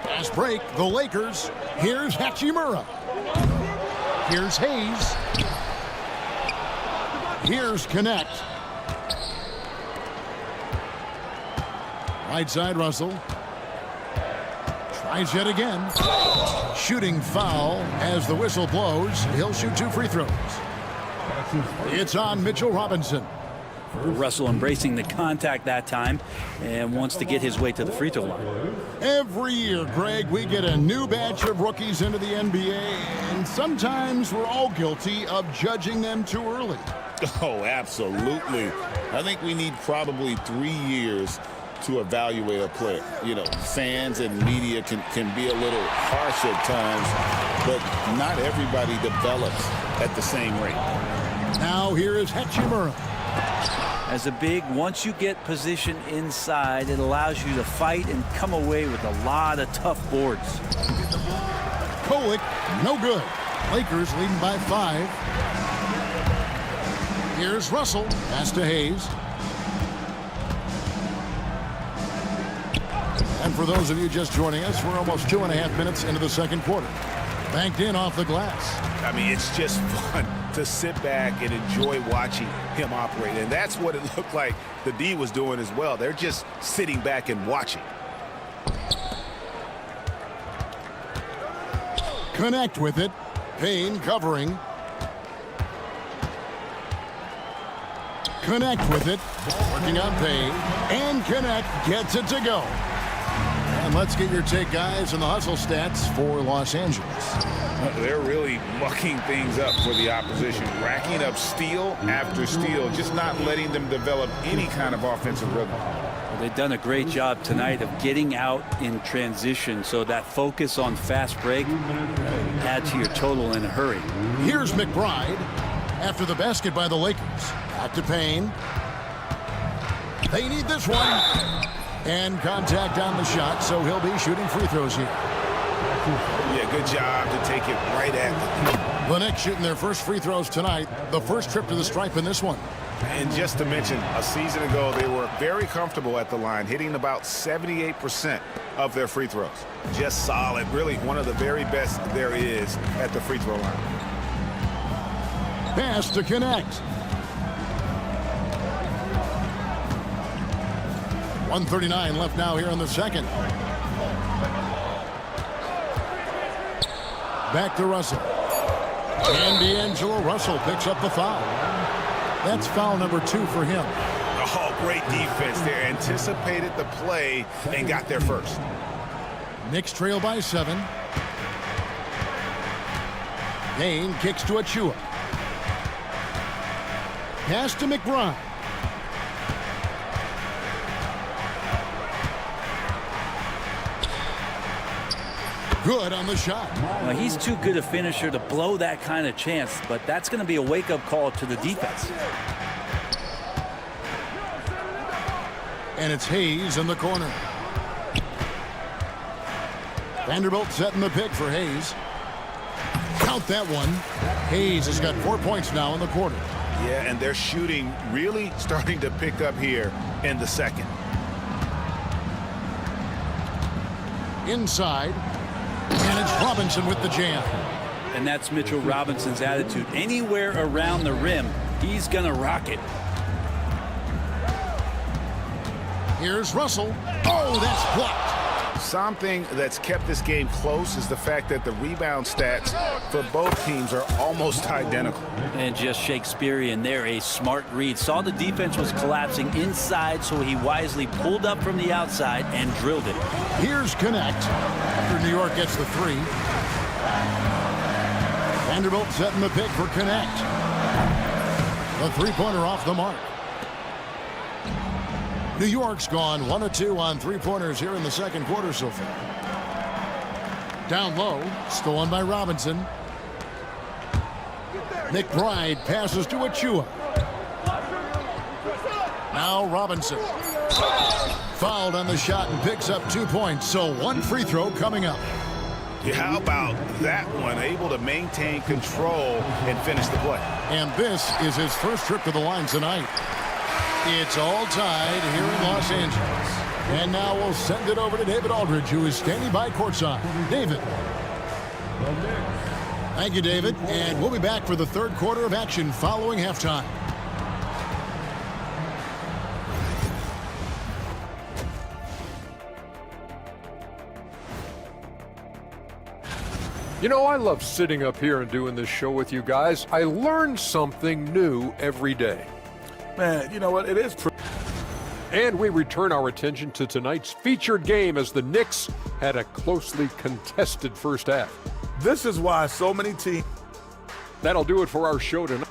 Fast break, the Lakers. Here's Hachimura. Here's Hayes. Here's Connect. Right side, Russell. Tries yet again. Shooting foul as the whistle blows. He'll shoot 2 free throws. It's on Mitchell Robinson. Russell embracing the contact that time and wants to get his way to the free throw line. Every year, Greg, we get a new batch of rookies into the NBA, and sometimes we're all guilty of judging them too early. Oh, absolutely. I think we need probably 3 years to evaluate a player. You know, fans and media can be a little harsh at times, but not everybody develops at the same rate. Now here is Hachimura. As a big, once you get position inside, it allows you to fight and come away with a lot of tough boards. Kolick, no good. Lakers leading by 5. Here's Russell. Pass to Hayes. And for those of you just joining us, we're almost 2.5 minutes into the second quarter. Banked in off the glass. I mean, it's just fun to sit back and enjoy watching him operate. And that's what it looked like the D was doing as well. They're just sitting back and watching. Connect with it. Payne covering. Connect with it. Working on Payne. And Connect gets it to go. And let's get your take, guys, on the hustle stats for Los Angeles. They're really mucking things up for the opposition, racking up steal after steal, just not letting them develop any kind of offensive rhythm. Well, they've done a great job tonight of getting out in transition, so that focus on fast break add to your total in a hurry. Here's McBride after the basket by the Lakers. Back to Payne. They need this one. And contact on the shot, so he'll be shooting free throws here. Yeah, good job to take it right at The Knicks shooting their first free throws tonight. The first trip to the stripe in this one. And just to mention, a season ago, they were very comfortable at the line, hitting about 78% of their free throws. Just solid, really one of the very best there is at the free throw line. Pass to connect. 1:39 left now here in the second. Back to Russell. And D'Angelo Russell picks up the foul. That's foul number 2 for him. Oh, great defense there. Anticipated the play and got there first. Knicks trail by 7. Payne kicks to Achua. Pass to McBride. Good on the shot. Well, he's too good a finisher to blow that kind of chance, but that's going to be a wake-up call to the defense. And it's Hayes in the corner. Vanderbilt setting the pick for Hayes. Count that one. Hayes has got 4 points now in the quarter. Yeah, and their shooting really starting to pick up here in the second. Inside. And it's Robinson with the jam. And that's Mitchell Robinson's attitude. Anywhere around the rim, he's going to rock it. Here's Russell. Oh, that's blocked. Something that's kept this game close is the fact that the rebound stats for both teams are almost identical. And just Shakespearean there, a smart read. Saw the defense was collapsing inside, so he wisely pulled up from the outside and drilled it. Here's Connect after New York gets the 3. Vanderbilt setting the pick for Connect. The three-pointer off the mark. New York's gone 1 of 2 on three-pointers here in the second quarter so far. Down low, stolen by Robinson. McBride passes to Achua. Now Robinson. Fouled on the shot and picks up 2 points, so 1 free throw coming up. Yeah, how about that one? Able to maintain control and finish the play. And this is his first trip to the line tonight. It's all tied here in Los Angeles. And now we'll send it over to David Aldridge, who is standing by courtside. David. Thank you, David. And we'll be back for the third quarter of action following halftime. You know, I love sitting up here and doing this show with you guys. I learn something new every day. Man, you know what? It is true. And we return our attention to tonight's featured game as the Knicks had a closely contested first half. This is why so many teams... That'll do it for our show tonight.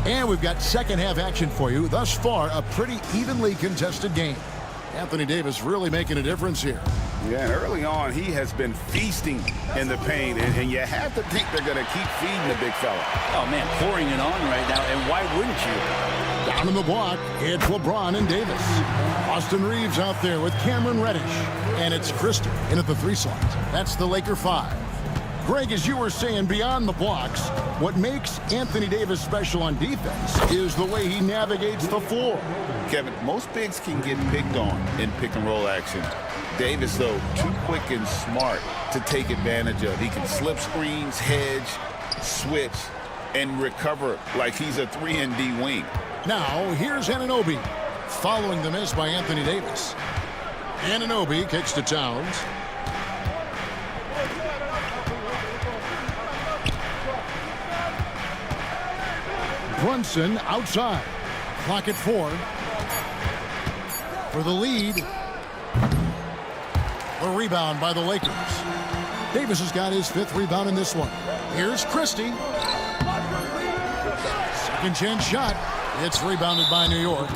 And we've got second half action for you. Thus far, a pretty evenly contested game. Anthony Davis really making a difference here. Yeah, and early on, he has been feasting in the paint, and you have to think they're going to keep feeding the big fella. Oh, man, pouring it on right now, and why wouldn't you? Down in the block, it's LeBron and Davis. Austin Reeves out there with Cameron Reddish. And it's Christie in at the 3 slot. That's the Laker 5. Greg, as you were saying, beyond the blocks, what makes Anthony Davis special on defense is the way he navigates the floor. Kevin, most bigs can get picked on in pick-and-roll action. Davis, though, too quick and smart to take advantage of. He can slip screens, hedge, switch, and recover like he's a 3-and-D wing. Now, here's Anunoby, following the miss by Anthony Davis. Anunoby kicks to Towns. Brunson outside. Clock at 4. For the lead. The rebound by the Lakers. Davis has got his 5th rebound in this one. Here's Christie. Second chance shot. It's rebounded by New York.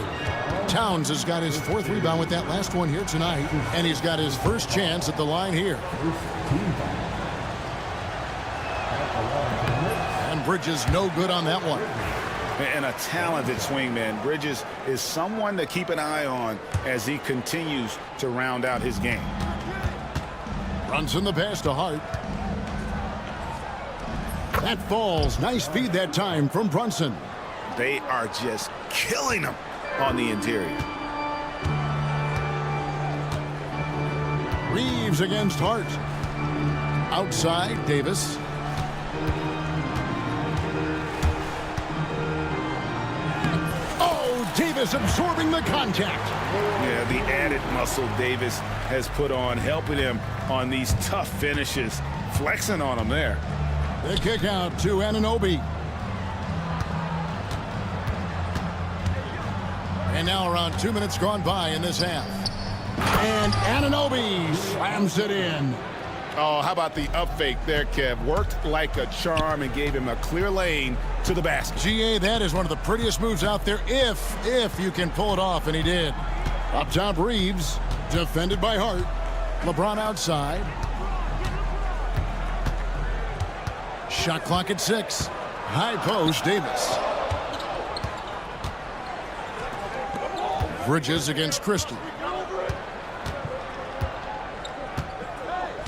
Towns has got his 4th rebound with that last one here tonight. And he's got his first chance at the line here. And Bridges no good on that one. And a talented swingman. Bridges is someone to keep an eye on as he continues to round out his game. Runs in the pass to Hart. That falls. Nice feed that time from Brunson. They are just killing him on the interior. Reeves against Hart. Outside, Davis. Oh, Davis absorbing the contact. Yeah, the added muscle Davis has put on, helping him on these tough finishes, flexing on him there. The kick out to Anunoby. And now around 2 minutes gone by in this half. And Anunoby slams it in. Oh, how about the up fake there, Kev? Worked like a charm and gave him a clear lane to the basket. GA, that is one of the prettiest moves out there if you can pull it off, and he did. Up top, Reeves, defended by Hart. LeBron outside. Shot clock at 6. High post, Davis. Bridges against Christie.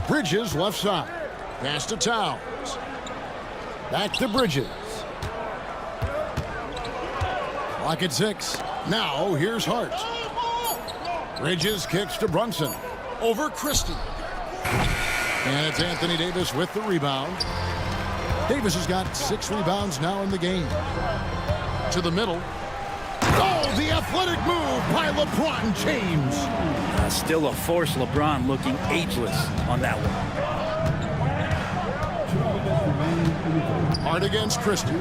Bridges left side. Pass to Towns. Back to Bridges. Clock at 6. Now here's Hart. Bridges kicks to Brunson. Over Christie. And it's Anthony Davis with the rebound. Davis has got 6 rebounds now in the game. To the middle. Oh, the athletic move by LeBron James. Still a force. LeBron looking ageless on that one. Hart against Christie.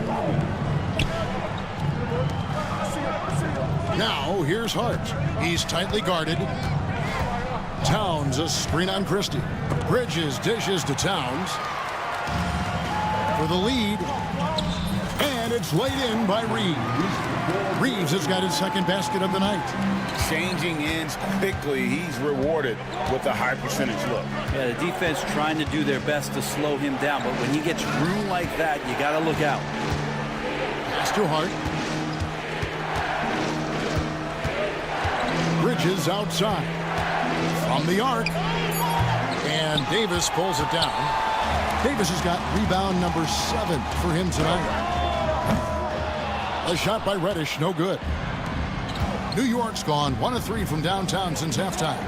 Now here's Hart. He's tightly guarded. Towns a screen on Christie. Bridges dishes to Towns for the lead, and it's laid in by Reeves. Reeves has got his second basket of the night. Changing ends quickly. He's rewarded with a high percentage look. Yeah, the defense trying to do their best to slow him down, but when he gets room like that, you got to look out. Pass to Hart. Bridges outside from the arc, and Davis pulls it down. Davis has got rebound number 7 for him tonight. A shot by Reddish, no good. New York's gone 1 of 3 from downtown since halftime.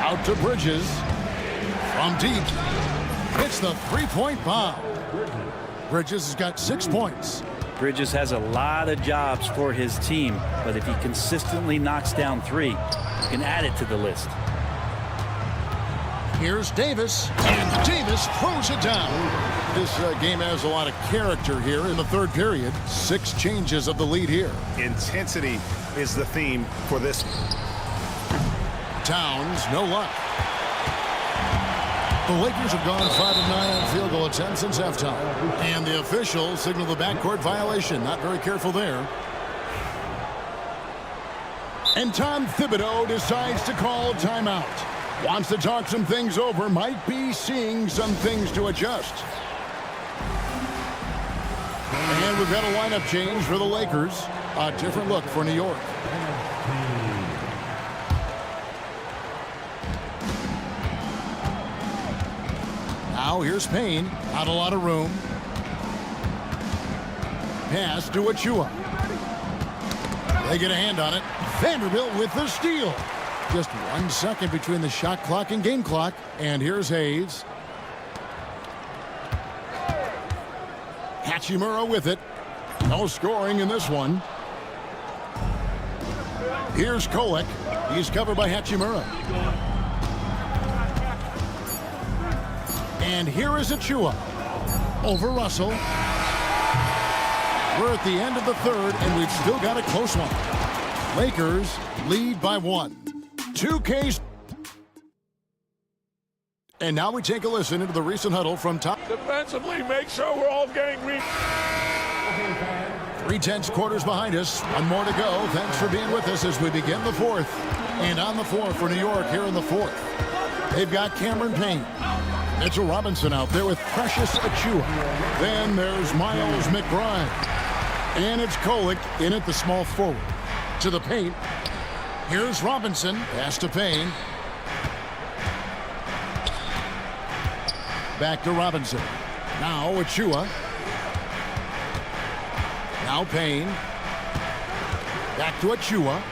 Out to Bridges from deep. Hits the three-point bomb. Bridges has got 6 points. Bridges has a lot of jobs for his team, but if he consistently knocks down 3, you can add it to the list. Here's Davis, and Davis throws it down. This game has a lot of character here in the third period. 6 changes of the lead here. Intensity is the theme for this. Towns, no luck. The Lakers have gone 5 of 9 on field goal attempts since halftime. And the officials signal the backcourt violation. Not very careful there. And Tom Thibodeau decides to call timeout. Wants to talk some things over. Might be seeing some things to adjust. And we've got a lineup change for the Lakers. A different look for New York. Now here's Payne. Not a lot of room. Pass to Achua. They get a hand on it. Vanderbilt with the steal. Just 1 second between the shot clock and game clock. And here's Hayes. Hachimura with it. No scoring in this one. Here's Kolek. He's covered by Hachimura. And here is Achua. Over Russell. We're at the end of the third, and we've still got a close one. Lakers lead by 1. 2Ks. And now we take a listen into the recent huddle from top. Defensively, make sure we're all getting 3 tense quarters behind us. 1 more to go. Thanks for being with us as we begin the 4th. And on the floor for New York here in the 4th, they've got Cameron Payne. Mitchell Robinson out there with Precious Achua. Then there's Miles McBride. And it's Kolick in at the small forward. To the paint. Here's Robinson. Pass to Payne. Back to Robinson. Now Achua. Now Payne. Back to Achua.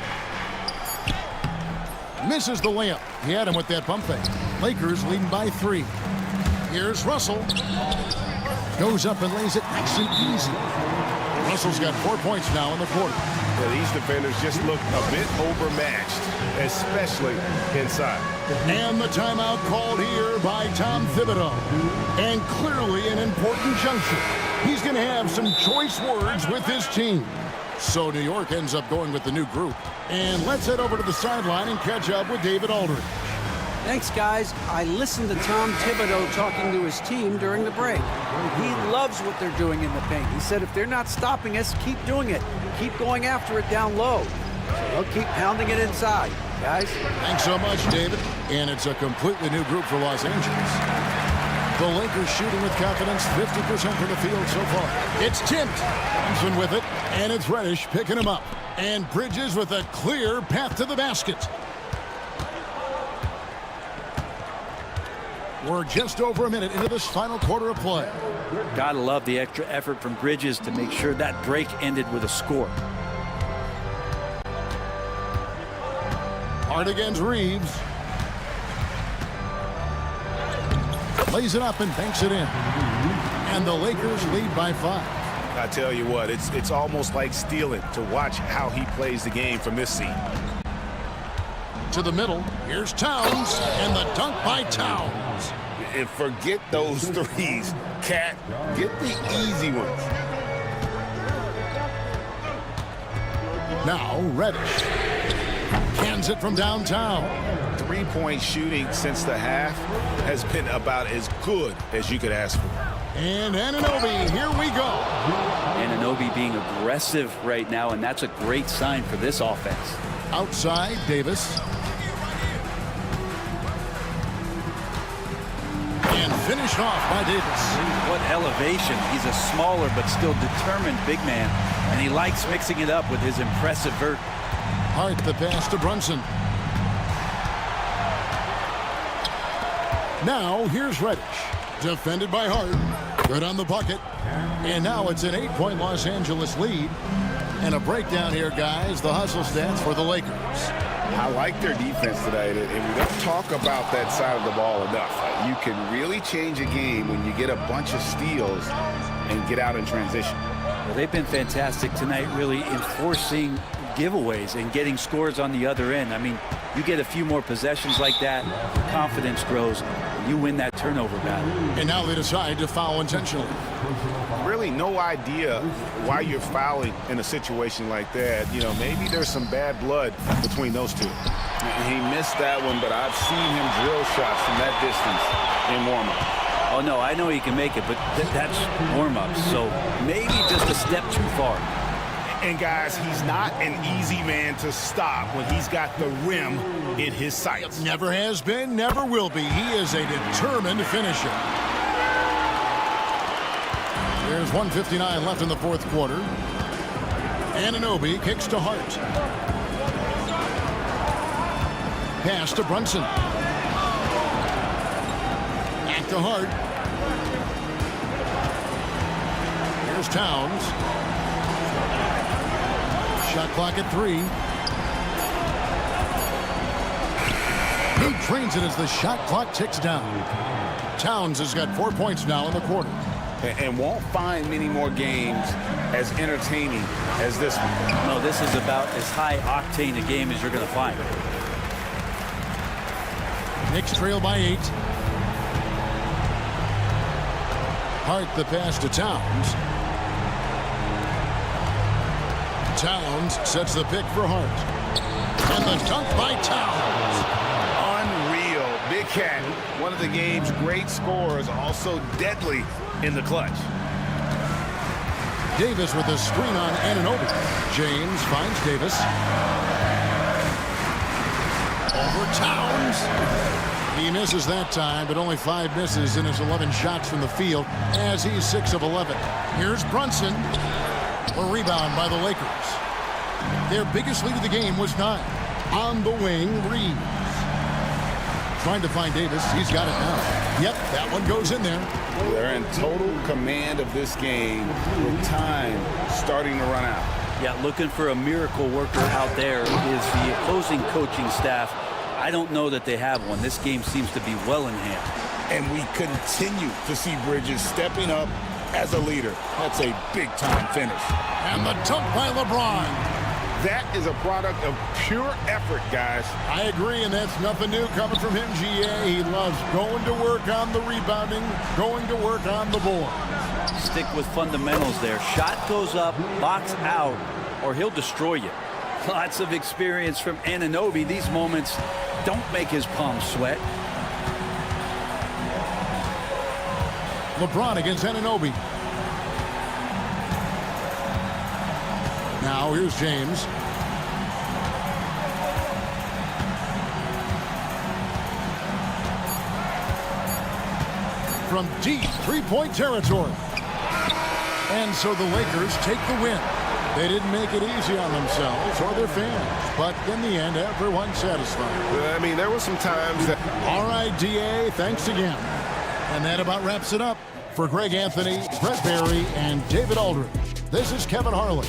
Misses the layup. He had him with that pump fake. Lakers leading by 3. Here's Russell. Goes up and lays it nice and easy. Russell's got 4 points now in the quarter. Yeah, these defenders just look a bit overmatched, especially inside. And the timeout called here by Tom Thibodeau. And clearly an important juncture. He's going to have some choice words with his team. So New York ends up going with the new group. And let's head over to the sideline and catch up with David Aldridge. Thanks, guys. I listened to Tom Thibodeau talking to his team during the break. He loves what they're doing in the paint. He said if they're not stopping us, keep doing it. Keep going after it down low. So they'll keep pounding it inside, guys. Thanks so much, David. And it's a completely new group for Los Angeles. The Lakers shooting with confidence, 50% from the field so far. It's Timt. Thompson with it, and it's Reddish picking him up. And Bridges with a clear path to the basket. We're just over a minute into this final quarter of play. Gotta love the extra effort from Bridges to make sure that break ended with a score. Hard against Reeves. Lays it up and banks it in. And the Lakers lead by 5. I tell you what, it's almost like stealing to watch how he plays the game from this seat. To the middle, here's Towns, and the dunk by Towns. And forget those threes. Cat, get the easy ones. Now Reddish. Cans it from downtown. Three-point shooting since the half has been about as good as you could ask for. And Anunoby, here we go. Anunoby being aggressive right now, and that's a great sign for this offense. Outside, Davis. And finished off by Davis. What elevation. He's a smaller but still determined big man, and he likes mixing it up with his impressive vert. Hart the pass to Brunson. Now here's Reddish. Defended by Hart. Good on the bucket. And now it's an 8-point Los Angeles lead. And a breakdown here, guys. The hustle stats for the Lakers. I like their defense today, and we don't talk about that side of the ball enough. You can really change a game when you get a bunch of steals and get out in transition. Well, they've been fantastic tonight, really enforcing giveaways and getting scores on the other end. I mean, you get a few more possessions like that, confidence grows, and you win that turnover battle. And now they decide to foul intentionally. Really no idea why you're fouling in a situation like that. You know, maybe there's some bad blood between those two. He missed that one, but I've seen him drill shots from that distance in warm-up. Oh, no, I know he can make it, but that's warm-up, so maybe just a step too far. And guys, he's not an easy man to stop when he's got the rim in his sights. Never has been, never will be. He is a determined finisher. There's 1:59 left in the fourth quarter. Anunoby kicks to Hart. Pass to Brunson. Back to Hart. Here's Towns. Shot clock at 3. He drains it as the shot clock ticks down. Towns has got 4 points now in the quarter. And won't find many more games as entertaining as this one. No, this is about as high octane a game as you're going to find. Knicks trail by 8. Hart the pass to Towns. Towns sets the pick for Hart. And the dunk by Towns. Unreal. Big Cat, one of the game's great scorers, also deadly in the clutch. Davis with a screen on Anunoby. James finds Davis. Over Towns. He misses that time, but only 5 misses in his 11 shots from the field as he's 6 of 11. Here's Brunson. A rebound by the Lakers. Their biggest lead of the game was 9. On the wing, Reeves. Trying to find Davis. He's got it now. Yep, that one goes in there. They're in total command of this game with time starting to run out. Yeah, looking for a miracle worker out there is the opposing coaching staff. I don't know that they have one. This game seems to be well in hand. And we continue to see Bridges stepping up as a leader. That's a big-time finish. And the dunk by LeBron. That is a product of pure effort, guys. I agree, and that's nothing new coming from him, GA. He loves going to work on the rebounding, going to work on the board. Stick with fundamentals there. Shot goes up, box out, or he'll destroy you. Lots of experience from Anunoby. These moments don't make his palms sweat. LeBron against Anunoby. Now here's James. From deep three-point territory. And so the Lakers take the win. They didn't make it easy on themselves or their fans, but in the end, everyone's satisfied. I mean, there were some times that... All right, DA, thanks again. And that about wraps it up. For Greg Anthony, Brett Barry, and David Aldridge, this is Kevin Harlan.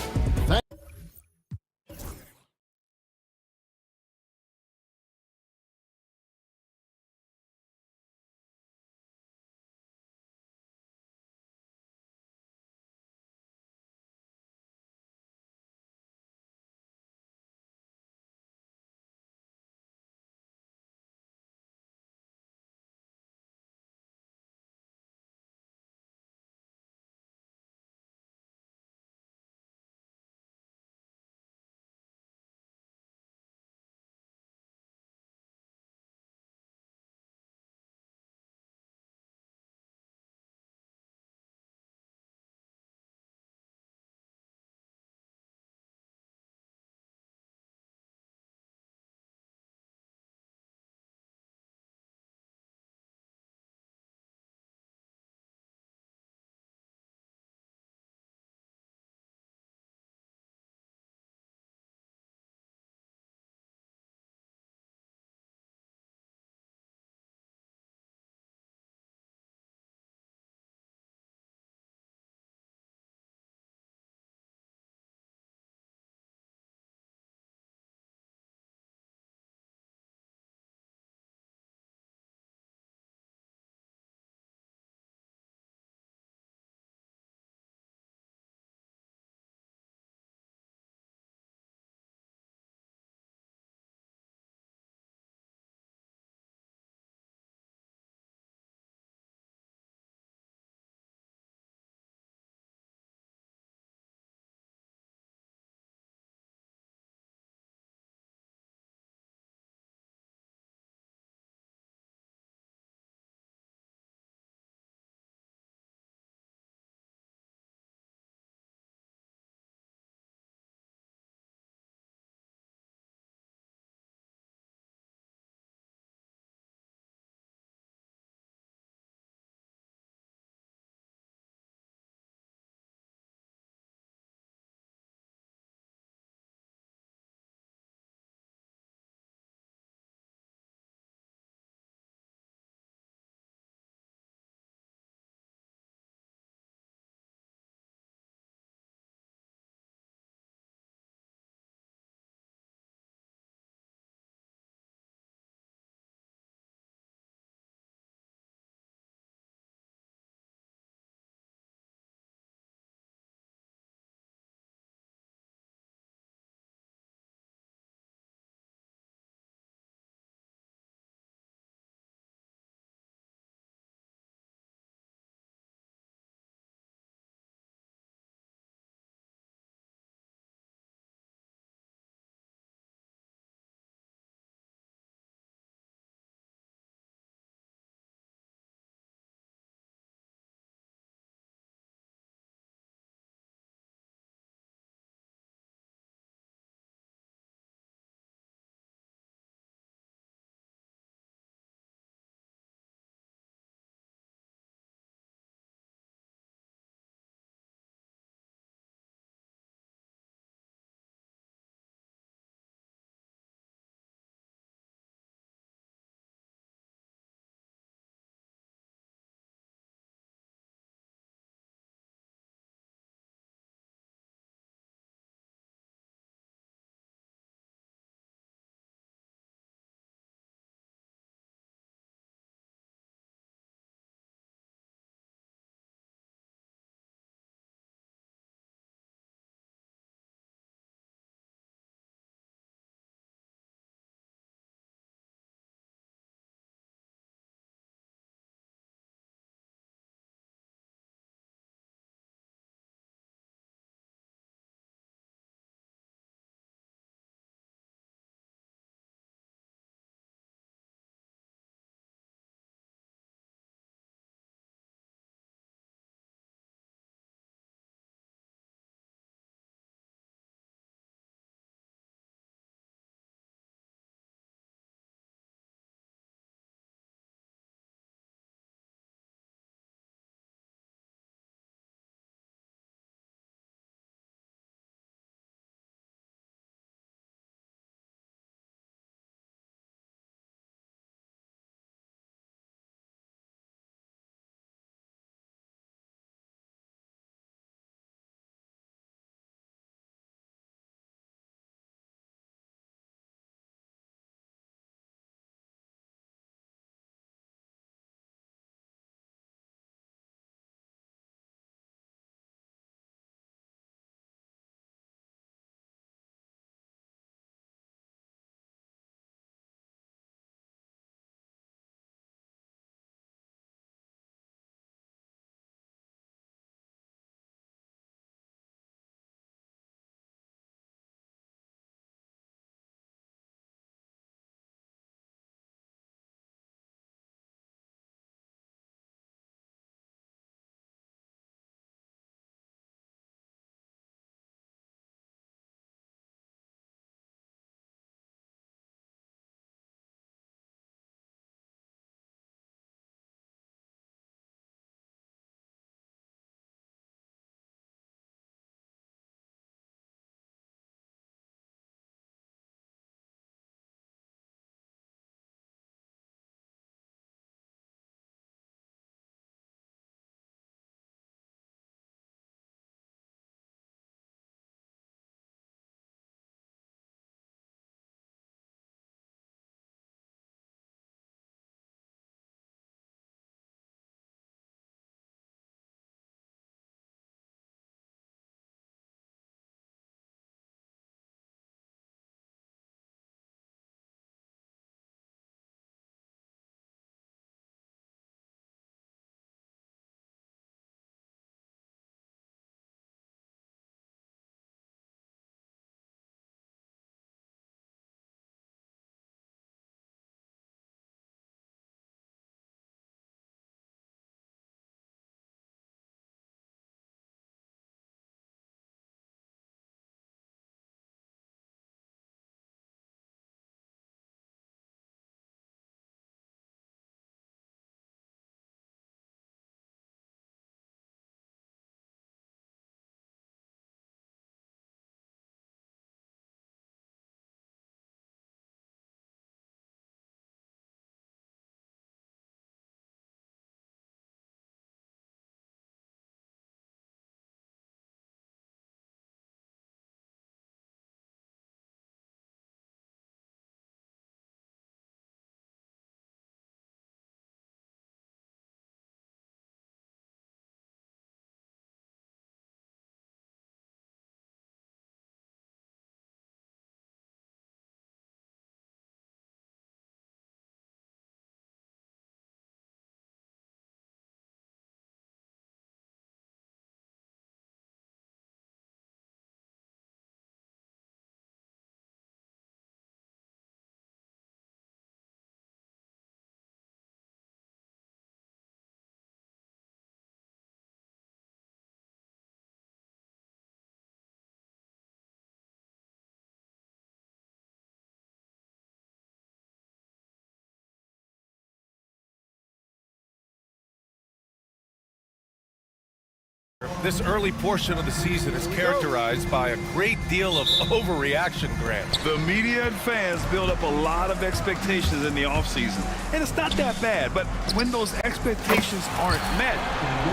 This early portion of the season is characterized by a great deal of overreaction, Grant. The media and fans build up a lot of expectations in the offseason, and it's not that bad, but when those expectations aren't met,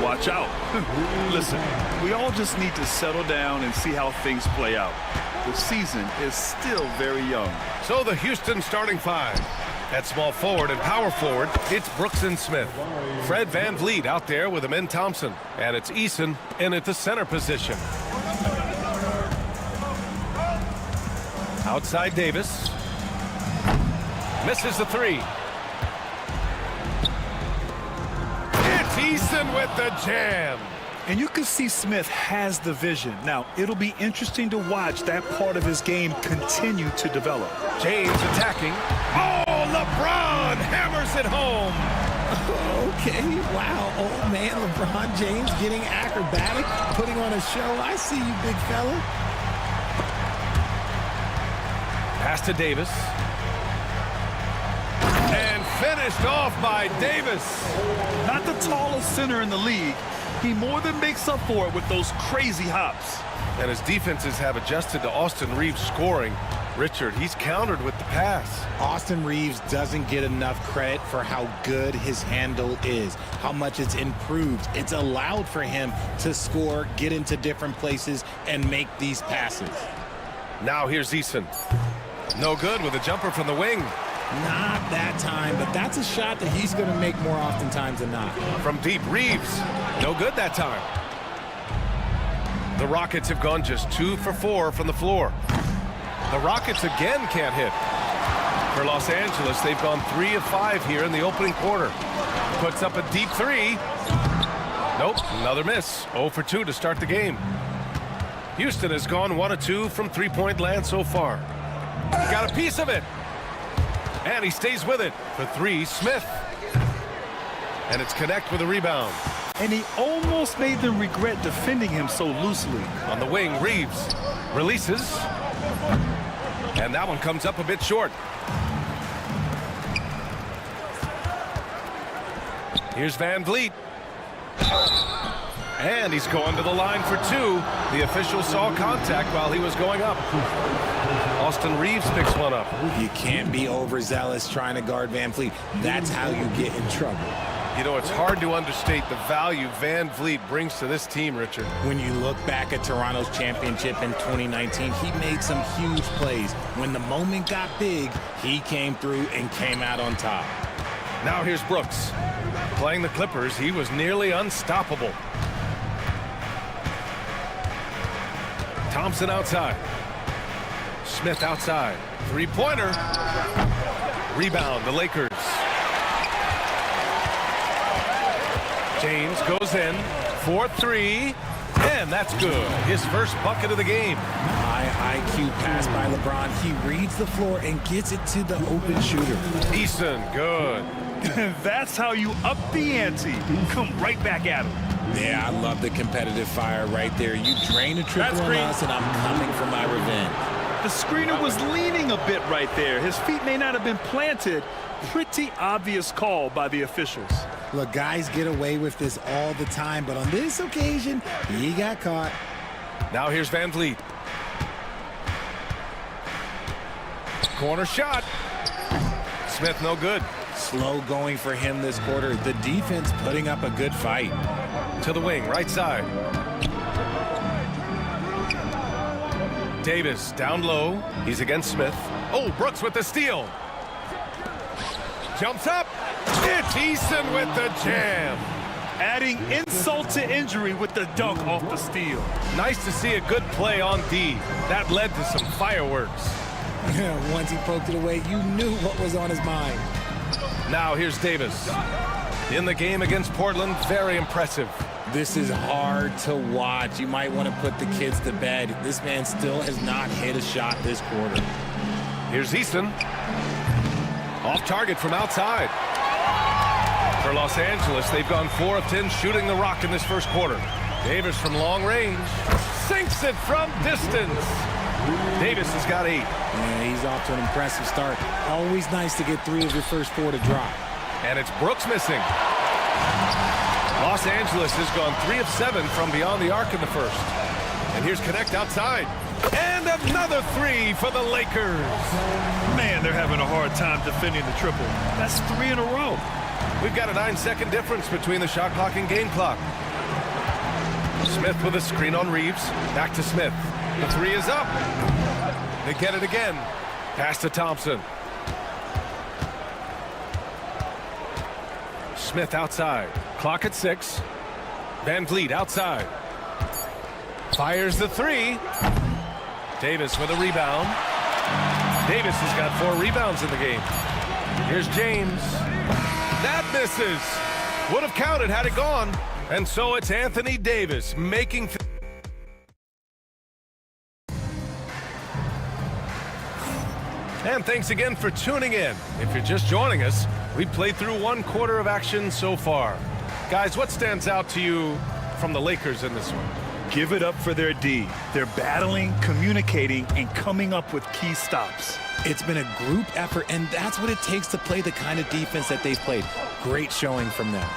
watch out. Listen, we all just need to settle down and see how things play out. The season is still very young. So the Houston starting five. At small forward and power forward, it's Brooks and Smith. Fred Van Vliet out there with Amin Thompson. And it's Eason in at the center position. Outside Davis. Misses the three. It's Eason with the jam. And you can see Smith has the vision. Now, it'll be interesting to watch that part of his game continue to develop. James attacking. Oh, LeBron hammers it home. Okay, wow, old man LeBron James getting acrobatic, putting on a show. I see you, big fella. Pass to Davis. And finished off by Davis. Not the tallest center in the league. He more than makes up for it with those crazy hops. And his defenses have adjusted to Austin Reeves scoring. Richard, he's countered with the pass. Austin Reeves doesn't get enough credit for how good his handle is, how much it's improved. It's allowed for him to score, get into different places, and make these passes. Now here's Eason. No good with a jumper from the wing. Not that time, but that's a shot that he's going to make more oftentimes than not. From deep, Reeves. No good that time. The Rockets have gone just 2 for 4 from the floor. The Rockets again can't hit. For Los Angeles, they've gone 3 of 5 here in the opening quarter. Puts up a deep three. Nope, another miss. 0 for 2 to start the game. Houston has gone 1 of 2 from three-point land so far. Got a piece of it. And he stays with it for 3, Smith. And it's connect with a rebound. And he almost made them regret defending him so loosely. On the wing, Reeves releases. And that one comes up a bit short. Here's Van Vliet. And he's going to the line for 2. The official saw contact while he was going up. Austin Reeves picks one up. You can't be overzealous trying to guard Van Vliet. That's how you get in trouble. You know, it's hard to understate the value Van Vliet brings to this team, Richard. When you look back at Toronto's championship in 2019, he made some huge plays. When the moment got big, he came through and came out on top. Now here's Brooks. Playing the Clippers, he was nearly unstoppable. Thompson outside. Smith outside. Three-pointer. Rebound, the Lakers. James goes in. 4-3. And that's good. His first bucket of the game. High IQ pass by LeBron. He reads the floor and gets it to the open shooter. Eason, good. That's how you up the ante. Come right back at him. Yeah, I love the competitive fire right there. You drain a triple on us, and I'm coming for my revenge. The screener was leaning a bit right there. His feet may not have been planted. Pretty obvious call by the officials. Look, guys get away with this all the time, but on this occasion, he got caught. Now here's Van Vliet. Corner shot. Smith no good. Slow going for him this quarter. The defense putting up a good fight. To the wing, right side. Davis down low. He's against Smith. Oh, Brooks with the steal. Jumps up. It's Eason with the jam. Adding insult to injury with the dunk off the steal. Nice to see a good play on D. That led to some fireworks. Once he poked it away, you knew what was on his mind. Now here's Davis. In the game against Portland, very impressive. This is hard to watch. You might want to put the kids to bed. This man still has not hit a shot this quarter. Here's Easton. Off target from outside. For Los Angeles, they've gone 4 of 10 shooting the rock in this first quarter. Davis from long range. Sinks it from distance. Davis has got 8. Yeah, he's off to an impressive start. Always nice to get 3 of your first 4 to drop. And it's Brooks missing. Los Angeles has gone 3 of 7 from beyond the arc in the first. And here's Connect outside. And another 3 for the Lakers. Man, they're having a hard time defending the triple. That's 3 in a row. We've got a 9-second difference between the shot clock and game clock. Smith with a screen on Reeves. Back to Smith. The 3 is up. They get it again. Pass to Thompson. Smith outside. Clock at 6. Van Vliet outside. Fires the 3. Davis with a rebound. Davis has got 4 rebounds in the game. Here's James. That misses. Would have counted had it gone. And so it's Anthony Davis making... And thanks again for tuning in. If you're just joining us, we played through 1 quarter of action so far. Guys, what stands out to you from the Lakers in this one? Give it up for their D. They're battling, communicating, and coming up with key stops. It's been a group effort, and that's what it takes to play the kind of defense that they've played. Great showing from them.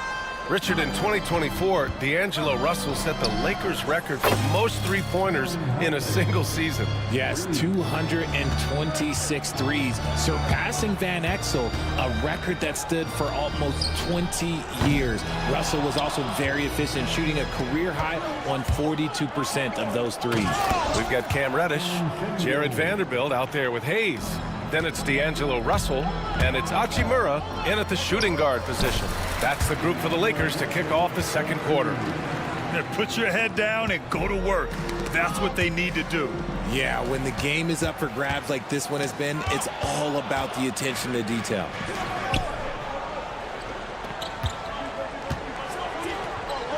Richard, in 2024, D'Angelo Russell set the Lakers record for most three-pointers in a single season. Yes, 226 threes, surpassing Van Exel, a record that stood for almost 20 years. Russell was also very efficient, shooting a career high on 42% of those threes. We've got Cam Reddish, Jared Vanderbilt out there with Hayes. Then it's D'Angelo Russell, and it's Hachimura in at the shooting guard position. That's the group for the Lakers to kick off the second quarter. Put your head down and go to work. That's what they need to do. Yeah, when the game is up for grabs like this one has been, it's all about the attention to detail.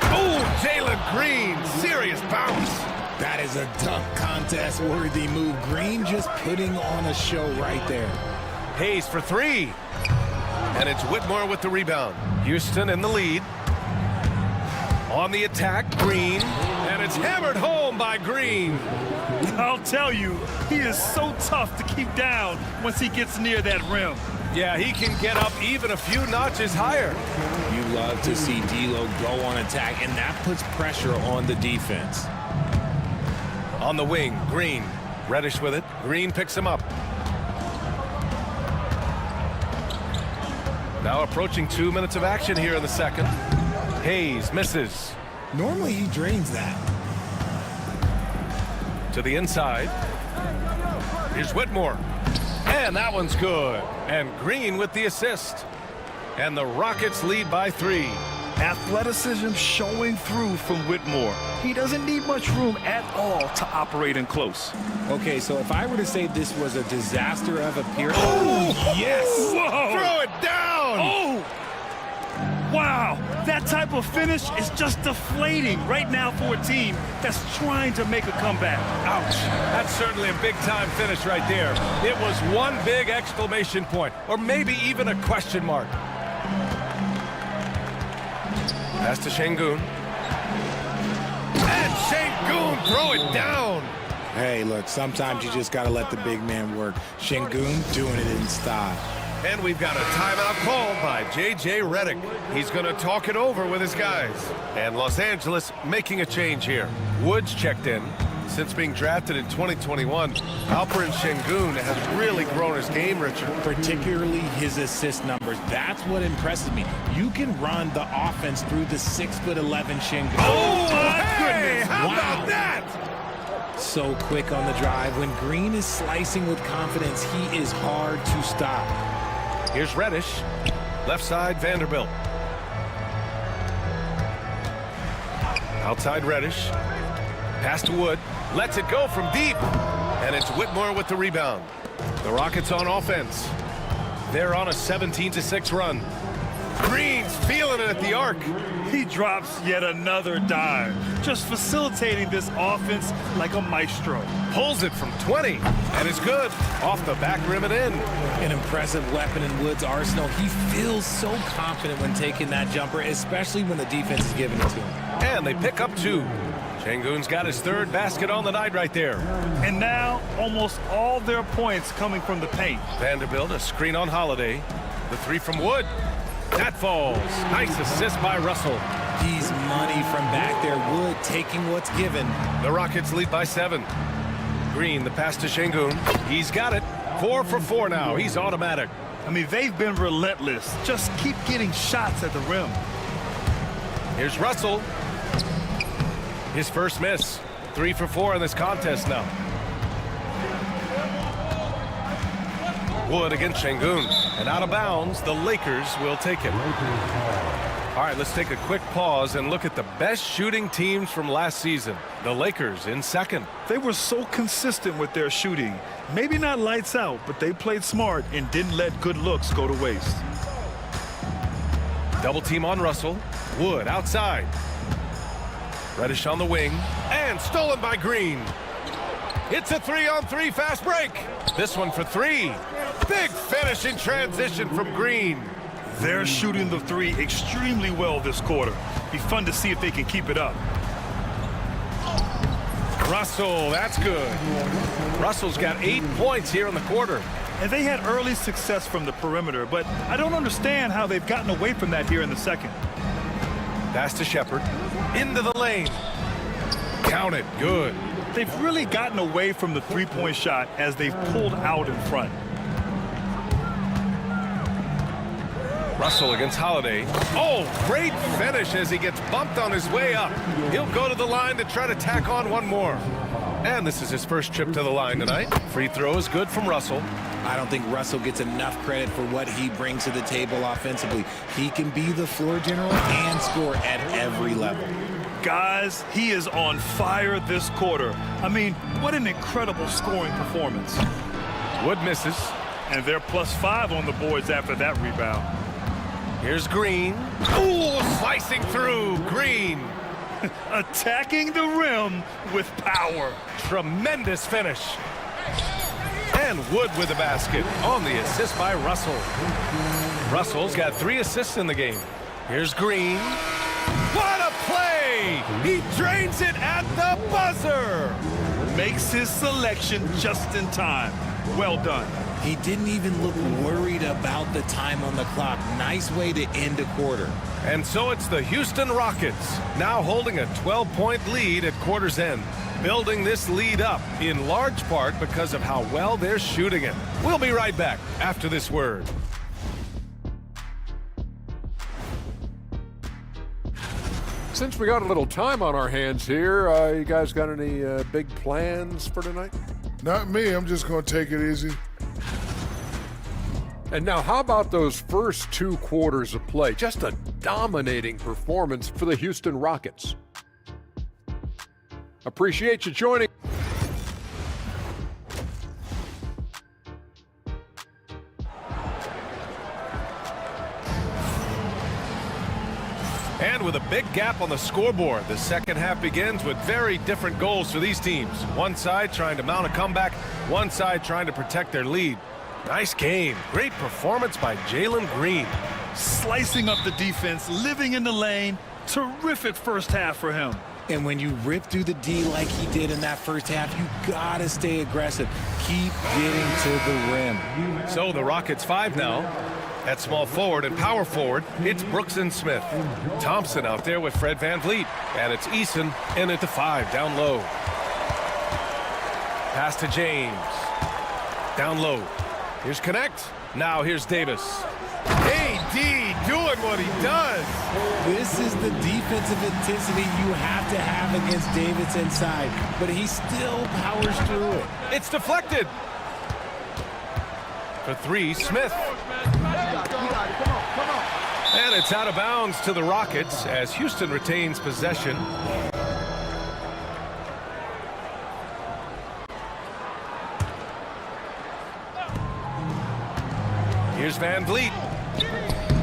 Oh, Jalen Green, serious bounce. That is a dunk contest-worthy move. Green just putting on a show right there. Hayes for 3. And it's Whitmore with the rebound. Houston in the lead. On the attack, Green. And it's hammered home by Green. I'll tell you, he is so tough to keep down once he gets near that rim. Yeah, he can get up even a few notches higher. You love to see D'Lo go on attack, and that puts pressure on the defense. On the wing, Green. Reddish with it. Green picks him up. Now approaching 2 minutes of action here in the second. Hayes misses. Normally he drains that. To the inside. Here's Whitmore. And that one's good. And Green with the assist. And the Rockets lead by 3. Athleticism showing through from Whitmore. He doesn't need much room at all to operate in close. Okay, so if I were to say this was a disaster of appearance... Oh, yes! Whoa! Throw it down! Oh! Wow, that type of finish is just deflating right now for a team that's trying to make a comeback. Ouch. That's certainly a big-time finish right there. It was one big exclamation point, or maybe even a question mark. Pass to Şengün. And Şengün throw it down. Hey, look, sometimes you just got to let the big man work. Şengün doing it in style. And we've got a timeout called by J.J. Redick. He's going to talk it over with his guys. And Los Angeles making a change here. Woods checked in. Since being drafted in 2021, Alperen Şengün has really grown his game, Richard. Particularly his assist numbers. That's what impresses me. You can run the offense through the 6'11" Şengün. Oh, my goodness! How about that? So quick on the drive. When Green is slicing with confidence, he is hard to stop. Here's Reddish. Left side, Vanderbilt. Outside Reddish. Pass to Wood. Lets it go from deep. And it's Whitmore with the rebound. The Rockets on offense. They're on a 17-6 run. Green's feeling it at the arc. He drops yet another dive, just facilitating this offense like a maestro. Pulls it from 20, and it's good. Off the back rim and in. An impressive weapon in Wood's arsenal. He feels so confident when taking that jumper, especially when the defense is giving it to him. And they pick up 2. Şengün's got his 3rd basket on the night right there. And now, almost all their points coming from the paint. Vanderbilt, a screen on Holiday. The 3 from Wood. That falls. Nice assist by Russell. He's money from back there. Wood taking what's given. The Rockets lead by 7. Green, the pass to Şengün. He's got it. 4 for 4 now. He's automatic. I mean, they've been relentless. Just keep getting shots at the rim. Here's Russell. His first miss. 3 for 4 in this contest now. Wood against Şengün. And out of bounds, the Lakers will take it. All right, let's take a quick pause and look at the best shooting teams from last season. The Lakers in second. They were so consistent with their shooting. Maybe not lights out, but they played smart and didn't let good looks go to waste. Double team on Russell. Wood outside. Reddish on the wing. And stolen by Green. It's a 3-on-3 fast break. This one for 3. Big finish in transition from Green. They're shooting the 3 extremely well this quarter. Be fun to see if they can keep it up. Russell, that's good. Russell's got 8 points here in the quarter. And they had early success from the perimeter, but I don't understand how they've gotten away from that here in the second. Pass to Shepard. Into the lane. Count it. Good. They've really gotten away from the three-point shot as they've pulled out in front. Russell against Holiday. Oh, great finish as he gets bumped on his way up. He'll go to the line to try to tack on one more. And this is his first trip to the line tonight. Free throw is good from Russell. I don't think Russell gets enough credit for what he brings to the table offensively. He can be the floor general and score at every level. Guys, he is on fire this quarter. I mean, what an incredible scoring performance. Wood misses. And they're +5 on the boards after that rebound. Here's Green. Ooh, slicing through. Green. Attacking the rim with power. Tremendous finish. And Wood with the basket on the assist by Russell. Russell's got 3 assists in the game. Here's Green. What a play! He drains it at the buzzer. Makes his selection just in time. Well done. He didn't even look worried about the time on the clock. Nice way to end a quarter. And so it's the Houston Rockets, now holding a 12-point lead at quarter's end. Building this lead up in large part because of how well they're shooting it. We'll be right back after this word. Since we got a little time on our hands here, you guys got any big plans for tonight? Not me. I'm just going to take it easy. And now, how about those first 2 quarters of play? Just a dominating performance for the Houston Rockets. Appreciate you joining. And with a big gap on the scoreboard, the second half begins with very different goals for these teams. One side trying to mount a comeback, one side trying to protect their lead. Nice game. Great performance by Jalen Green. Slicing up the defense, living in the lane. Terrific first half for him. And when you rip through the D like he did in that first half, you gotta stay aggressive. Keep getting to the rim. So the Rockets 5 now. At small forward and power forward, it's Brooks and Smith. Thompson out there with Fred VanVleet. And it's Eason in at the 5, down low. Pass to James. Down low. Here's Connect. Now here's Davis. AD doing what he does. This is the defensive intensity you have to have against Davis inside, but he still powers through it. It's deflected. For 3, Smith. And it's out of bounds to the Rockets as Houston retains possession. Here's VanVleet.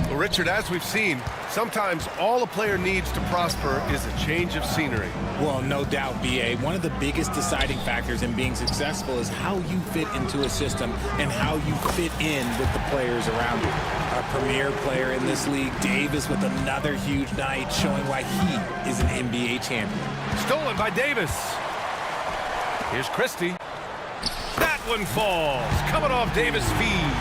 Well, Richard, as we've seen, sometimes all a player needs to prosper is a change of scenery. Well, no doubt, BA. One of the biggest deciding factors in being successful is how you fit into a system and how you fit in with the players around you. A premier player in this league, Davis, with another huge night, showing why he is an NBA champion. Stolen by Davis. Here's Christie. That one falls. Coming off Davis' feed.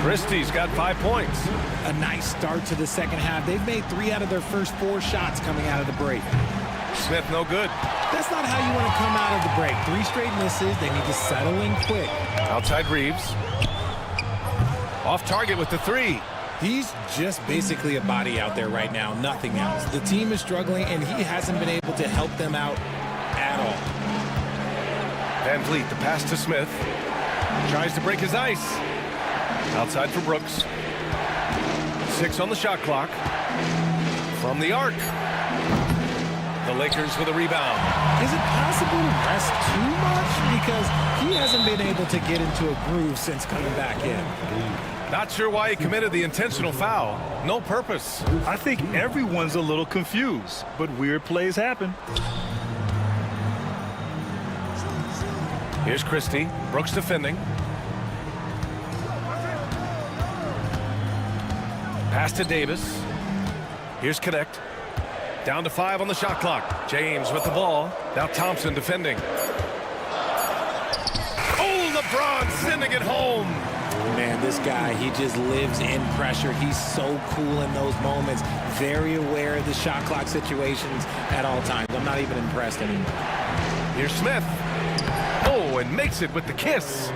Christie's got 5 points. A nice start to the second half. They've made 3 out of their first 4 shots coming out of the break. Smith, no good. That's not how you want to come out of the break. 3 straight misses. They need to settle in quick. Outside Reeves. Off target with the 3. He's just basically a body out there right now, nothing else. The team is struggling, and he hasn't been able to help them out at all. Van Vliet, the pass to Smith. Tries to break his ice. Outside for Brooks. 6 on the shot clock. From the arc. The Lakers with a rebound. Is it possible to rest too much? Because he hasn't been able to get into a groove since coming back in. Not sure why he committed the intentional foul. No purpose. I think everyone's a little confused, but weird plays happen. Here's Christie. Brooks defending. Pass to Davis. Here's Connect. Down to 5 on the shot clock. James with the ball. Now Thompson defending. Oh, LeBron sending it home. Man, this guy, he just lives in pressure. He's so cool in those moments. Very aware of the shot clock situations at all times. I'm not even impressed anymore. Here's Smith. Oh, and makes it with the kiss.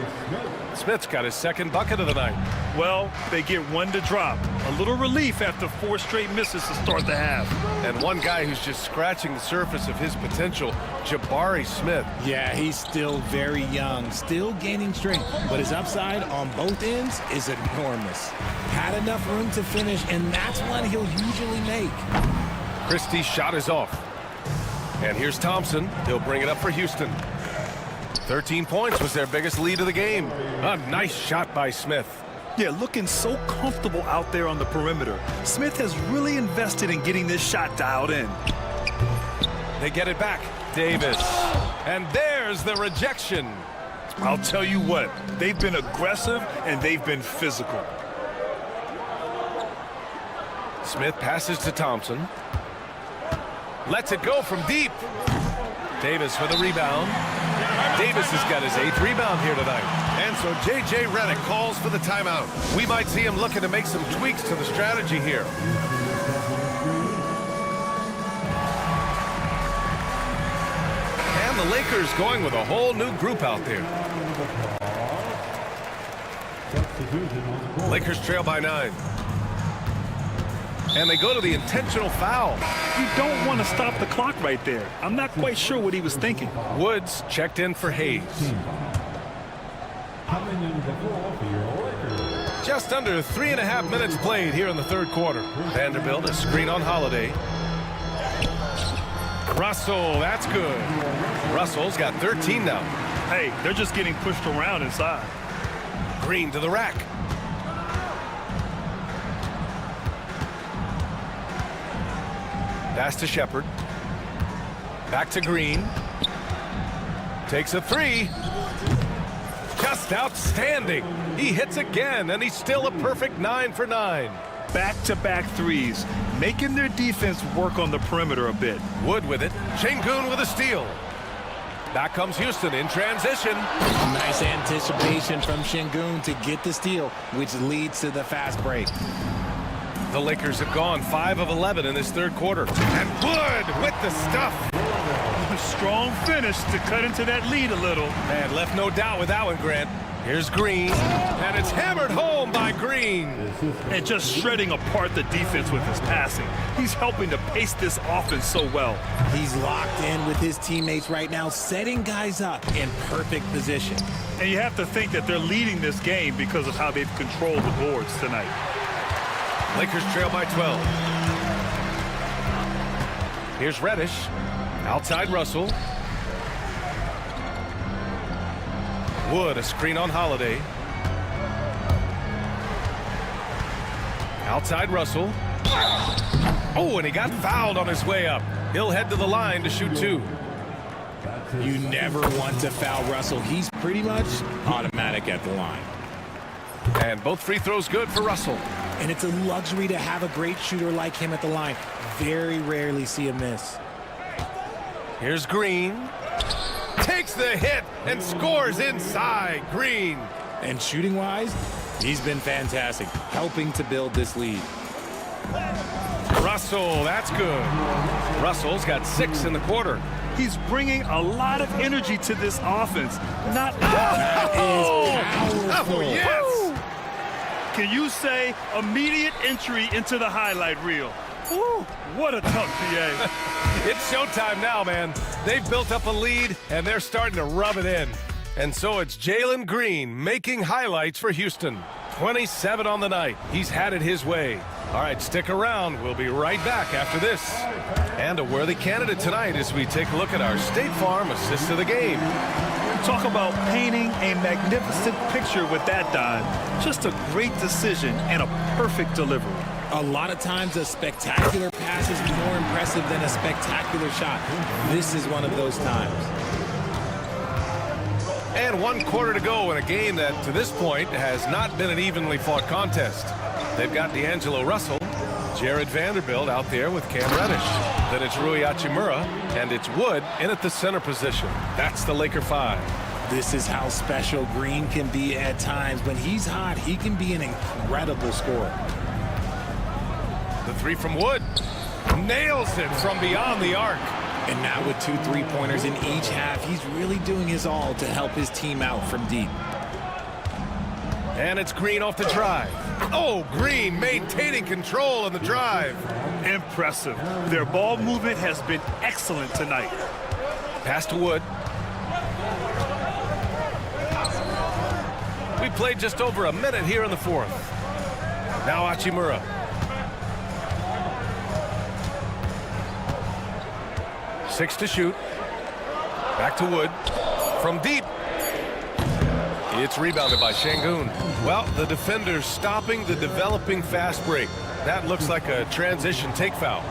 Smith's got his second bucket of the night. Well, they get 1 to drop. A little relief after 4 straight misses to start the half. And one guy who's just scratching the surface of his potential, Jabari Smith. Yeah, he's still very young, still gaining strength, but his upside on both ends is enormous. Had enough room to finish, and that's one he'll usually make. Christie's shot is off. And here's Thompson. He'll bring it up for Houston. 13 points was their biggest lead of the game. A nice shot by Smith. Yeah, looking so comfortable out there on the perimeter. Smith has really invested in getting this shot dialed in. They get it back. Davis. And there's the rejection. I'll tell you what, they've been aggressive and they've been physical. Smith passes to Thompson. Lets it go from deep. Davis for the rebound. Davis has got his 8th rebound here tonight. And so J.J. Redick calls for the timeout. We might see him looking to make some tweaks to the strategy here. And the Lakers going with a whole new group out there. Lakers trail by 9. And they go to the intentional foul. You don't want to stop the clock right there. I'm not quite sure what he was thinking. Woods checked in for Hayes. Just under 3.5 minutes played here in the third quarter. Vanderbilt, a screen on Holiday. Russell, that's good. Russell's got 13 now. Hey, they're just getting pushed around inside. Green to the rack. Pass to Shepard. Back to Green. Takes a 3. Just outstanding. He hits again, and he's still a perfect 9 for 9. Back-to-back threes, making their defense work on the perimeter a bit. Wood with it. Şengün with a steal. Back comes Houston in transition. Nice anticipation from Şengün to get the steal, which leads to the fast break. The Lakers have gone 5 of 11 in this third quarter. And Wood with the stuff. A strong finish to cut into that lead a little. And left no doubt with that one, Grant. Here's Green. And it's hammered home by Green. And just shredding apart the defense with his passing. He's helping to pace this offense so well. He's locked in with his teammates right now, setting guys up in perfect position. And you have to think that they're leading this game because of how they've controlled the boards tonight. Lakers trail by 12. Here's Reddish. Outside Russell. Wood, a screen on Holiday. Outside Russell. Oh, and he got fouled on his way up. He'll head to the line to shoot 2. You never want to foul Russell. He's pretty much automatic at the line. And both free throws good for Russell. And it's a luxury to have a great shooter like him at the line. Very rarely see a miss. Here's Green. Takes the hit and scores inside. Green. And shooting-wise, He's been fantastic, helping to build this lead. Russell, that's good. Russell's got 6 in the quarter. He's bringing a lot of energy to this offense. That is powerful. Yes! Can you say immediate entry into the highlight reel? Woo, what a tough PA. It's showtime now, man. They've built up a lead, and they're starting to rub it in. And so it's Jalen Green making highlights for Houston. 27 on the night. He's had it his way. All right, stick around. We'll be right back after this. And a worthy candidate tonight as we take a look at our State Farm assist of the game. Talk about painting a magnificent picture with that dive. Just a great decision and a perfect delivery. A lot of times a spectacular pass is more impressive than a spectacular shot. This is one of those times. And 1 quarter to go in a game that, to this point, has not been an evenly fought contest. They've got D'Angelo Russell, Jared Vanderbilt out there with Cam Reddish. Then it's Rui Hachimura, and it's Wood in at the center position. That's the Laker 5. This is how special Green can be at times. When he's hot, he can be an incredible scorer. The 3 from Wood. Nails it from beyond the arc. And now with 2 3-pointers in each half, he's really doing his all to help his team out from deep. And it's Green off the drive. Oh, Green maintaining control on the drive. Impressive. Their ball movement has been excellent tonight. Pass to Wood. We played just over a minute here in the 4th. Now Hachimura. Six to shoot. Back to Wood. From deep. It's rebounded by Şengün. Well, the defender's stopping the developing fast break. That looks like a transition take foul.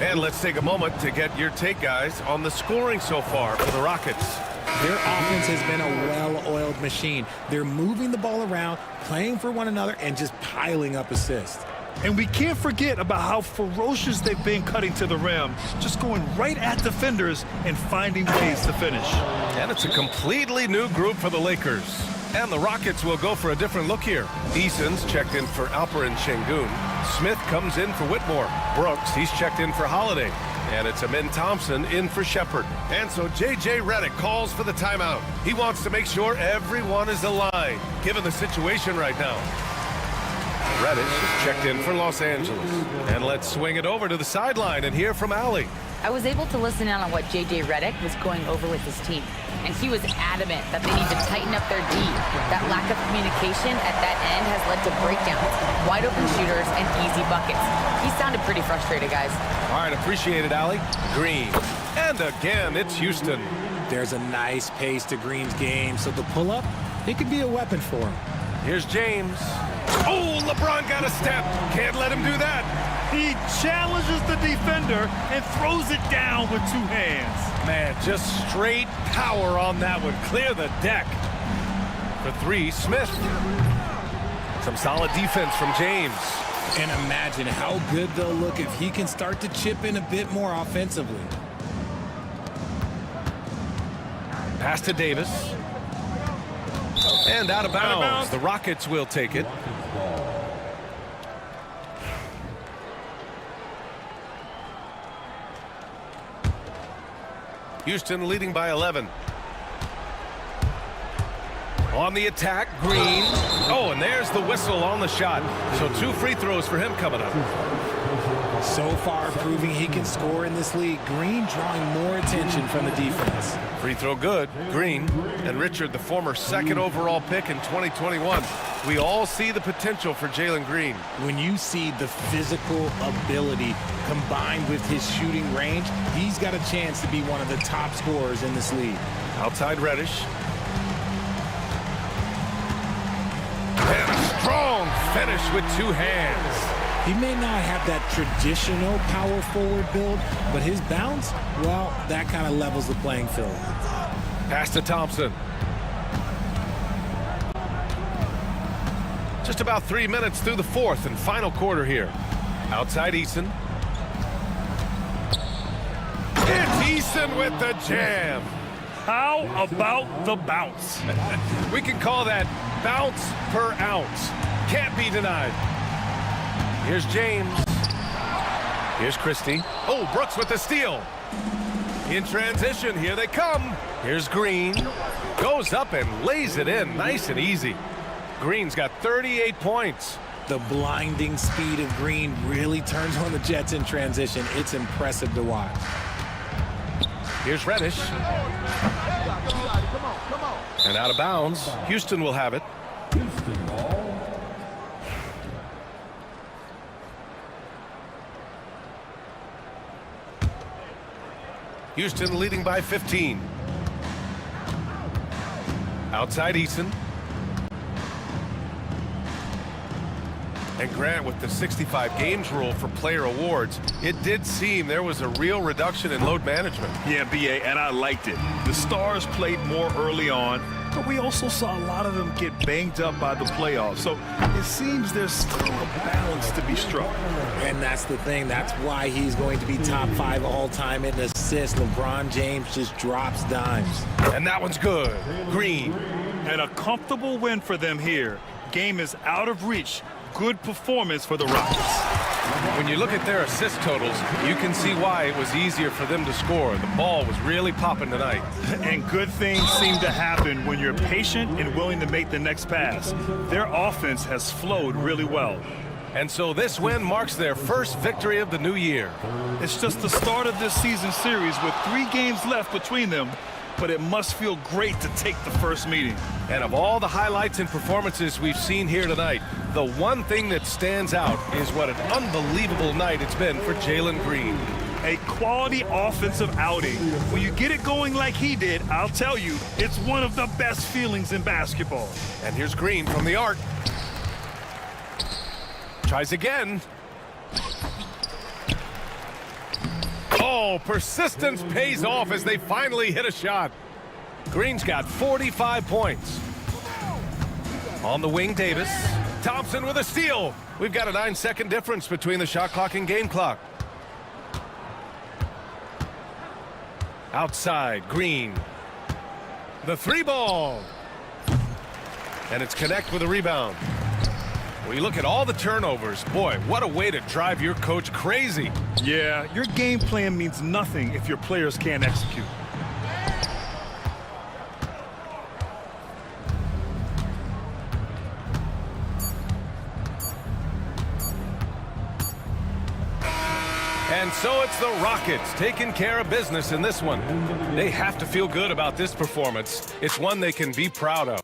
And let's take a moment to get your take, guys, on the scoring so far for the Rockets. Their offense has been a well-oiled machine. They're moving the ball around, playing for one another, and just piling up assists. And we can't forget about how ferocious they've been cutting to the rim, just going right at defenders and finding ways to finish. And it's a completely new group for the Lakers. And the Rockets will go for a different look here. Eason's checked in for Alperen Şengün. Smith comes in for Whitmore. Brooks, he's checked in for Holiday. And it's Amin Thompson in for Shepard. And so J.J. Redick calls for the timeout. He wants to make sure everyone is aligned, given the situation right now. Reddish is checked in for Los Angeles. And let's swing it over to the sideline and hear from Allie. I was able to listen in on what J.J. Redick was going over with his team, and he was adamant that they need to tighten up their D. That lack of communication at that end has led to breakdowns, wide open shooters, and easy buckets. He sounded pretty frustrated, guys. All right, appreciate it, Allie. Green. And again, it's Houston. There's a nice pace to Green's game, so the pull-up, it could be a weapon for him. Here's James. Oh, LeBron got a step. Can't let him do that. He challenges the defender and throws it down with 2 hands. Man, just straight power on that one. Clear the deck. For 3, Smith. Some solid defense from James. And imagine how good they'll look if he can start to chip in a bit more offensively. Pass to Davis. And out of bounds. The Rockets will take it. Houston leading by 11. On the attack, Green. Oh, and there's the whistle on the shot. So 2 free throws for him coming up. So far, proving he can score in this league. Green drawing more attention from the defense. Free throw good. Green and Richard, the former 2nd overall pick in 2021. We all see the potential for Jalen Green. When you see the physical ability combined with his shooting range, he's got a chance to be one of the top scorers in this league. Outside Reddish. And a strong finish with 2 hands. He may not have that traditional power forward build, but his bounce, well, that kind of levels the playing field. Pass to Thompson. Just about 3 minutes through the 4th and final quarter here. Outside Eason. It's Eason with the jam. How about the bounce? We can call that bounce per ounce. Can't be denied. Here's James. Here's Christie. Oh, Brooks with the steal. In transition, here they come. Here's Green. Goes up and lays it in, nice and easy. Green's got 38 points. The blinding speed of Green really turns on the Jets in transition. It's impressive to watch. Here's Reddish. And out of bounds. Houston will have it. Houston leading by 15. Outside Eason. And Grant, with the 65 games rule for player awards, it did seem there was a real reduction in load management. Yeah, BA, and I liked it. The Stars played more early on, but we also saw a lot of them get banged up by the playoffs. So it seems there's still a balance to be struck. And that's the thing. That's why he's going to be top 5 all-time in assists. LeBron James just drops dimes. And that one's good. Green. And a comfortable win for them here. Game is out of reach. Good performance for the Rockets. When you look at their assist totals, you can see why it was easier for them to score. The ball was really popping tonight. And good things seem to happen when you're patient and willing to make the next pass. Their offense has flowed really well. And so this win marks their first victory of the new year. It's just the start of this season series with 3 games left between them, but it must feel great to take the first meeting. And of all the highlights and performances we've seen here tonight, the one thing that stands out is what an unbelievable night it's been for Jalen Green. A quality offensive outing. When you get it going like he did, I'll tell you, it's one of the best feelings in basketball. And here's Green from the arc. Tries again. Oh, persistence pays off as they finally hit a shot. Green's got 45 points. On the wing, Davis. Thompson with a steal. We've got a 9-second difference between the shot clock and game clock. Outside, Green. The 3-ball. And it's Connect with a rebound. When you look at all the turnovers, boy, what a way to drive your coach crazy. Yeah, your game plan means nothing if your players can't execute. And so it's the Rockets taking care of business in this one. They have to feel good about this performance. It's one they can be proud of.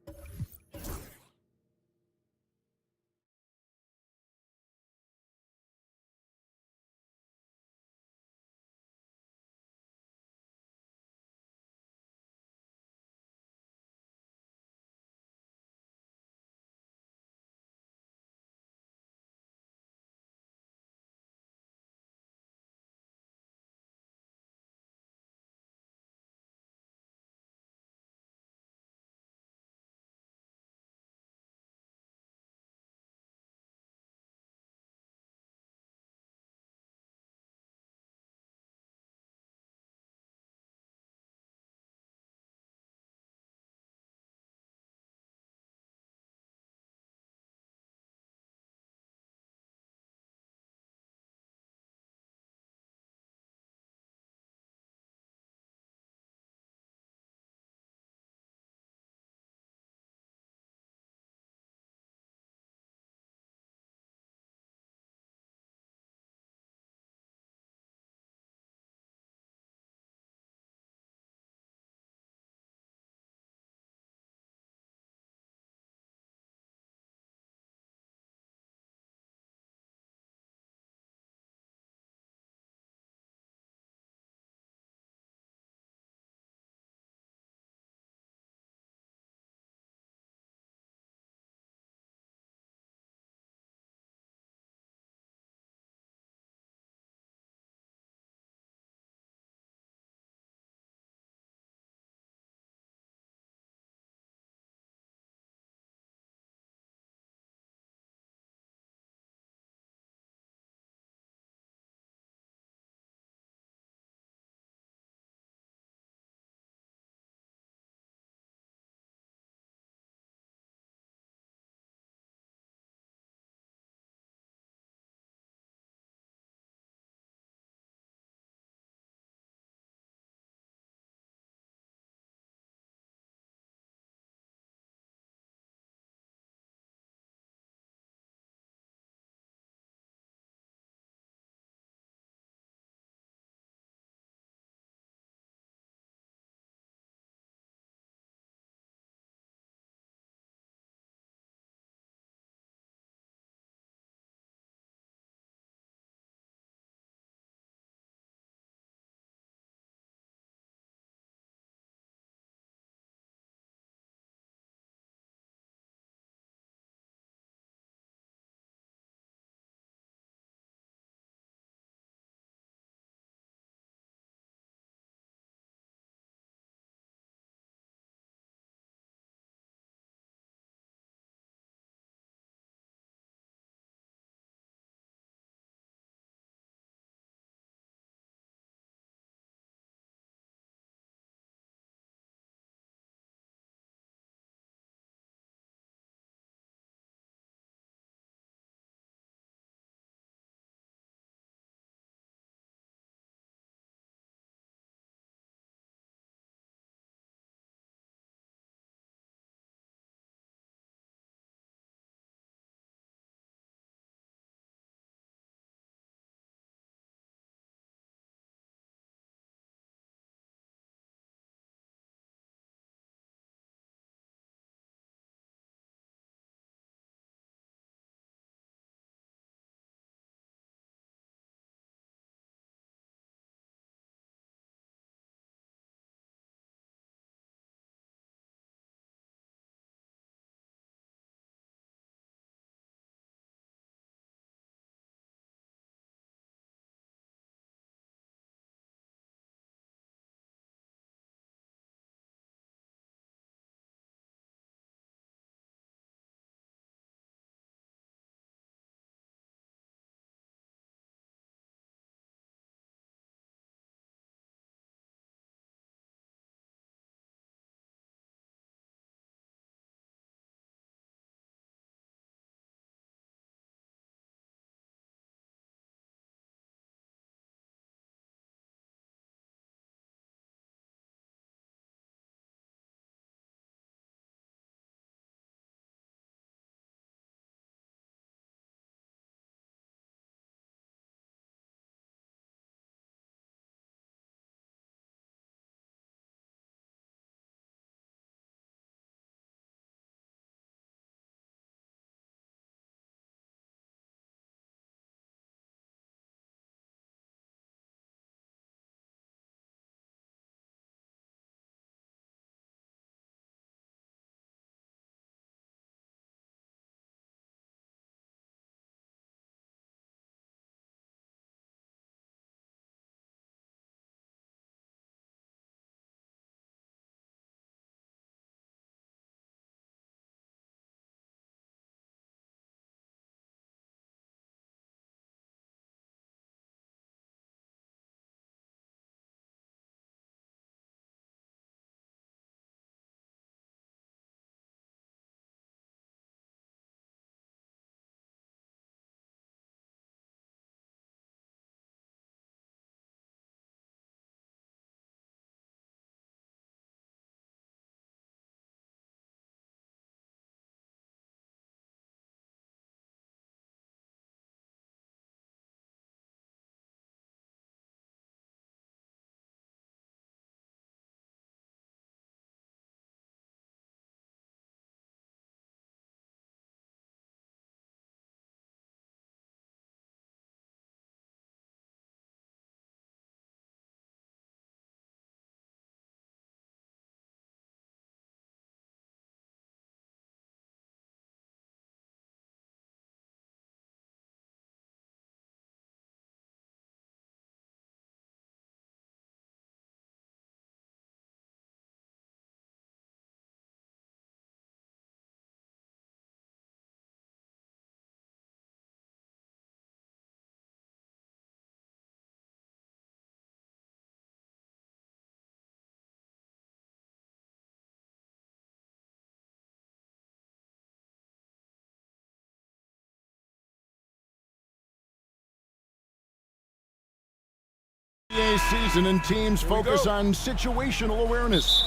NBA season and teams focus on situational awareness.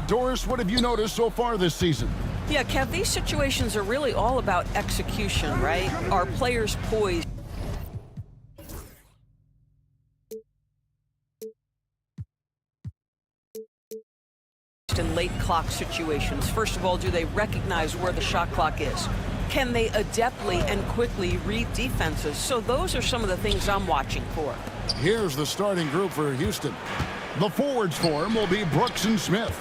Doris, what have you noticed so far this season? Yeah, Kev, these situations are really all about execution, right? Are players poised? In late clock situations. First of all, do they recognize where the shot clock is? Can they adeptly and quickly read defenses? So those are some of the things I'm watching for. Here's the starting group for Houston. The forwards form will be Brooks and Smith.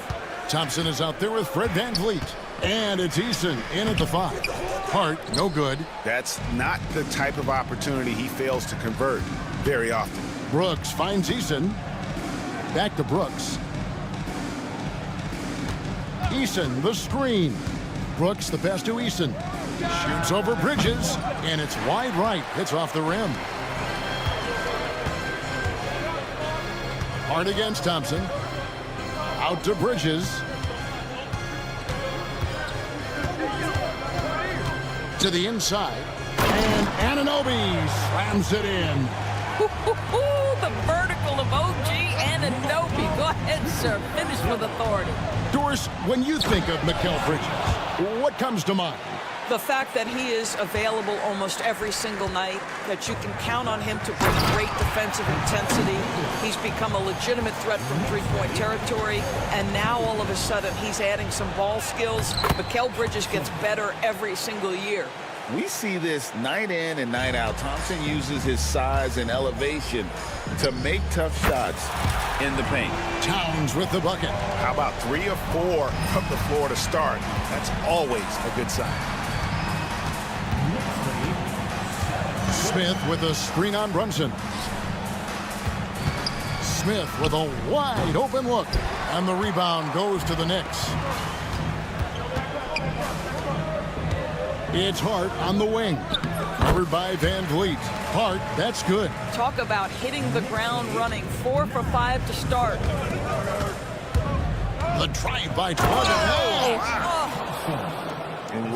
Thompson is out there with Fred VanVleet. And it's Eason in at the 5. Hart, no good. That's not the type of opportunity he fails to convert very often. Brooks finds Eason. Back to Brooks. Eason, the screen. Brooks, the pass to Eason. Shoots over Bridges, and it's wide right. Hits off the rim. Hard against Thompson. Out to Bridges. To the inside. And Anunoby slams it in. The vertical of OG Anunoby. Go ahead, sir. Finish with authority. Doris, when you think of Mikal Bridges, what comes to mind? The fact that he is available almost every single night, that you can count on him to bring great defensive intensity. He's become a legitimate threat from three-point territory, and now all of a sudden he's adding some ball skills. Mikal Bridges gets better every single year. We see this night in and night out. Thompson uses his size and elevation to make tough shots in the paint. Towns with the bucket. How about 3 or 4 from the floor to start? That's always a good sign. Smith with a screen on Brunson. Smith with a wide open look. And the rebound goes to the Knicks. It's Hart on the wing. Covered by VanVleet. Hart, that's good. Talk about hitting the ground running. 4 for 5 to start. The drive by Toronto.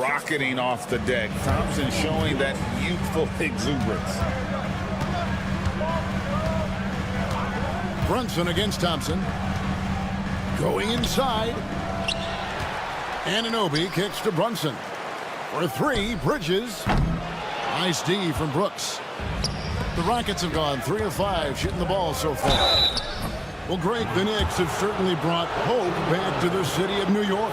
Rocketing off the deck. Thompson showing that youthful exuberance. Brunson against Thompson. Going inside. Anunoby kicks to Brunson. For 3, Bridges. Nice D from Brooks. The Rockets have gone 3 of 5 shooting the ball so far. Well, Greg, the Knicks have certainly brought hope back to the city of New York.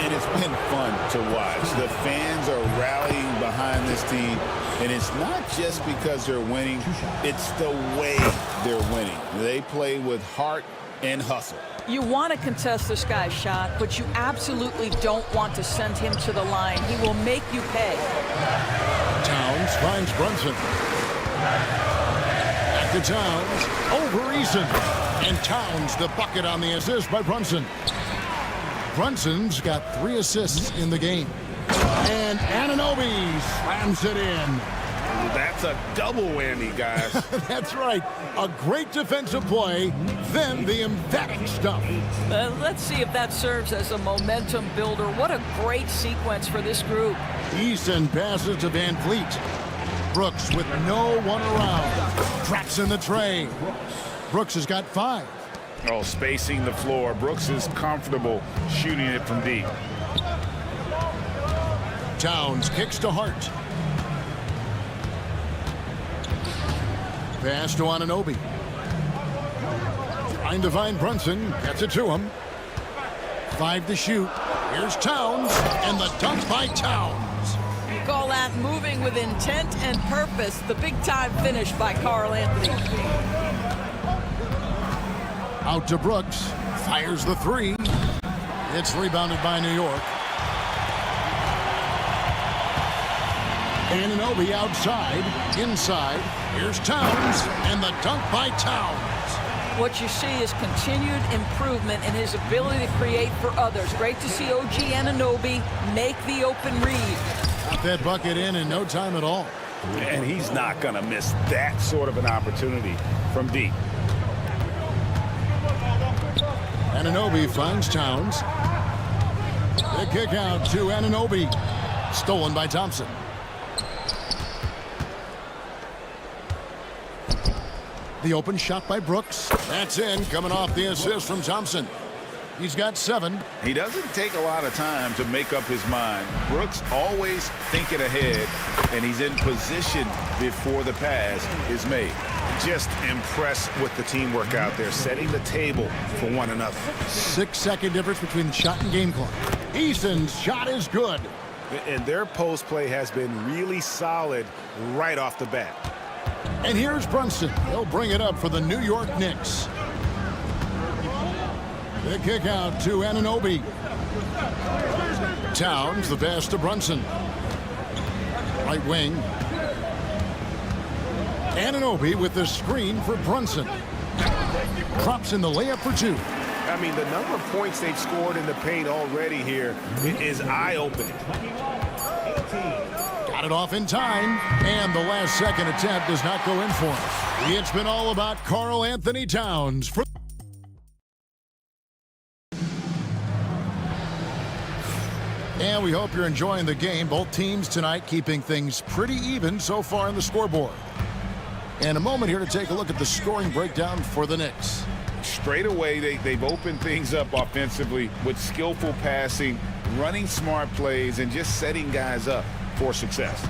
And it's been fun to watch. The fans are rallying behind this team. And it's not just because they're winning. It's the way they're winning. They play with heart and hustle. You want to contest this guy's shot, but you absolutely don't want to send him to the line. He will make you pay. Towns finds Brunson. Back to Towns. Over Eason. And Towns the bucket on the assist by Brunson. Brunson's got 3 assists in the game. And Anunoby slams it in. That's a double whammy, guys. That's right. A great defensive play, then the emphatic stuff. Let's see if that serves as a momentum builder. What a great sequence for this group. Eason passes to VanVleet. Brooks with no one around. Traps in the tray. Brooks has got 5. Oh, spacing the floor. Brooks is comfortable shooting it from deep. Towns kicks to Hart. Pass to Anunoby. Trying to find Brunson. Gets it to him. 5 to shoot. Here's Towns. And the dunk by Towns. You call that moving with intent and purpose. The big-time finish by Karl Anthony. Out to Brooks. Fires the 3. It's rebounded by New York. Anunoby outside. Inside. Here's Towns. And the dunk by Towns. What you see is continued improvement in his ability to create for others. Great to see OG Anunoby make the open read. Got that bucket in no time at all. And he's not going to miss that sort of an opportunity from deep. Anunoby finds Towns. The kick out to Anunoby. Stolen by Thompson. The open shot by Brooks. That's in, coming off the assist from Thompson. He's got 7. He doesn't take a lot of time to make up his mind. Brooks always thinking ahead, and he's in position before the pass is made. Just impressed with the teamwork out there, setting the table for one another. 6-second difference between shot and game clock. Easton's shot is good. And their post play has been really solid right off the bat. And here's Brunson. He'll bring it up for the New York Knicks. The kick out to Anunoby. Towns the pass to Brunson. Right wing. Anunoby with the screen for Brunson. Drops in the layup for 2. I mean, the number of points they've scored in the paint already here is eye-opening. Got it off in time, and the last second attempt does not go in for him. It's been all about Karl Anthony Towns. And we hope you're enjoying the game. Both teams tonight keeping things pretty even so far on the scoreboard. And a moment here to take a look at the scoring breakdown for the Knicks. Straight away, they've opened things up offensively with skillful passing, running smart plays, and just setting guys up for success.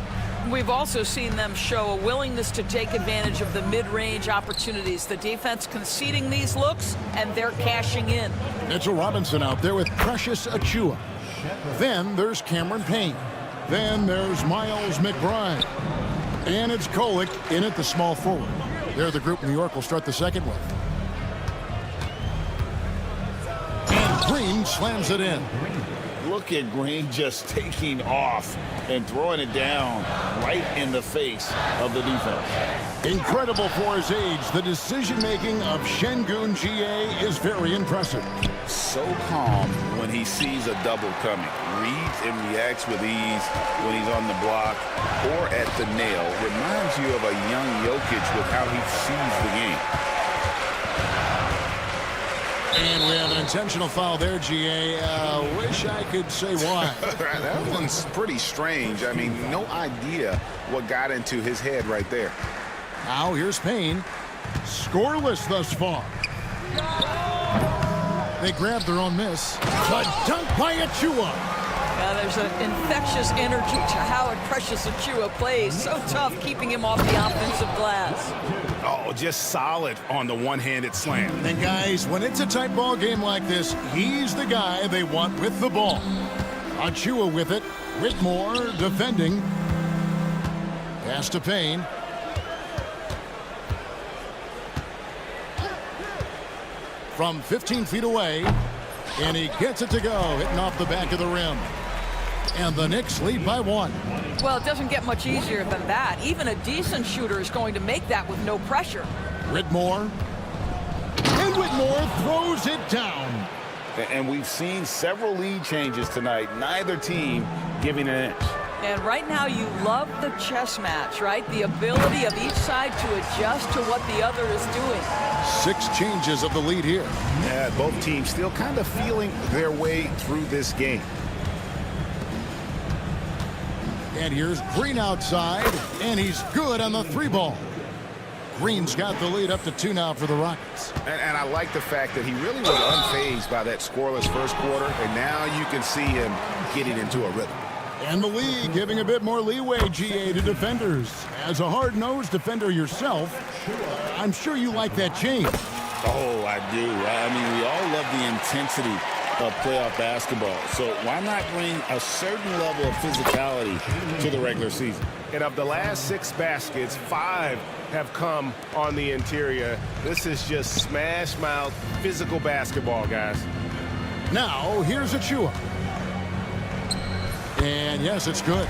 We've also seen them show a willingness to take advantage of the mid-range opportunities. The defense conceding these looks, and they're cashing in. Mitchell Robinson out there with Precious Achiuwa. Then there's Cameron Payne. Then there's Miles McBride. And it's Kolek in at the small forward. They're the group New York will start the second with. And Green slams it in. Look at Green just taking off and throwing it down right in the face of the defense. Incredible for his age. The decision-making of Şengün GA is very impressive. So calm when he sees a double coming. Reads and reacts with ease when he's on the block or at the nail. Reminds you of a young Jokic with how he sees the game. And we have an intentional foul there, GA. Wish I could say why. That one's pretty strange. I mean, no idea what got into his head right there. Now here's Payne. Scoreless thus far. They grabbed their own miss. The dunk by Achiuwa. There's an infectious energy to how Precious Achiuwa plays. So tough keeping him off the offensive glass. Oh, just solid on the one-handed slam. And guys, when it's a tight ball game like this, he's the guy they want with the ball. Achiuwa with it. Whitmore defending. Pass to Payne. From 15 feet away, and he gets it to go, hitting off the back of the rim. And the Knicks lead by 1. Well, it doesn't get much easier than that. Even a decent shooter is going to make that with no pressure. Whitmore. And Whitmore throws it down. And we've seen several lead changes tonight. Neither team giving an inch. And right now you love the chess match, right? The ability of each side to adjust to what the other is doing. 6 changes of the lead here. Yeah, both teams still kind of feeling their way through this game. And here's Green outside, and he's good on the 3-ball. Green's got the lead up to 2 now for the Rockets. And I like the fact that he really was unfazed by that scoreless first quarter, and now you can see him getting into a rhythm. And the league giving a bit more leeway, GA, to defenders. As a hard-nosed defender yourself, I'm sure you like that change. Oh, I do. I mean, we all love the intensity of playoff basketball. So why not bring a certain level of physicality to the regular season? And of the last 6 baskets, 5 have come on the interior. This is just smash-mouth physical basketball, guys. Now, here's Achiuwa. And yes, it's good.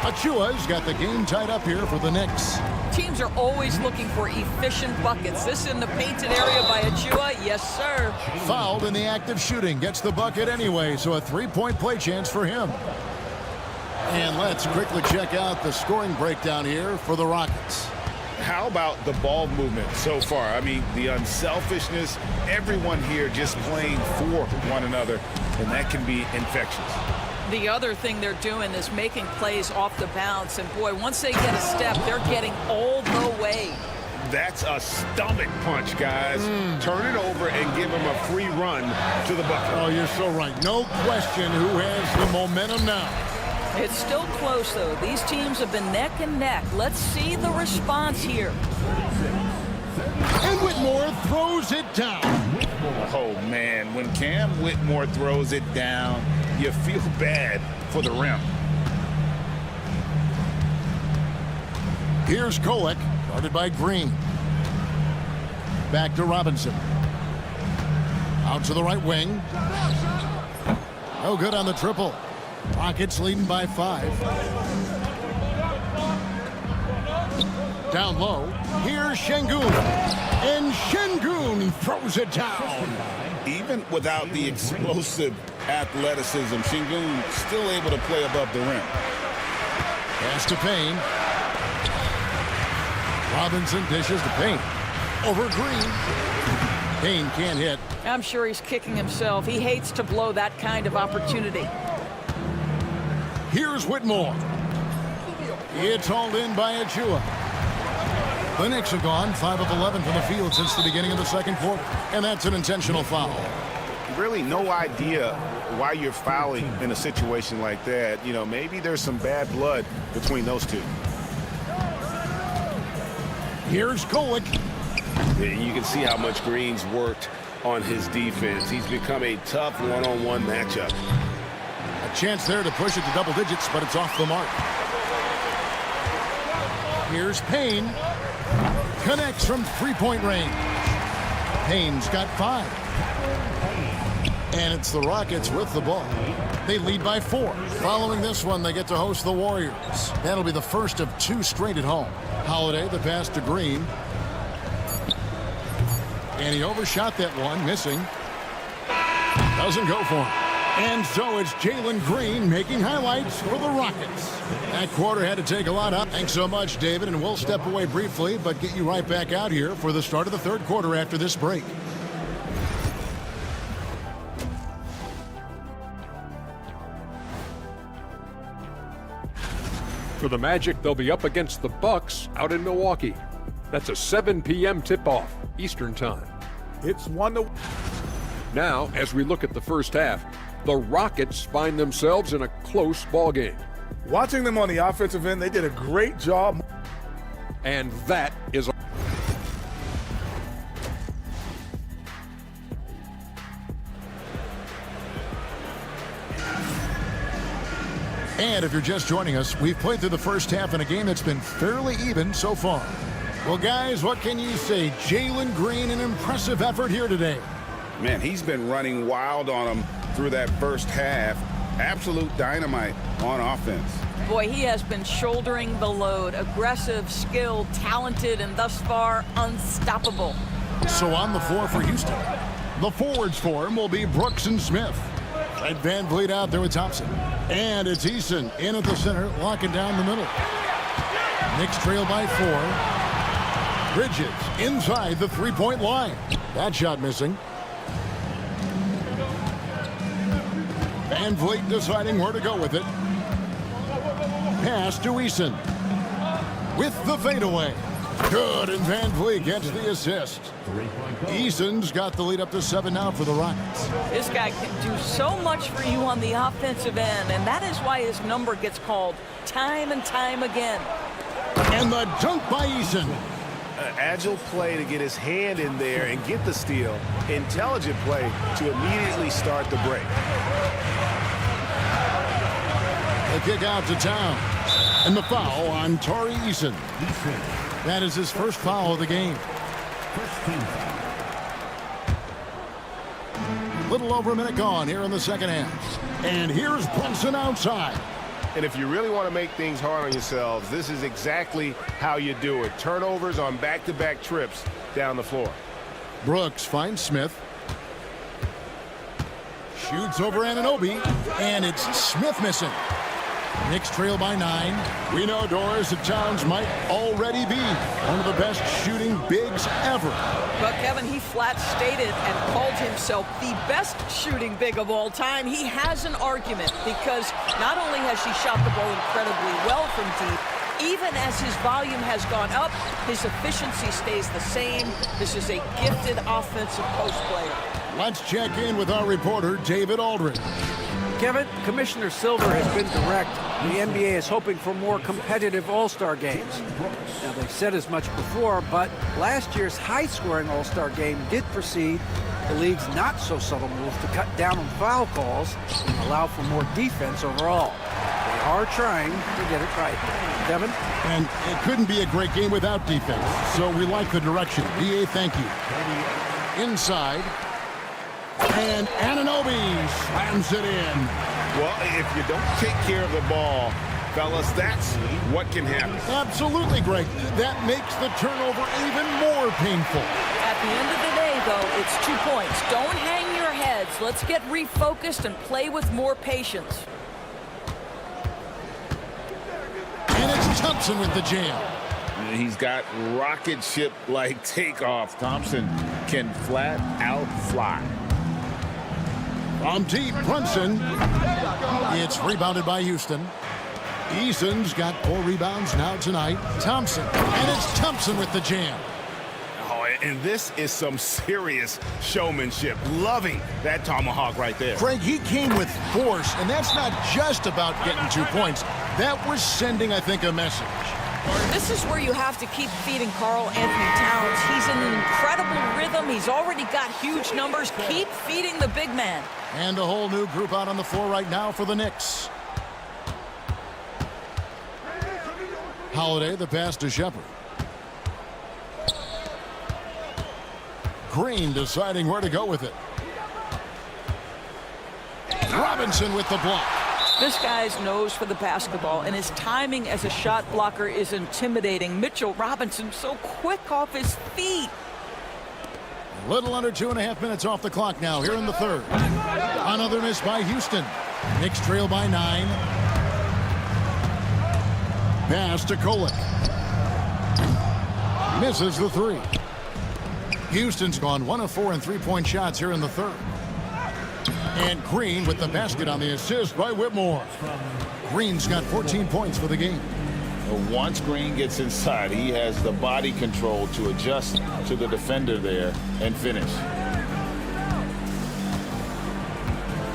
Achiuwa's got the game tied up here for the Knicks. Teams are always looking for efficient buckets. This in the painted area by Achiuwa, yes, sir. Fouled in the act of shooting, gets the bucket anyway, so a 3-point play chance for him. And let's quickly check out the scoring breakdown here for the Rockets. How about the ball movement so far? I mean, the unselfishness, everyone here just playing for one another, and that can be infectious. The other thing they're doing is making plays off the bounce, and boy, once they get a step, they're getting all the way. That's a stomach punch, guys. Turn it over and give him a free run to the bucket. Oh, you're so right. No question who has the momentum now. It's still close, though. These teams have been neck and neck. Let's see the response here. And Whitmore throws it down. Oh, man. When Cam Whitmore throws it down, you feel bad for the rim. Here's Kolek, guarded by Green. Back to Robinson. Out to the right wing. No good on the triple. Rockets leading by 5. Down low. Here's Şengün. And Şengün throws it down. Even without the explosive athleticism, Şengün still able to play above the rim. Pass to Payne. Robinson dishes to Payne. Over Green. Payne can't hit. I'm sure he's kicking himself. He hates to blow that kind of opportunity. Here's Whitmore. It's hauled in by Achua. The Knicks have gone 5 of 11 from the field since the beginning of the second quarter, and that's an intentional foul. Really no idea why you're fouling in a situation like that. You know, maybe there's some bad blood between those two. Here's Kolek. You can see how much Green's worked on his defense. He's become a tough one-on-one matchup. A chance there to push it to double digits, but it's off the mark. Here's Payne. Connects from three-point range. Payne's got 5. And it's the Rockets with the ball. They lead by 4. Following this one, they get to host the Warriors. That'll be the first of 2 straight at home. Holiday, the pass to Green. And he overshot that one, missing. Doesn't go for him. And so it's Jalen Green making highlights for the Rockets. That quarter had to take a lot up. Thanks so much, David, and we'll step away briefly, but get you right back out here for the start of the third quarter after this break. For the Magic, they'll be up against the Bucks out in Milwaukee. That's a 7 p.m. tip-off Eastern Time. It's 1-1. Now, as we look at the first half, the Rockets find themselves in a close ball game. Watching them on the offensive end, they did a great job. And that is a And if you're just joining us, we've played through the first half in a game that's been fairly even so far. Well, guys, what can you say? Jalen Green, an impressive effort here today. Man, he's been running wild on him through that first half. Absolute dynamite on offense. Boy, he has been shouldering the load. Aggressive, skilled, talented, and thus far, unstoppable. So on the floor for Houston, the forwards for him will be Brooks and Smith. Fred VanVleet out there with Thompson. And it's Eason in at the center, locking down the middle. Knicks trail by 4. Bridges inside the three-point line. That shot missing. VanVleet deciding where to go with it. Pass to Eason. With the fadeaway. Good, and VanVleet gets the assist. Eason's got the lead up to 7 now for the Rockets. This guy can do so much for you on the offensive end, and that is why his number gets called time and time again. And the dunk by Eason. Agile play to get his hand in there and get the steal. Intelligent play to immediately start the break. The kick out to Town. And the foul on Tari Eason. That is his first foul of the game. Little over a minute gone here in the second half. And here's Brunson outside. And if you really want to make things hard on yourselves, this is exactly how you do it. Turnovers on back-to-back trips down the floor. Brooks finds Smith. Shoots over Anunoby. And it's Smith missing. Knicks trail by 9. We know, Doris, that Towns might already be one of the best shooting bigs ever. But Kevin, he flat stated and called himself the best shooting big of all time. He has an argument because not only has she shot the ball incredibly well from deep, Even as his volume has gone up, his efficiency stays the same. This is a gifted offensive post player. Let's check in with our reporter, David Aldridge. Kevin, Commissioner Silver has been direct. The NBA is hoping for more competitive All-Star games. Now, they've said as much before, but last year's high-scoring All-Star game did precede the league's not-so-subtle move to cut down on foul calls and allow for more defense overall. They are trying to get it right. Devin? And it couldn't be a great game without defense, so we like the direction. BA, thank you. Inside. And Anunoby slams it in. Well, if you don't take care of the ball, fellas, that's what can happen. Absolutely, Greg. That makes the turnover even more painful. At the end of the day, though, it's 2 points. Don't hang your heads. Let's get refocused and play with more patience. And it's Thompson with the jam. He's got rocket ship-like takeoff. Thompson can flat out fly. From deep, Brunson. It's rebounded by Houston. Eason's got 4 rebounds now tonight. Thompson. And it's Thompson with the jam. Oh, and this is some serious showmanship. Loving that tomahawk right there. Craig, he came with force, and that's not just about getting 2 points. That was sending, I think, a message. This is where you have to keep feeding Karl Anthony Towns. He's in an incredible rhythm. He's already got huge numbers. Keep feeding the big man. And a whole new group out on the floor right now for the Knicks. Holiday, the pass to Shepard. Green deciding where to go with it. Robinson with the block. This guy's nose for the basketball, and his timing as a shot blocker is intimidating. Mitchell Robinson so quick off his feet. A little under 2.5 minutes off the clock now here in the third. Another miss by Houston. Knicks trail by 9. Pass to Kolek. Misses the 3. Houston's gone 1 of 4 in 3-point shots here in the third. And Green with the basket on the assist by Whitmore. Green's got 14 points for the game. Once Green gets inside, he has the body control to adjust to the defender there and finish.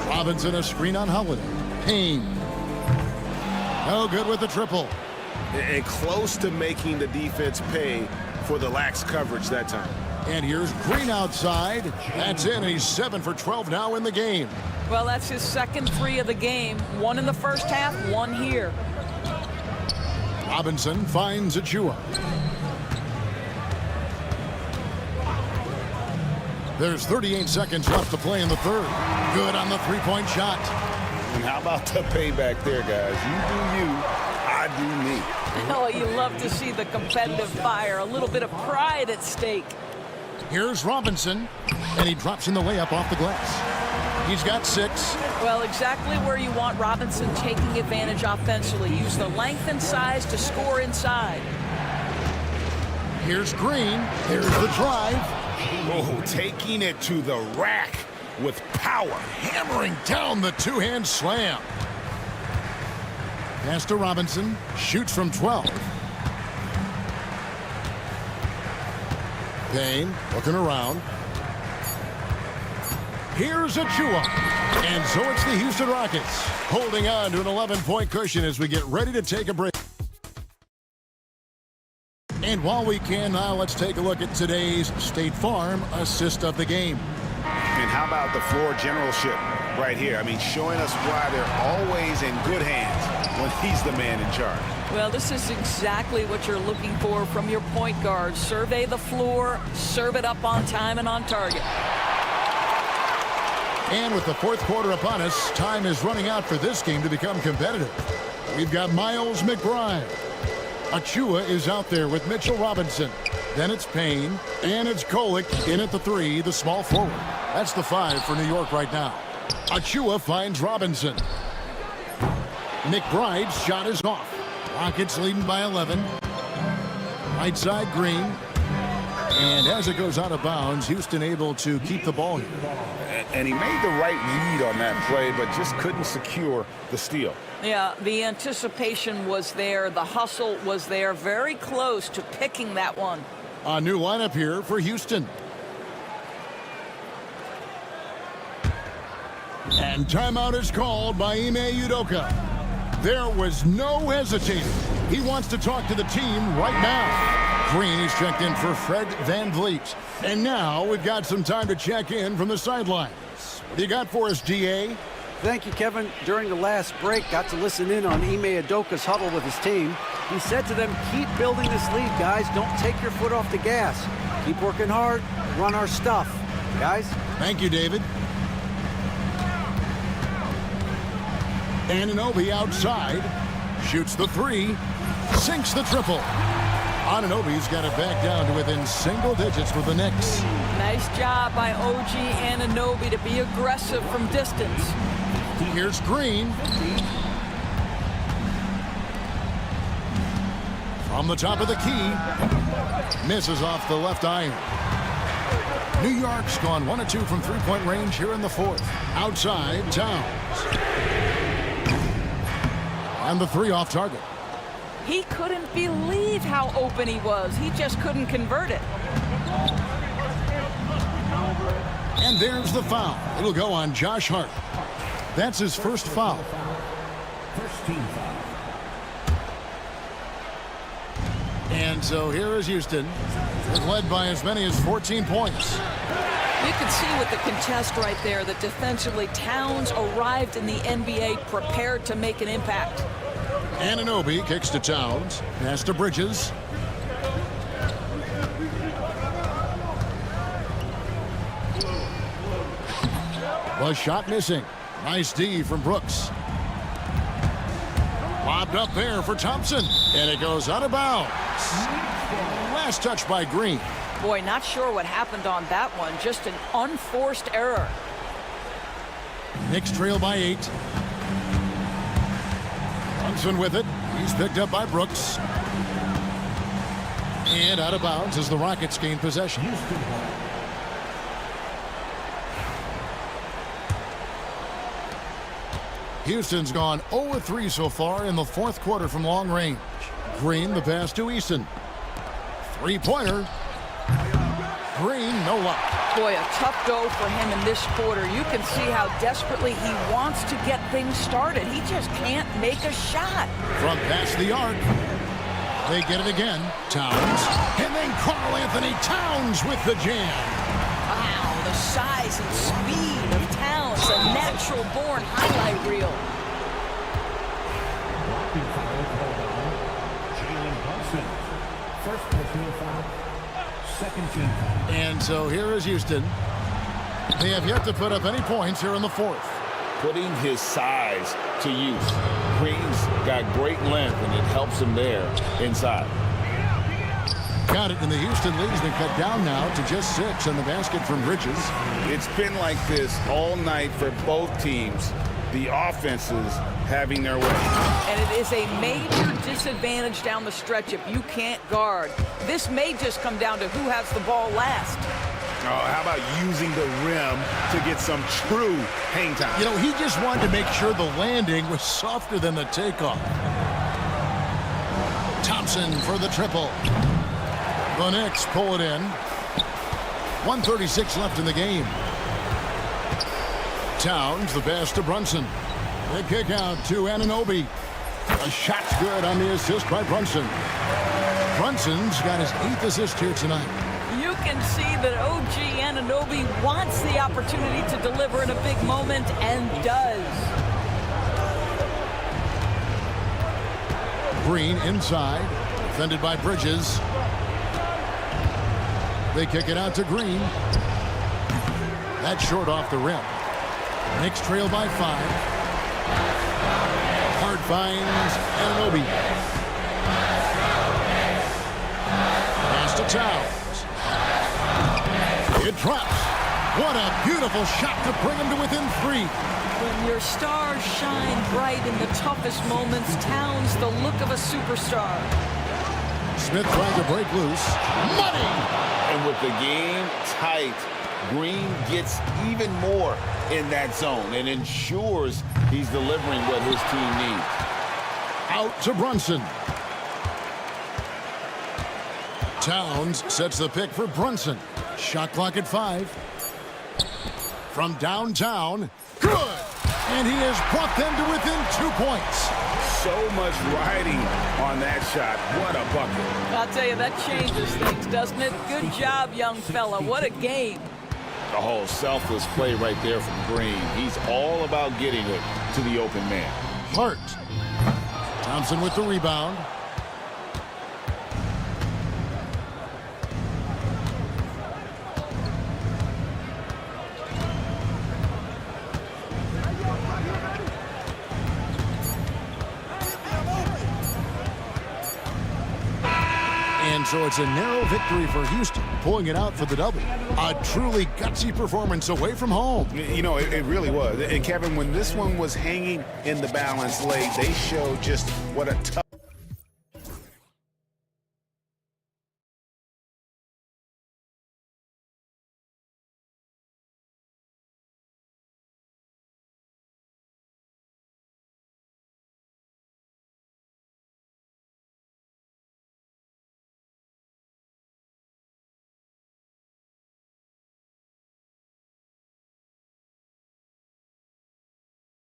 Robinson a screen on Holiday. Payne. No good with the triple. And close to making the defense pay for the lax coverage that time. And here's Green outside. That's in. He's 7 for 12 now in the game. Well, that's his second 3 of the game. 1 in the first half, 1 here. Robinson finds Achua. There's 38 seconds left to play in the third. Good on the 3-point shot. And how about the payback there, guys? You do you, I do me. Oh, you love to see the competitive fire. A little bit of pride at stake. Here's Robinson, and he drops in the layup off the glass. He's got 6. Well, exactly where you want Robinson taking advantage offensively. Use the length and size to score inside. Here's Green. Here's the drive. Oh, taking it to the rack with power. Hammering down the 2-hand slam. Pass to Robinson. Shoots from 12. Payne looking around. Here's Achua. And so it's the Houston Rockets holding on to an 11-point cushion as we get ready to take a break. And while we can now, let's take a look at today's State Farm assist of the game. And how about the floor generalship right here? I mean, showing us why they're always in good hands when he's the man in charge. Well, this is exactly what you're looking for from your point guard. Survey the floor, serve it up on time and on target. And with the fourth quarter upon us, time is running out for this game to become competitive. We've got Miles McBride. Achua is out there with Mitchell Robinson. Then it's Payne, and it's Kolek in at the 3, the small forward. That's the 5 for New York right now. Achua finds Robinson. McBride's shot is off. Rockets leading by 11. Right side, Green. And as it goes out of bounds, Houston able to keep the ball here. And he made the right read on that play, but just couldn't secure the steal. Yeah, the anticipation was there. The hustle was there. Very close to picking that one. A new lineup here for Houston. And timeout is called by Ime Udoka. There was no hesitating. He wants to talk to the team right now. Green is checked in for Fred VanVleet. And now we've got some time to check in from the sidelines. What do you got for us, DA? Thank you, Kevin. During the last break, got to listen in on Ime Udoka's huddle with his team. He said to them, keep building this lead, guys. Don't take your foot off the gas. Keep working hard. Run our stuff. Guys? Thank you, David. Anunoby outside. Shoots the three. Sinks the triple. Anunoby's got it back down to within single digits with the Knicks. Nice job by OG Anunoby to be aggressive from distance. Here's Green. From the top of the key. Misses off the left iron. New York's gone 1 of 2 from three-point range here in the fourth. Outside, Towns. And the three off target. He couldn't believe how open he was. He just couldn't convert it. And there's the foul. It'll go on Josh Hart. That's his first foul. First team foul. And so here is Houston. It led by as many as 14 points. You can see with the contest right there that defensively Towns arrived in the NBA prepared to make an impact. Anunoby kicks to Towns. Pass to Bridges. The shot missing. Nice D from Brooks. Lobbed up there for Thompson. And it goes out of bounds. Last touch by Green. Boy, not sure what happened on that one. Just an unforced error. Knicks trail by 8. Thompson with it. He's picked up by Brooks. And out of bounds as the Rockets gain possession. Houston's gone 0-3 so far in the fourth quarter from long range. Green, the pass to Easton. Three-pointer. Green, no luck. Boy, a tough go for him in this quarter. You can see how desperately he wants to get things started. He just can't make a shot. From past the arc. They get it again. Towns. And then Karl Anthony Towns with the jam. Wow, the size and speed of Towns. A natural-born highlight reel. First personal foul, second team foul. And so here is Houston. They have yet to put up any points here in the fourth. Putting his size to use. Green's got great length, and it helps him there inside. Got it, and the Houston lead's been cut down now to just 6 on the basket from Bridges. It's been like this all night for both teams. The offenses having their way. And it is a major disadvantage down the stretch if you can't guard. This may just come down to who has the ball last. Oh, how about using the rim to get some true hang time? You know, he just wanted to make sure the landing was softer than the takeoff. Thompson for the triple. The Knicks pull it in. 1:36 left in the game. Towns, the pass to Brunson. The kick out to Anunoby. A shot's good on the assist by Brunson. Brunson's got his 8th assist here tonight. You can see that OG Anunoby wants the opportunity to deliver in a big moment and does. Green inside, defended by Bridges. They kick it out to Green. That's short off the rim. Knicks trail by 5. Hart finds Anunoby. Pass to Towns. It drops. What a beautiful shot to bring him to within 3. When your stars shine bright in the toughest moments, Towns the look of a superstar. Smith trying to break loose. Money! And with the game tight, Green gets even more in that zone and ensures he's delivering what his team needs. Out to Brunson. Towns sets the pick for Brunson. Shot clock at 5. From downtown, good! And he has brought them to within 2 points. So much riding on that shot. What a bucket. I'll tell you, that changes things, doesn't it? Good job, young fella. What a game. The whole selfless play right there from Green. He's all about getting it to the open man. Hart. Thompson with the rebound. And so it's a narrow victory for Houston, pulling it out for the double. A truly gutsy performance away from home. You know, it really was. And Kevin, when this one was hanging in the balance late, they showed just what a tough